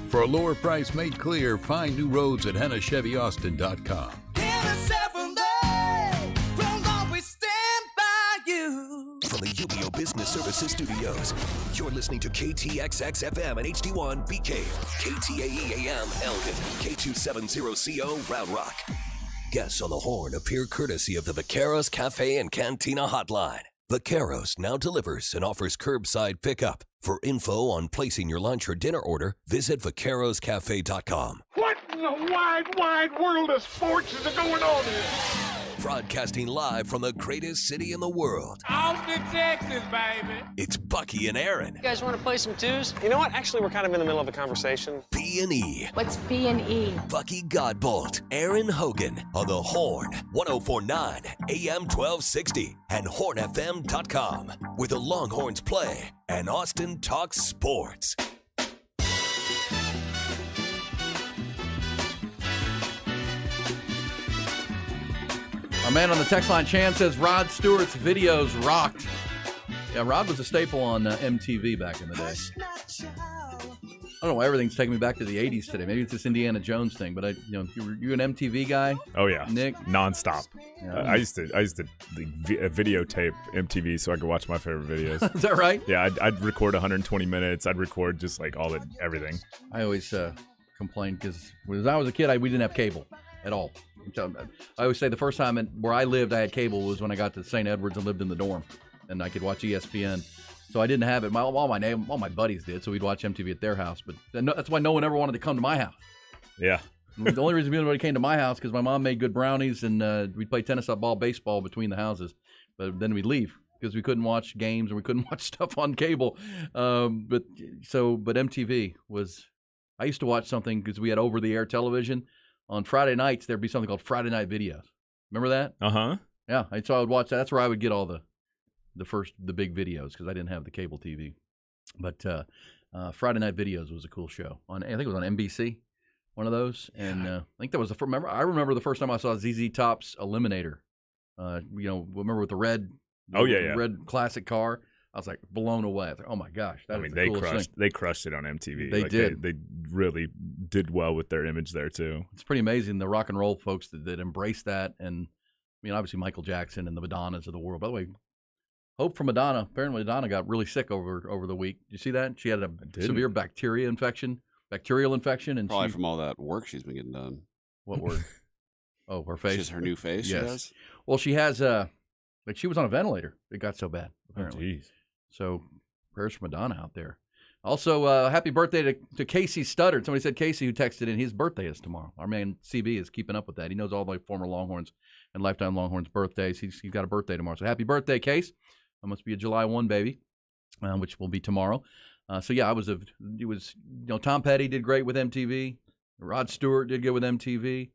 Speaker 18: For a lower price made clear, find new roads at HennaChevyAustin.com.
Speaker 5: From the UBO Business Services Studios, you're listening to KTXX-FM and HD1 BK, KTAE-AM Elgin, K270CO Round Rock. Guests on the Horn appear courtesy of the Vaqueros Cafe and Cantina Hotline. Vaqueros now delivers and offers curbside pickup. For info on placing your lunch or dinner order, visit vaqueroscafe.com.
Speaker 26: What in the wide, wide world of sports is going on here?
Speaker 5: Broadcasting live from the greatest city in the world.
Speaker 27: Austin, Texas, baby.
Speaker 5: It's Bucky and Erin.
Speaker 29: You guys want to play some twos? You know what? Actually, we're kind of in the middle of a conversation.
Speaker 5: B&E.
Speaker 29: What's B&E?
Speaker 5: Bucky Godbolt, Erin Hogan on the Horn, 104.9 AM 1260 and hornfm.com, where the Longhorns play and Austin talks sports.
Speaker 3: Our man on the text line, Chan, says Rod Stewart's videos rocked. Yeah, Rod was a staple on MTV back in the day. I don't know why everything's taking me back to the 80s today. Maybe it's this Indiana Jones thing, but you an MTV guy?
Speaker 4: Oh yeah,
Speaker 3: Nick,
Speaker 4: nonstop.
Speaker 3: Yeah.
Speaker 4: I used to videotape MTV so I could watch my favorite videos.
Speaker 3: Is that right?
Speaker 4: Yeah, I'd record 120 minutes. I'd record just like everything.
Speaker 3: I always complained because when I was a kid, we didn't have cable at all. So, I always say the first time where I lived, I had cable was when I got to St. Edwards and lived in the dorm, and I could watch ESPN. So I didn't have it. All my buddies did, so we'd watch MTV at their house. But that's why no one ever wanted to come to my house.
Speaker 4: Yeah.
Speaker 3: The only reason anybody came to my house because my mom made good brownies, and we'd play tennis, ball, baseball between the houses. But then we'd leave because we couldn't watch games and we couldn't watch stuff on cable. But MTV was. I used to watch something because we had over-the-air television. On Friday nights, there'd be something called Friday Night Videos. Remember that?
Speaker 4: Uh-huh.
Speaker 3: Yeah. So I would watch that. That's where I would get all the big videos because I didn't have the cable TV. But Friday Night Videos was a cool show. I think it was on NBC, one of those. And I think that was I remember the first time I saw ZZ Top's Eliminator. Remember with the red red classic car? I was like blown away. I was like, oh my gosh,
Speaker 4: they crushed it on MTV.
Speaker 3: They did.
Speaker 4: They really did well with their image there too.
Speaker 3: It's pretty amazing the rock and roll folks that embrace that, and I mean obviously Michael Jackson and the Madonnas of the world. By the way, hope for Madonna. Apparently Madonna got really sick over the week. Did you see that? She had a severe bacterial infection, and
Speaker 19: probably from all that work she's been getting done.
Speaker 3: What work? Oh, her face.
Speaker 19: Just her new face.
Speaker 3: Yes.
Speaker 19: She has?
Speaker 3: Well, she has she was on a ventilator. It got so bad. Apparently.
Speaker 4: Oh, geez.
Speaker 3: So prayers for Madonna out there. Also, happy birthday to Casey Studdard. Somebody said Casey who texted in. His birthday is tomorrow. Our man CB is keeping up with that. He knows all the former Longhorns and lifetime Longhorns birthdays. He's got a birthday tomorrow. So happy birthday, Case. That must be a July 1 baby, which will be tomorrow. Tom Petty did great with MTV. Rod Stewart did good with MTV.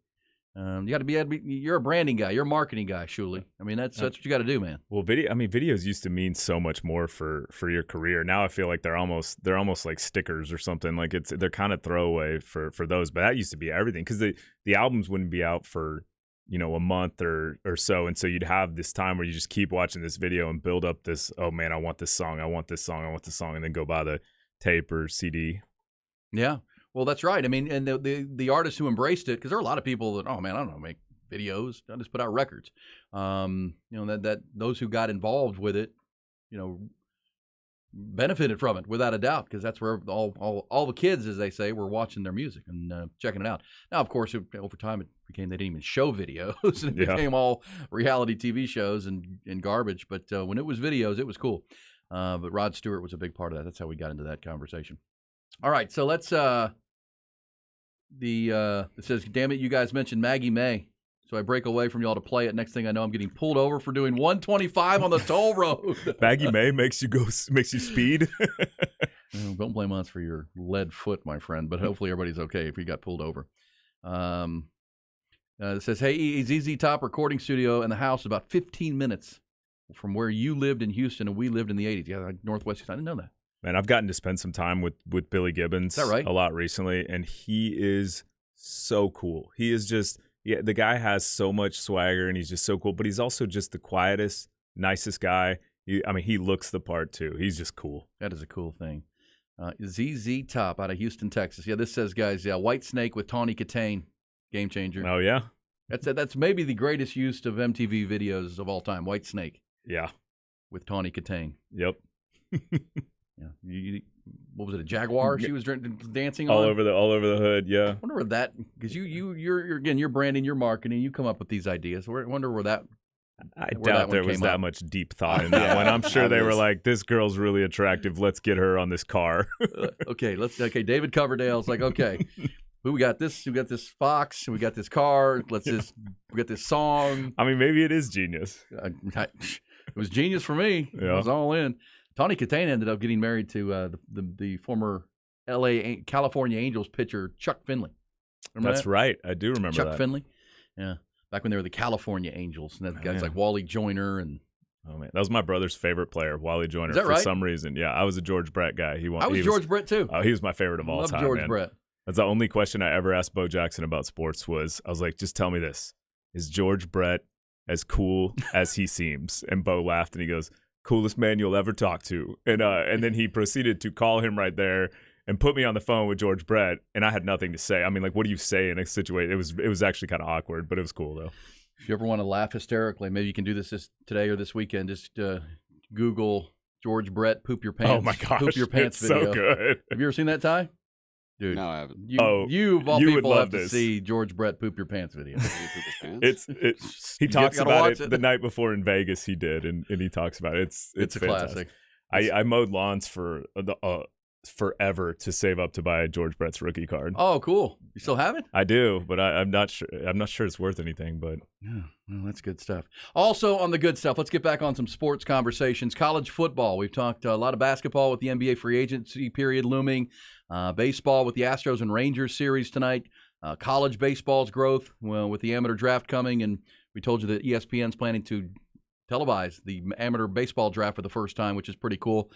Speaker 3: You're a branding guy. You're a marketing guy, Shuley. I mean, that's what you got to do, man.
Speaker 4: Well, videos used to mean so much more for your career. Now I feel like they're almost like stickers or something. Like they're kind of throwaway for those. But that used to be everything because the albums wouldn't be out for a month or so, and so you'd have this time where you just keep watching this video and build up this. Oh man, I want this song. I want this song. I want this song, and then go buy the tape or CD.
Speaker 3: Yeah. Well, that's right. I mean, and the artists who embraced it, because there are a lot of people that, oh man, I don't know, make videos. I just put out records. That those who got involved with it, benefited from it without a doubt, because that's where all the kids, as they say, were watching their music and checking it out. Now, of course, over time it became they didn't even show videos. It became all reality TV shows and garbage. But when it was videos, it was cool. But Rod Stewart was a big part of that. That's how we got into that conversation. All right, so let's. It says, "Damn it, you guys mentioned Maggie May." So I break away from y'all to play it. Next thing I know, I'm getting pulled over for doing 125 on the toll road.
Speaker 4: Maggie May makes you speed.
Speaker 3: Don't blame us for your lead foot, my friend. But hopefully everybody's okay if you got pulled over. It says, "Hey, ZZ Top recording studio in the house about 15 minutes from where you lived in Houston and we lived in the 80s. Yeah, like Northwest Houston. I didn't know that.
Speaker 4: Man, I've gotten to spend some time with Billy Gibbons
Speaker 3: Is that right?
Speaker 4: a lot recently, and he is so cool. He is just, the guy has so much swagger, and he's just so cool, but he's also just the quietest, nicest guy. He looks the part, too. He's just cool.
Speaker 3: That is a cool thing. ZZ Top out of Houston, Texas. Yeah, this says, guys, White Snake with Tawny Katane, game changer.
Speaker 4: Oh, yeah?
Speaker 3: That's maybe the greatest use of MTV videos of all time, White Snake.
Speaker 4: Yeah.
Speaker 3: With Tawny Katane.
Speaker 4: Yep.
Speaker 3: Yeah, what was it? A Jaguar? She was dancing
Speaker 4: all
Speaker 3: on?
Speaker 4: over the hood. Yeah.
Speaker 3: I wonder where that, because you're branding, you're marketing, you come up with these ideas. I wonder where that.
Speaker 4: I doubt there was that much deep thought in that one. I'm sure they were like, "This girl's really attractive. Let's get her on this car."
Speaker 3: David Coverdale's like, okay, we got this. We got this fox. We got this car. We got this song.
Speaker 4: I mean, maybe it is genius.
Speaker 3: It was genius for me.
Speaker 4: Yeah.
Speaker 3: I was all in. Tawny Katane ended up getting married to the former California Angels pitcher Chuck Finley.
Speaker 4: That's right. I do remember
Speaker 3: Chuck
Speaker 4: that.
Speaker 3: Finley. Yeah. Back when they were the California Angels. And that guys like Wally Joyner and.
Speaker 4: Oh man, that was my brother's favorite player, Wally Joyner.
Speaker 3: Is that right?
Speaker 4: For some reason, yeah, I was a George Brett guy.
Speaker 3: I was George Brett too.
Speaker 4: Oh, he was my favorite of all time.
Speaker 3: George Brett.
Speaker 4: That's the only question I ever asked Bo Jackson about sports. I was like, just tell me this: is George Brett as cool as he seems? And Bo laughed and he goes, coolest man you'll ever talk to. And then he proceeded to call him right there and put me on the phone with George Brett, and I had nothing to say. I mean, like, what do you say in a situation? It was actually kind of awkward, but it was cool though.
Speaker 3: If you ever want to laugh hysterically, maybe you can do this today or this weekend. Just Google George Brett poop your pants.
Speaker 4: Oh my gosh,
Speaker 3: poop your pants
Speaker 4: it's
Speaker 3: video.
Speaker 4: so good.
Speaker 3: Have you ever seen that, Ty? Dude,
Speaker 19: no, I haven't.
Speaker 3: You of all
Speaker 4: you would
Speaker 3: people
Speaker 4: love
Speaker 3: have to
Speaker 4: this.
Speaker 3: see George Brett poop your pants video.
Speaker 4: He talks
Speaker 3: gotta
Speaker 4: about
Speaker 3: watch
Speaker 4: it the night before in Vegas. He did, and he talks about it. It's
Speaker 3: a
Speaker 4: fantastic.
Speaker 3: classic.
Speaker 4: I mowed lawns for forever to save up to buy George Brett's rookie card.
Speaker 3: Oh, cool! You still have it?
Speaker 4: I do, but I'm not sure. I'm not sure it's worth anything. But
Speaker 3: yeah, well, that's good stuff. Also, on the good stuff, let's get back on some sports conversations. College football. We've talked a lot of basketball with the NBA free agency period looming. Baseball with the Astros and Rangers series tonight. College baseball's growth with the amateur draft coming, and we told you that ESPN's planning to televise the amateur baseball draft for the first time, which is pretty cool.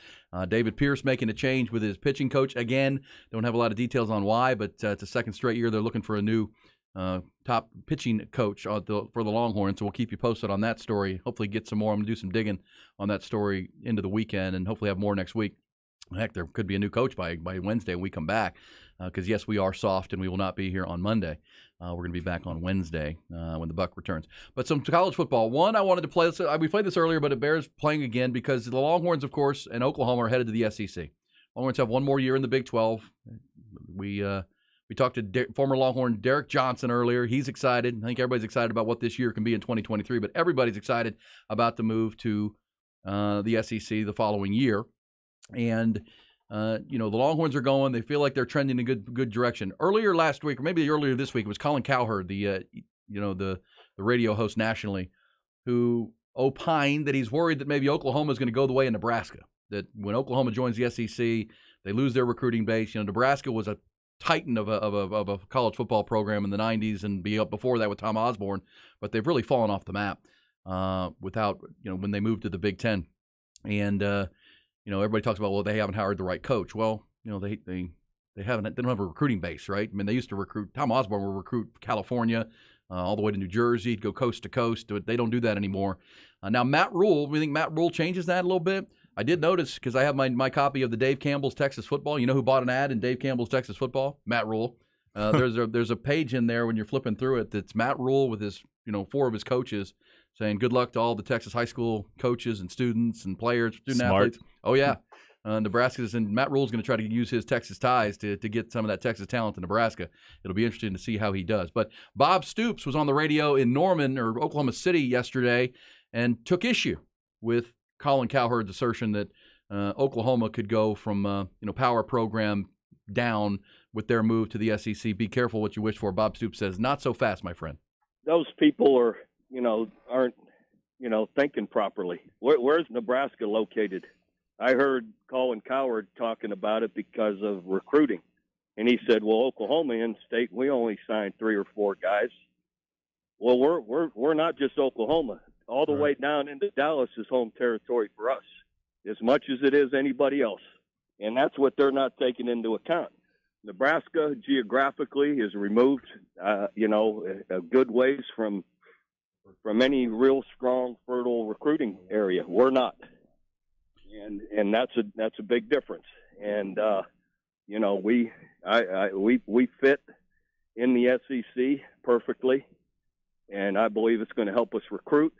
Speaker 3: David Pierce making a change with his pitching coach again. Don't have a lot of details on why, but it's a second straight year they're looking for a new top pitching coach for the Longhorns. So we'll keep you posted on that story. Hopefully get some more. I'm going to do some digging on that story into the weekend and hopefully have more next week. Heck, there could be a new coach by Wednesday when we come back because, yes, we are soft and we will not be here on Monday. We're going to be back on Wednesday when the Buck returns. But some college football. One, I wanted to play this. We played this earlier, but it bears playing again because the Longhorns, of course, and Oklahoma are headed to the SEC. Longhorns have one more year in the Big 12. We talked to former Longhorn Derek Johnson earlier. He's excited. I think everybody's excited about what this year can be in 2023, but everybody's excited about the move to the SEC the following year. And the Longhorns are going. They feel like they're trending in a good direction. Earlier last week, or maybe earlier this week, it was Colin Cowherd, the radio host nationally, who opined that he's worried that maybe Oklahoma is going to go the way of Nebraska. That when Oklahoma joins the SEC, they lose their recruiting base. Nebraska was a titan of a college football program in the 90s and before that with Tom Osborne, but they've really fallen off the map when they moved to the Big Ten. And everybody talks about, well, they haven't hired the right coach. Well, they don't have a recruiting base, right? I mean, they used to recruit. Tom Osborne would recruit California all the way to New Jersey, go coast to coast. They don't do that anymore. Now, Matt Rule, we think Matt Rule changes that a little bit. I did notice because I have my copy of the Dave Campbell's Texas Football. You know who bought an ad in Dave Campbell's Texas Football? Matt Rule. There's a page in there when you're flipping through it that's Matt Rule with his 4 of his coaches saying good luck to all the Texas high school coaches and students and players, student athletes. Oh yeah, Nebraska's and Matt Rule's going to try to use his Texas ties to get some of that Texas talent to Nebraska. It'll be interesting to see how he does. But Bob Stoops was on the radio in Norman or Oklahoma City yesterday and took issue with Colin Cowherd's assertion that Oklahoma could go from power program down with their move to the SEC. Be careful what you wish for. Bob Stoops says, not so fast, my friend.
Speaker 1: Those people aren't thinking properly. Where's Nebraska located? I heard Colin Cowherd talking about it because of recruiting. And he said, well, Oklahoma in-state, we only signed 3 or 4 guys. Well, we're not just Oklahoma. All the way down into Dallas is home territory for us, as much as it is anybody else. And that's what they're not taking into account. Nebraska geographically is removed, a good ways from any real strong, fertile recruiting area. We're not, and that's a big difference. And we fit in the SEC perfectly, and I believe it's going to help us recruit.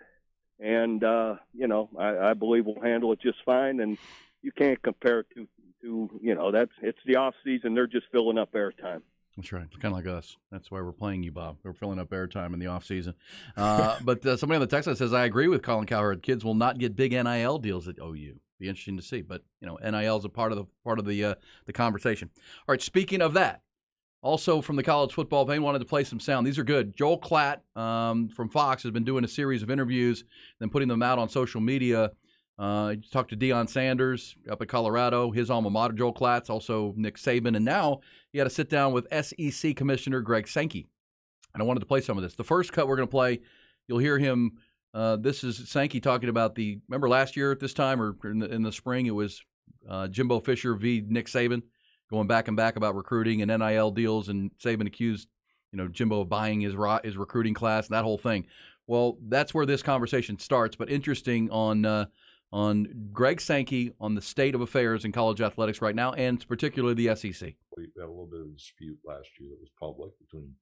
Speaker 1: And I believe we'll handle it just fine. And you can't compare it to it's the off season. They're just filling up airtime.
Speaker 3: That's right. It's kind of like us. That's why we're playing you, Bob. We're filling up airtime in the off season. But somebody on the text line says, I agree with Colin Cowherd. Kids will not get big NIL deals at OU. Be interesting to see. But NIL is a part of the conversation. All right. Speaking of that, also from the college football vein, wanted to play some sound. These are good. Joel Klatt from Fox has been doing a series of interviews, then putting them out on social media. He talked to Deion Sanders up at Colorado, his alma mater, Joel Klatt, also Nick Saban, and now he had to sit down with SEC Commissioner Greg Sankey. And I wanted to play some of this. The first cut we're going to play, you'll hear him. This is Sankey talking about remember last year at this time or in the spring, it was Jimbo Fisher v. Nick Saban going back and back about recruiting and NIL deals, and Saban accused Jimbo of buying his recruiting class and that whole thing. Well, that's where this conversation starts, but interesting on on Greg Sankey on the state of affairs in college athletics right now, and particularly the SEC.
Speaker 2: We had a little bit of a dispute last year that was public between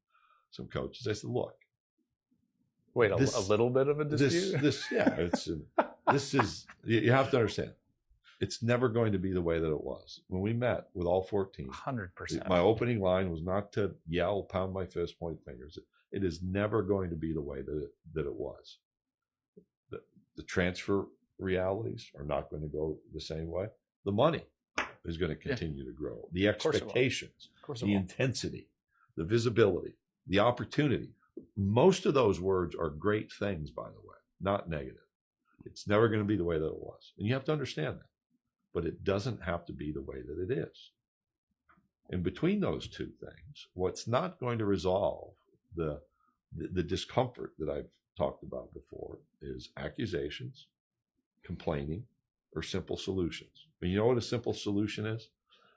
Speaker 2: some coaches. I said, look.
Speaker 8: Wait, a little bit of a dispute?
Speaker 2: This is, you have to understand, it's never going to be the way that it was. When we met with all 14,
Speaker 8: 100%.
Speaker 2: My opening line was not to yell, pound my fist, point fingers. It is never going to be the way that it was. The transfer realities are not going to go the same way. The money is going to continue to grow. The expectations, the intensity, the visibility, the opportunity. Most of those words are great things, by the way, not negative. It's never going to be the way that it was. And you have to understand that. But it doesn't have to be the way that it is. And between those two things, what's not going to resolve the discomfort that I've talked about before is accusations, complaining, or simple solutions. And you know what a simple solution is?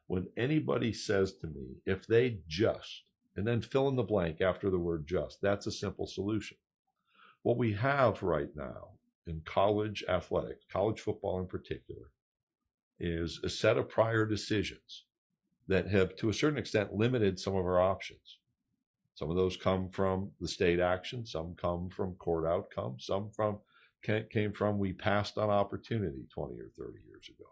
Speaker 2: When anybody says to me, if they just, and then fill in the blank after the word just, that's a simple solution. What we have right now in college athletics, college football in particular, is a set of prior decisions that have, to a certain extent, limited some of our options. Some of those come from the state action, some come from court outcomes, some came from we passed on opportunity 20 or 30 years ago.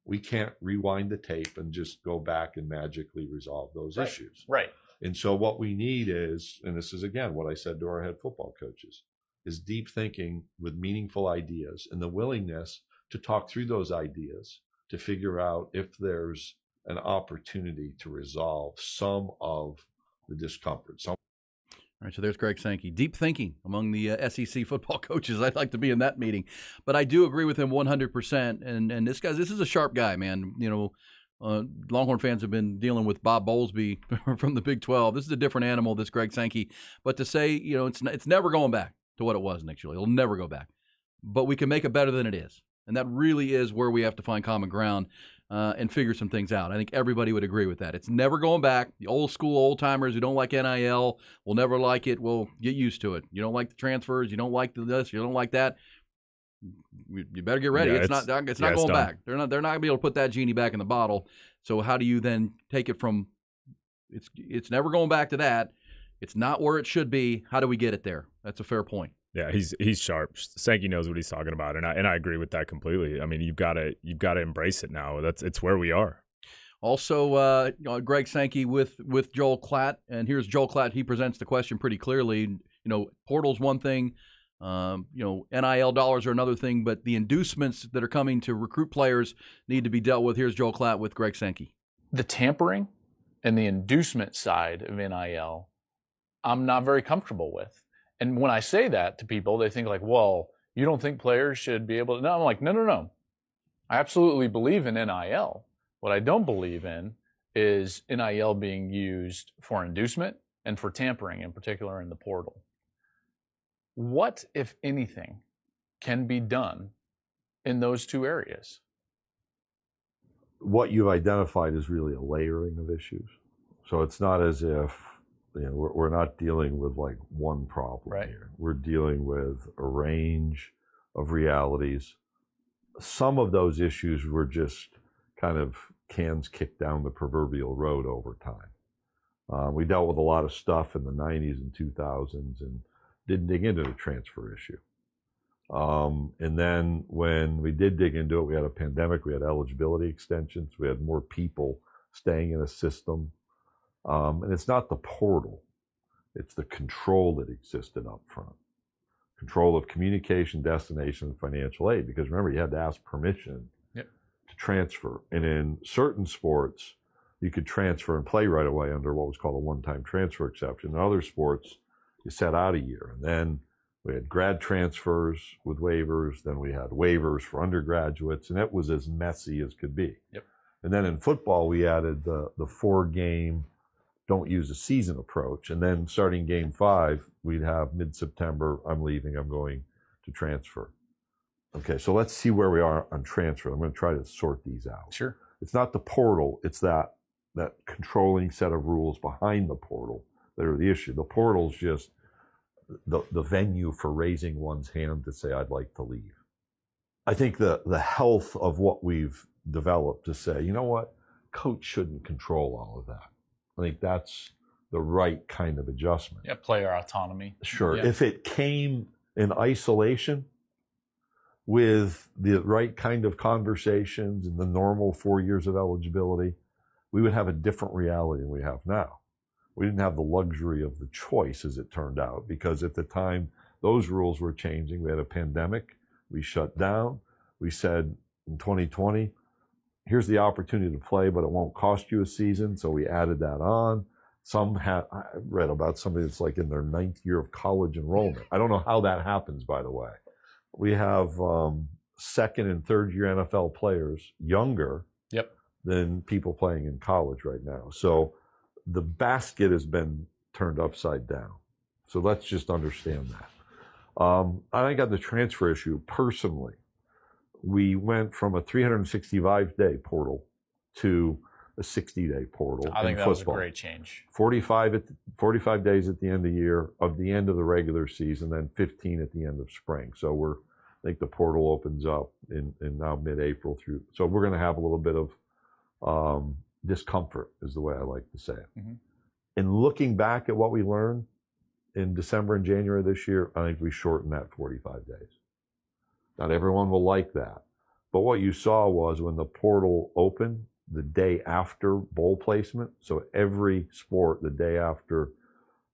Speaker 2: We can't rewind the tape and just go back and magically resolve those issues.
Speaker 8: Right.
Speaker 2: And so what we need is, and this is again what I said to our head football coaches, is deep thinking with meaningful ideas and the willingness to talk through those ideas to figure out if there's an opportunity to resolve some of the discomfort. All
Speaker 3: right, so there's Greg Sankey. Deep thinking among the SEC football coaches. I'd like to be in that meeting. But I do agree with him 100%. And this is a sharp guy, man. You know, Longhorn fans have been dealing with Bob Bowlesby from the Big 12. This is a different animal, this Greg Sankey. But to say, you know, it's never going back to what it was, Nick Julie. It'll never go back. But we can make it better than it is. And that really is where we have to find common ground and figure some things out. I think everybody would agree with that. It's never going back. The old school old-timers who don't like NIL will never like it. Will get used to it. You don't like the transfers. You don't like this. You don't like that. You better get ready.
Speaker 4: Yeah,
Speaker 3: it's not going back. They're not going to be able to put that genie back in the bottle. So how do you then take it from it's never going back to that. It's not where it should be. How do we get it there? That's a fair point.
Speaker 4: Yeah, he's sharp. Sankey knows what he's talking about, and I agree with that completely. I mean, you've got to embrace it now. It's where we are.
Speaker 3: Also, Greg Sankey with Joel Klatt, and here's Joel Klatt. He presents the question pretty clearly. You know, portal's one thing. You know, NIL dollars are another thing, but the inducements that are coming to recruit players need to be dealt with. Here's Joel Klatt with Greg Sankey.
Speaker 8: The tampering and the inducement side of NIL, I'm not very comfortable with. And when I say that to people, they think like, well, you don't think players should be able to? No, I'm like, no. I absolutely believe in NIL. What I don't believe in is NIL being used for inducement and for tampering, in particular in the portal. What, if anything, can be done in those two areas?
Speaker 2: what you've identified is really a layering of issues. So it's not as if, you know, we're not dealing with like one problem here. We're dealing with a range of realities. Some of those issues were just kind of cans kicked down the proverbial road over time. We dealt with a lot of stuff in the 90s and 2000s and didn't dig into the transfer issue. And then when we did dig into it, we had a pandemic, we had eligibility extensions, we had more people staying in a system. And it's not the portal, it's the control that existed up front. Control of communication, destination, and financial aid. Because remember, you had to ask permission to transfer. And in certain sports, you could transfer and play right away under what was called a one-time transfer exception. In other sports, you sat out a year. And then we had grad transfers with waivers. Then we had waivers for undergraduates. And it was as messy as could be. And then in football, we added the 4-game, don't use a season approach. And then starting game 5, we'd have mid-September, I'm leaving, I'm going to transfer. Okay, so let's see where we are on transfer. I'm going to try to sort these out.
Speaker 8: Sure.
Speaker 2: It's not the portal, it's that controlling set of rules behind the portal that are the issue. The portal's just the venue for raising one's hand to say, I'd like to leave. I think the health of what we've developed to say, you know what, coach shouldn't control all of that. I think that's the right kind of adjustment.
Speaker 8: Yeah, player autonomy.
Speaker 2: Sure.
Speaker 8: Yeah.
Speaker 2: If it came in isolation with the right kind of conversations and the normal 4 years of eligibility, we would have a different reality than we have now. We didn't have the luxury of the choice, as it turned out, because at the time those rules were changing. We had a pandemic. We shut down. We said in 2020, here's the opportunity to play, but it won't cost you a season. So we added that on. I read about somebody that's like in their 9th year of college enrollment. I don't know how that happens, by the way. We have second and third year NFL players younger than people playing in college right now. So the basket has been turned upside down. So let's just understand that. I think on the transfer issue, personally, we went from a 365-day portal to a 60-day portal.
Speaker 8: I think that
Speaker 2: football.
Speaker 8: was a great change.
Speaker 2: 45 days at the end of the year, of the end of the regular season, then 15 at the end of spring. So I think the portal opens up in now mid-April through. So we're going to have a little bit of discomfort, is the way I like to say it.
Speaker 8: Mm-hmm.
Speaker 2: And looking back at what we learned in December and January this year, I think we shortened that 45 days. Not everyone will like that. But what you saw was when the portal opened, the day after bowl placement, so every sport, the day after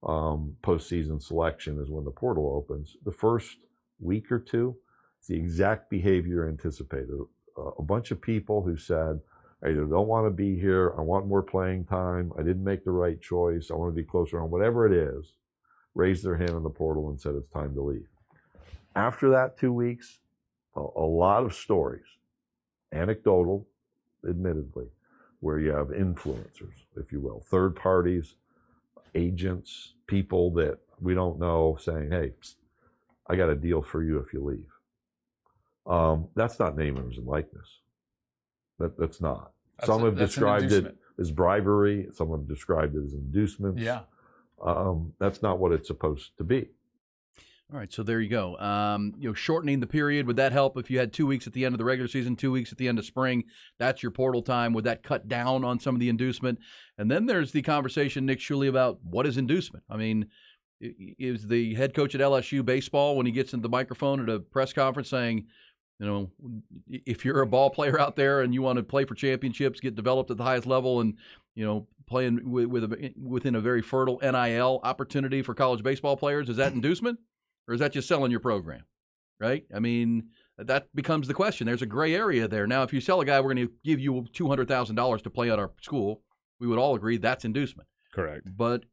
Speaker 2: postseason selection is when the portal opens. The first week or two, it's the exact behavior anticipated. A bunch of people who said, I either don't want to be here, I want more playing time, I didn't make the right choice, I want to be closer on, whatever it is, raised their hand in the portal and said it's time to leave. After that 2 weeks, a lot of stories, anecdotal, admittedly, where you have influencers, if you will, third parties, agents, people that we don't know saying, hey, I got a deal for you if you leave. That's not name, image, and likeness. That's not. Some have described it as bribery. Some have described it as inducements.
Speaker 8: Yeah.
Speaker 2: That's not what it's supposed to be.
Speaker 3: All right, so there you go. Shortening the period, would that help if you had 2 weeks at the end of the regular season, 2 weeks at the end of spring? That's your portal time. Would that cut down on some of the inducement? And then there's the conversation, Nick Shuley, about what is inducement? I mean, is the head coach at LSU baseball, when he gets into the microphone at a press conference saying, if you're a ball player out there and you want to play for championships, get developed at the highest level, and playing within a very fertile NIL opportunity for college baseball players, is that inducement? Or is that just selling your program, right? I mean, that becomes the question. There's a gray area there. Now, if you sell a guy, we're going to give you $200,000 to play at our school, we would all agree that's inducement.
Speaker 4: Correct.
Speaker 3: But,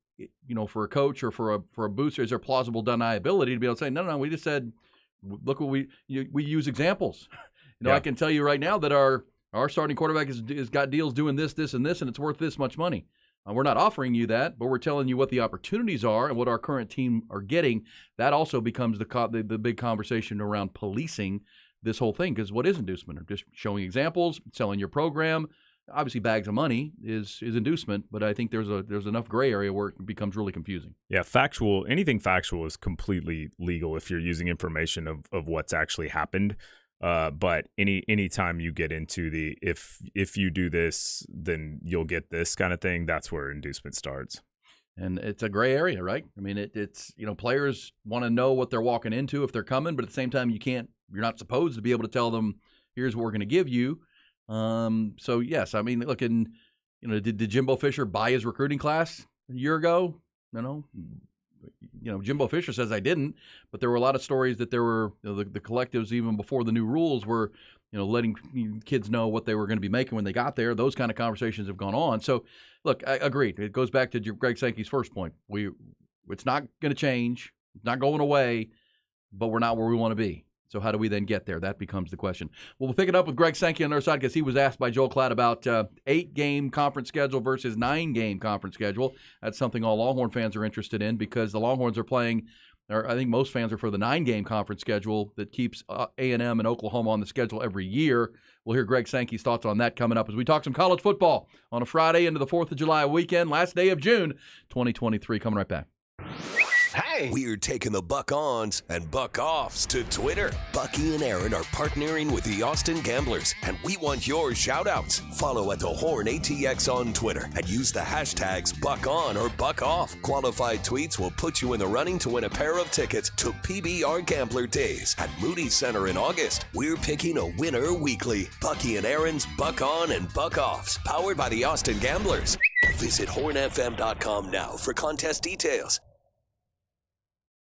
Speaker 3: for a coach or for a booster, is there plausible deniability to be able to say, no, we just said, look what we use examples. I can tell you right now that our starting quarterback has got deals doing this, and this, and it's worth this much money. We're not offering you that, but we're telling you what the opportunities are and what our current team are getting. That also becomes the big conversation around policing this whole thing, because what is inducement? Or just showing examples, selling your program. Obviously, bags of money is inducement, but I think there's enough gray area where it becomes really confusing.
Speaker 4: Yeah, anything factual is completely legal if you're using information of what's actually happened. But any time you get into the if you do this, then you'll get this kind of thing, that's where inducement starts.
Speaker 3: And it's a gray area, right? I mean, it's players want to know what they're walking into if they're coming, but at the same time, you're not supposed to be able to tell them, here's what we're going to give you. So yes, I mean, look, did Jimbo Fisher buy his recruiting class a year ago? Jimbo Fisher says I didn't, but there were a lot of stories that there were the collectives even before the new rules were, letting kids know what they were going to be making when they got there. Those kind of conversations have gone on. So, look, I agreed. It goes back to Greg Sankey's first point. It's not going to change. It's not going away, but we're not where we want to be. So how do we then get there? That becomes the question. We'll pick it up with Greg Sankey on our side, because he was asked by Joel Klatt about 8-game conference schedule versus 9-game conference schedule. That's something all Longhorn fans are interested in, because the Longhorns are playing, or I think most fans are for the 9-game conference schedule that keeps A&M and Oklahoma on the schedule every year. We'll hear Greg Sankey's thoughts on that coming up as we talk some college football on a Friday into the 4th of July weekend, last day of June 2023. Coming right back.
Speaker 5: We're taking the buck-ons and buck-offs to Twitter. Bucky and Erin are partnering with the Austin Gamblers, and we want your shout-outs. Follow at The Horn ATX on Twitter and use the hashtags buck-on or buck-off. Qualified tweets will put you in the running to win a pair of tickets to PBR Gambler Days at Moody Center in August. We're picking a winner weekly. Bucky and Erin's Buck-On and Buck-Offs, powered by the Austin Gamblers. Visit hornfm.com now for contest details.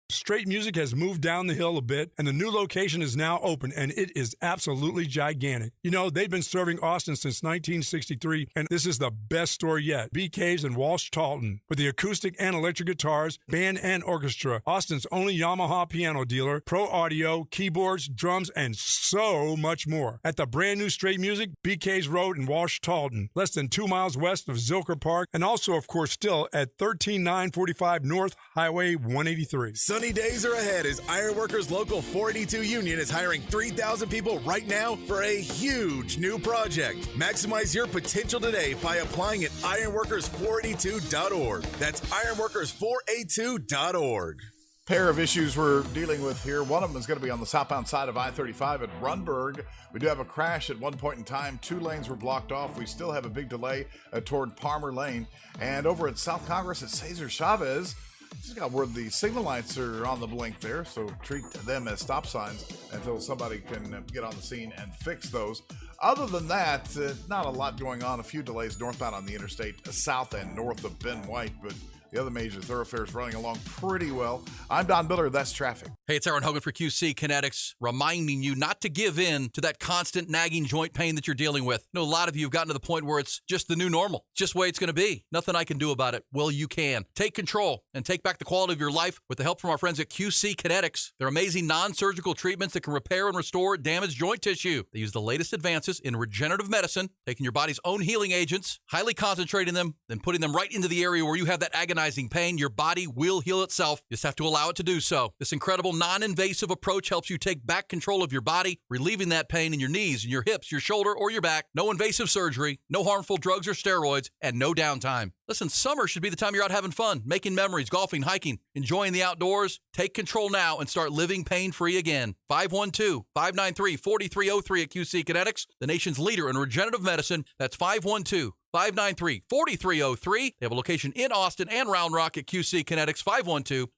Speaker 7: Straight Music has moved down the hill a bit, and the new location is now open, and it is absolutely gigantic. You know, they've been serving Austin since 1963, and this is the best store yet. BK's in Walsh Talton. With the acoustic and electric guitars, band and orchestra, Austin's only Yamaha piano dealer, pro audio, keyboards, drums, and so much more. At the brand new Straight Music, BK's Road in Walsh Talton, less than 2 miles west of Zilker Park, and also, of course, still at 13945 North Highway 183.
Speaker 10: Sunny days are ahead as Ironworkers Local 482 Union is hiring 3,000 people right now for a huge new project. Maximize your potential today by applying at ironworkers482.org. That's ironworkers482.org.
Speaker 13: Pair of issues we're dealing with here. One of them is going to be on the southbound side of I-35 at Runberg. We do have a crash at one point in time. 2 lanes were blocked off. We still have a big delay toward Palmer Lane. And over at South Congress at Cesar Chavez, just got word the signal lights are on the blink there, so treat them as stop signs until somebody can get on the scene and fix those. Other than that, not a lot going on. A few delays northbound on the interstate, south and north of Ben White, but the other major thoroughfares running along pretty well. I'm Don Miller. That's traffic.
Speaker 14: Hey, it's Aaron Hogan for QC Kinetics, reminding you not to give in to that constant nagging joint pain that you're dealing with. I know a lot of you have gotten to the point where it's just the new normal, just the way it's going to be. Nothing I can do about it. Well, you can. Take control and take back the quality of your life with the help from our friends at QC Kinetics. They're amazing non-surgical treatments that can repair and restore damaged joint tissue. They use the latest advances in regenerative medicine, taking your body's own healing agents, highly concentrating them, then putting them right into the area where you have that agonizing pain. Your body will heal itself. You just have to allow it to do so. This incredible non-invasive approach helps you take back control of your body, relieving that pain in your knees, in your hips, your shoulder, or your back. No invasive surgery, no harmful drugs or steroids, and no downtime. Listen, summer should be the time you're out having fun, making memories, golfing, hiking, enjoying the outdoors. Take control now and start living pain-free again. 512-593-4303 at QC Kinetics, the nation's leader in regenerative medicine. That's 512-593-4303. They have a location in Austin and Round Rock at QC Kinetics,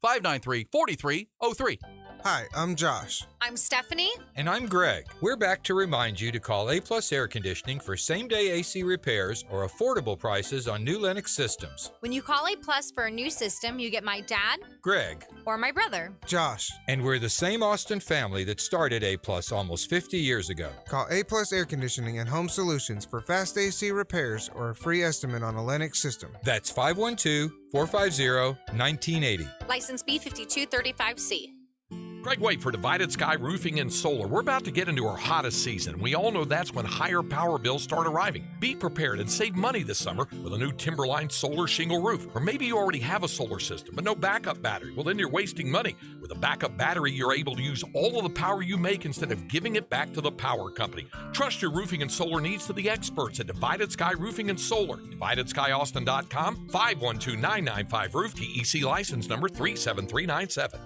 Speaker 14: 512-593-4303.
Speaker 11: Hi, I'm Josh.
Speaker 12: I'm Stephanie.
Speaker 15: And I'm Greg. We're back to remind you to call A Plus Air Conditioning for same-day AC repairs or affordable prices on new Lennox systems.
Speaker 12: When you call A Plus for a new system, you get my dad,
Speaker 15: Greg,
Speaker 12: or my brother,
Speaker 11: Josh.
Speaker 15: And we're the same Austin family that started A Plus almost 50 years ago.
Speaker 11: Call A Plus Air Conditioning and Home Solutions for fast AC repairs or a free estimate on a Lennox system.
Speaker 15: That's 512-450-1980.
Speaker 12: License B5235C.
Speaker 22: Craig White for Divided Sky Roofing and Solar. We're about to get into our hottest season. We all know that's when higher power bills start arriving. Be prepared and save money this summer with a new Timberline solar shingle roof. Or maybe you already have a solar system but no backup battery. Well, then you're wasting money. With a backup battery, you're able to use all of the power you make instead of giving it back to the power company. Trust your roofing and solar needs to the experts at Divided Sky Roofing and Solar. DividedSkyAustin.com, 512-995-ROOF, TEC license number 37397.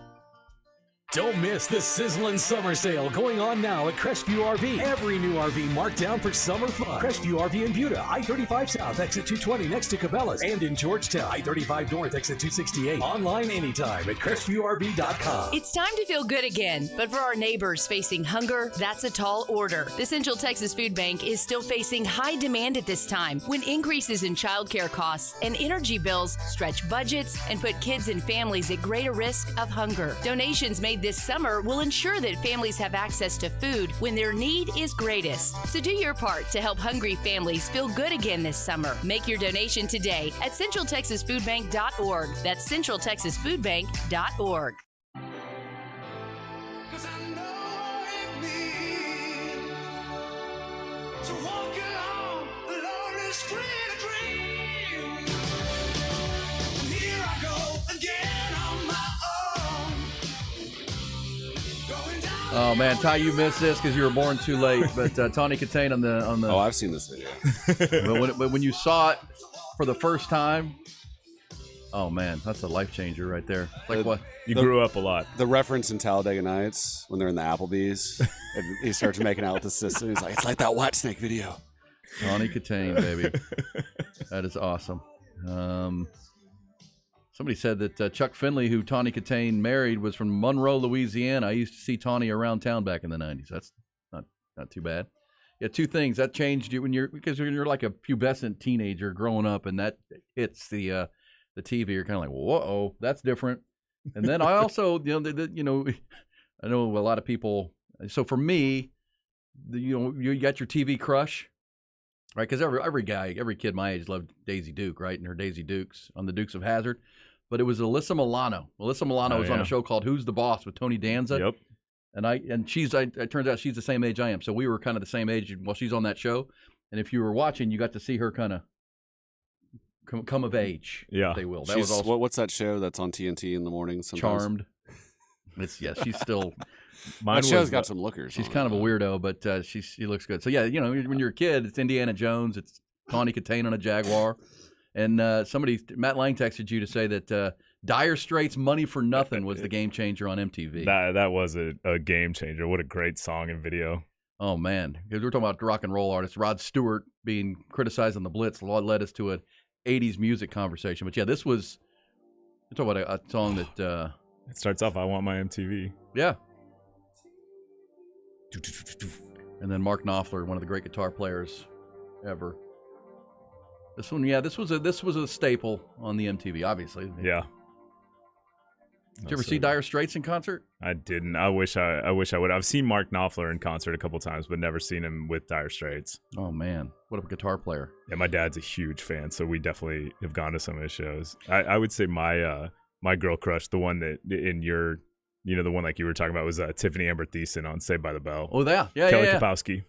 Speaker 23: Don't miss the sizzling summer sale going on now at Crestview RV. Every new RV marked down for summer fun. Crestview RV in Buda, I-35 South, exit 220 next to Cabela's. And in Georgetown, I-35 North, exit 268. Online anytime at CrestviewRV.com.
Speaker 24: It's time to feel good again, but for our neighbors facing hunger, that's a tall order. The Central Texas Food Bank is still facing high demand at this time when increases in childcare costs and energy bills stretch budgets and put kids and families at greater risk of hunger. Donations made this summer will ensure that families have access to food when their need is greatest. So do your part to help hungry families feel good again this summer. Make your donation today at CentralTexasFoodBank.org. That's CentralTexasFoodBank.org.
Speaker 3: Oh man, Ty, you missed this because you were born too late. But Tawny Katane on the.
Speaker 19: Oh, I've seen this video.
Speaker 3: but when you saw it for the first time, Oh man, that's a life changer right there. Like what?
Speaker 4: You grew up a lot.
Speaker 19: The reference in Talladega Nights when they're in the Applebee's, and he starts making out with the sister. He's like, "It's like that Whitesnake video."
Speaker 3: Tawny Katane, baby. That is awesome. Somebody said that Chuck Finley, who Tawny Katane married, was from Monroe, Louisiana. I used to see Tawny around town back in the 90s. That's not too bad. Yeah, two things that changed you because when you're like a pubescent teenager growing up, and that hits the TV. You're kind of like, whoa, that's different. And then I also, I know a lot of people. So for me, you got your TV crush, right? Because every kid my age loved Daisy Duke, right? And her Daisy Dukes on the Dukes of Hazzard. But it was Alyssa Milano. Alyssa Milano was on a show called Who's the Boss with Tony Danza.
Speaker 4: Yep.
Speaker 3: And it turns out she's the same age I am. So we were kind of the same age while she's on that show. And if you were watching, you got to see her kind of come of age, if they will. That was also
Speaker 19: what's that show that's on TNT in the morning sometimes?
Speaker 3: Charmed. She's still.
Speaker 19: That show's got some lookers.
Speaker 3: She's kind of a weirdo, but she looks good. So yeah, when you're a kid, it's Indiana Jones, it's Tawny Katane on a Jaguar, and Matt Lang texted you to say that Dire Straits' "Money for Nothing" was the game changer on MTV.
Speaker 4: That was a game changer. What a great song and video.
Speaker 3: Oh man, because we're talking about rock and roll artists. Rod Stewart being criticized on the Blitz led us to an 80s music conversation. But yeah, we're talking about a song that
Speaker 4: it starts off, "I Want My MTV."
Speaker 3: Yeah. And then Mark Knopfler, one of the great guitar players ever. This one, this was a staple on the MTV, obviously.
Speaker 4: Yeah.
Speaker 3: Did you ever see Dire Straits in concert?
Speaker 4: I didn't. I wish I would. I've seen Mark Knopfler in concert a couple times, but never seen him with Dire Straits.
Speaker 3: Oh man, what a guitar player!
Speaker 4: Yeah, my dad's a huge fan, so we definitely have gone to some of his shows. I would say my girl crush, the one that in your, the one like you were talking about, was Tiffany Amber Thiessen on Saved by the Bell.
Speaker 3: Oh yeah,
Speaker 4: Kelly Kapowski.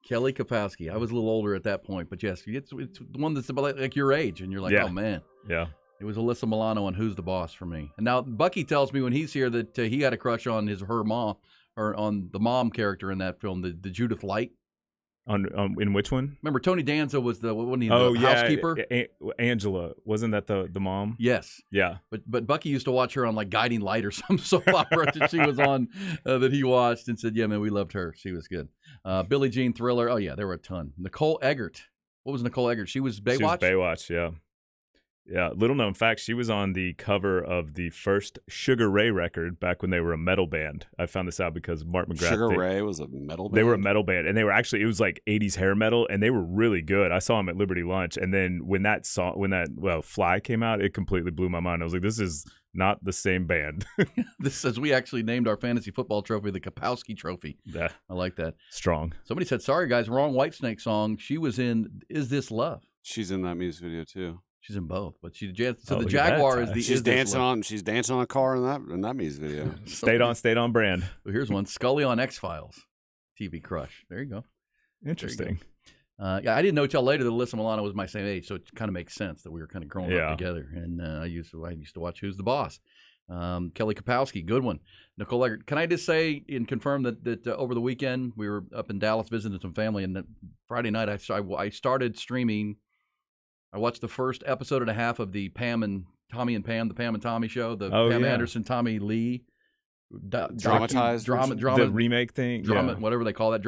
Speaker 3: Kelly Kapowski. I was a little older at that point, but yes, it's the one that's about like your age, and you're like, oh man,
Speaker 4: yeah.
Speaker 3: It was Alyssa Milano on Who's the Boss for me. And now Bucky tells me when he's here that he had a crush on her mom, or on the mom character in that film, the Judith Light.
Speaker 4: In which one?
Speaker 3: Remember Tony Danza was the housekeeper?
Speaker 4: Angela. Wasn't that the mom?
Speaker 3: Yes.
Speaker 4: Yeah.
Speaker 3: But Bucky used to watch her on like Guiding Light or some soap opera that she was on that he watched and said, yeah, man, we loved her. She was good. Billie Jean Thriller. Oh, yeah, there were a ton. Nicole Eggert. What was Nicole Eggert? She was Baywatch?
Speaker 4: She was Baywatch, yeah. Yeah, little known fact, she was on the cover of the first Sugar Ray record back when they were a metal band. I found this out because Mark McGrath.
Speaker 19: Sugar Ray was a metal band?
Speaker 4: They were a metal band, and they were actually, it was like 80s hair metal, and they were really good. I saw them at Liberty Lunch, and then when Fly came out, it completely blew my mind. I was like, this is not the same band.
Speaker 3: This says we actually named our fantasy football trophy the Kapowski Trophy.
Speaker 4: Yeah.
Speaker 3: I like that.
Speaker 4: Strong.
Speaker 3: Somebody said, sorry guys, wrong Whitesnake song. She was in Is This Love?
Speaker 19: She's in that music video too.
Speaker 3: She's in both, but the Jaguar is the.
Speaker 19: She's dancing on a car in that music video.
Speaker 4: stayed on brand.
Speaker 3: Well, here's one: Scully on X-Files, TV crush. There you go.
Speaker 4: Interesting.
Speaker 3: Yeah, I didn't know till later that Alyssa Milano was my same age, so it kind of makes sense that we were kind of growing up together. And I used to watch Who's the Boss. Kelly Kapowski, good one. Nicole Eggert. Can I just say and confirm that over the weekend we were up in Dallas visiting some family, and Friday night I started streaming. I watched the first episode and a half of the Pam and Tommy and Pam, the Pam and Tommy show, the Pam Anderson, Tommy Lee.
Speaker 19: Dramatized
Speaker 3: drama,
Speaker 4: the remake thing.
Speaker 3: Whatever they call that,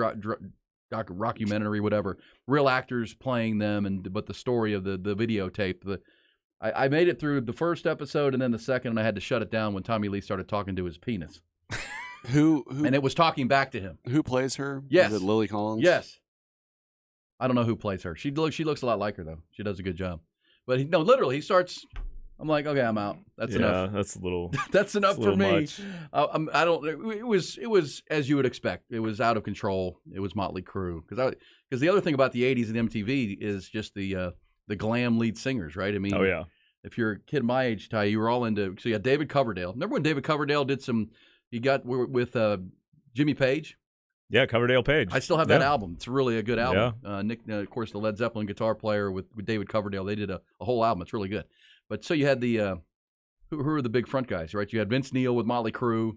Speaker 3: rockumentary, whatever. Real actors playing them, but the story of the videotape. I made it through the first episode and then the second, and I had to shut it down when Tommy Lee started talking to his penis.
Speaker 19: Who?
Speaker 3: And it was talking back to him.
Speaker 19: Who plays her?
Speaker 3: Yes.
Speaker 19: Is it Lily Collins?
Speaker 3: Yes. I don't know who plays her. She looks a lot like her though. She does a good job. But literally, he starts. I'm like, okay, I'm out. That's enough.
Speaker 4: Yeah, that's a little.
Speaker 3: That's enough for me.
Speaker 4: Much.
Speaker 3: I don't. It was as you would expect. It was out of control. It was Motley Crue because the other thing about the '80s and MTV is just the glam lead singers, right? I mean, if you're a kid my age, Ty, you were all into. So you had David Coverdale. Remember when David Coverdale did some? He got with Jimmy Page.
Speaker 4: Yeah, Coverdale Page.
Speaker 3: I still have that album. It's really a good album. Yeah. Nick, of course, the Led Zeppelin guitar player with David Coverdale. They did a whole album. It's really good. But so you had the who are the big front guys, right? You had Vince Neil with Motley Crue,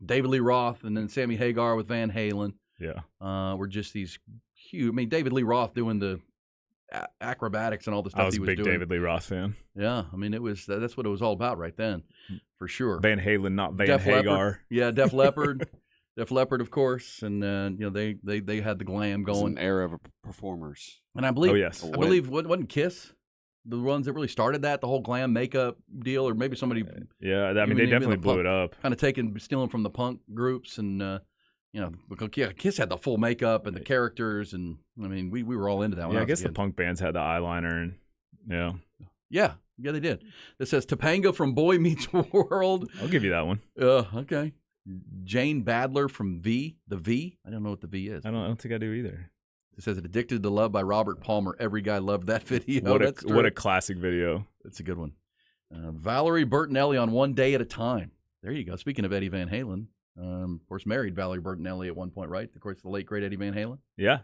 Speaker 3: David Lee Roth, and then Sammy Hagar with Van Halen.
Speaker 4: Yeah,
Speaker 3: were just these huge. I mean, David Lee Roth doing the acrobatics and all the stuff
Speaker 4: I was
Speaker 3: he
Speaker 4: a
Speaker 3: was
Speaker 4: big
Speaker 3: doing.
Speaker 4: David Lee Roth fan.
Speaker 3: Yeah, I mean, that's what it was all about right then, for sure.
Speaker 4: Van Halen, not Van
Speaker 3: Def
Speaker 4: Hagar.
Speaker 3: Leppard. Yeah, Def Leppard. Def Leppard, of course, and they had the glam
Speaker 19: It was
Speaker 3: going.
Speaker 19: an era of performers.
Speaker 3: And I believe,
Speaker 4: Oh,
Speaker 3: I believe, wasn't Kiss the ones that really started that, the whole glam makeup deal, or maybe somebody?
Speaker 4: Yeah, I mean, they definitely blew it up.
Speaker 3: Kind of stealing from the punk groups, and because Kiss had the full makeup and the characters, and I mean, we were all into that. When
Speaker 4: Yeah, I
Speaker 3: was a
Speaker 4: guess the
Speaker 3: kid.
Speaker 4: punk bands had the eyeliner, and
Speaker 3: Yeah, they did. This says Topanga from Boy Meets World.
Speaker 4: I'll give you that one.
Speaker 3: Okay. Jane Badler from V. The V. I don't know what the V is.
Speaker 4: I don't think I do either.
Speaker 3: It says Addicted to Love by Robert Palmer. Every guy loved that video.
Speaker 4: What a classic video.
Speaker 3: That's a good one. Valerie Bertinelli on One Day at a Time. There you go. Speaking of Eddie Van Halen, of course, married Valerie Bertinelli at one point, right? Of course, the late great Eddie Van Halen.
Speaker 4: Yeah,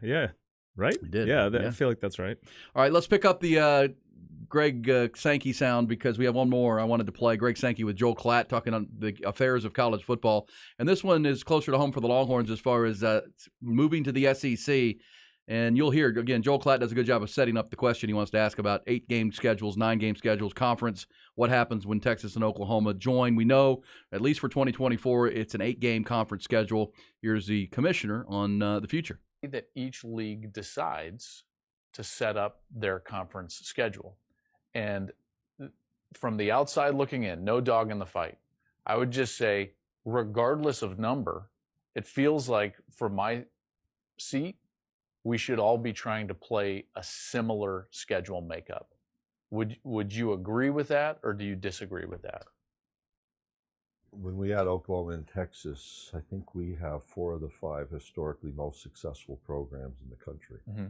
Speaker 4: right.
Speaker 3: He did.
Speaker 4: Yeah,
Speaker 3: Yeah.
Speaker 4: I feel like that's right.
Speaker 3: All right, let's pick up the Greg Sankey sound because we have one more I wanted to play. Greg Sankey with Joel Klatt talking on the affairs of college football. And this one is closer to home for the Longhorns as far as moving to the SEC. And you'll hear, again, Joel Klatt does a good job of setting up the question he wants to ask about 8-game schedules, 9-game schedules, conference, what happens when Texas and Oklahoma join. We know, at least for 2024, it's an 8-game conference schedule. Here's the commissioner on the future.
Speaker 8: That each league decides to set up their conference schedule. And from the outside looking in, no dog in the fight, I would just say, regardless of number, it feels like from my seat, we should all be trying to play a similar schedule makeup. Would you agree with that, or do you disagree with that?
Speaker 2: When we add Oklahoma and Texas, I think we have 4 of the 5 historically most successful programs in the country.
Speaker 8: Mm-hmm.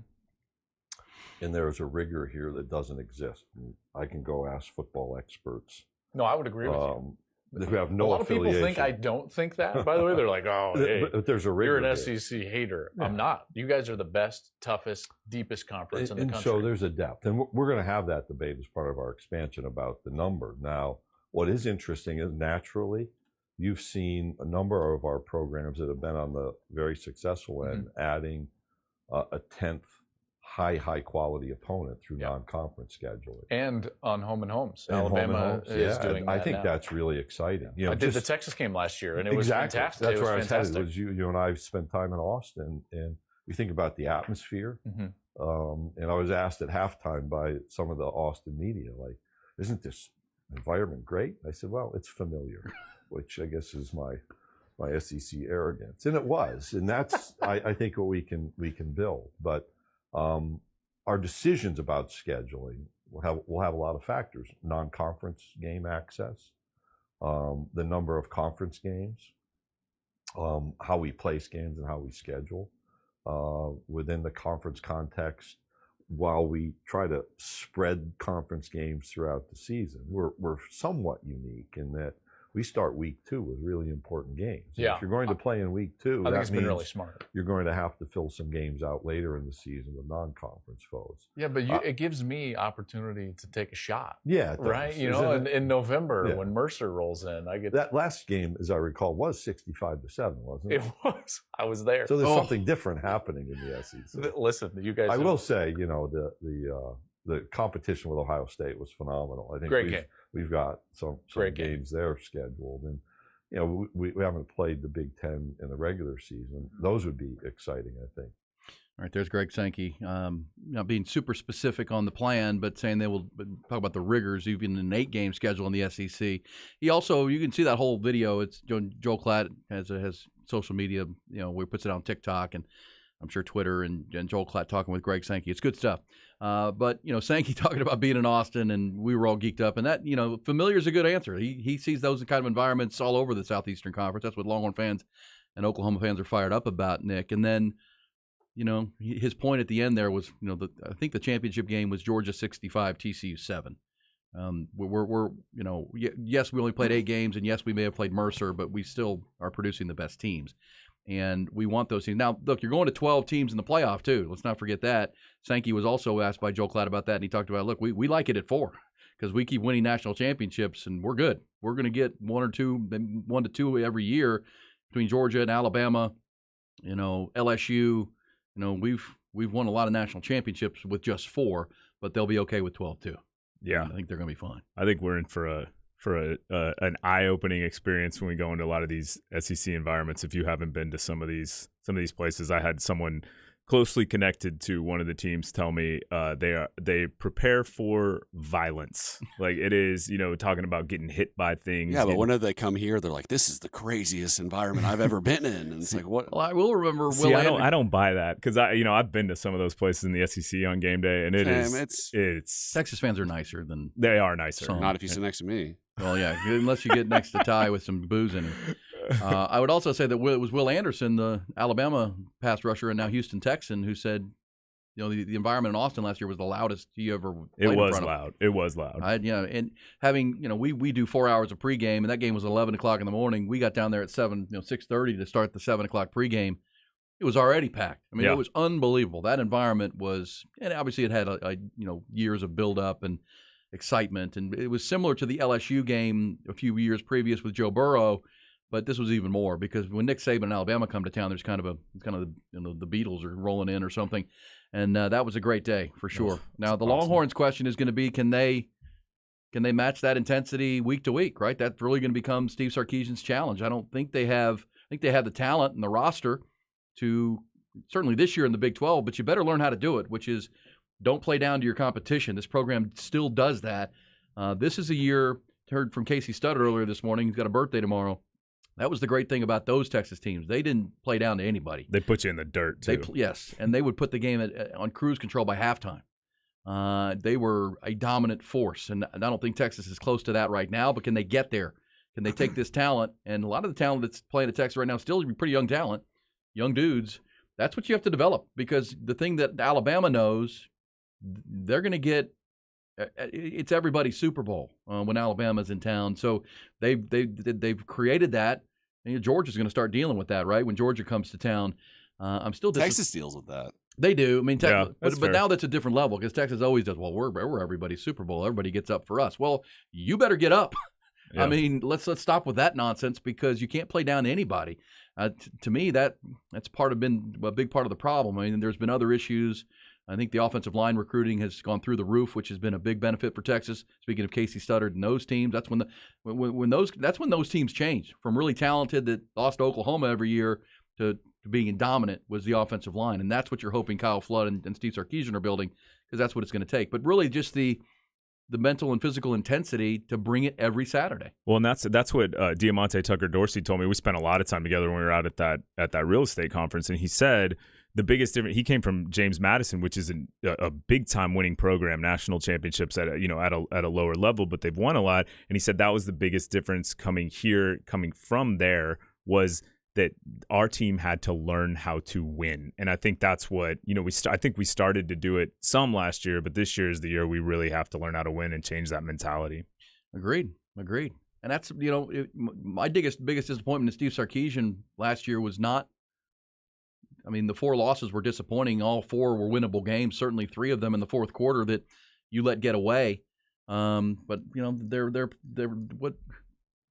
Speaker 2: And there is a rigor here that doesn't exist. I can go ask football experts.
Speaker 8: No, I would agree with you.
Speaker 2: Who have no
Speaker 8: a lot of people think I
Speaker 2: affiliation.
Speaker 8: don't think that, by the way. They're like, oh, hey,
Speaker 2: But there's a rigor
Speaker 8: you're an
Speaker 2: there.
Speaker 8: SEC hater.
Speaker 2: Yeah.
Speaker 8: I'm not. You guys are the best, toughest, deepest conference in the country.
Speaker 2: So there's a depth. And we're going to have that debate as part of our expansion about the number. Now, what is interesting is naturally, you've seen a number of our programs that have been on the very successful end adding a 10th high quality opponent through non-conference scheduling.
Speaker 8: And on home and homes.
Speaker 2: And
Speaker 8: Alabama
Speaker 2: home and homes.
Speaker 8: is
Speaker 2: Yeah,
Speaker 8: doing that
Speaker 2: I think
Speaker 8: now.
Speaker 2: that's really exciting. You know,
Speaker 8: I did the
Speaker 2: just-
Speaker 8: Texas game last year, and it was
Speaker 2: Exactly.
Speaker 8: fantastic.
Speaker 2: That's
Speaker 8: it was
Speaker 2: where I was
Speaker 8: fantastic.
Speaker 2: headed. Was you and I spent time in Austin, and we think about the atmosphere. And I was asked at halftime by some of the Austin media, like, "Isn't this environment great?" I said, "Well, it's familiar," which I guess is my SEC arrogance, and it was, and that's I think what we can build. But our decisions about scheduling will have a lot of factors: non-conference game access, the number of conference games, how we place games and how we schedule within the conference context. While we try to spread conference games throughout the season, we're somewhat unique in that we start week 2 with really important games. And
Speaker 8: Yeah.
Speaker 2: if you're going to play in week 2,
Speaker 8: I think
Speaker 2: that
Speaker 8: it's been
Speaker 2: means
Speaker 8: really smart.
Speaker 2: you're going to have to fill some games out later in the season with non-conference foes.
Speaker 8: Yeah, but it gives me opportunity to take a shot.
Speaker 2: Yeah, it does.
Speaker 8: Right? You know,
Speaker 2: Isn't it?
Speaker 8: in November
Speaker 2: Yeah.
Speaker 8: when Mercer rolls in, I get
Speaker 2: That last game, as I recall, was 65-7, wasn't it?
Speaker 8: It was. I was there.
Speaker 2: So there's something different happening in the SEC.
Speaker 8: Listen, you guys.
Speaker 2: I will say, you know, the competition with Ohio State was phenomenal. I think
Speaker 8: Great game.
Speaker 2: we've got some
Speaker 8: Great game.
Speaker 2: games there scheduled, and you know we haven't played the Big Ten in the regular season. Those would be exciting, I think.
Speaker 3: All right, there's Greg Sankey, being super specific on the plan, but saying they will talk about the rigors, even in an 8-game schedule in the SEC. He also, you can see that whole video. It's Joel Klatt has social media, you know, where he puts it on TikTok and I'm sure Twitter, and Joel Klatt talking with Greg Sankey. It's good stuff. But, you know, Sankey talking about being in Austin, and we were all geeked up. And that, you know, familiar is a good answer. He sees those kind of environments all over the Southeastern Conference. That's what Longhorn fans and Oklahoma fans are fired up about, Nick. And then, you know, his point at the end there was, you know, I think the championship game was Georgia 65, TCU 7. We're you know, yes, we only played 8 games, and yes, we may have played Mercer, but we still are producing the best teams. And we want those teams. Now, look, you're going to 12 teams in the playoff, too. Let's not forget that. Sankey was also asked by Joel Klatt about that, and he talked about, look, we like it at 4 because we keep winning national championships, and we're good. We're going to get 1 to 2 every year between Georgia and Alabama, you know, LSU. You know, we've won a lot of national championships with just 4, but they'll be okay with 12 too.
Speaker 4: Yeah,
Speaker 3: I think they're going to be fine.
Speaker 4: I think we're in for an eye-opening experience when we go into a lot of these SEC environments. If you haven't been to some of these places, I had someone closely connected to one of the teams tell me they prepare for violence. Like it is, talking about getting hit by things.
Speaker 19: Yeah, but whenever they come here, they're like, "This is the craziest environment I've ever been in." And it's like, what?
Speaker 3: Well, I will remember.
Speaker 4: I don't buy that because I've been to some of those places in the SEC on game day, and it's
Speaker 3: Texas fans are nicer than
Speaker 4: they are nicer.
Speaker 19: Not if you sit next to me.
Speaker 3: Well, yeah, unless you get next to Ty with some booze in him. I would also say that it was Will Anderson, the Alabama pass rusher and now Houston Texan, who said, the environment in Austin last year was the loudest you ever played in front of.
Speaker 4: It was loud.
Speaker 3: And having, we do 4 hours of pregame, and that game was 11 o'clock in the morning. We got down there at 6:30 to start the 7 o'clock pregame. It was already packed. I mean, It was unbelievable. That environment was, and obviously it had years of build-up and excitement, and it was similar to the LSU game a few years previous with Joe Burrow. But this was even more because when Nick Saban and Alabama come to town, there's kind of the Beatles are rolling in or something, and that was a great day for sure. Now the Longhorns question is going to be can they match that intensity week to week? Right, that's really going to become Steve Sarkisian's challenge. I don't think they have. I think they have the talent and the roster to certainly this year in the Big 12, but you better learn how to do it, which is don't play down to your competition. This program still does that. This is a year. Heard from Casey Studd earlier this morning. He's got a birthday tomorrow. That was the great thing about those Texas teams. They didn't play down to anybody.
Speaker 4: They put you in the dirt, too.
Speaker 3: Yes, and they would put the game on cruise control by halftime. They were a dominant force, and I don't think Texas is close to that right now, but can they get there? Can they take this talent? And a lot of the talent that's playing at Texas right now still pretty young talent, young dudes. That's what you have to develop because the thing that Alabama knows, they're going to get it's everybody's Super Bowl when Alabama's in town. So they've created that. And Georgia's going to start dealing with that, right? When Georgia comes to town, I'm still
Speaker 19: Texas deals with that.
Speaker 3: They do. I mean,
Speaker 4: but
Speaker 3: now that's a different level because Texas always does. Well, we're everybody's Super Bowl. Everybody gets up for us. Well, you better get up. Yeah. I mean, let's stop with that nonsense because you can't play down to anybody. To me, that's been a big part of the problem. I mean, there's been other issues. I think the offensive line recruiting has gone through the roof, which has been a big benefit for Texas. Speaking of Casey Studdard and those teams, that's when those teams changed from really talented that lost to Oklahoma every year to being dominant was the offensive line, and that's what you're hoping Kyle Flood and Steve Sarkisian are building because that's what it's going to take. But really, just the mental and physical intensity to bring it every Saturday.
Speaker 4: Well, and that's what Diamante Tucker Dorsey told me. We spent a lot of time together when we were out at that real estate conference, and he said the biggest difference. He came from James Madison, which is a big time winning program, national championships at a lower level, but they've won a lot. And he said that was the biggest difference coming from there was that our team had to learn how to win. And I think that's what, I think we started to do it some last year, but this year is the year we really have to learn how to win and change that mentality.
Speaker 3: Agreed. And that's, my biggest disappointment in Steve Sarkisian last year was not, the 4 losses were disappointing. All 4 were winnable games, certainly 3 of them in the fourth quarter that you let get away. But,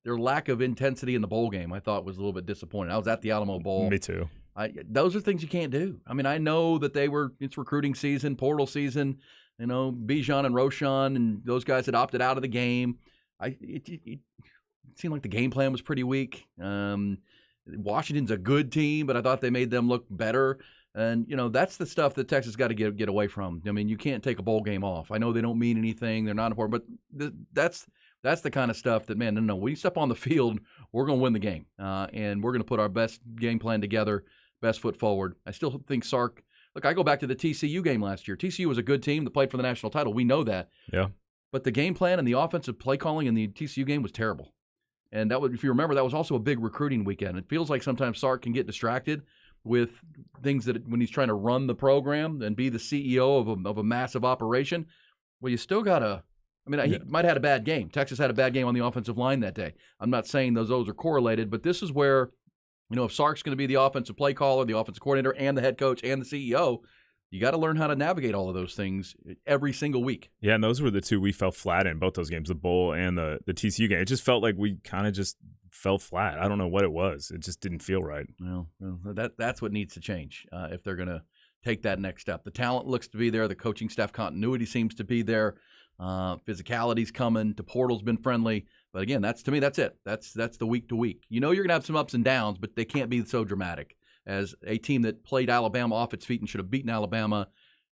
Speaker 3: their lack of intensity in the bowl game, I thought, was a little bit disappointing. I was at the Alamo Bowl.
Speaker 4: Me too.
Speaker 3: Those are things you can't do. I know that it's recruiting season, portal season. Bijan and Roschon and those guys that opted out of the game. It seemed like the game plan was pretty weak. Washington's a good team, but I thought they made them look better. And, that's the stuff that Texas got to get away from. You can't take a bowl game off. I know they don't mean anything. They're not important. But that's the kind of stuff that, no, when you step on the field, we're going to win the game. And we're going to put our best game plan together, best foot forward. I still think Sark – look, I go back to the TCU game last year. TCU was a good team that played for the national title. We know that.
Speaker 4: Yeah.
Speaker 3: But the game plan and the offensive play calling in the TCU game was terrible. And that was, if you remember, that was also a big recruiting weekend. It feels like sometimes Sark can get distracted with things that when he's trying to run the program and be the CEO of a massive operation. Well, you still got to – he might have had a bad game. Texas had a bad game on the offensive line that day. I'm not saying those are correlated, but this is where, if Sark's going to be the offensive play caller, the offensive coordinator, and the head coach and the CEO, you got to learn how to navigate all of those things every single week.
Speaker 4: Yeah, and those were the 2 we fell flat in, both those games, the bowl and the TCU game. It just felt like we kind of just fell flat. I don't know what it was. It just didn't feel right.
Speaker 3: Well, that's what needs to change if they're going to take that next step. The talent looks to be there. The coaching staff continuity seems to be there. Physicality's coming. DePortal's been friendly. But again, that's it. That's the week to week. You're going to have some ups and downs, but they can't be so dramatic as a team that played Alabama off its feet and should have beaten Alabama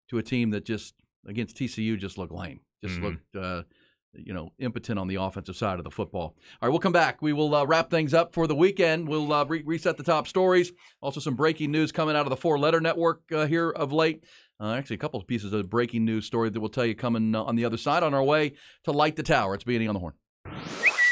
Speaker 3: to a team that just, against TCU, just looked lame. Just looked, impotent on the offensive side of the football. All right, we'll come back. We will wrap things up for the weekend. We'll reset the top stories. Also, some breaking news coming out of the Four-Letter Network here of late. Actually, a couple of pieces of breaking news story that we'll tell you coming on the other side on our way to Light the Tower. It's B&E on the Horn.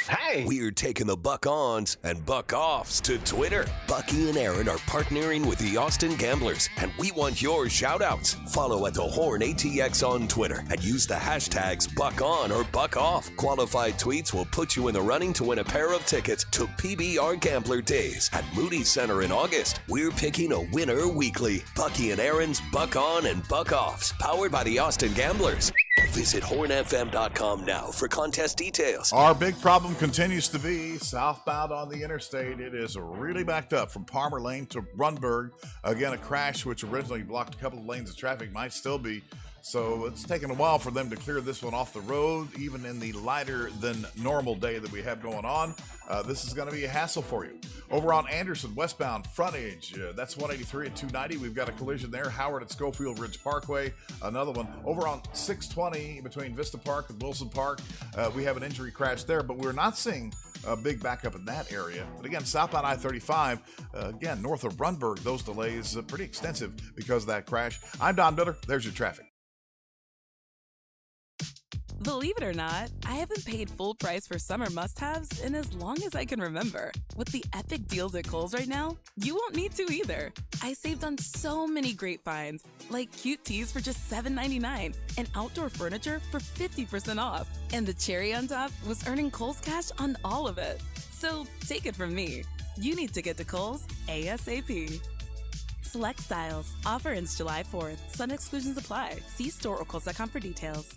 Speaker 5: Hey! We're taking the buck-ons and buck-offs to Twitter. Bucky and Erin are partnering with the Austin Gamblers, and we want your shout-outs. Follow at The Horn ATX on Twitter and use the hashtags #BuckOn or #BuckOff. Qualified tweets will put you in the running to win a pair of tickets to PBR Gambler Days at Moody Center in August. We're picking a winner weekly. Bucky and Erin's Buck-On and Buck-Offs, powered by the Austin Gamblers. Visit hornfm.com now for contest details.
Speaker 13: Our big problem continues to be southbound on the interstate. It is really backed up from Palmer Lane to Runberg. Again, a crash which originally blocked a couple of lanes of traffic might still be. So it's taken a while for them to clear this one off the road, even in the lighter than normal day that we have going on. This is going to be a hassle for you. Over on Anderson, westbound frontage, that's 183 at 290. We've got a collision there. Howard at Schofield Ridge Parkway, another one. Over on 620 between Vista Park and Wilson Park, we have an injury crash there, but we're not seeing a big backup in that area. But again, southbound I-35, again, north of Runberg, those delays pretty extensive because of that crash. I'm Don Miller. There's your traffic.
Speaker 6: Believe it or not, I haven't paid full price for summer must-haves in as long as I can remember. With the epic deals at Kohl's right now, you won't need to either. I saved on so many great finds, like cute tees for just $7.99 and outdoor furniture for 50% off. And the cherry on top was earning Kohl's cash on all of it. So take it from me. You need to get to Kohl's ASAP. Select styles. Offer ends July 4th. Some exclusions apply. See store or Kohl's.com for details.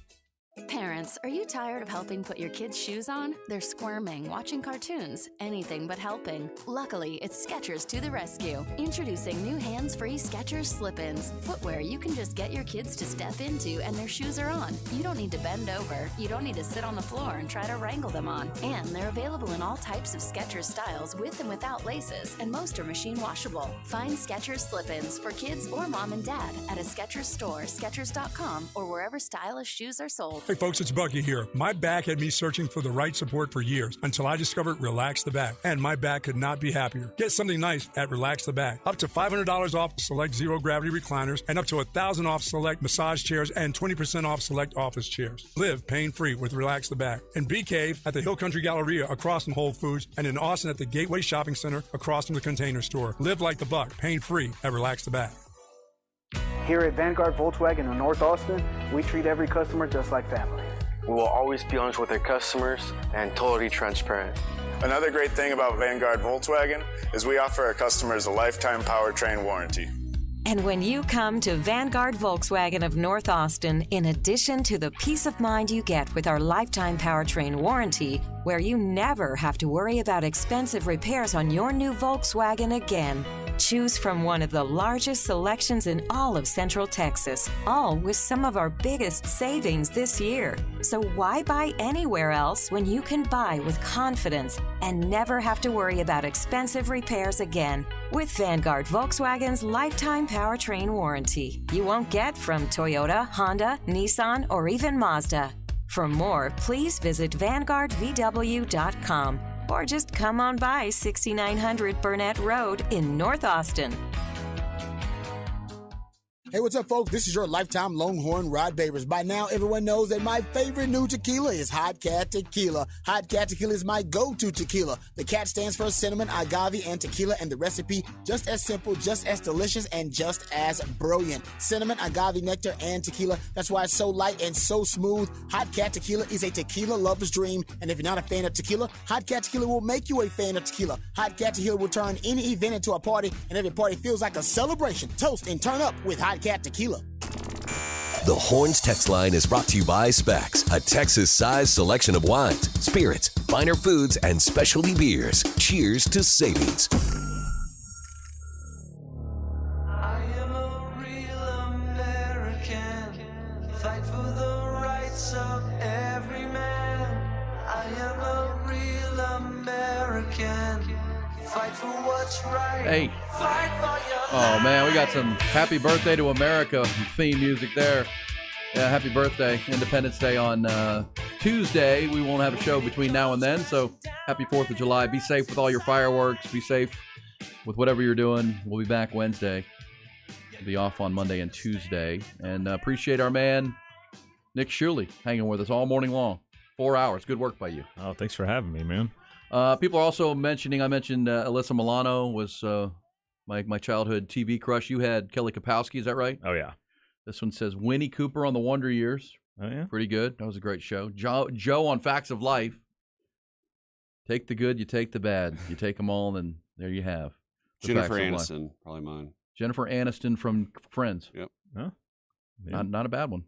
Speaker 9: Parents, are you tired of helping put your kids' shoes on? They're squirming, watching cartoons, anything but helping. Luckily, it's Skechers to the rescue. Introducing new hands-free Skechers slip-ins. Footwear you can just get your kids to step into and their shoes are on. You don't need to bend over. You don't need to sit on the floor and try to wrangle them on. And they're available in all types of Skechers styles with and without laces, and most are machine washable. Find Skechers slip-ins for kids or mom and dad at a Skechers store, Skechers.com, or wherever stylish shoes are sold.
Speaker 7: Hey folks, it's Bucky here. My back had me searching for the right support for years until I discovered Relax the Back, and my back could not be happier. Get something nice at Relax the Back. Up to $500 off select zero-gravity recliners and up to $1,000 off select massage chairs and 20% off select office chairs. Live pain-free with Relax the Back. In Bee Cave at the Hill Country Galleria across from Whole Foods, and in Austin at the Gateway Shopping Center across from the Container Store. Live like the Buck, pain-free at Relax the Back.
Speaker 16: Here at Vanguard Volkswagen in North Austin, we treat every customer just like family.
Speaker 29: We will always be honest with our customers and totally transparent.
Speaker 17: Another great thing about Vanguard Volkswagen is we offer our customers a lifetime powertrain warranty.
Speaker 18: And when you come to Vanguard Volkswagen of North Austin, in addition to the peace of mind you get with our lifetime powertrain warranty, where you never have to worry about expensive repairs on your new Volkswagen again, choose from one of the largest selections in all of Central Texas, all with some of our biggest savings this year. So why buy anywhere else when you can buy with confidence and never have to worry about expensive repairs again? With Vanguard Volkswagen's lifetime powertrain warranty, you won't get from Toyota, Honda, Nissan, or even Mazda. For more, please visit VanguardVW.com or just come on by 6900 Burnett Road in North Austin.
Speaker 20: Hey, what's up, folks? This is your lifetime Longhorn Rod Babers. By now, everyone knows that my favorite new tequila is Hot Cat Tequila. Hot Cat Tequila is my go-to tequila. The cat stands for cinnamon, agave, and tequila, and the recipe just as simple, just as delicious, and just as brilliant. Cinnamon, agave, nectar, and tequila. That's why it's so light and so smooth. Hot Cat Tequila is a tequila lover's dream, and if you're not a fan of tequila, Hot Cat Tequila will make you a fan of tequila. Hot Cat Tequila will turn any event into a party, and every party feels like a celebration. Toast and turn up with Hot Cat Tequila.
Speaker 5: The Horns text line is brought to you by Specs, a Texas-sized selection of wines, spirits, finer foods, and specialty beers. Cheers to savings.
Speaker 21: I am a real
Speaker 3: Hey. Oh, man, we got some Happy Birthday to America theme music there. Yeah, happy birthday. Independence Day on Tuesday. We won't have a show between now and then, so happy 4th of July. Be safe with all your fireworks. Be safe with whatever you're doing. We'll be back Wednesday. We'll be off on Monday and Tuesday. And appreciate our man, Nick Shuley, hanging with us all morning long. 4 hours. Good work by you.
Speaker 4: Oh, thanks for having me, man.
Speaker 3: People are also mentioning, I mentioned Alyssa Milano was my childhood TV crush. You had Kelly Kapowski, is that right?
Speaker 4: Oh, yeah.
Speaker 3: This one says Winnie Cooper on The Wonder Years.
Speaker 4: Oh, yeah.
Speaker 3: Pretty good. That was a great show. Joe on Facts of Life. Take the good, you take the bad. You take them all, and there you have.
Speaker 19: Jennifer Aniston, probably mine.
Speaker 3: Jennifer Aniston from Friends.
Speaker 19: Yep.
Speaker 4: Huh?
Speaker 3: Not a bad one.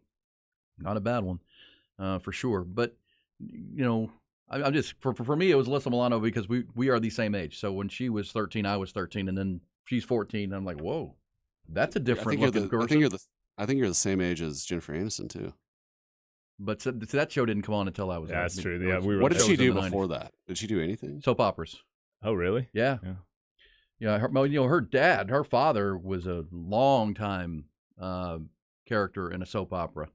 Speaker 3: Not a bad one, for sure. But, you know, I'm just, for me, it was Alyssa Milano because we are the same age. So when she was 13, I was 13, and then she's 14, and I'm like, whoa, that's a different looking person.
Speaker 19: I think you're the same age as Jennifer Aniston, too.
Speaker 3: But so that show didn't come on until I was.
Speaker 4: Yeah, that's true. Yeah,
Speaker 19: what did she do before that? Did she do anything?
Speaker 3: Soap operas.
Speaker 4: Oh, really?
Speaker 3: Yeah. Yeah. Her dad, her father was a long time character in a soap opera.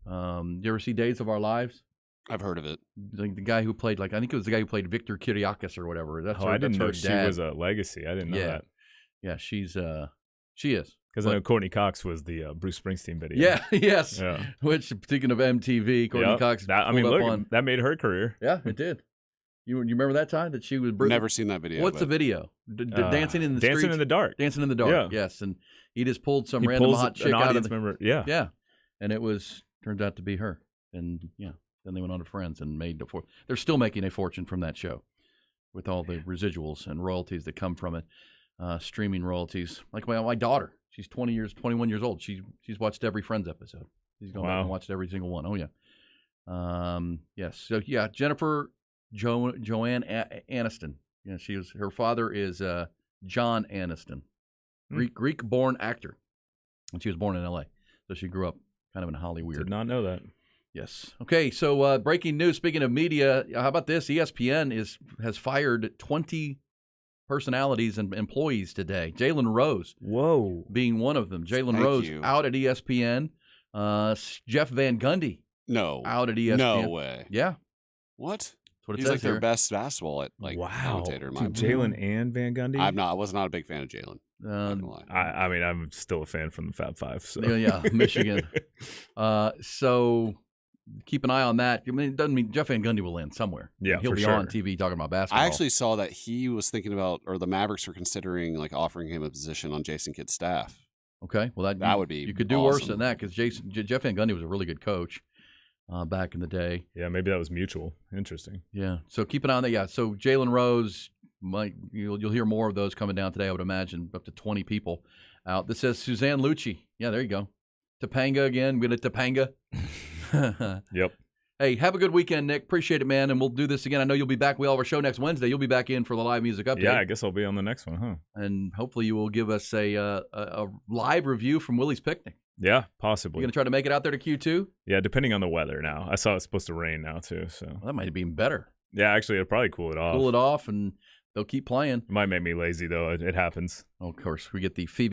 Speaker 3: You ever see Days of Our Lives?
Speaker 19: I've heard of it.
Speaker 3: The guy who played, I think it was the guy who played Victor Kiriakis or whatever.
Speaker 4: I didn't know she was a legacy. I didn't know that.
Speaker 3: Yeah, she is.
Speaker 4: Because I know Courtney Cox was the Bruce Springsteen video.
Speaker 3: Yeah, yes.
Speaker 4: Yeah.
Speaker 3: Which, speaking of MTV, Courtney Cox.
Speaker 4: That made her career.
Speaker 3: Yeah, it did. You remember that time that she was?
Speaker 19: Never seen that video.
Speaker 3: What's the video? Dancing in the Streets?
Speaker 4: Dancing in the Dark.
Speaker 3: Dancing in the Dark.
Speaker 4: Yeah.
Speaker 3: Yes, and he just pulled some random hot chick out of the
Speaker 4: member. Yeah.
Speaker 3: Yeah, and it turns out to be her. And then they went on to Friends and made they're still making a fortune from that show, with all the residuals and royalties that come from it, streaming royalties. Like my daughter. She's 21 years old. She's watched every Friends episode. She's gone back and watched every single one. Oh yeah. Yes. So yeah, Jennifer Joanne Aniston. Yeah, her father is John Aniston, Greek-born actor, and she was born in L.A. So she grew up kind of in Hollywood.
Speaker 4: Did not know that.
Speaker 3: Yes. Okay. So breaking news. Speaking of media, how about this? ESPN has fired 20 personalities and employees today. Jalen Rose, being one of them. Jalen Rose out at ESPN. Jeff Van Gundy, out at ESPN.
Speaker 19: No way.
Speaker 3: Yeah.
Speaker 19: What?
Speaker 3: That's what it
Speaker 19: He's
Speaker 3: says
Speaker 19: like their
Speaker 3: here.
Speaker 19: best basketball commentator. In my
Speaker 4: Jalen and Van Gundy.
Speaker 19: I was not a big fan of Jalen.
Speaker 4: I mean, I'm still a fan from the Fab Five. So.
Speaker 3: Yeah, Michigan. So keep an eye on that. I mean, it doesn't mean Jeff Van Gundy will land somewhere.
Speaker 19: Yeah,
Speaker 3: he'll
Speaker 19: for
Speaker 3: be
Speaker 19: sure.
Speaker 3: on TV talking about basketball.
Speaker 19: I actually saw that he was thinking about, or the Mavericks were considering offering him a position on Jason Kidd's staff.
Speaker 3: Okay, well that
Speaker 19: would be
Speaker 3: you could do
Speaker 19: awesome.
Speaker 3: worse than that because Jeff Van Gundy was a really good coach back in the day.
Speaker 4: Yeah, maybe that was mutual. Interesting.
Speaker 3: Yeah, so keep an eye on that. Yeah, so Jalen Rose, you'll hear more of those coming down today. I would imagine up to 20 people out. This says Suzanne Lucci. Yeah, there you go. Topanga again. We're going to Topanga.
Speaker 4: Yep.
Speaker 3: Hey, have a good weekend, Nick. Appreciate it, man. And we'll do this again. I know you'll be back. We all have our show next Wednesday. You'll be back in for the live music update.
Speaker 4: Yeah, I guess I'll be on the next one, huh?
Speaker 3: And hopefully you will give us a live review from Willie's Picnic.
Speaker 4: Yeah, possibly.
Speaker 3: You going to try to make it out there to Q2?
Speaker 4: Yeah, depending on the weather now. I saw it's supposed to rain now, too. So
Speaker 3: well, that might be even better.
Speaker 4: Yeah, actually, it'll probably cool it off.
Speaker 3: Cool it off, and they'll keep playing.
Speaker 4: It might make me lazy, though. It happens.
Speaker 3: Oh, of course. We get the Phoebe